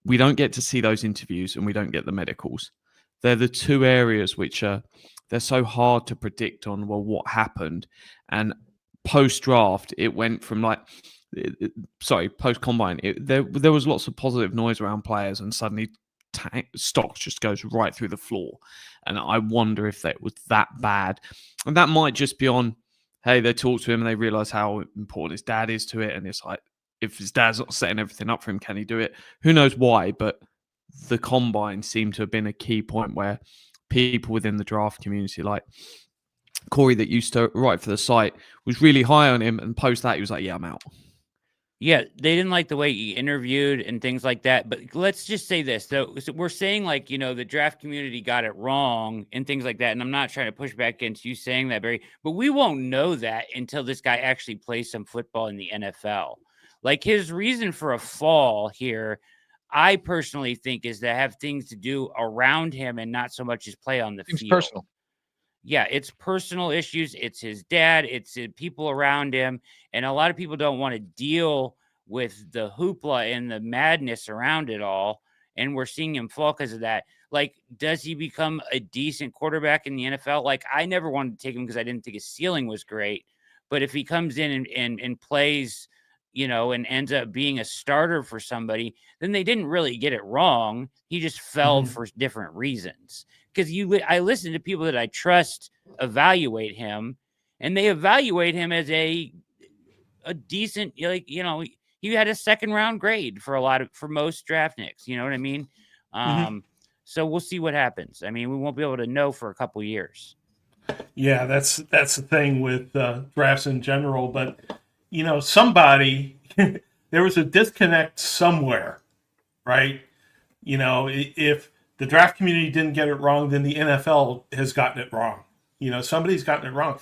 We don't get to see those interviews, and we don't get the medicals. They're the two areas which they're so hard to predict on, well, what happened. And post-draft, it went from post-combine, there was lots of positive noise around players, and suddenly stock just goes right through the floor. And I wonder if that was that bad. And that might just be on, hey, they talk to him and they realize how important his dad is to it. And it's like, if his dad's not setting everything up for him, can he do it? Who knows why? But the combine seemed to have been a key point where people within the draft community, like Corey that used to write for the site, was really high on him, and post that he was like, yeah, I'm out. Yeah, they didn't like the way he interviewed and things like that. But let's just say this. So we're saying like, the draft community got it wrong and things like that. And I'm not trying to push back against you saying that, Barry, but we won't know that until this guy actually plays some football in the NFL. Like his reason for a fall here, I personally think, is to have things to do around him and not so much his play on the field. Personal. Yeah, it's personal issues. It's his dad. It's people around him. And a lot of people don't want to deal with the hoopla and the madness around it all. And we're seeing him fall because of that. Like, does he become a decent quarterback in the NFL? Like, I never wanted to take him because I didn't think his ceiling was great. But if he comes in and plays, and ends up being a starter for somebody, then they didn't really get it wrong. He just fell for different reasons. Because I listen to people that I trust evaluate him, and they evaluate him as a decent, he had a second round grade for most draft nicks. You know what I mean? So we'll see what happens. I mean, we won't be able to know for a couple years. Yeah, that's the thing with drafts in general. But somebody there was a disconnect somewhere, right? If the draft community didn't get it wrong, then the NFL has gotten it wrong. Somebody's gotten it wrong.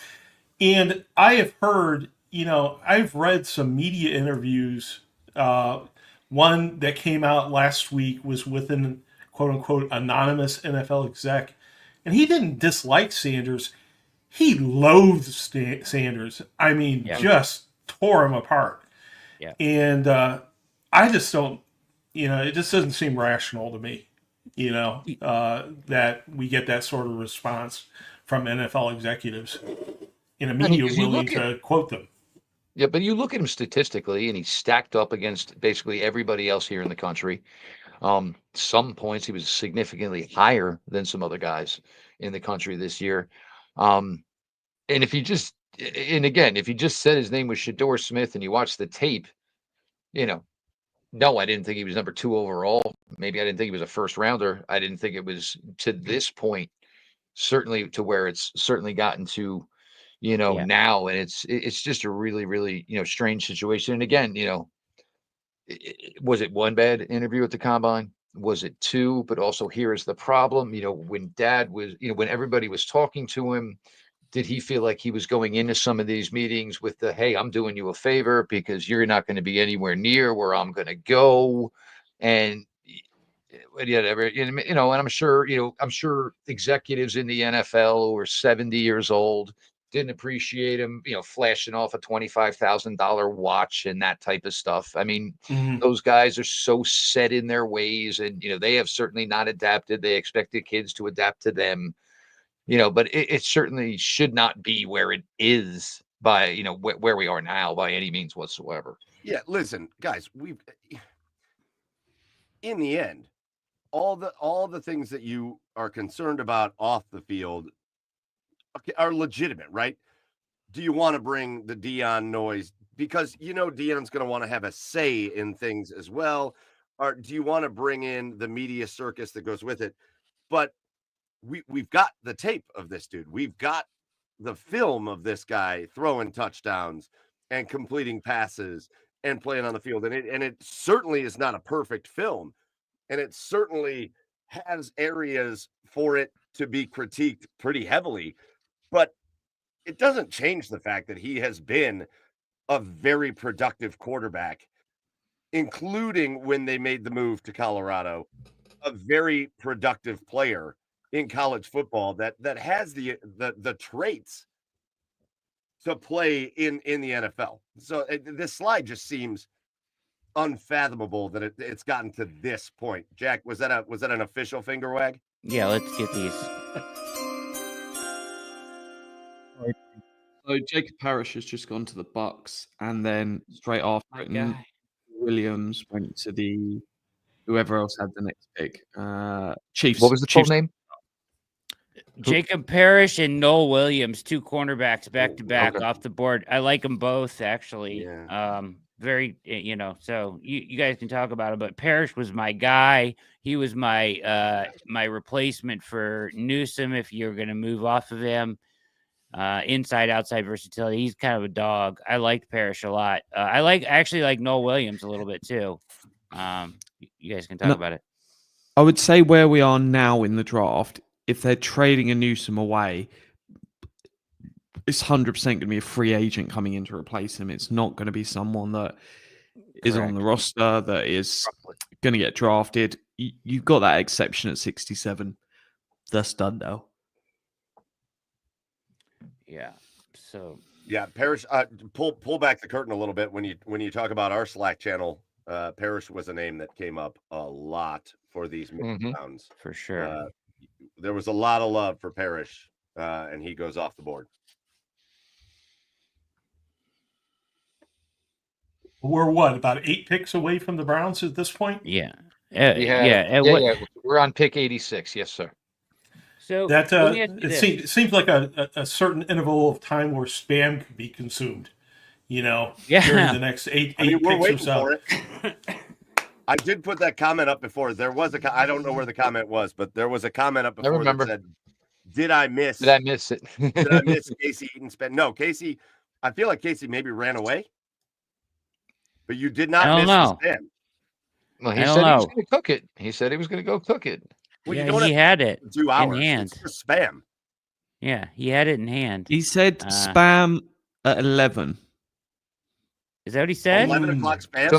And I have heard, I've read some media interviews. One that came out last week was with an quote unquote anonymous NFL exec. And he didn't dislike Sanders. He loathed Sanders. I mean, just tore him apart. Yeah. And I just don't, it just doesn't seem rational to me. That we get that sort of response from NFL executives in a media willing to quote them. Yeah, but you look at him statistically, and he's stacked up against basically everybody else here in the country. Some points he was significantly higher than some other guys in the country this year. And if you just, and again, if you just said his name was Shador Smith and you watch the tape, no, I didn't think he was number 2 overall. Maybe I didn't think he was a first rounder. I didn't think it was to this point, certainly to where it's certainly gotten to, now. And it's just a really, really, strange situation. And again, was it one bad interview at the combine? Was it 2? But also here is the problem, when dad was, when everybody was talking to him, did he feel like he was going into some of these meetings with the, hey, I'm doing you a favor because you're not going to be anywhere near where I'm going to go? And and I'm sure executives in the NFL who are 70 years old didn't appreciate him, flashing off a $25,000 watch and that type of stuff. I mean, those guys are so set in their ways, and they have certainly not adapted. They expect the kids to adapt to them. But it certainly should not be where it is by, where we are now by any means whatsoever. Yeah, listen, guys, in the end, all the things that you are concerned about off the field are legitimate, right? Do you want to bring the Dion noise? Because Dion's going to want to have a say in things as well. Or do you want to bring in the media circus that goes with it? But we've got the tape of this dude. We've got the film of this guy throwing touchdowns and completing passes and playing on the field. And it certainly is not a perfect film. And it certainly has areas for it to be critiqued pretty heavily. But it doesn't change the fact that he has been a very productive quarterback, including when they made the move to Colorado, a very productive player in college football that has the traits to play in the NFL. So this slide just seems unfathomable that it's gotten to this point. Jack, was that an official finger wag? Yeah, let's get these. So Jacob Parrish has just gone to the Bucks, and then straight after it, Williams went to the whoever else had the next pick. Chiefs. What was the full name? Jacob Parrish and Noel Williams, 2 cornerbacks back to back off the board. I like them both, actually. Yeah. Very, so you guys can talk about it, but Parrish was my guy. He was my my replacement for Newsome if you're going to move off of him. Inside outside versatility. He's kind of a dog. I liked Parrish a lot. I actually like Noel Williams a little bit too. You guys can talk about it. I would say where we are now in the draft, if they're trading a Newsome away, it's 100% going to be a free agent coming in to replace him. It's not going to be someone that is on the roster that is going to get drafted. You've got that exception at 67. That's done now. Yeah. So yeah, Parrish. Pull back the curtain a little bit when you talk about our Slack channel. Parrish was a name that came up a lot for these rounds for sure. There was a lot of love for Parrish, and he goes off the board. We're about 8 picks away from the Browns at this point? Yeah. We're on pick 86. Yes, sir. So that it seems like a certain interval of time where spam could be consumed, during the next eight picks or so. For it. I did put that comment up before. There was I don't know where the comment was, but there was a comment up before that said, Did I miss it? Did I miss Casey Eaton spend? No, Casey. I feel like Casey maybe ran away, but you did not miss the spam. Well, he said he was going to cook it. He said he was going to go cook it. Well, he had it 2 hours in hand. It's spam. Yeah, he had it in hand. He said spam at 11. Is that what he said? 11 o'clock spam.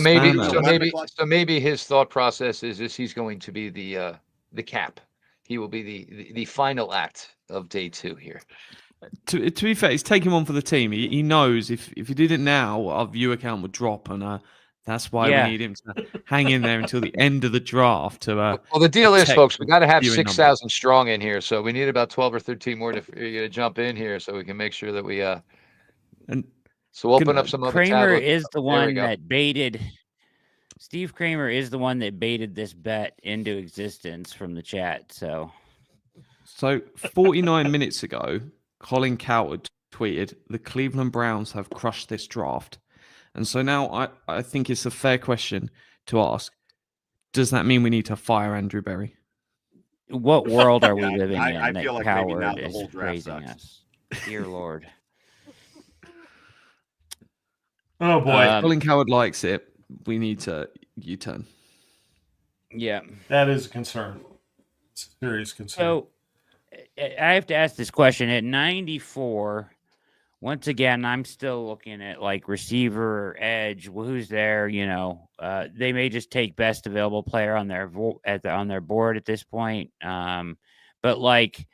So maybe his thought process is he's going to be the cap. He will be the final act of day 2 here. To be fair, he's taking one for the team. He knows if he did it now, our viewer count would drop, and that's why we need him to hang in there until the end of the draft. Well, the deal is, folks, we got to have 6,000 strong in here, so we need about 12 or 13 more to jump in here, so we can make sure that we. So open up some other Kramer is the one that baited. Steve Kramer is the one that baited this bet into existence from the chat. So 49 minutes ago, Colin Coward tweeted, "The Cleveland Browns have crushed this draft." And so now I think it's a fair question to ask. Does that mean we need to fire Andrew Berry? what world are we Yeah, living in I that feel like maybe now Coward the is whole draft praising sucks. us? Dear Lord. Oh boy, Colin Coward likes it. We need to U-turn. Yeah. that is a concern. It's a serious concern. So I have to ask this question at 94. Once again, I'm still looking at like receiver or edge. Who's there? They may just take best available player on their on their board at this point. But like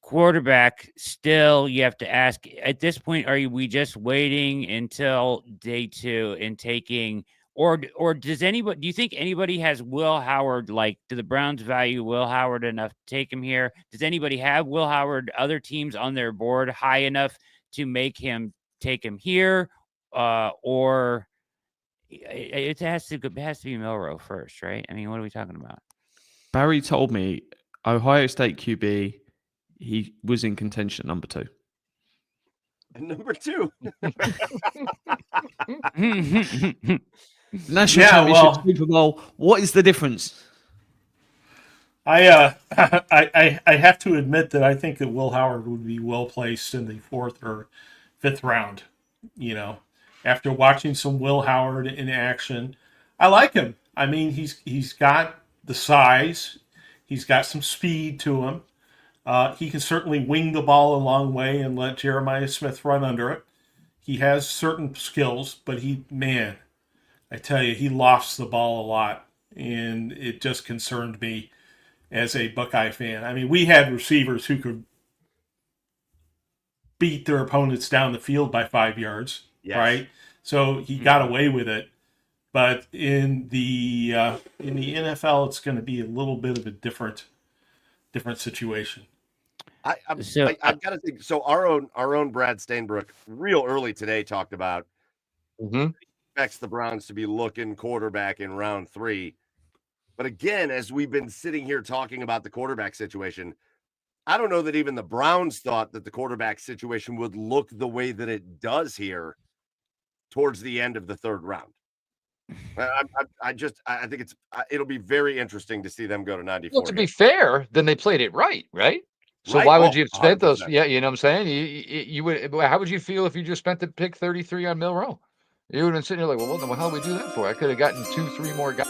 quarterback, still you have to ask at this point: we just waiting until day 2 and taking? Or does anybody? Do you think anybody has Will Howard? Like, do the Browns value Will Howard enough to take him here? Does anybody have Will Howard? Other teams on their board high enough to make him take him here? Or it has to be Milroe first, right? I mean, what are we talking about? Barry told me Ohio State QB. He was in contention number 2. Number 2. National Championship, Super Bowl. What is the difference? I have to admit that I think that Will Howard would be well placed in the 4th or 5th round. After watching some Will Howard in action, I like him. I mean, he's got the size, he's got some speed to him. He can certainly wing the ball a long way and let Jeremiah Smith run under it. He has certain skills, but I tell you, he lofts the ball a lot, and it just concerned me as a Buckeye fan. I mean, we had receivers who could beat their opponents down the field by 5 yards, right? So he got away with it. But in the NFL, it's going to be a little bit of a different situation. I've got to think. So our own Brad Stainbrook, real early today, talked about expects the Browns to be looking quarterback in round 3. But again, as we've been sitting here talking about the quarterback situation, I don't know that even the Browns thought that the quarterback situation would look the way that it does here towards the end of the 3rd round. I think it'll be very interesting to see them go to 94. Well, to be fair, then they played it right? So Right? why would you have spent 100%. those? Yeah, you know what I'm saying? You would. How would you feel if you just spent the pick 33 on Milroe? You would have been sitting there like, well, what the hell did we do that for? I could have gotten 2-3 more guys.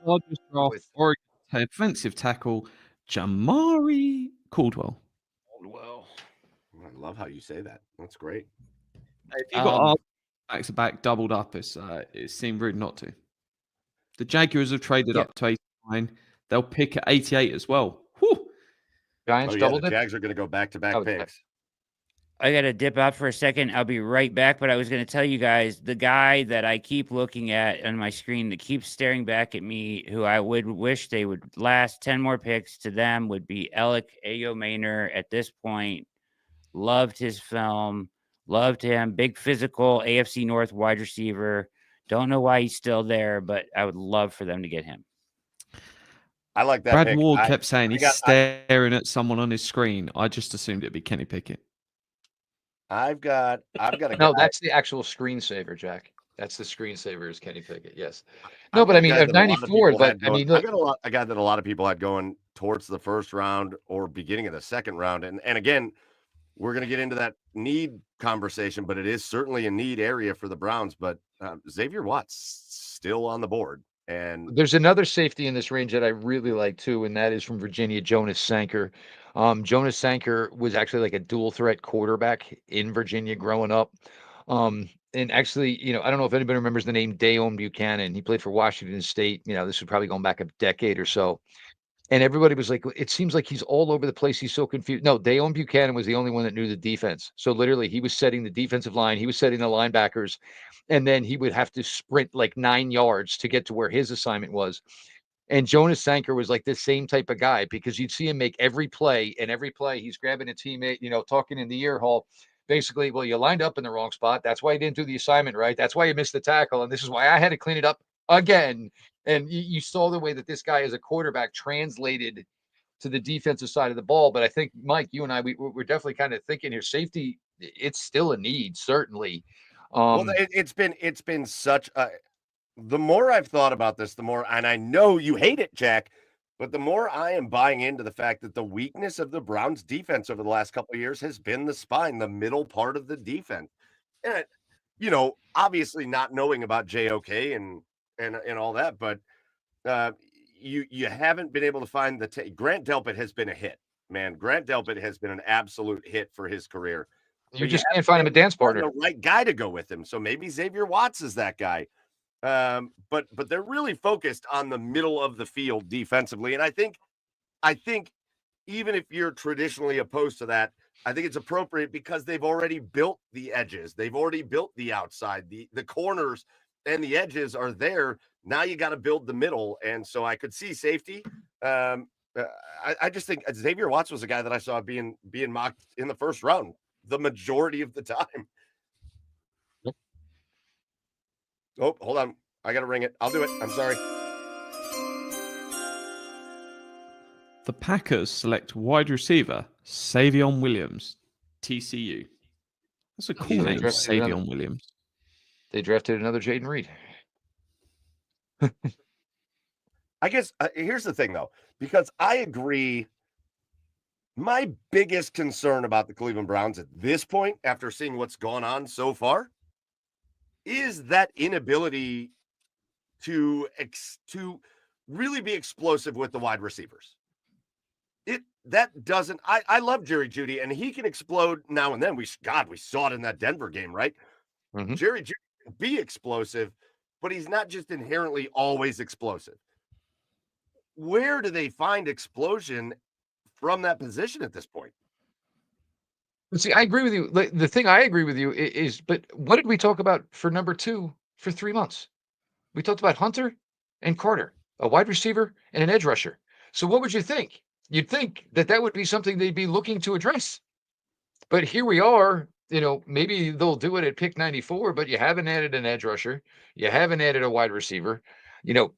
Chargers draft Oregon defensive tackle Jamari Caldwell. I love how you say that. That's great. If you got back-to-back doubled up, it seemed rude not to. The Jaguars have traded up to 89. They'll pick at 88 as well. Whew. Giants doubled the it. Jags are going to go back-to-back picks. I got to dip out for a second. I'll be right back. But I was going to tell you guys, the guy that I keep looking at on my screen that keeps staring back at me, who I would wish they would last 10 more picks to them, would be Alec Ayo-Maynor at this point. Loved his film. Loved him. Big physical AFC North wide receiver. Don't know why he's still there, but I would love for them to get him. I like that. Brad Ward kept saying he's staring at someone on his screen. I just assumed it'd be Kenny Pickett. I've got No, that's the actual screensaver, Jack. That's the screensaver is Kenny Pickett. Yes. No, but I mean, 94. But I mean, look, I got that a lot of people had going towards the 1st round or beginning of the 2nd round, and again, we're going to get into that need conversation, but it is certainly a need area for the Browns. But Xavier Watts still on the board. And there's another safety in this range that I really like too, and that is from Virginia, Jonas Sanker. Jonas Sanker was actually like a dual threat quarterback in Virginia growing up. And actually, I don't know if anybody remembers the name Dayon Buchanan. He played for Washington State. This was probably going back a decade or so. And everybody was like, it seems like he's all over the place. He's so confused. No, Dayon Buchanan was the only one that knew the defense. So literally he was setting the defensive line. He was setting the linebackers. And then he would have to sprint like 9 yards to get to where his assignment was. And Jonas Sanker was like the same type of guy because you'd see him make every play, and every play he's grabbing a teammate, talking in the ear hole. basically, well, you lined up in the wrong spot. That's why you didn't do the assignment right. That's why you missed the tackle. And this is why I had to clean it up again. And you saw the way that this guy as a quarterback translated to the defensive side of the ball. But I think, Mike, you and I, we're definitely kind of thinking here, safety, it's still a need, certainly. Well, it's been such a, the more I've thought about this, the more, and I know you hate it, Jack, but the more I am buying into the fact that the weakness of the Browns defense over the last couple of years has been the spine, the middle part of the defense. And, obviously not knowing about JOK and all that, but you haven't been able to find Grant Delpit has been a hit, man. Grant Delpit has been an absolute hit for his career. You just can't find him a dance partner. The right guy to go with him. So maybe Xavier Watts is that guy. But they're really focused on the middle of the field defensively. And I think even if you're traditionally opposed to that, I think it's appropriate because they've already built the edges. They've already built the outside, the corners and the edges are there. Now you got to build the middle. And so I could see safety. I just think Xavier Watts was a guy that I saw being mocked in the first round the majority of the time. Oh, hold on. I got to ring it. I'll do it. I'm sorry. The Packers select wide receiver Savion Williams, TCU. That's a cool name, Savion Williams. They drafted another Jaden Reed. I guess here's the thing, though, because I agree. My biggest concern about the Cleveland Browns at this point, after seeing what's gone on so far, is that inability to really be explosive with the wide receivers. I love Jerry Jeudy, and he can explode now and then. We saw it in that Denver game, right? Mm-hmm. Jerry Jeudy can be explosive, but he's not just inherently always explosive. Where do they find explosion from that position at this point? See, I agree with you. The thing I agree with you is, but what did we talk about for number 2 for 3 months? We talked about Hunter and Carter, a wide receiver and an edge rusher. So what would you think? You'd think that would be something they'd be looking to address. But here we are, maybe they'll do it at pick 94, but you haven't added an edge rusher. You haven't added a wide receiver.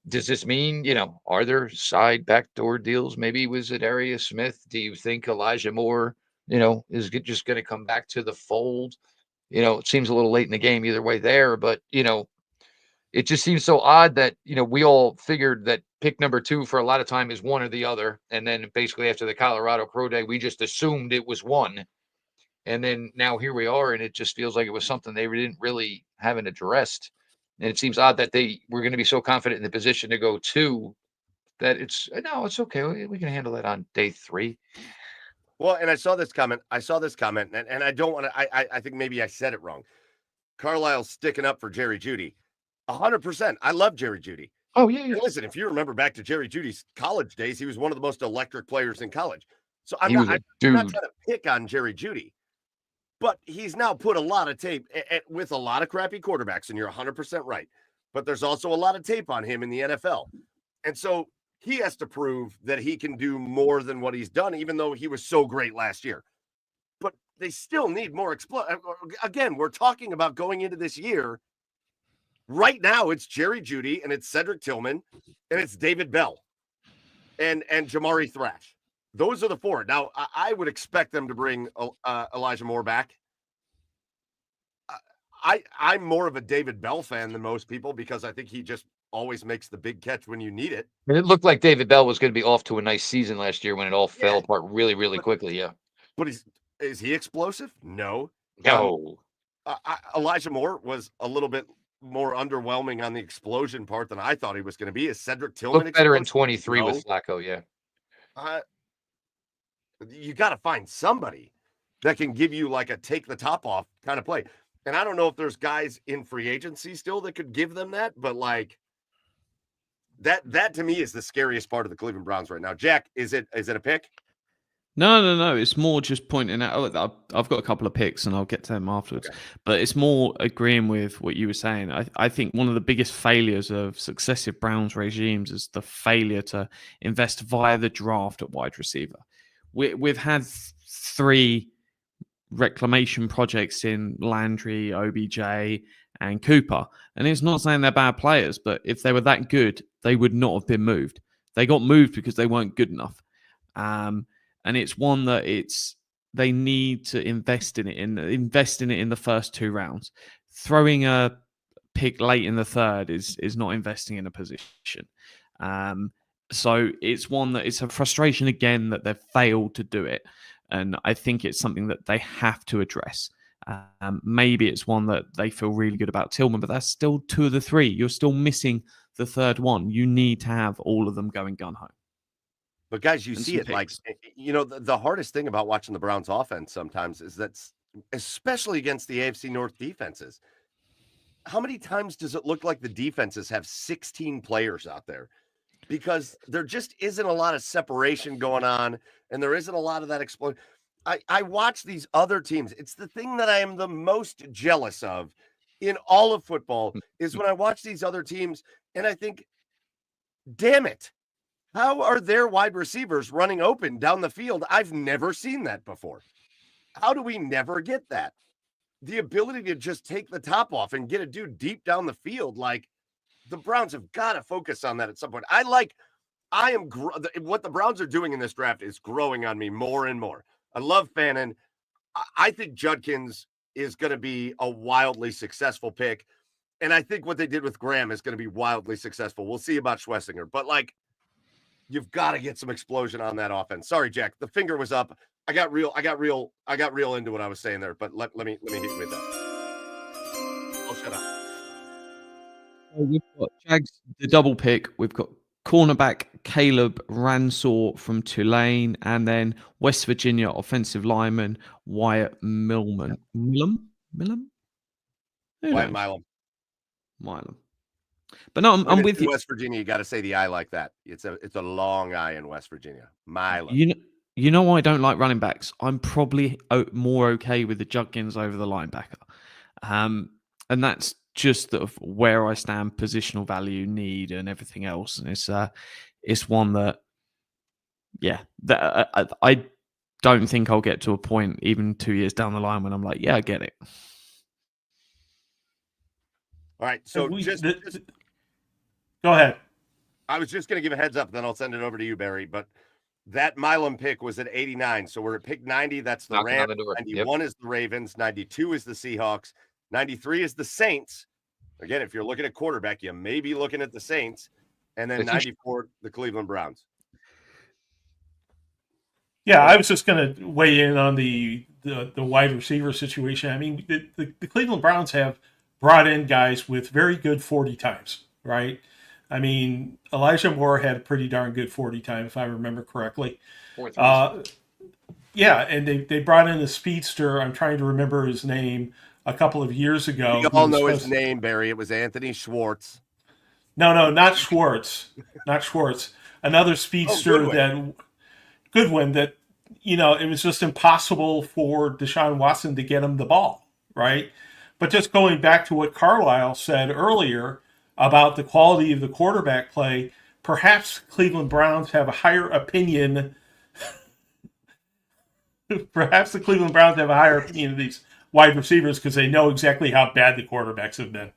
Does this mean, are there side backdoor deals? Maybe was it Arius Smith? Do you think Elijah Moore, is just going to come back to the fold? It seems a little late in the game either way there, but, it just seems so odd that, we all figured that pick number 2 for a lot of time is one or the other. And then basically after the Colorado Pro Day, we just assumed it was one. And then now here we are, and it just feels like it was something they didn't really haven't addressed. And it seems odd that they were going to be so confident in the position to go 2 that it's okay. We can handle it on day 3. Well, and I saw this comment, and I don't want to, I think maybe I said it wrong. Carlisle's sticking up for Jerry Jeudy. 100%. I love Jerry Jeudy. Oh, yeah. Listen, if you remember back to Jerry Judy's college days, he was one of the most electric players in college. So I'm not trying to pick on Jerry Jeudy, but he's now put a lot of tape with a lot of crappy quarterbacks, and you're 100% right. But there's also a lot of tape on him in the NFL. And so he has to prove that he can do more than what he's done, even though he was so great last year. But they still need more Again, we're talking about going into this year. Right now, it's Jerry Jeudy, and it's Cedric Tillman, and it's David Bell, and Jamari Thrash. Those are the 4. Now, I would expect them to bring Elijah Moore back. I'm more of a David Bell fan than most people because I think he just always makes the big catch when you need it. And it looked like David Bell was going to be off to a nice season last year when it all fell apart really, really quickly. Yeah. But is he explosive? No. No. Elijah Moore was a little bit more underwhelming on the explosion part than I thought he was going to be. Is Cedric Tillman looked better in 23 with Flacco? Yeah. You got to find somebody that can give you like a take the top off kind of play. And I don't know if there's guys in free agency still that could give them that, but like that to me is the scariest part of the Cleveland Browns right now. Jack, is it a pick? No. It's more just pointing out. I've got a couple of picks, and I'll get to them afterwards. Okay. But it's more agreeing with what you were saying. I think one of the biggest failures of successive Browns regimes is the failure to invest via the draft at wide receiver. We've had 3 reclamation projects in Landry, OBJ, and Cooper. And it's not saying they're bad players, but if they were that good, they would not have been moved. They got moved because they weren't good enough. And it's one that they need to invest in it in the first 2 rounds. Throwing a pick late in the third is not investing in a position. So it's one that it's a frustration again that they've failed to do it. And I think it's something that they have to address. Maybe it's one that they feel really good about Tillman, but that's still 2 of the 3. You're still missing the third one. You need to have all of them going gun-ho. But guys, you see it like, the hardest thing about watching the Browns offense sometimes is that's especially against the AFC North defenses. How many times does it look like the defenses have 16 players out there? Because there just isn't a lot of separation going on, and there isn't a lot of that explosion. I watch these other teams. It's the thing that I am the most jealous of in all of football is when I watch these other teams and I think, damn it, how are their wide receivers running open down the field? I've never seen that before. How do we never get that? The ability to just take the top off and get a dude deep down the field, like the Browns have got to focus on that at some point. What the Browns are doing in this draft is growing on me more and more. I love Fannin. I think Judkins is going to be a wildly successful pick. And I think what they did with Graham is going to be wildly successful. We'll see about Schwesinger, but you've got to get some explosion on that offense. Sorry, Jack, the finger was up. I got real into what I was saying there, but let me hit you with that. I'll shut up. We've got Jags, the double pick. We've got cornerback Caleb Ransor from Tulane, and then West Virginia offensive lineman Wyatt Milam. Wyatt Milam. But no, I'm with you. West Virginia, you got to say the I like that. It's a long I in West Virginia. Milam. You know why I don't like running backs? I'm probably more okay with the Judkins over the linebacker. And that's just of where I stand, positional value, need, and everything else. And it's one that, I don't think I'll get to a point even 2 years down the line when I'm like, yeah, I get it. All right, so go ahead. I was just going to give a heads up, then I'll send it over to you, Barry. But that Milam pick was at 89, so we're at pick 90. That's the Rams. 91 is the Ravens. 92 is the Seahawks. 93 is the Saints. Again, if you're looking at quarterback, you may be looking at the Saints. And then 94, the Cleveland Browns. Yeah, I was just going to weigh in on the wide receiver situation. I mean, the Cleveland Browns have brought in guys with very good 40 times, right? I mean, Elijah Moore had a pretty darn good 40 time, if I remember correctly. Yeah, and they brought in a speedster. I'm trying to remember his name a couple of years ago. We all know his name, Barry. It was Anthony Schwartz. No, not Schwartz. Not Schwartz. Another speedster Goodwin that, it was just impossible for Deshaun Watson to get him the ball, right? But just going back to what Carlisle said earlier about the quality of the quarterback play, perhaps Cleveland Browns have a higher opinion. Perhaps the Cleveland Browns have a higher opinion of these wide receivers because they know exactly how bad the quarterbacks have been.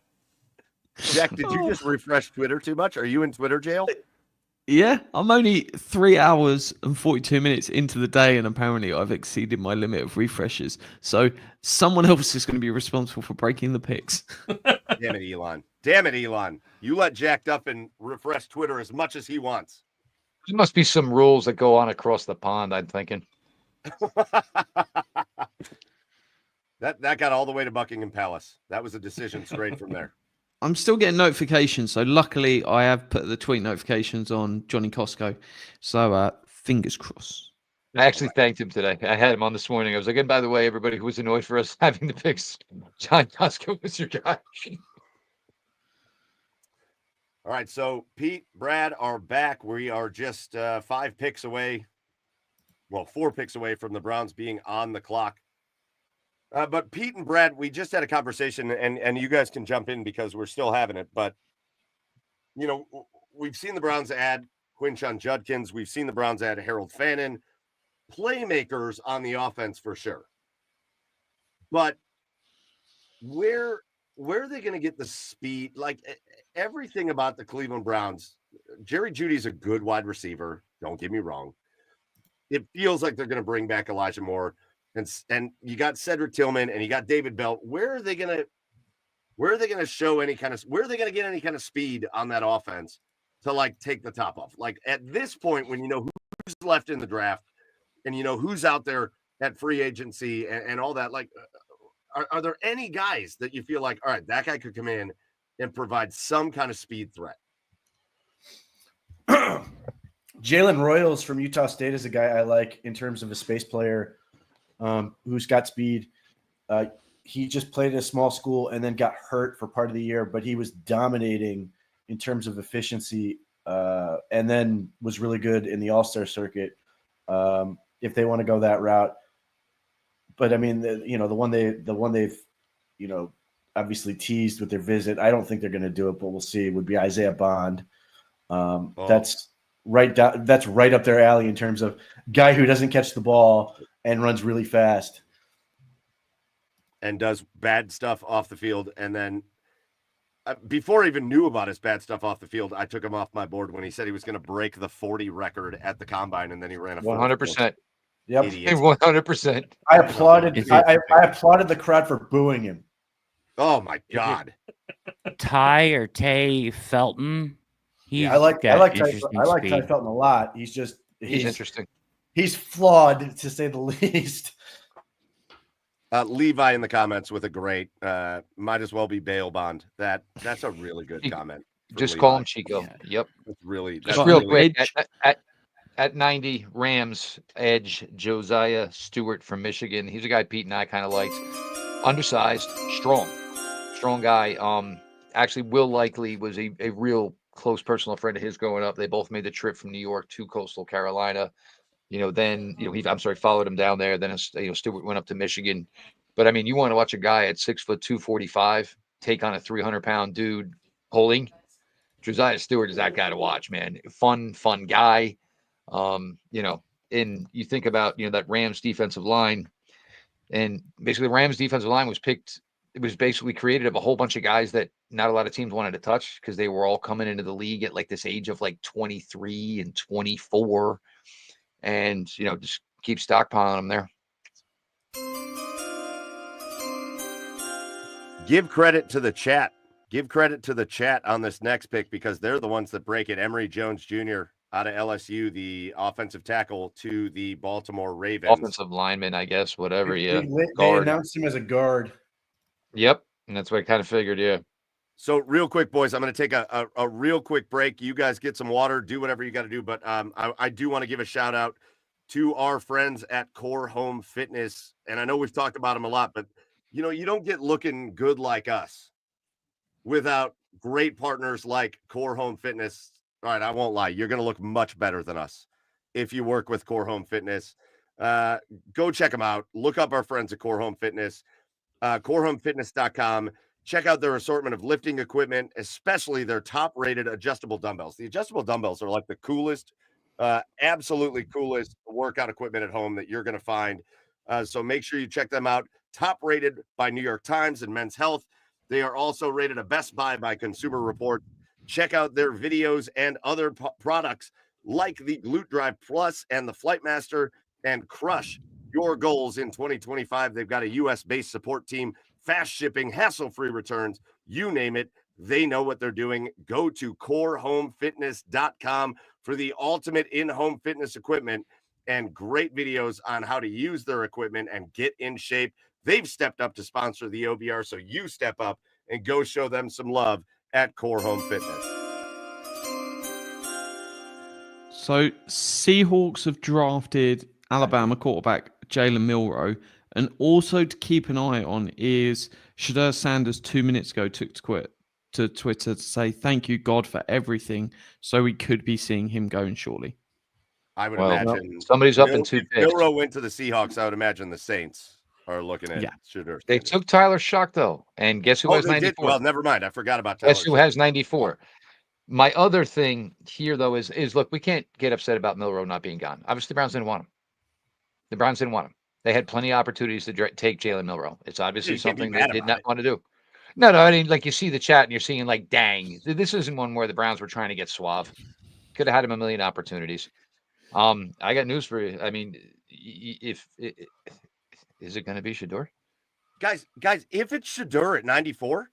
Jack, did you just refresh Twitter too much? Are you in Twitter jail? Yeah, I'm only 3 hours and 42 minutes into the day, and apparently I've exceeded my limit of refreshes. So someone else is going to be responsible for breaking the picks. Damn it, Elon. Damn it, Elon. You let Jack Duffin refresh Twitter as much as he wants. There must be some rules that go on across the pond, I'm thinking. That got all the way to Buckingham Palace. That was a decision straight from there. I'm still getting notifications, so luckily I have put the tweet notifications on Johnny Costco. So fingers crossed. I actually thanked him today. I had him on this morning. I was like, and by the way, everybody who was annoyed for us having the picks, John Costco was your guy. All right, so Pete, Brad are back. We are just 5 picks away. Well, 4 picks away from the Browns being on the clock. But Pete and Brad, we just had a conversation, and you guys can jump in because we're still having it. But, we've seen the Browns add Quinshon Judkins. We've seen the Browns add Harold Fannin. Playmakers on the offense for sure. But where are they going to get the speed? Like everything about the Cleveland Browns, Jerry Jeudy's a good wide receiver. Don't get me wrong. It feels like they're going to bring back Elijah Moore, and you got Cedric Tillman and you got David Bell. Where are they going to show any kind of? Where are they going to get any kind of speed on that offense to like take the top off? Like at this point, when you know who's left in the draft, and you know who's out there at free agency and all that, like. Are there any guys that you feel like, all right, that guy could come in and provide some kind of speed threat? Jalen Royals from Utah State is a guy I like in terms of a space player who's got speed. He just played at a small school and then got hurt for part of the year, but he was dominating in terms of efficiency and then was really good in the All-Star circuit if they want to go that route. But I mean, the one they've, obviously teased with their visit. I don't think they're going to do it, but we'll see. Would be Isaiah Bond. That's right up their alley in terms of guy who doesn't catch the ball and runs really fast and does bad stuff off the field. And then before I even knew about his bad stuff off the field, I took him off my board when he said he was going to break the 40 record at the combine, and then he ran a 100%. Yep, 100%. I applauded. I applauded the crowd for booing him. Oh my God! Ty or Tay Felton. I like Ty Felton a lot. He's interesting. He's flawed to say the least. Levi in the comments with a great might as well be bail bond. That's a really good comment. Just Levi. Call him Chico. Yeah. Yep. That's real quick. At 90, Rams edge Josiah Stewart from Michigan. He's a guy Pete and I kind of liked. Undersized, strong guy. Actually, Will Likely was a real close personal friend of his growing up. They both made the trip from New York to Coastal Carolina. Followed him down there. Then Stewart went up to Michigan. But I mean, you want to watch a guy at 6'2", 245 take on a 300-pound dude holding. Josiah Stewart is that guy to watch, man. Fun guy. And you think about, that Rams defensive line, and basically the Rams defensive line was picked. It was basically created of a whole bunch of guys that not a lot of teams wanted to touch because they were all coming into the league at like this age of like 23 and 24, and, just keep stockpiling them there. Give credit to the chat. Give credit to the chat on this next pick because they're the ones that break it. Emory Jones Jr. out of LSU, the offensive tackle to the Baltimore Ravens. Offensive lineman, I guess, whatever. Yeah. They announced him as a guard. Yep. And that's what I kind of figured. Yeah. So real quick, boys, I'm going to take a real quick break. You guys get some water, do whatever you got to do. But I do want to give a shout out to our friends at Core Home Fitness. And I know we've talked about them a lot, but you don't get looking good like us without great partners like Core Home Fitness. All right, I won't lie. You're going to look much better than us if you work with Core Home Fitness. Go check them out. Look up our friends at Core Home Fitness, corehomefitness.com. Check out their assortment of lifting equipment, especially their top-rated adjustable dumbbells. The adjustable dumbbells are like the coolest, absolutely coolest workout equipment at home that you're going to find. So make sure you check them out. Top-rated by New York Times and Men's Health. They are also rated a Best Buy by Consumer Report. Check out their videos and other products like the Glute Drive Plus and the Flightmaster, and crush your goals in 2025. They've got a U.S.-based support team, fast shipping, hassle-free returns, you name it. They know what they're doing. Go to corehomefitness.com for the ultimate in-home fitness equipment and great videos on how to use their equipment and get in shape. They've stepped up to sponsor the OBR, so you step up and go show them some love at Core Home Fitness. So Seahawks have drafted Alabama quarterback Jalen Milroe, and also to keep an eye on is Shedeur Sanders 2 minutes ago took to Twitter to say thank you God for everything, so we could be seeing him going shortly. I would imagine somebody's up in 2 picks. Milroe went to the Seahawks. I would imagine the Saints are looking at Shedeur. They took Tyler Shock though, and guess who has 94? Well, never mind. I forgot about Tyler. Guess who has 94? My other thing here though is look, we can't get upset about Milroe not being gone. Obviously, the Browns didn't want him. They had plenty of opportunities to take Jalen Milroe. It's obviously You can't be something they mad did about not it. want to do. No, I mean, like you see the chat and you're seeing like, dang, this isn't one where the Browns were trying to get suave. Could have had him a million opportunities. I got news for you. I mean, is it going to be Shedeur? Guys, if it's Shedeur at 94,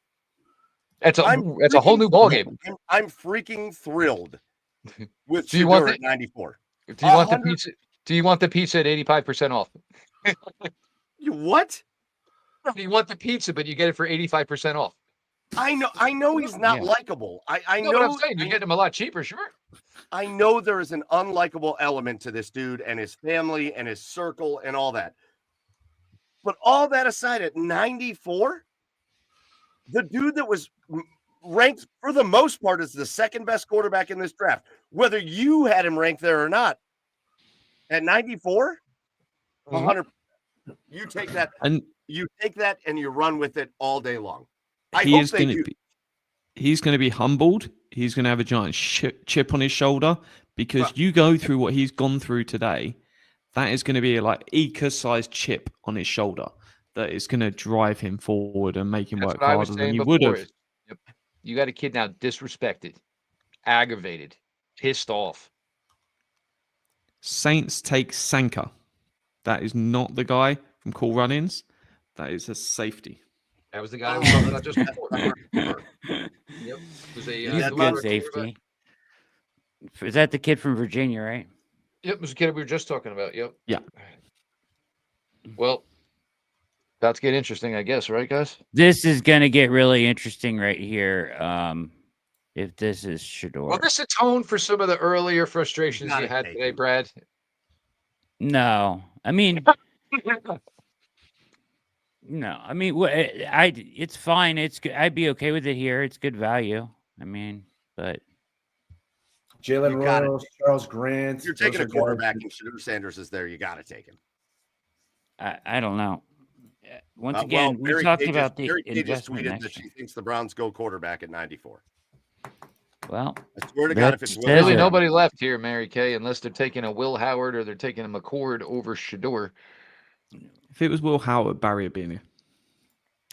That's a whole new ballgame. I'm freaking thrilled with Do you want Shedeur at 94. Do you want the pizza? Do you want the pizza at 85% off? What? You want the pizza, but you get it for 85% off. I know he's not likable. I know what I'm saying. You get him a lot cheaper, sure. I know there is an unlikable element to this dude and his family and his circle and all that. But all that aside, at 94, the dude that was ranked for the most part as the second best quarterback in this draft, whether you had him ranked there or not, at 94, 100%. You take that and you run with it all day long. He's going to be humbled. He's going to have a giant chip on his shoulder because you go through what he's gone through today. That is going to be a Ika-sized chip on his shoulder that is going to drive him forward and make him work harder than you would have. Yep. You got a kid now disrespected, aggravated, pissed off. Saints take Sanka. That is not the guy from Cool Run-Ins. That is a safety. That was the guy I was talking about just before. Yep. He's a good safety. Is that the kid from Virginia, right? Yep, it was a kid we were just talking about. Yep. Yeah. Well, about to get interesting, I guess, right, guys? This is going to get really interesting right here. If this is Shedeur. Will this atone for some of the earlier frustrations you had today, Brad? No. I mean... No, I mean, it's fine. It's good. I'd be okay with it here. It's good value. I mean, but Jalen Rose, Charles Grant. You're taking a quarterback, and Shedeur Sanders is there. You got to take him. I don't know. Once again, we talked about the investment tweeted that she thinks the Browns go quarterback at 94. Well, I swear to God, if it's really nobody left here, Mary Kay, unless they're taking a Will Howard or they're taking a McCord over Shedeur. If it was Will Howard, Barry would be in here.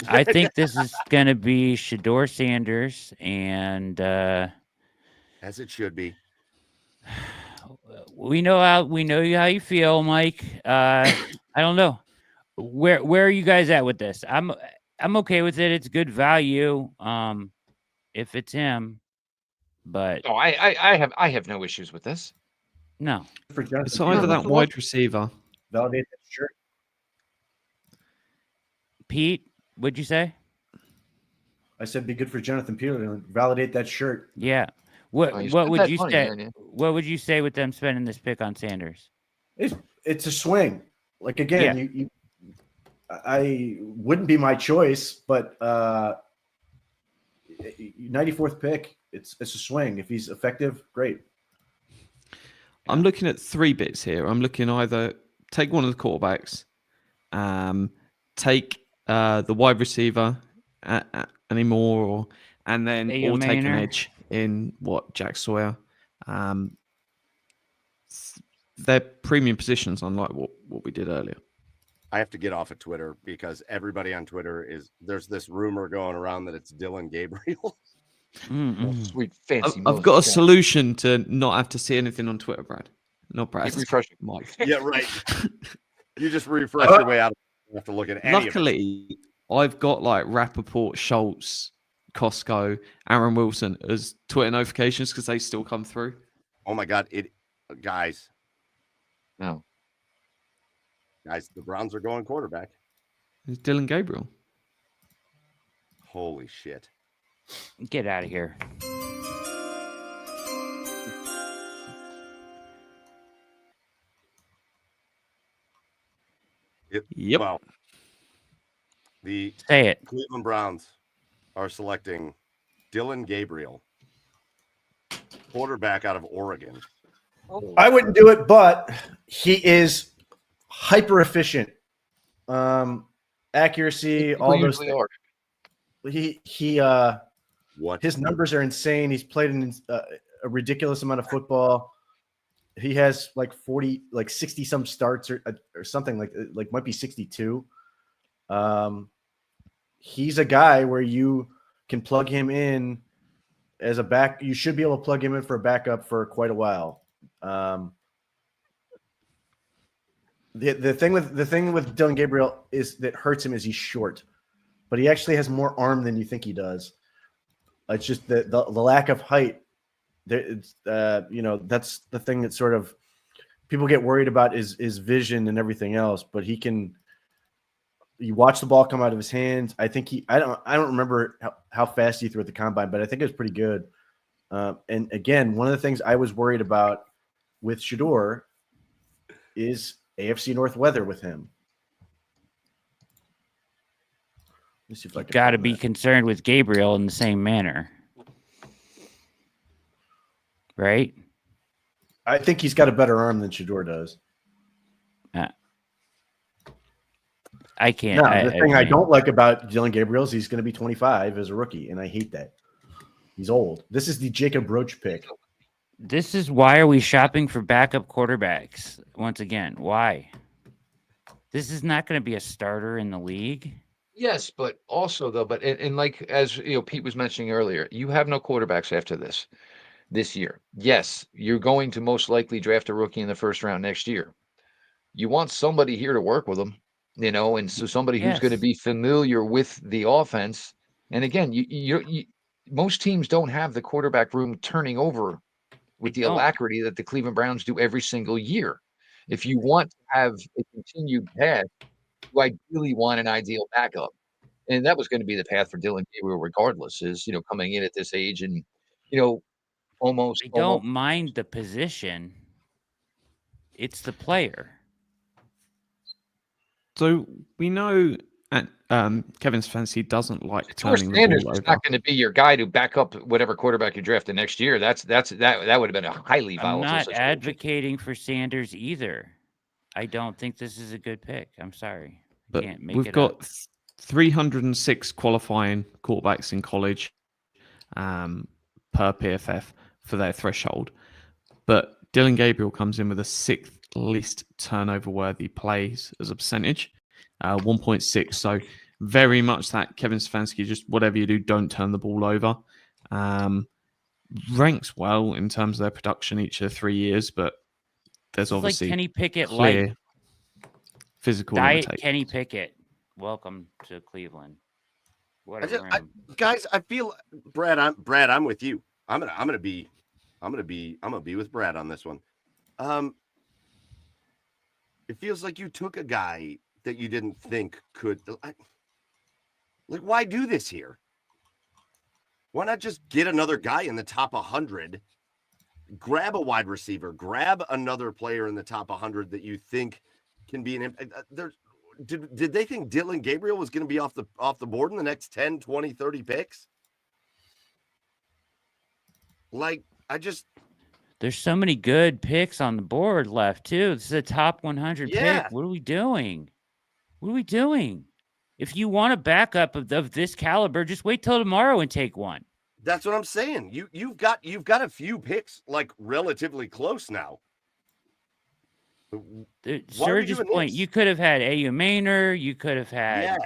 I think this is going to be Shedeur Sanders, and as it should be. We know how you feel, Mike. I don't know where are you guys at with this. I'm okay with it. It's good value. If it's him, but I have no issues with this. No, it's either that wide receiver. Validate that shirt. Pete, what'd you say? I said be good for Jonathan Peterson. Validate that shirt. Yeah. What would you say? What would you say with them spending this pick on Sanders? It's a swing. Like again, I wouldn't be my choice, but 94th pick. It's a swing. If he's effective, great. I'm looking at 3 bits here. I'm looking either take one of the quarterbacks, take the wide receiver anymore, and then or take an edge in Jack Sawyer. They're premium positions, unlike what we did earlier. I have to get off of Twitter because everybody on Twitter there's this rumor going around that it's Dylan Gabriel. Sweet fancy. I've got a solution to not have to see anything on Twitter, Brad. Not Brad. Refreshing, Mike. Yeah, right. You just refresh your way out. You have to look at any Luckily, I've got Rappaport, Schultz, Costco, Aaron Wilson as Twitter notifications because they still come through. Oh my God, guys. No. Guys, the Browns are going quarterback. It's Dylan Gabriel. Holy shit. Get out of here. Yep. Well, the Say it. Cleveland Browns are selecting Dylan Gabriel, quarterback out of Oregon. I wouldn't do it, but he is hyper efficient. Accuracy, all those things. His numbers are insane. He's played in a ridiculous amount of football. he has like 40, like 60 some starts or something like might be 62. He's a guy where you can plug him in as a back. You should be able to plug him in for a backup for quite a while. The thing with Dylan Gabriel is that hurts him is he's short, but he actually has more arm than you think he does. It's just the lack of height. It's, that's the thing that sort of people get worried about is vision and everything else. But you watch the ball come out of his hands. I think I don't remember how fast he threw at the combine, but I think it was pretty good. And again, one of the things I was worried about with Shedeur is AFC North weather with him. Let me see if I can. Got to be concerned with Gabriel in the same manner, right? I think he's got a better arm than Shedeur does. I can't. No, the thing I don't like about Dylan Gabriel is he's going to be 25 as a rookie, and I hate that. He's old. This is the Jacob Roach pick. This is why are we shopping for backup quarterbacks once again? Why? This is not going to be a starter in the league. Yes, but also though, and like as Pete was mentioning earlier, you have no quarterbacks after this year. Yes, you're going to most likely draft a rookie in the first round next year. You want somebody here to work with them, and so somebody who's going to be familiar with the offense. And again, you most teams don't have the quarterback room turning over with the alacrity that the Cleveland Browns do every single year. If you want to have a continued path, you ideally want an ideal backup. And that was going to be the path for Dylan Gabriel regardless, is, coming in at this age and, almost. I don't mind the position. It's the player. So we know Kevin Stefanski doesn't like turning the ball over. It's not going to be your guy to back up whatever quarterback you draft the next year. That would have been a highly volatile I'm not situation. advocating for Sanders either. I don't think this is a good pick. I'm sorry. But Can't make we've got 306 qualifying quarterbacks in college per PFF for their threshold. But Dylan Gabriel comes in with the 6th least turnover-worthy plays as a percentage, 1.6. So very much that Kevin Stefanski, just whatever you do, don't turn the ball over. Ranks well in terms of their production each of the 3 years, but there's obviously like Kenny Pickett, clear physical limitations. Kenny Pickett, welcome to Cleveland. Guys, I feel Brad. I'm with you. I'm gonna be with Brad on this one. It feels like you took a guy that you didn't think could. Why do this here? Why not just get another guy in the top 100? Grab a wide receiver. Grab another player in the top 100 that you think can be an impact. Did they think Dylan Gabriel was going to be off the board in the next 10, 20, 30 picks? There's so many good picks on the board left, too. This is a top 100 pick. What are we doing? If you want a backup of this caliber, just wait till tomorrow and take one. That's what I'm saying. You've got a few picks relatively close now. Serge's point, you could have had A.U. Maynor. You could have had,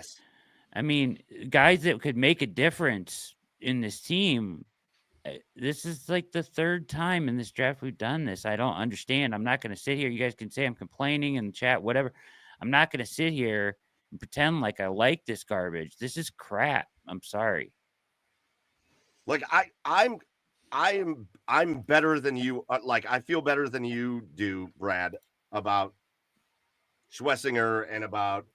guys that could make a difference in this team. This is like the 3rd time in this draft we've done this. I don't understand. I'm not going to sit here. You guys can say I'm complaining in the chat, whatever. I'm not going to sit here and pretend like I like this garbage. This is crap. I'm sorry. I'm better than you. I feel better than you do, Brad, about Schwesinger and about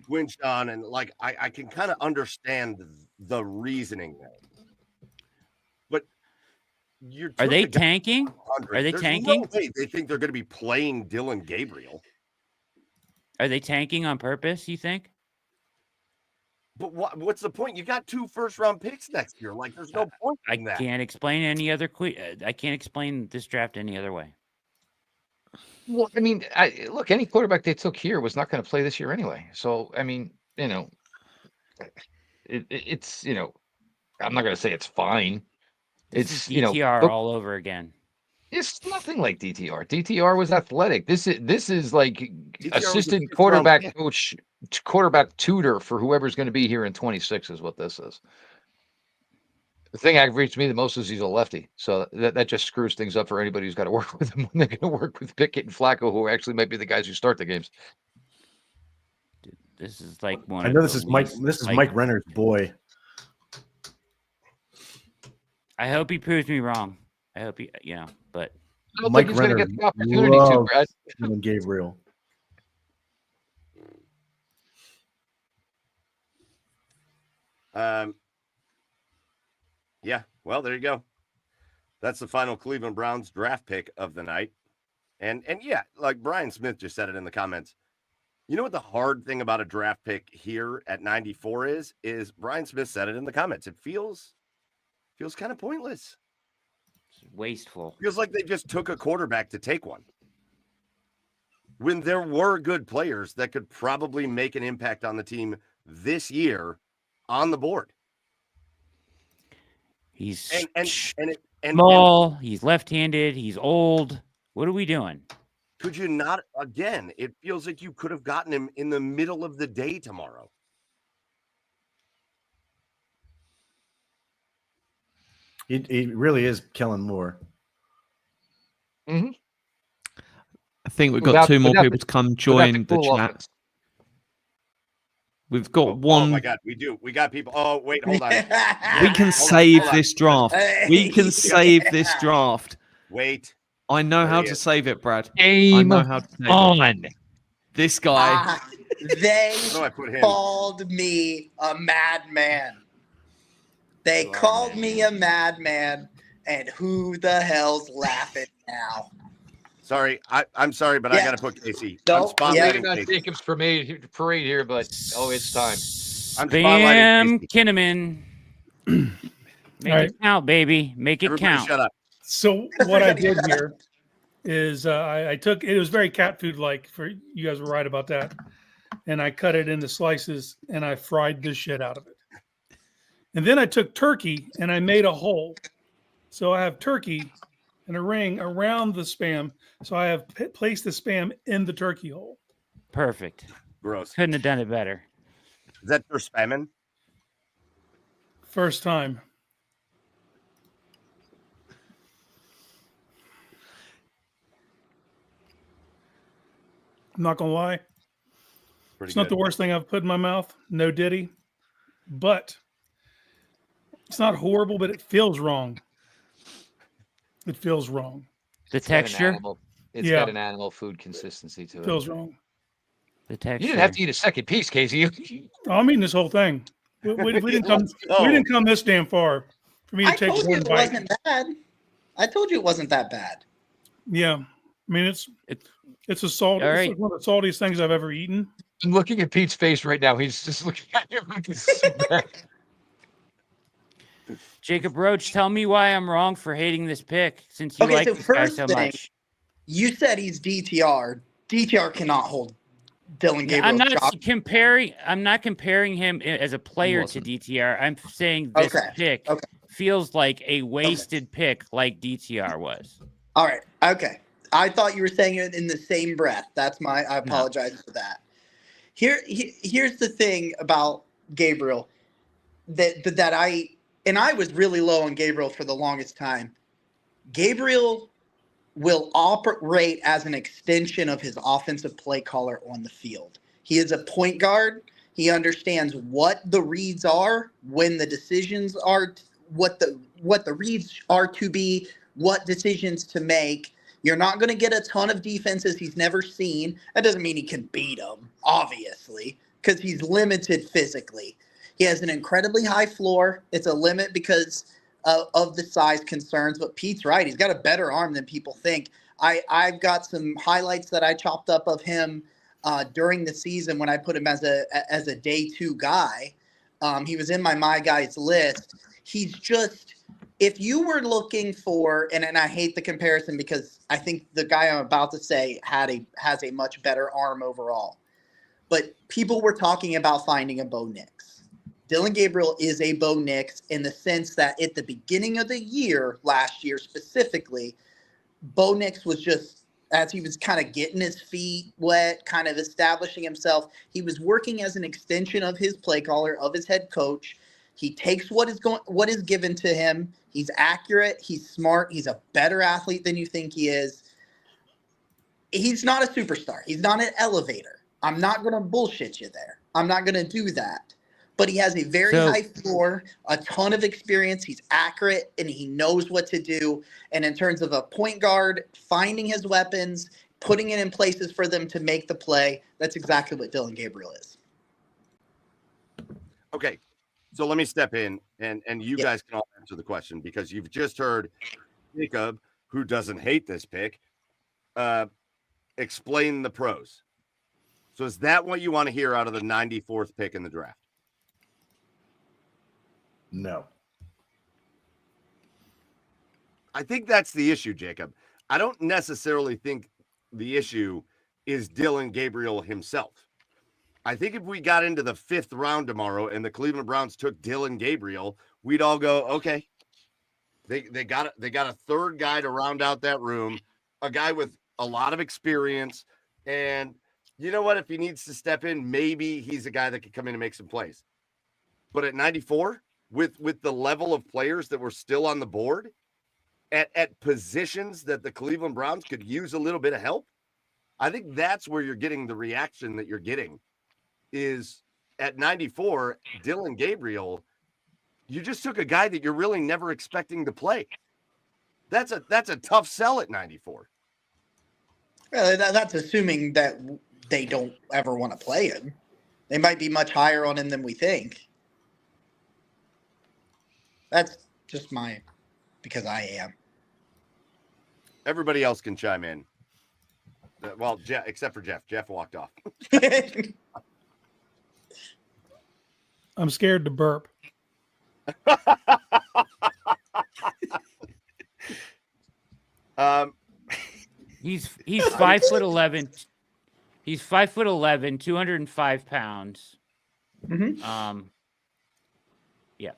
Quinshon, and I can kind of understand the reasoning there. But are they tanking? Are they tanking? No way they think they're going to be playing Dylan Gabriel. Are they tanking on purpose, you think? But what's the point? You got 2 first-round picks next year. There's no point in that. I can't explain I can't explain this draft any other way. Well, look, any quarterback they took here was not going to play this year anyway. So, it's, I'm not going to say it's fine. It's DTR all over again. It's nothing like DTR. DTR was athletic. This is like DTR was a assistant fifth-round quarterback pick. coach, quarterback tutor for whoever's going to be here in 26 is what this is. The thing that aggravates me the most is he's a lefty. So that just screws things up for anybody who's got to work with him when they're going to work with Pickett and Flacco, who actually might be the guys who start the games. This is like one. I know this is Mike. This is Mike Renner's boy. I hope he proves me wrong. I hope he, but I don't Mike think he's going to Renner get the opportunity to, Brad. Dylan Gabriel. Yeah, well, there you go. That's the final Cleveland Browns draft pick of the night. And yeah, like Brian Smith just said it in the comments. You know what the hard thing about a draft pick here at 94 is Brian Smith said it in the comments. It feels kind of pointless. it's wasteful. Feels like they just took a quarterback to take one. When there were good players that could probably make an impact on the team this year on the board. He's And small. He's left-handed. He's old. What are we doing? could you not, again, it feels like you could have gotten him in the middle of the day tomorrow. It really is Kellen Moore. Mm-hmm. I think we've got two more people to come join the cool chat. offense. We've got Oh one. my God, we do. We got people. Oh, wait, hold on. We can save this draft. We can save this draft. Wait. I know There how he to is. save it, Brad. I Game know how to save it. on. This guy. They Where do I put him? called me a madman. They You are called a me a madman, and who the hell's laughing now? Sorry, I'm sorry, but I Yeah. got to put Casey. No, I'm yeah. Maybe spotlighting not Casey. Jacob's parade here, but it's time. I'm Spam spotlighting Kinnaman. Make right. it count, baby. Make it Everybody count. shut up. So what I did here is I took it was very cat food like. For you guys were right about that, and I cut it into slices and I fried the shit out of it. And then I took turkey and I made a hole. So I have turkey and a ring around the Spam. So I have placed the Spam in the turkey hole. Perfect. Gross. Couldn't have done it better. Is that for spamming? First time. I'm not gonna lie. Pretty It's not good. the worst thing I've put in my mouth. No diddy. But it's not horrible, but it feels wrong. It feels wrong. The It's got an texture. animal- It's Yeah. got an animal food consistency to It it. feels wrong. The You texture. didn't have to eat a second piece, Casey. Oh, I'm eating this whole thing. We didn't come. Let's go. We didn't come this damn far for me to I take told you one it bite. wasn't bad. I told you it wasn't that bad. Yeah, I mean it's a salt. All It's right. like one of the saltiest things I've ever eaten. I'm looking at Pete's face right now. He's just looking at him like this is bad. Jacob Roach, tell me why I'm wrong for hating this pick since you Okay, like so this guy first so thing, much. You said he's DTR. DTR cannot hold Dylan Gabriel's I'm not job. comparing. I'm not comparing him as a player to wasn't. DTR. I'm saying this Okay, pick okay. feels like a wasted pick, like DTR was. All right. Okay. I thought you were saying it in the same breath. I apologize for that. Here's the thing about Gabriel that I was really low on Gabriel for the longest time. Gabriel will operate as an extension of his offensive play caller on the field. He is a point guard. He understands what the reads are, when the decisions are, what the reads are to be, what decisions to make. You're not going to get a ton of defenses he's never seen. That doesn't mean he can beat them, obviously, because he's limited physically. He has an incredibly high floor. It's a limit because of the size concerns, but Pete's right. He's got a better arm than people think. I've got some highlights that I chopped up of him during the season when I put him as a day two guy. He was in my guys list. He's just, if you were looking for, and I hate the comparison because I think the guy I'm about to say has a much better arm overall, but people were talking about finding a Bo Nix. Dylan Gabriel is a Bo Nix in the sense that at the beginning of the year, last year specifically, Bo Nix was just, as he was kind of getting his feet wet, kind of establishing himself, he was working as an extension of his play caller, of his head coach. He takes what is given to him. He's accurate. He's smart. He's a better athlete than you think he is. He's not a superstar. He's not an elevator. I'm not going to bullshit you there. I'm not going to do that. But he has a very high floor, a ton of experience. He's accurate, and he knows what to do. And in terms of a point guard, finding his weapons, putting it in places for them to make the play, that's exactly what Dylan Gabriel is. Okay, so let me step in, and you guys can all answer the question, because you've just heard Jacob, who doesn't hate this pick, explain the pros. So is that what you want to hear out of the 94th pick in the draft? No. I think that's the issue, Jacob. I don't necessarily think the issue is Dylan Gabriel himself. I think if we got into the 5th round tomorrow and the Cleveland Browns took Dylan Gabriel, we'd all go, okay, they got a third guy to round out that room, a guy with a lot of experience. And you know what? If he needs to step in, maybe he's a guy that could come in and make some plays. But at 94, with the level of players that were still on the board at positions that the Cleveland Browns could use a little bit of help, I think that's where you're getting the reaction that you're getting. Is at 94, Dylan Gabriel, you just took a guy that you're really never expecting to play. That's a tough sell at 94. That's assuming that they don't ever want to play him. They might be much higher on him than we think. That's just because I am. Everybody else can chime in. Well, except for Jeff. Jeff walked off. I'm scared to burp. He's 5'11". He's 5'11", 205 pounds. Mm-hmm. Yeah,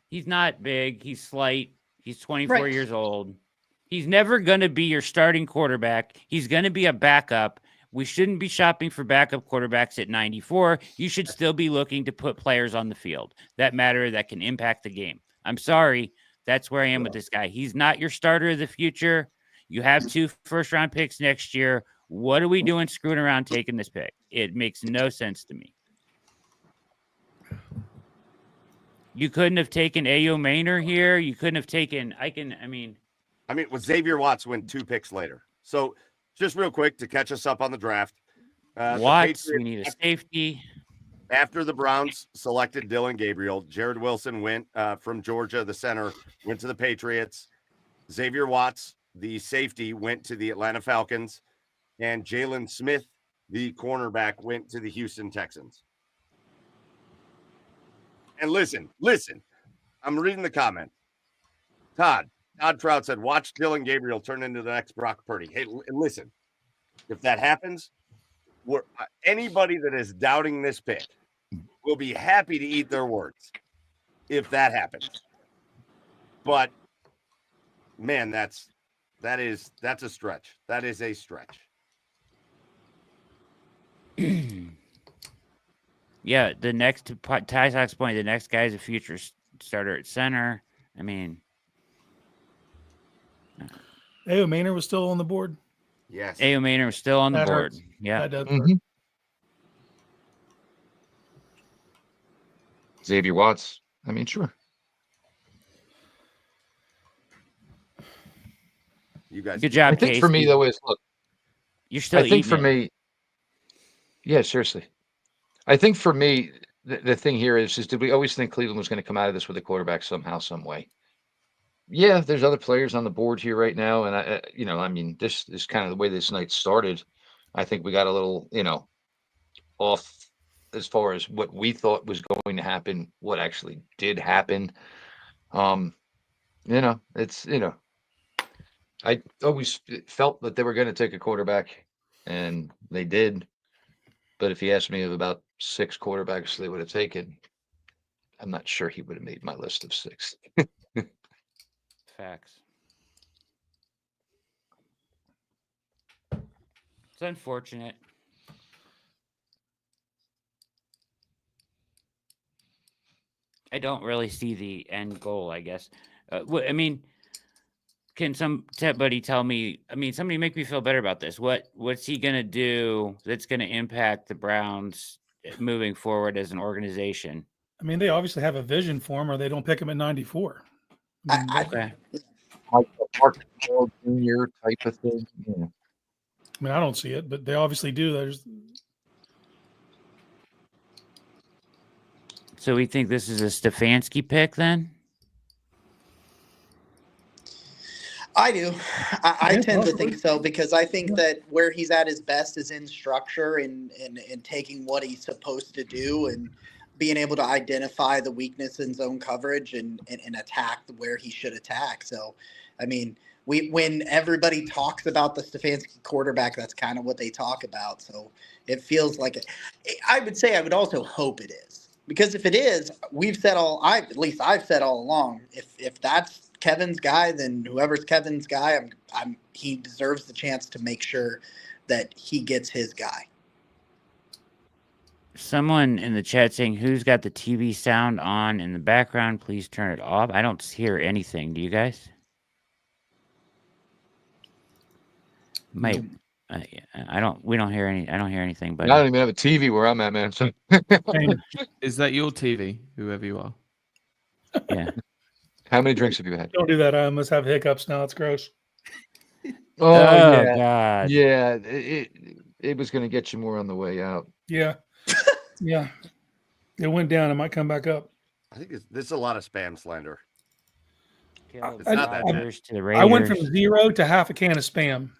he's not big. He's slight. He's 24 Right. years old. He's never going to be your starting quarterback. He's going to be a backup. We shouldn't be shopping for backup quarterbacks at 94. You should still be looking to put players on the field that matter, that can impact the game. I'm sorry. That's where I am with this guy. He's not your starter of the future. You have 2 first-round picks next year. What are we doing screwing around taking this pick? It makes no sense to me. You couldn't have taken Ayo Maynor here. You couldn't have taken Well, Xavier Watts went 2 picks later. So just real quick to catch us up on the draft. Watts, we need a safety. After the Browns selected Dylan Gabriel, Jared Wilson went from Georgia, the center, went to the Patriots. Xavier Watts, the safety, went to the Atlanta Falcons. And Jalen Smith, the cornerback, went to the Houston Texans. And listen, I'm reading the comments. Todd Trout said, watch Dylan Gabriel turn into the next Brock Purdy. Hey, listen, if that happens, anybody that is doubting this pick will be happy to eat their words if that happens. But man, that's a stretch. That is a stretch. Yeah, the next Ty Sox point, the next guy is a future starter at center. I mean, Ayo Maynor was still on the board. Yes. Ayo Maynor was still on the That board. hurts. Yeah. That does Mhm. Xavier Watts. I mean, sure. You guys. Good job, I think Casey. for me though is look. You're still I think eating for it. me, yeah, seriously. I think for me, the thing here is did we always think Cleveland was going to come out of this with a quarterback somehow, some way? Yeah, there's other players on the board here right now, and this is kind of the way this night started. I think we got a little, off as far as what we thought was going to happen, what actually did happen. I always felt that they were going to take a quarterback, and they did. But if you asked me of about 6 quarterbacks they would have taken, I'm not sure he would have made my list of 6. Facts. It's unfortunate. I don't really see the end goal, I guess. I mean, can somebody tell me? I mean, somebody make me feel better about this. What's he gonna do that's gonna impact the Browns moving forward as an organization? I mean, they obviously have a vision for him, or they don't pick him at 94. Okay. Like a Mark Jr. type of thing. Yeah. I mean, I don't see it, but they obviously do. So we think this is a Stefanski pick then? I do. I Yeah, tend to possibly. think so because I think that where he's at his best is in structure and taking what he's supposed to do and being able to identify the weakness in zone coverage and attack where he should attack. So, I mean, when everybody talks about the Stefanski quarterback, that's kind of what they talk about. So it feels like it. I would say I would also hope it is. Because if it is, at least I've said all along, if that's Kevin's guy, then whoever's Kevin's guy, he deserves the chance to make sure that he gets his guy. Someone in the chat saying, who's got the TV sound on in the background? Please turn it off. I don't hear anything. Do you guys? We don't hear any. I don't hear anything. But I don't even have a TV where I'm at, man. So Is that your TV, whoever you are? yeah. how many drinks have you had? Don't do that. I must have hiccups now. It's gross. Oh, yeah. God. Yeah. It was going to get you more on the way out. Yeah. Yeah. It went down. It might come back up. I think this is a lot of spam slander. Caleb It's not that bad. Rogers to the Raiders. I went from 0 to half a can of Spam.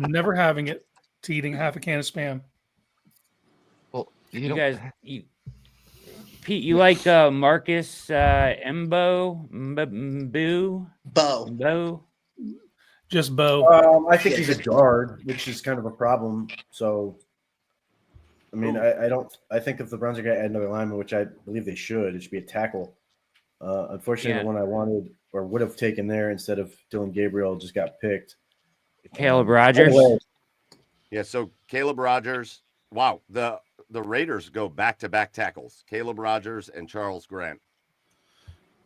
I'm never having it to eating half a can of Spam. Well, You guys, Pete, you like Marcus Mbo? Bo? Just Bo. I think he's a guard, which is kind of a problem. So, I mean, I think if the Browns are going to add another lineman, which I believe they should, it should be a tackle. Unfortunately, the one I wanted or would have taken there instead of Dylan Gabriel just got picked. Caleb Rogers. Yeah, so Caleb Rogers. Wow, the Raiders go back-to-back tackles. Caleb Rogers and Charles Grant.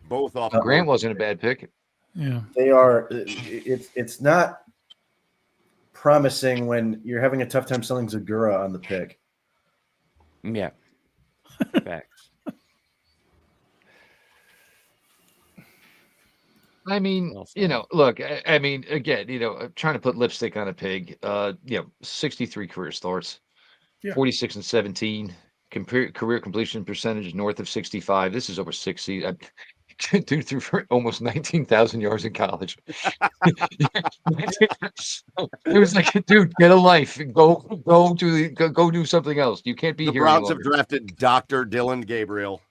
Both off. Grant wasn't a bad pick. Yeah. They are. It's not promising when you're having a tough time selling Zagura on the pick. Yeah. Facts. I mean, look, I mean, again, trying to put lipstick on a pig, 63 career starts, 46 and 17, career completion percentage north of 65. This is over 60. Dude threw for almost 19,000 yards in college. It was like, dude, get a life. Go do something else. You can't be the here. The Browns have drafted Dr. Dylan Gabriel.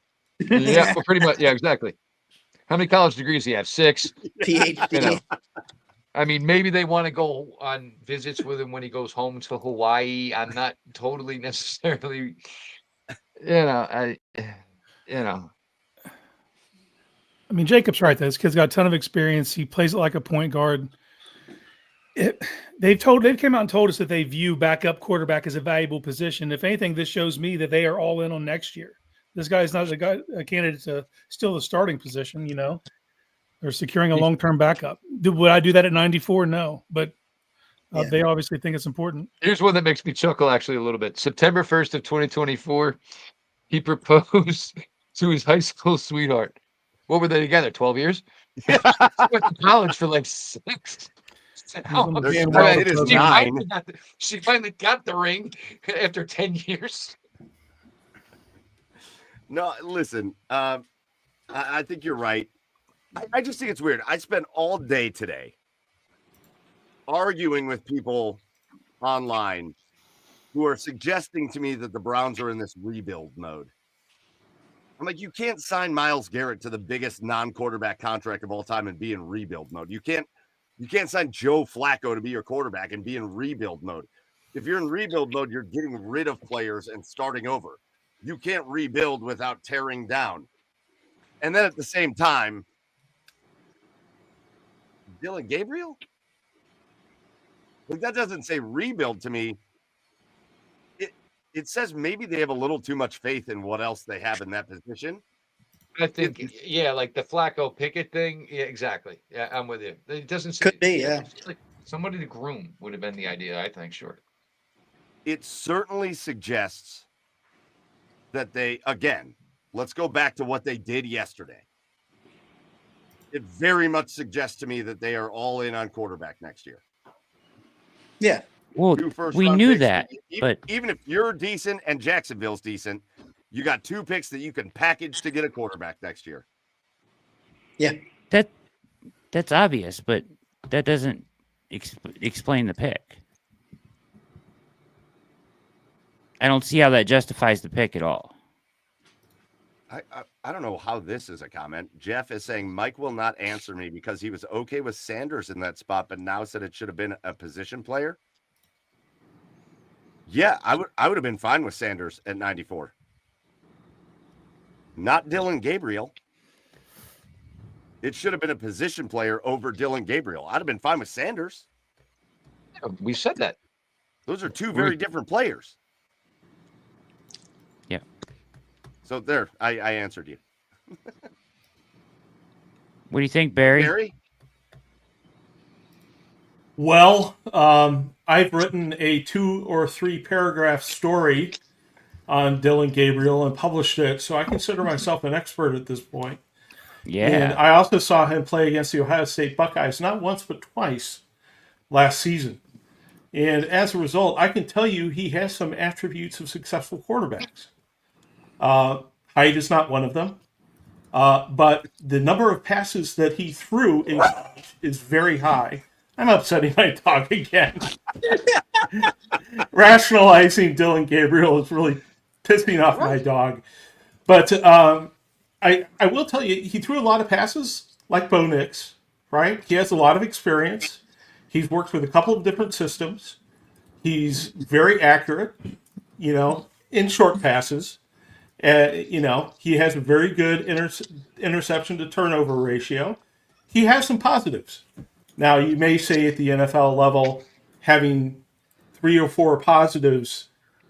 Yeah, well, pretty much. Yeah, exactly. How many college degrees do you have? 6 PhD. I mean, maybe they want to go on visits with him when he goes home to Hawaii. I'm not totally necessarily, I mean, Jacob's right. This kid's got a ton of experience. He plays it like a point guard. They've came out and told us that they view backup quarterback as a valuable position. If anything, this shows me that they are all in on next year. This guy is not a candidate to still the starting position. They're securing a long-term backup. Would I do that at 94? No, but they obviously think it's important. Here's one that makes me chuckle actually a little bit. September 1st of 2024, he proposed to his high school sweetheart. What were they together? 12 years? Went to college for like 6. She finally got the ring after 10 years. No, listen, I think you're right. I just think it's weird. I spent all day today arguing with people online who are suggesting to me that the Browns are in this rebuild mode. I'm like, you can't sign Myles Garrett to the biggest non-quarterback contract of all time and be in rebuild mode. You can't sign Joe Flacco to be your quarterback and be in rebuild mode. If you're in rebuild mode, you're getting rid of players and starting over. You can't rebuild without tearing down. And then at the same time, Dylan Gabriel? Like, that doesn't say rebuild to me. It says maybe they have a little too much faith in what else they have in that position. I think, like the Flacco Pickett thing. Yeah, exactly. Yeah, I'm with you. It doesn't say, Could be, yeah. like somebody to groom would have been the idea, I think, sure. It certainly suggests that they, again, let's go back to what they did yesterday. It very much suggests to me that they are all in on quarterback next year. Yeah. Well, 2 first we round knew picks. that, but Even if you're decent and Jacksonville's decent, you got 2 picks that you can package to get a quarterback next year. Yeah. that's obvious, but that doesn't explain the pick. I don't see how that justifies the pick at all. I don't know how this is a comment. Jeff is saying Mike will not answer me because he was okay with Sanders in that spot, but now said it should have been a position player. Yeah, I would have been fine with Sanders at 94. Not Dylan Gabriel. It should have been a position player over Dylan Gabriel. I'd have been fine with Sanders. Yeah, we said that. Those are 2 very different players. Yeah. So there, I answered you. What do you think, Barry? Barry? Well, I've written a 2 or 3 paragraph story on Dylan Gabriel and published it, so I consider myself an expert at this point. Yeah. And I also saw him play against the Ohio State Buckeyes, not once but twice last season. And as a result, I can tell you he has some attributes of successful quarterbacks. Height is not one of them. But the number of passes that he threw is very high. I'm upsetting my dog again. Rationalizing Dylan Gabriel is really pissing off my dog. But I will tell you, he threw a lot of passes like Bo Nix, right? He has a lot of experience. He's worked with a couple of different systems. He's very accurate, in short passes. He has a very good interception to turnover ratio. He has some positives. Now, you may say at the NFL level, having 3 or 4 positives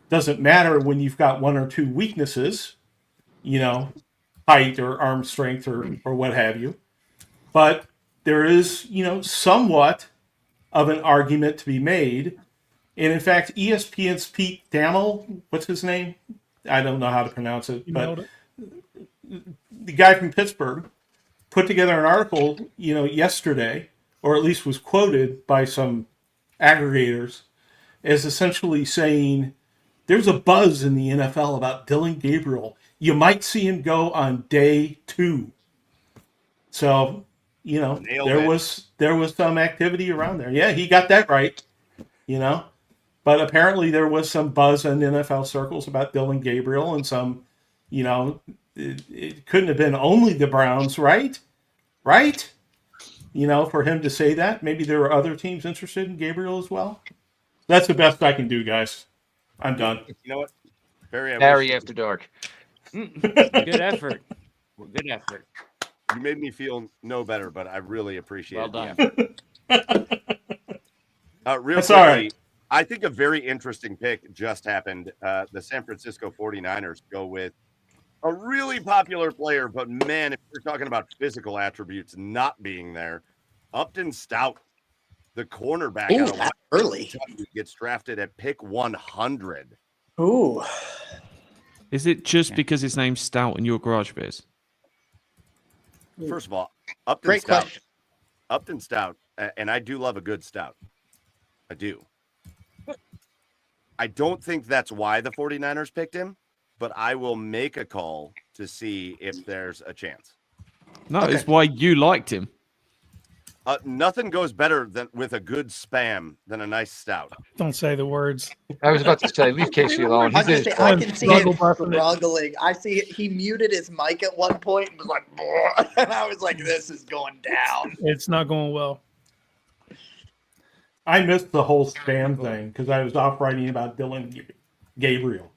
doesn't matter when you've got 1 or 2 weaknesses, height or arm strength or what have you. But there is, somewhat of an argument to be made. And in fact, ESPN's Pete Thamel, what's his name? I don't know how to pronounce it, but the guy from Pittsburgh put together an article, yesterday, or at least was quoted by some aggregators, as essentially saying there's a buzz in the NFL about Dylan Gabriel. You might see him go on day 2. So, there was some activity around there. Yeah, he got that right, But apparently there was some buzz in NFL circles about Dylan Gabriel and some, it couldn't have been only the Browns, right? Right? For him to say that. Maybe there were other teams interested in Gabriel as well. That's the best I can do, guys. I'm done. You know what? Barry After Dark. Good effort. Good effort. You made me feel no better, but I really appreciate it. Well done. Real That's quickly, all right. I think a very interesting pick just happened. The San Francisco 49ers go with a really popular player, but man, if you're talking about physical attributes not being there, Upton Stout, the cornerback, Ooh, out of that's early. gets drafted at pick 100. Ooh. Is it just because his name's Stout and your garage beers? First of all, Upton Great Stout. question. Upton Stout, and I do love a good stout. I do. I don't think that's why the 49ers picked him, but I will make a call to see if there's a chance. No, it's why you liked him. Nothing goes better with a good spam than a nice stout. Don't say the words. I was about to say, leave Casey alone. He I did can his see part. him struggling. I see it. He muted his mic at one point and was like, and I was like, this is going down. It's not going well. I missed the whole spam thing because I was off writing about Dylan Gabriel.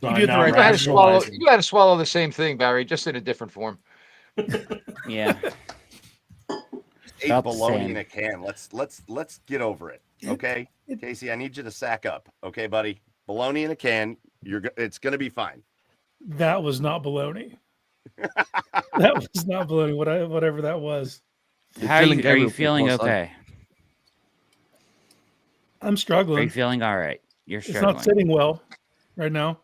So You I'm did the now right You had to swallow. rationalizing. You had to swallow the same thing, Barry, just in a different form. Yeah. Ate About the bologna same. in a can. Let's get over it. Okay, Casey, I need you to sack up. Okay, buddy. Bologna in a can. It's going to be fine. That was not baloney. That was not baloney. Whatever that was. How are you feeling? Okay. I'm struggling. Are you feeling all right? You're It's struggling. not sitting well right now.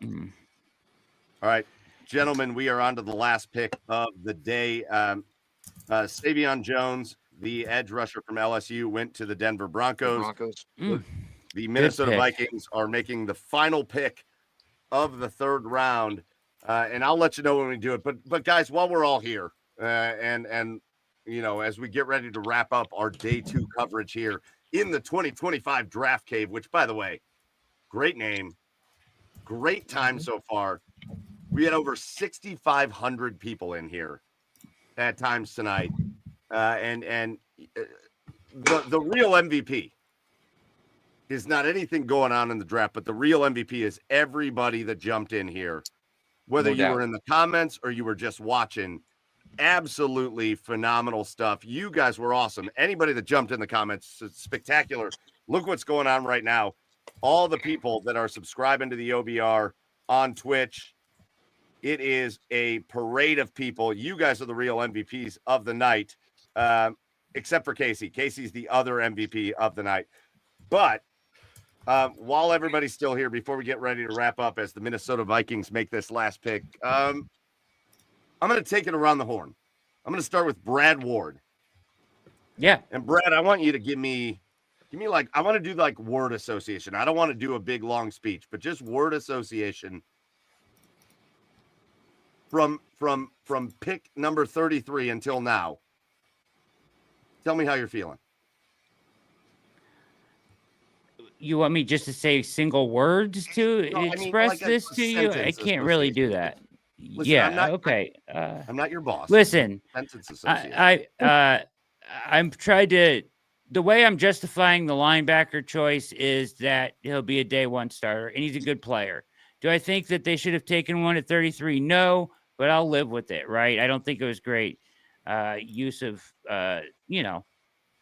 All right, gentlemen, we are on to the last pick of the day. Savion Jones, the edge rusher from LSU, went to the Denver Broncos. The Minnesota Vikings are making the final pick of the third round, and I'll let you know when we do it. But guys, while we're all here, and you know, as we get ready to wrap up our day 2 coverage here in the 2025 Draft Cave, which, by the way, great name, great time so far. We had over 6,500 people in here at times tonight, and the real MVP is not anything going on in the draft, but the real MVP is everybody that jumped in here, whether you were in the comments or you were just watching. Absolutely phenomenal stuff. You guys were awesome. Anybody that jumped in the comments, it's spectacular. Look what's going on right now. All the people that are subscribing to the OBR on Twitch, it is a parade of people. You guys are the real MVPs of the night, except for Casey. Casey's the other MVP of the night. But while everybody's still here, before we get ready to wrap up as the Minnesota Vikings make this last pick, I'm going to take it around the horn. I'm going to start with Brad Ward. Yeah. And Brad, I want you to give me like, I want to do like word association. I don't want to do a big long speech, but just word association from pick number 33 until now. Tell me how you're feeling. You want me just to say single words to express this to you? I can't really do that. Listen, yeah. Okay. I'm not your boss. Listen, I'm trying to. The way I'm justifying the linebacker choice is that he'll be a day 1 starter and he's a good player. Do I think that they should have taken one at 33? No, but I'll live with it. Right. I don't think it was great use of you know.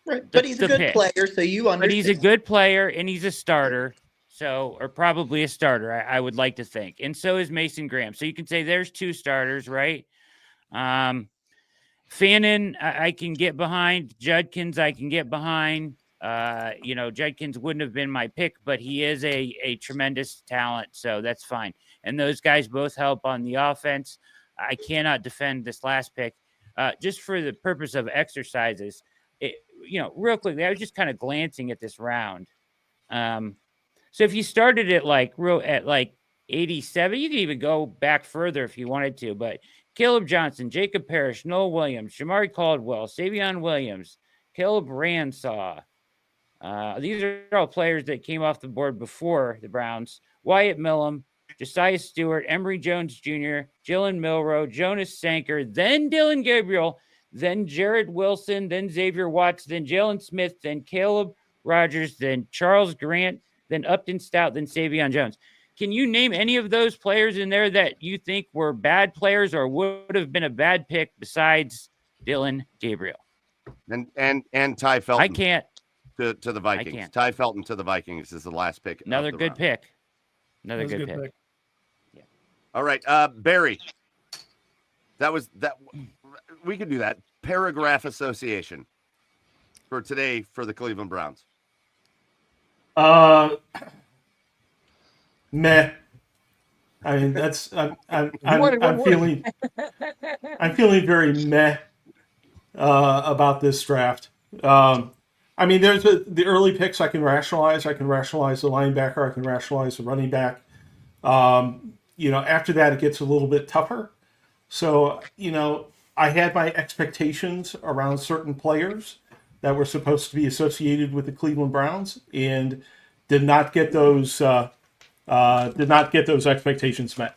Right, but he's a good player, so you understand. But he's a good player and he's a starter. So, or probably a starter, I would like to think. And so is Mason Graham. So you can say there's 2 starters, right? Fannin, I can get behind. Judkins, I can get behind. You know, Judkins wouldn't have been my pick, but he is a tremendous talent. So that's fine. And those guys both help on the offense. I cannot defend this last pick. Just for the purpose of exercises, you know, real quickly, I was just kind of glancing at this round. So if you started at like 87, you could even go back further if you wanted to. But Caleb Johnson, Jacob Parrish, Noel Williams, Shamari Caldwell, Savion Williams, Caleb Ransaw. These are all players that came off the board before the Browns. Wyatt Millham, Josiah Stewart, Emory Jones Jr., Jalen Milroe, Jonas Sanker, then Dylan Gabriel, then Jared Wilson, then Xavier Watts, then Jalen Smith, then Caleb Rogers, then Charles Grant, then Upton Stout, then Savion Jones. Can you name any of those players in there that you think were bad players or would have been a bad pick besides Dylan Gabriel? And Ty Felton. I can't. To the Vikings. Ty Felton to the Vikings is the last pick. Another good round. pick. Another good pick. Yeah. All right, Barry. That we could do that. Paragraph association for today for the Cleveland Browns. Meh. I mean, that's I'm feeling very meh about this draft. I mean, there's the early picks I can rationalize. I can rationalize the linebacker. I can rationalize the running back. You know, after that, it gets a little bit tougher. So, you know, I had my expectations around certain players that were supposed to be associated with the Cleveland Browns, and did not get those expectations met.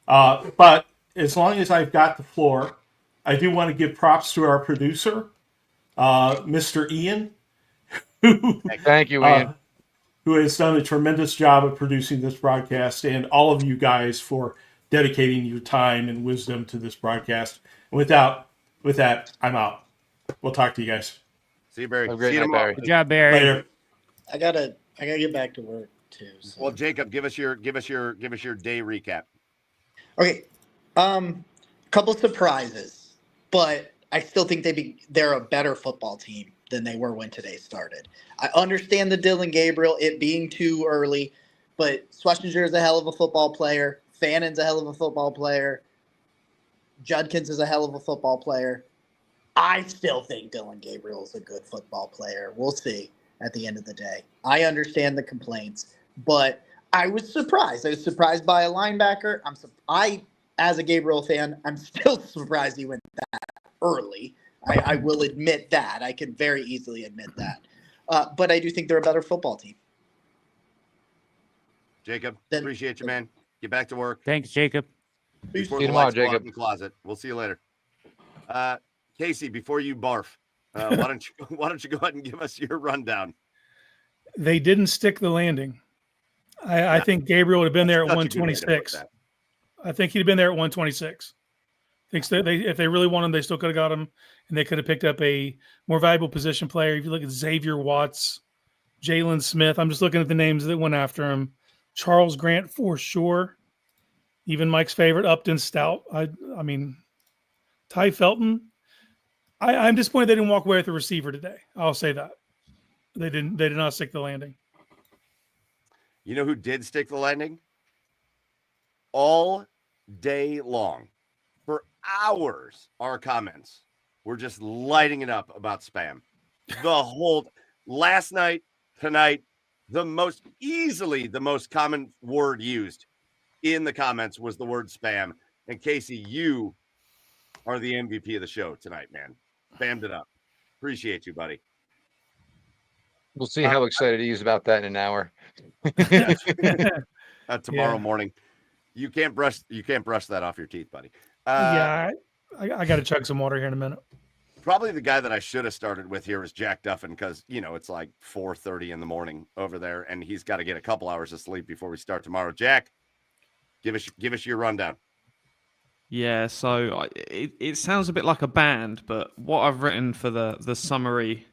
But as long as I've got the floor, I do want to give props to our producer, Mr. Ian. Thank you, Ian. Who has done a tremendous job of producing this broadcast, and all of you guys for dedicating your time and wisdom to this broadcast. And with that, I'm out. We'll talk to you guys. See you, Barry. Have a great See you night, tomorrow. Barry. Good job, Barry. Later. I gotta get back to work too. So. Well, Jacob, give us your day recap. Okay, couple surprises, but I still think they're a better football team than they were when today started. I understand the Dylan Gabriel, it being too early, but Schwesinger is a hell of a football player. Fannon's a hell of a football player. Judkins is a hell of a football player. I still think Dylan Gabriel is a good football player. We'll see at the end of the day. I understand the complaints, but I was surprised. I was surprised by a linebacker. As a Gabriel fan, I'm still surprised he went that early. I will admit that. I can very easily admit that. But I do think they're a better football team. Jacob, appreciate you, man. Get back to work. Thanks, Jacob. Before See you the tomorrow, lights go out Jacob. in the closet. We'll see you later. Casey, before you barf, why don't you go ahead and give us your rundown? They didn't stick the landing. I think Gabriel would have been there at Such a good way to put 126. that. I think he'd have been there at 126. Thinks that if they really wanted him, they still could have got him, and they could have picked up a more valuable position player. If you look at Xavier Watts, Jalen Smith, I'm just looking at the names that went after him. Charles Grant for sure. Even Mike's favorite, Upton Stout. I mean, Ty Felton. I'm disappointed they didn't walk away with the receiver today. I'll say that. They did not stick the landing. You know who did stick the landing? All day long, for hours, our comments were just lighting it up about spam. The whole last night, tonight, the most common word used in the comments was the word spam. And Casey, you are the MVP of the show tonight, man. Spammed it up. Appreciate you, buddy. We'll see how excited he is about that in an hour. Tomorrow morning. You can't brush that off your teeth, buddy. I got to chug some water here in a minute. Probably the guy that I should have started with here was Jack Duffin, because it's like 4:30 in the morning over there, and he's got to get a couple hours of sleep before we start tomorrow. Jack, give us your rundown. Yeah, so it sounds a bit like a band, but what I've written for the summary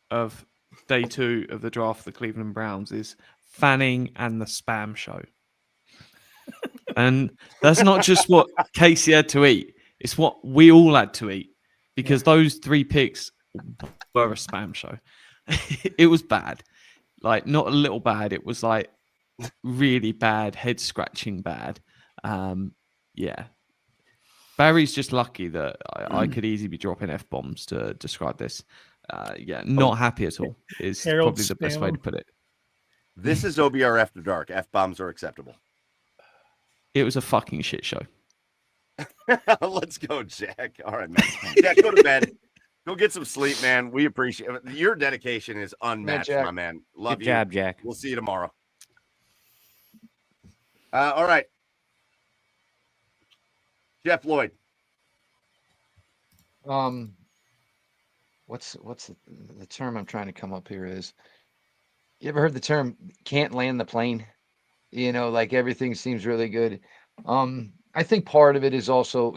of day 2 of the draft for the Cleveland Browns is Fanning and the Spam Show. And that's not just what Casey had to eat. It's what we all had to eat, because those 3 picks were a spam show. It was bad. Like, not a little bad. It was like really bad, head scratching bad. Yeah. Barry's just lucky that I could easily be dropping F-bombs to describe this. Not happy at all is Harold probably the best way to put it. This is OBR After Dark. F-bombs are acceptable. It was a fucking shit show. Let's go, Jack. All right, man. Jack, go to bed. Go get some sleep, man. We appreciate it. Your dedication is unmatched, my man. Love Good you. job, Jack. We'll see you tomorrow. All right. Jeff Lloyd. What's the term I'm trying to come up here is, you ever heard the term can't land the plane? Like everything seems really good. I think part of it is also,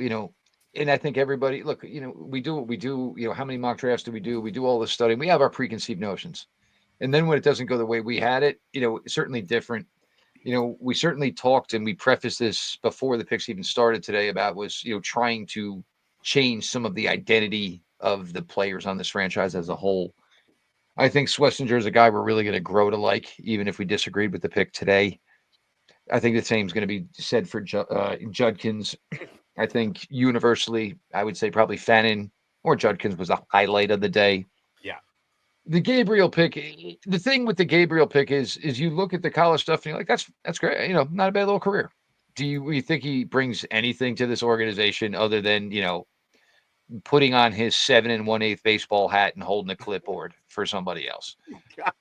and I think everybody, look, we do what we do, how many mock drafts do? We do all this study. We have our preconceived notions. And then when it doesn't go the way we had it, it's certainly different. We certainly talked, and we prefaced this before the picks even started today, about was, trying to change some of the identity of the players on this franchise as a whole. I think Schwesinger is a guy we're really going to grow to like, even if we disagreed with the pick today. I think the same is going to be said for Judkins. I think universally, I would say probably Fannin or Judkins was a highlight of the day. Yeah. The Gabriel pick, the thing with the Gabriel pick is you look at the college stuff and you're like, that's great. Not a bad little career. Do you think he brings anything to this organization other than, putting on his 7 1/8 baseball hat and holding a clipboard for somebody else?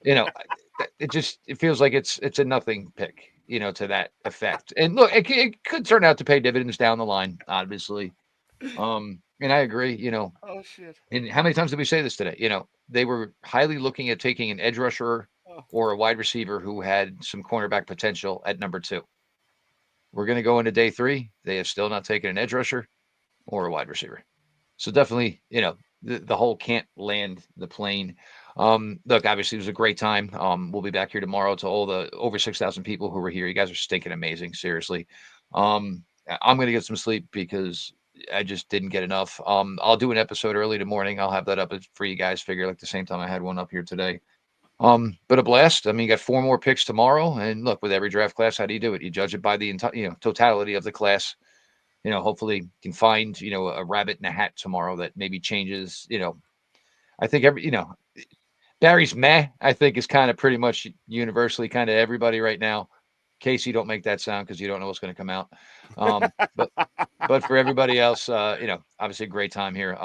It feels like it's a nothing pick, to that effect. And look, it could turn out to pay dividends down the line, obviously. And I agree, Oh, shit. and how many times did we say this today? They were highly looking at taking an edge rusher or a wide receiver who had some cornerback potential at number 2. We're going to go into day 3. They have still not taken an edge rusher or a wide receiver. So definitely, the whole can't land the plane. Look, obviously it was a great time. We'll be back here tomorrow. To all the over 6,000 people who were here. You guys are stinking amazing. Seriously. I'm going to get some sleep because I just didn't get enough. I'll do an episode early in the morning. I'll have that up for you guys. Figure like the same time I had one up here today. But a blast. I mean, you got 4 more picks tomorrow. And look, with every draft class, how do you do it? You judge it by the entire, totality of the class. Hopefully you can find, a rabbit in a hat tomorrow that maybe changes, I think Barry's meh, I think, is kind of pretty much universally kind of everybody right now. Casey, don't make that sound because you don't know what's going to come out. But for everybody else, obviously a great time here.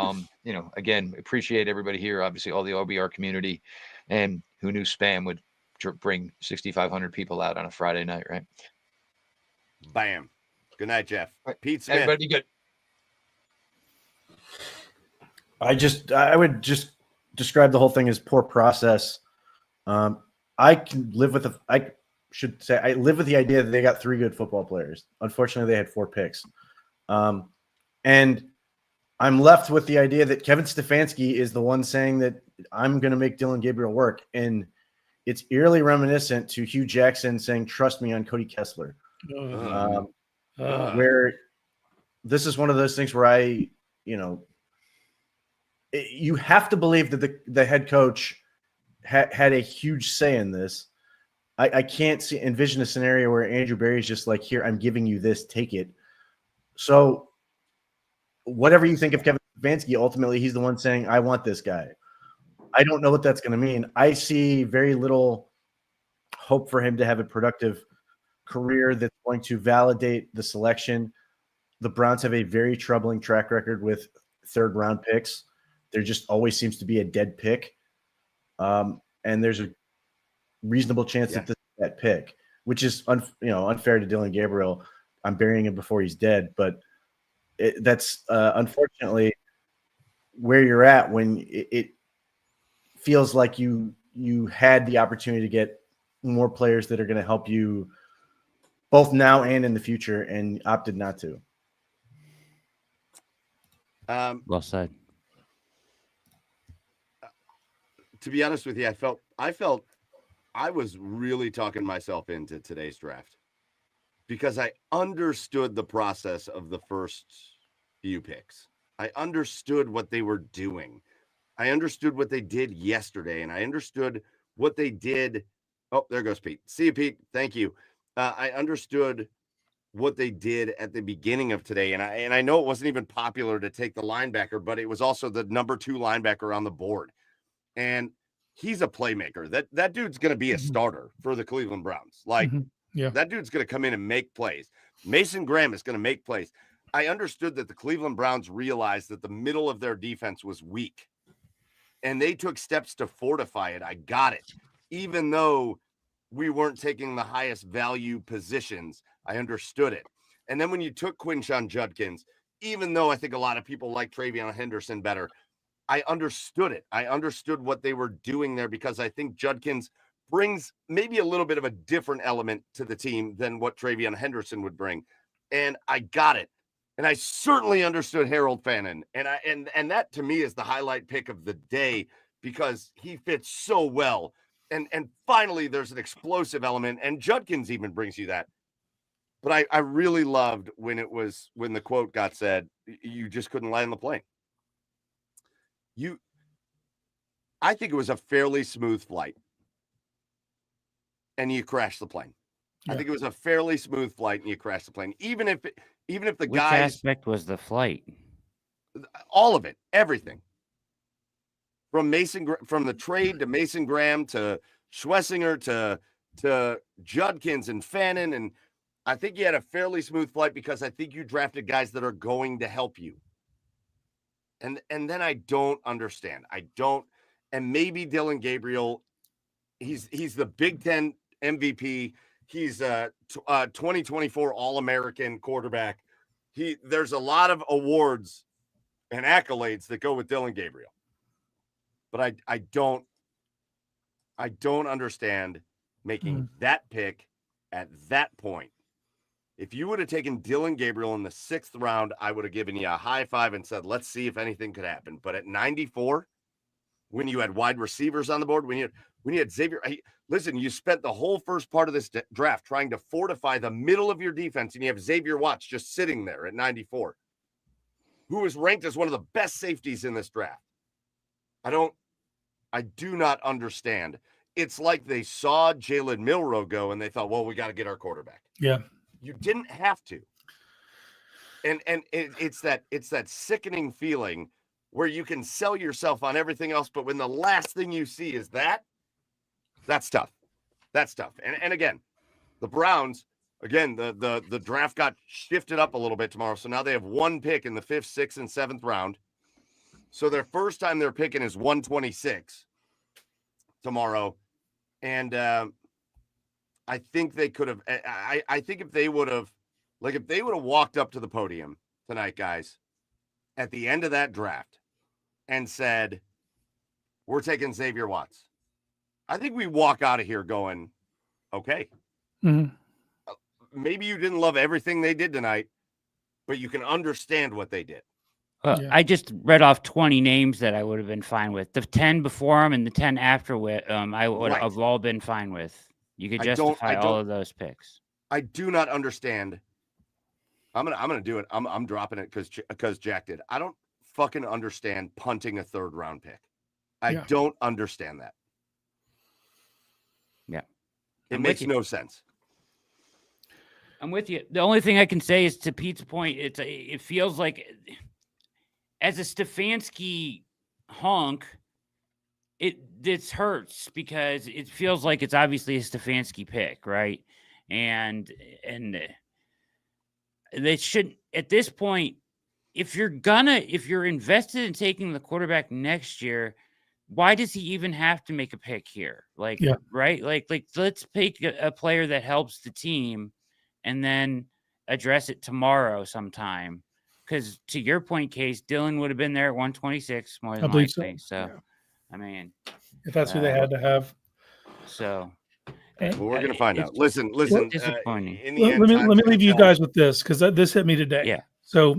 Again, appreciate everybody here. Obviously, all the OBR community, and who knew spam would bring 6,500 people out on a Friday night, right? Bam. Good night, Jeff. Pete Smith. Everybody good. I would just describe the whole thing as poor process. I can live with I live with the idea that they got 3 good football players. Unfortunately, they had 4 picks. And I'm left with the idea that Kevin Stefanski is the one saying that I'm going to make Dylan Gabriel work. And it's eerily reminiscent to Hugh Jackson saying, "Trust me" on Cody Kessler. Where this is one of those things where you have to believe that the head coach had a huge say in this. I can't envision a scenario where Andrew Berry's just like, "Here, I'm giving you this, take it." So whatever you think of Kevin Stefanski, ultimately he's the one saying, "I want this guy." I don't know what that's going to mean. I see very little hope for him to have a productive career that's going to validate the selection. The Browns have a very troubling track record with 3rd-round picks. There just always seems to be a dead pick. And there's a reasonable chance that this is that pick, which is unfair to Dylan Gabriel. I'm burying him before he's dead, but that's unfortunately where you're at when it feels like you had the opportunity to get more players that are going to help you both now and in the future, and opted not to. Well said. To be honest with you, I felt I was really talking myself into today's draft because I understood the process of the first few picks. I understood what they were doing. I understood what they did yesterday, and I understood what they did. Oh, there goes Pete. See you, Pete. Thank you. I understood what they did at the beginning of today, and I know it wasn't even popular to take the linebacker, but it was also the number 2 linebacker on the board, and he's a playmaker. That dude's going to be a starter for the Cleveland Browns. Like, that dude's going to come in and make plays. Mason Graham is going to make plays. I understood that the Cleveland Browns realized that the middle of their defense was weak, and they took steps to fortify it. I got it. Even though we weren't taking the highest value positions, I understood it. And then when you took Quinshon Judkins, even though I think a lot of people like Travion Henderson better, I understood it. I understood what they were doing there because I think Judkins brings maybe a little bit of a different element to the team than what Travion Henderson would bring. And I got it. And I certainly understood Harold Fannin. And that to me is the highlight pick of the day because he fits so well. And finally, there's an explosive element, and Judkins even brings you that. But I really loved when the quote got said, "You just couldn't land the plane." I think it was a fairly smooth flight, and you crashed the plane. Yeah. I think it was a fairly smooth flight, and you crashed the plane. Even if the Which guys aspect was the flight? All of it, everything. From the trade to Mason Graham to Schwesinger to Judkins and Fannin, and I think you had a fairly smooth flight because I think you drafted guys that are going to help you. And then I don't understand. And maybe Dylan Gabriel, he's the Big Ten MVP. He's a 2024 All-American quarterback. There's a lot of awards and accolades that go with Dylan Gabriel. But I don't understand making that pick at that point If you would have taken Dylan Gabriel in the 6th round, I would have given you a high five and said, let's see if anything could happen. But at 94, when you had wide receivers on the board, when you had Xavier, listen, you spent the whole first part of this draft trying to fortify the middle of your defense, and you have Xavier Watts just sitting there at 94, who is ranked as one of the best safeties in this draft. I do not understand. It's like they saw Jalen Milroe go and they thought, well, we got to get our quarterback. Yeah. You didn't have to. And it's that sickening feeling where you can sell yourself on everything else, but when the last thing you see is that's tough. That's tough. And again, the Browns, again, the draft got shifted up a little bit tomorrow. So now they have one pick in the 5th, 6th, and 7th round. So their first time they're picking is 126 tomorrow. And I think they could have, I think if they would have walked up to the podium tonight, guys, at the end of that draft and said, we're taking Xavier Watts, I think we walk out of here going, okay. Mm-hmm. Maybe you didn't love everything they did tonight, but you can understand what they did. I just read off 20 names that I would have been fine with. The 10 before him and the 10 after I would have all been fine with. You could justify all of those picks. I do not understand. I'm gonna do it. I'm dropping it because Jack did. I don't fucking understand punting a 3rd round pick. I don't understand that. Yeah, it makes no sense. I'm with you. The only thing I can say is, to Pete's point, it feels like, as a Stefanski honk, this hurts because it feels like it's obviously a Stefanski pick, right? And they shouldn't, at this point, if you're invested in taking the quarterback next year, why does he even have to make a pick here? Right? Like let's pick a player that helps the team and then address it tomorrow sometime. Because to your point, Case, Dylan would have been there at 126 more than likely. So, I mean, if that's who they had to have. So, well, we're gonna find out. Listen. Disappointing. Let me leave you guys with this, because this hit me today. Yeah. So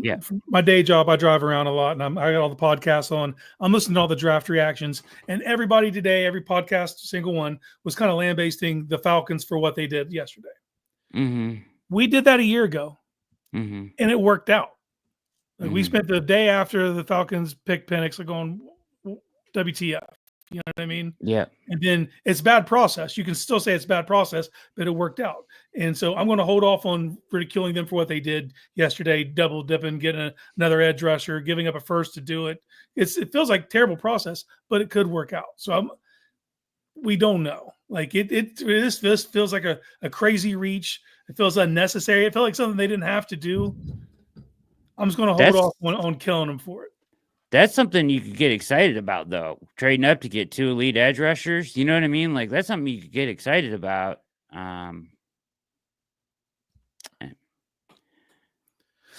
my day job, I drive around a lot, and I got all the podcasts on. I'm listening to all the draft reactions, and everybody today, every podcast, single one, was kind of lambasting the Falcons for what they did yesterday. Mm-hmm. We did that a year ago, mm-hmm. and it worked out. Like, Mm-hmm. we spent the day after the Falcons picked Penix going, WTF. You know what I mean? Yeah. And then it's bad process. You can still say it's bad process, but it worked out. And so I'm going to hold off on ridiculing them for what they did yesterday, double dipping, getting another edge rusher, giving up a first to do it. It feels like a terrible process, but it could work out. So we don't know. Like this feels like a crazy reach. It feels unnecessary. It felt like something they didn't have to do. I'm just going to hold off on killing them for it. That's something you could get excited about, though. Trading up to get 2 elite edge rushers. You know what I mean? Like, that's something you could get excited about. But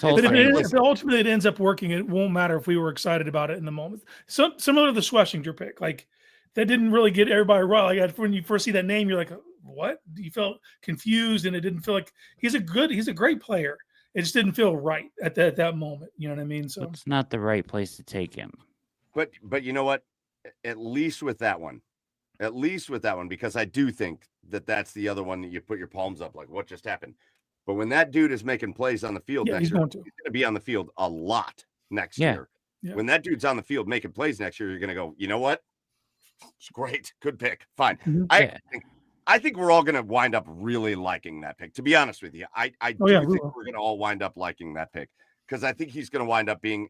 if ultimately it ends up working, it won't matter if we were excited about it in the moment. So similar to the Schwesinger pick, like, that didn't really get everybody right. Like, when you first see that name, you're like, what? You felt confused, and it didn't feel like he's a great player. It just didn't feel right at that moment. You know what I mean? So it's not the right place to take him. But you know what? At least with that one, because I do think that's the other one that you put your palms up, like, what just happened? But when that dude is making plays on the field next year, he's going to be on the field a lot next year. Yeah. When that dude's on the field making plays next year, you're going to go, you know what? It's great. Good pick. Fine. Mm-hmm. I think we're all going to wind up really liking that pick. To be honest with you, I think we're going to all wind up liking that pick, because I think he's going to wind up being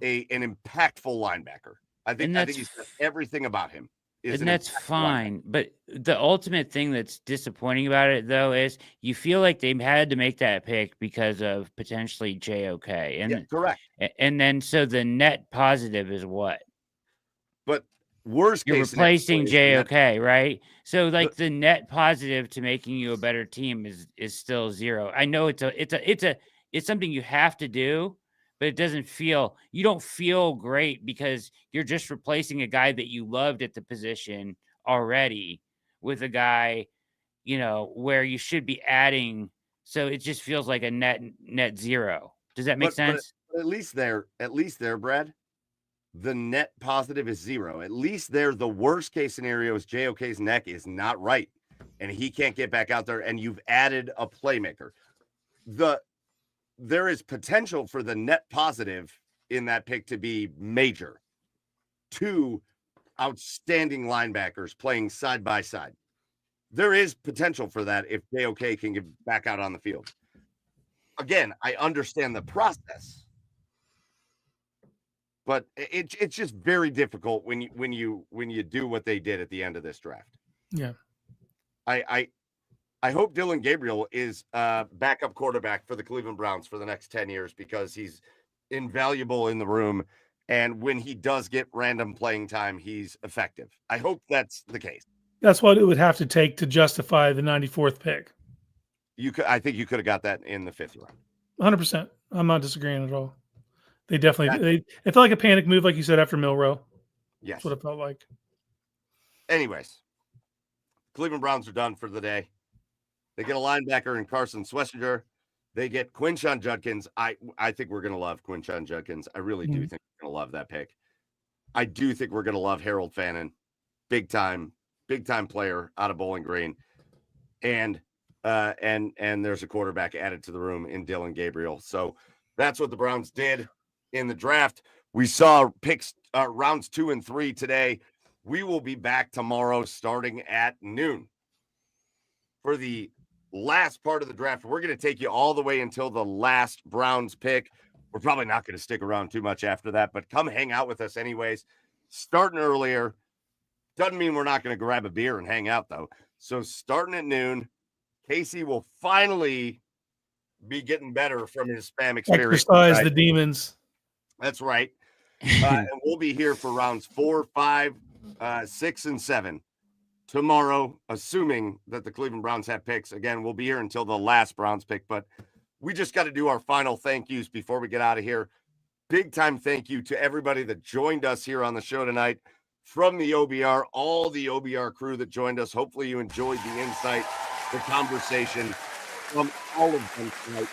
an impactful linebacker. I think he's got everything about him. And that's fine. But the ultimate thing that's disappointing about it, though, is you feel like they had to make that pick because of potentially JOK. And correct. And then so the net positive is what? But worst case, you're replacing JOK, right? So like the net positive to making you a better team is still 0. I know it's something you have to do, but you don't feel great because you're just replacing a guy that you loved at the position already with a guy, where you should be adding So it just feels like a net zero. Does that make sense? But at least there, Brad, the net positive is 0. At least there, the worst case scenario is JOK's neck is not right, and he can't get back out there, and you've added a playmaker. There is potential for the net positive in that pick to be major. 2 outstanding linebackers playing side by side. There is potential for that if JOK can get back out on the field. Again, I understand the process, but it's just very difficult when you do what they did at the end of this draft. Yeah. I hope Dylan Gabriel is backup quarterback for the Cleveland Browns for the next 10 years because he's invaluable in the room. And when he does get random playing time, he's effective. I hope that's the case. That's what it would have to take to justify the 94th pick. I think you could have got that in the 5th round. 100%. I'm not disagreeing at all. They definitely it felt like a panic move, like you said, after Milroe. Yes. That's what it felt like. Anyways, Cleveland Browns are done for the day. They get a linebacker in Carson Schwesinger. They get Quinshon Judkins. I think we're going to love Quinshon Judkins. I really do think we're going to love that pick. I do think we're going to love Harold Fannin. Big time player out of Bowling Green. And there's a quarterback added to the room in Dylan Gabriel. So that's what the Browns did in the draft. We saw picks rounds 2 and 3 today. We will be back tomorrow starting at noon for the last part of the draft. We're going to take you all the way until the last Browns pick. We're probably not going to stick around too much after that, but come hang out with us anyways. Starting earlier doesn't mean we're not going to grab a beer and hang out, though. So starting at noon, Casey will finally be getting better from his spam experience. Exercise the demons. That's right. And we'll be here for rounds 4, 5, 6, and 7 tomorrow, assuming that the Cleveland Browns have picks. Again, we'll be here until the last Browns pick, but we just got to do our final thank yous before we get out of here. Big time thank you to everybody that joined us here on the show tonight from the OBR, all the OBR crew that joined us. Hopefully you enjoyed the insight, the conversation from all of them tonight.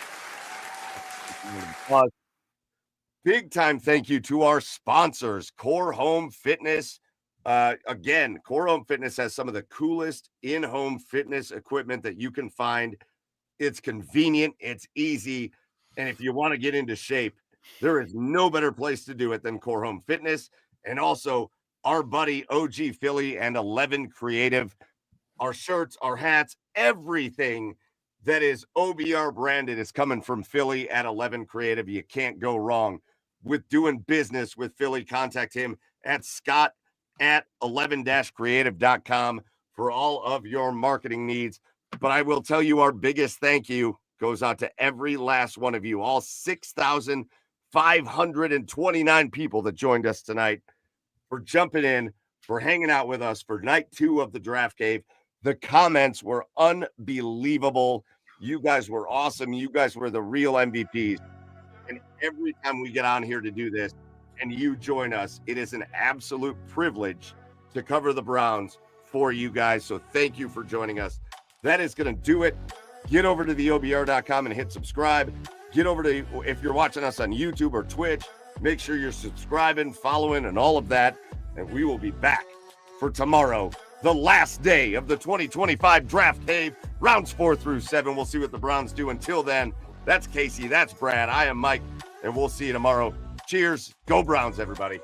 Big time thank you to our sponsors, Core Home Fitness. Again, Core Home Fitness has some of the coolest in-home fitness equipment that you can find. It's convenient, it's easy, and if you want to get into shape, there is no better place to do it than Core Home Fitness. And also our buddy OG Philly and 11 Creative, our shirts, our hats, everything that is OBR branded is coming from Philly at 11 Creative. You can't go wrong with doing business with Philly. Contact him at scott@11-creative.com for all of your marketing needs. But I will tell you, our biggest thank you goes out to every last one of you, all 6,529 people that joined us tonight, for jumping in, for hanging out with us for night 2 of the Draft Cave. The comments were unbelievable. You guys were awesome. You guys were the real MVPs. And every time we get on here to do this and you join us, it is an absolute privilege to cover the Browns for you guys. So thank you for joining us. That is going to do it. Get over to theobr.com and hit subscribe. Get over to, if you're watching us on YouTube or Twitch, make sure you're subscribing, following, and all of that. And we will be back for tomorrow, the last day of the 2025 Draft Cave, rounds 4 through 7. We'll see what the Browns do. Until then, that's Casey, that's Brad, I am Mike, and we'll see you tomorrow. Cheers. Go Browns, everybody.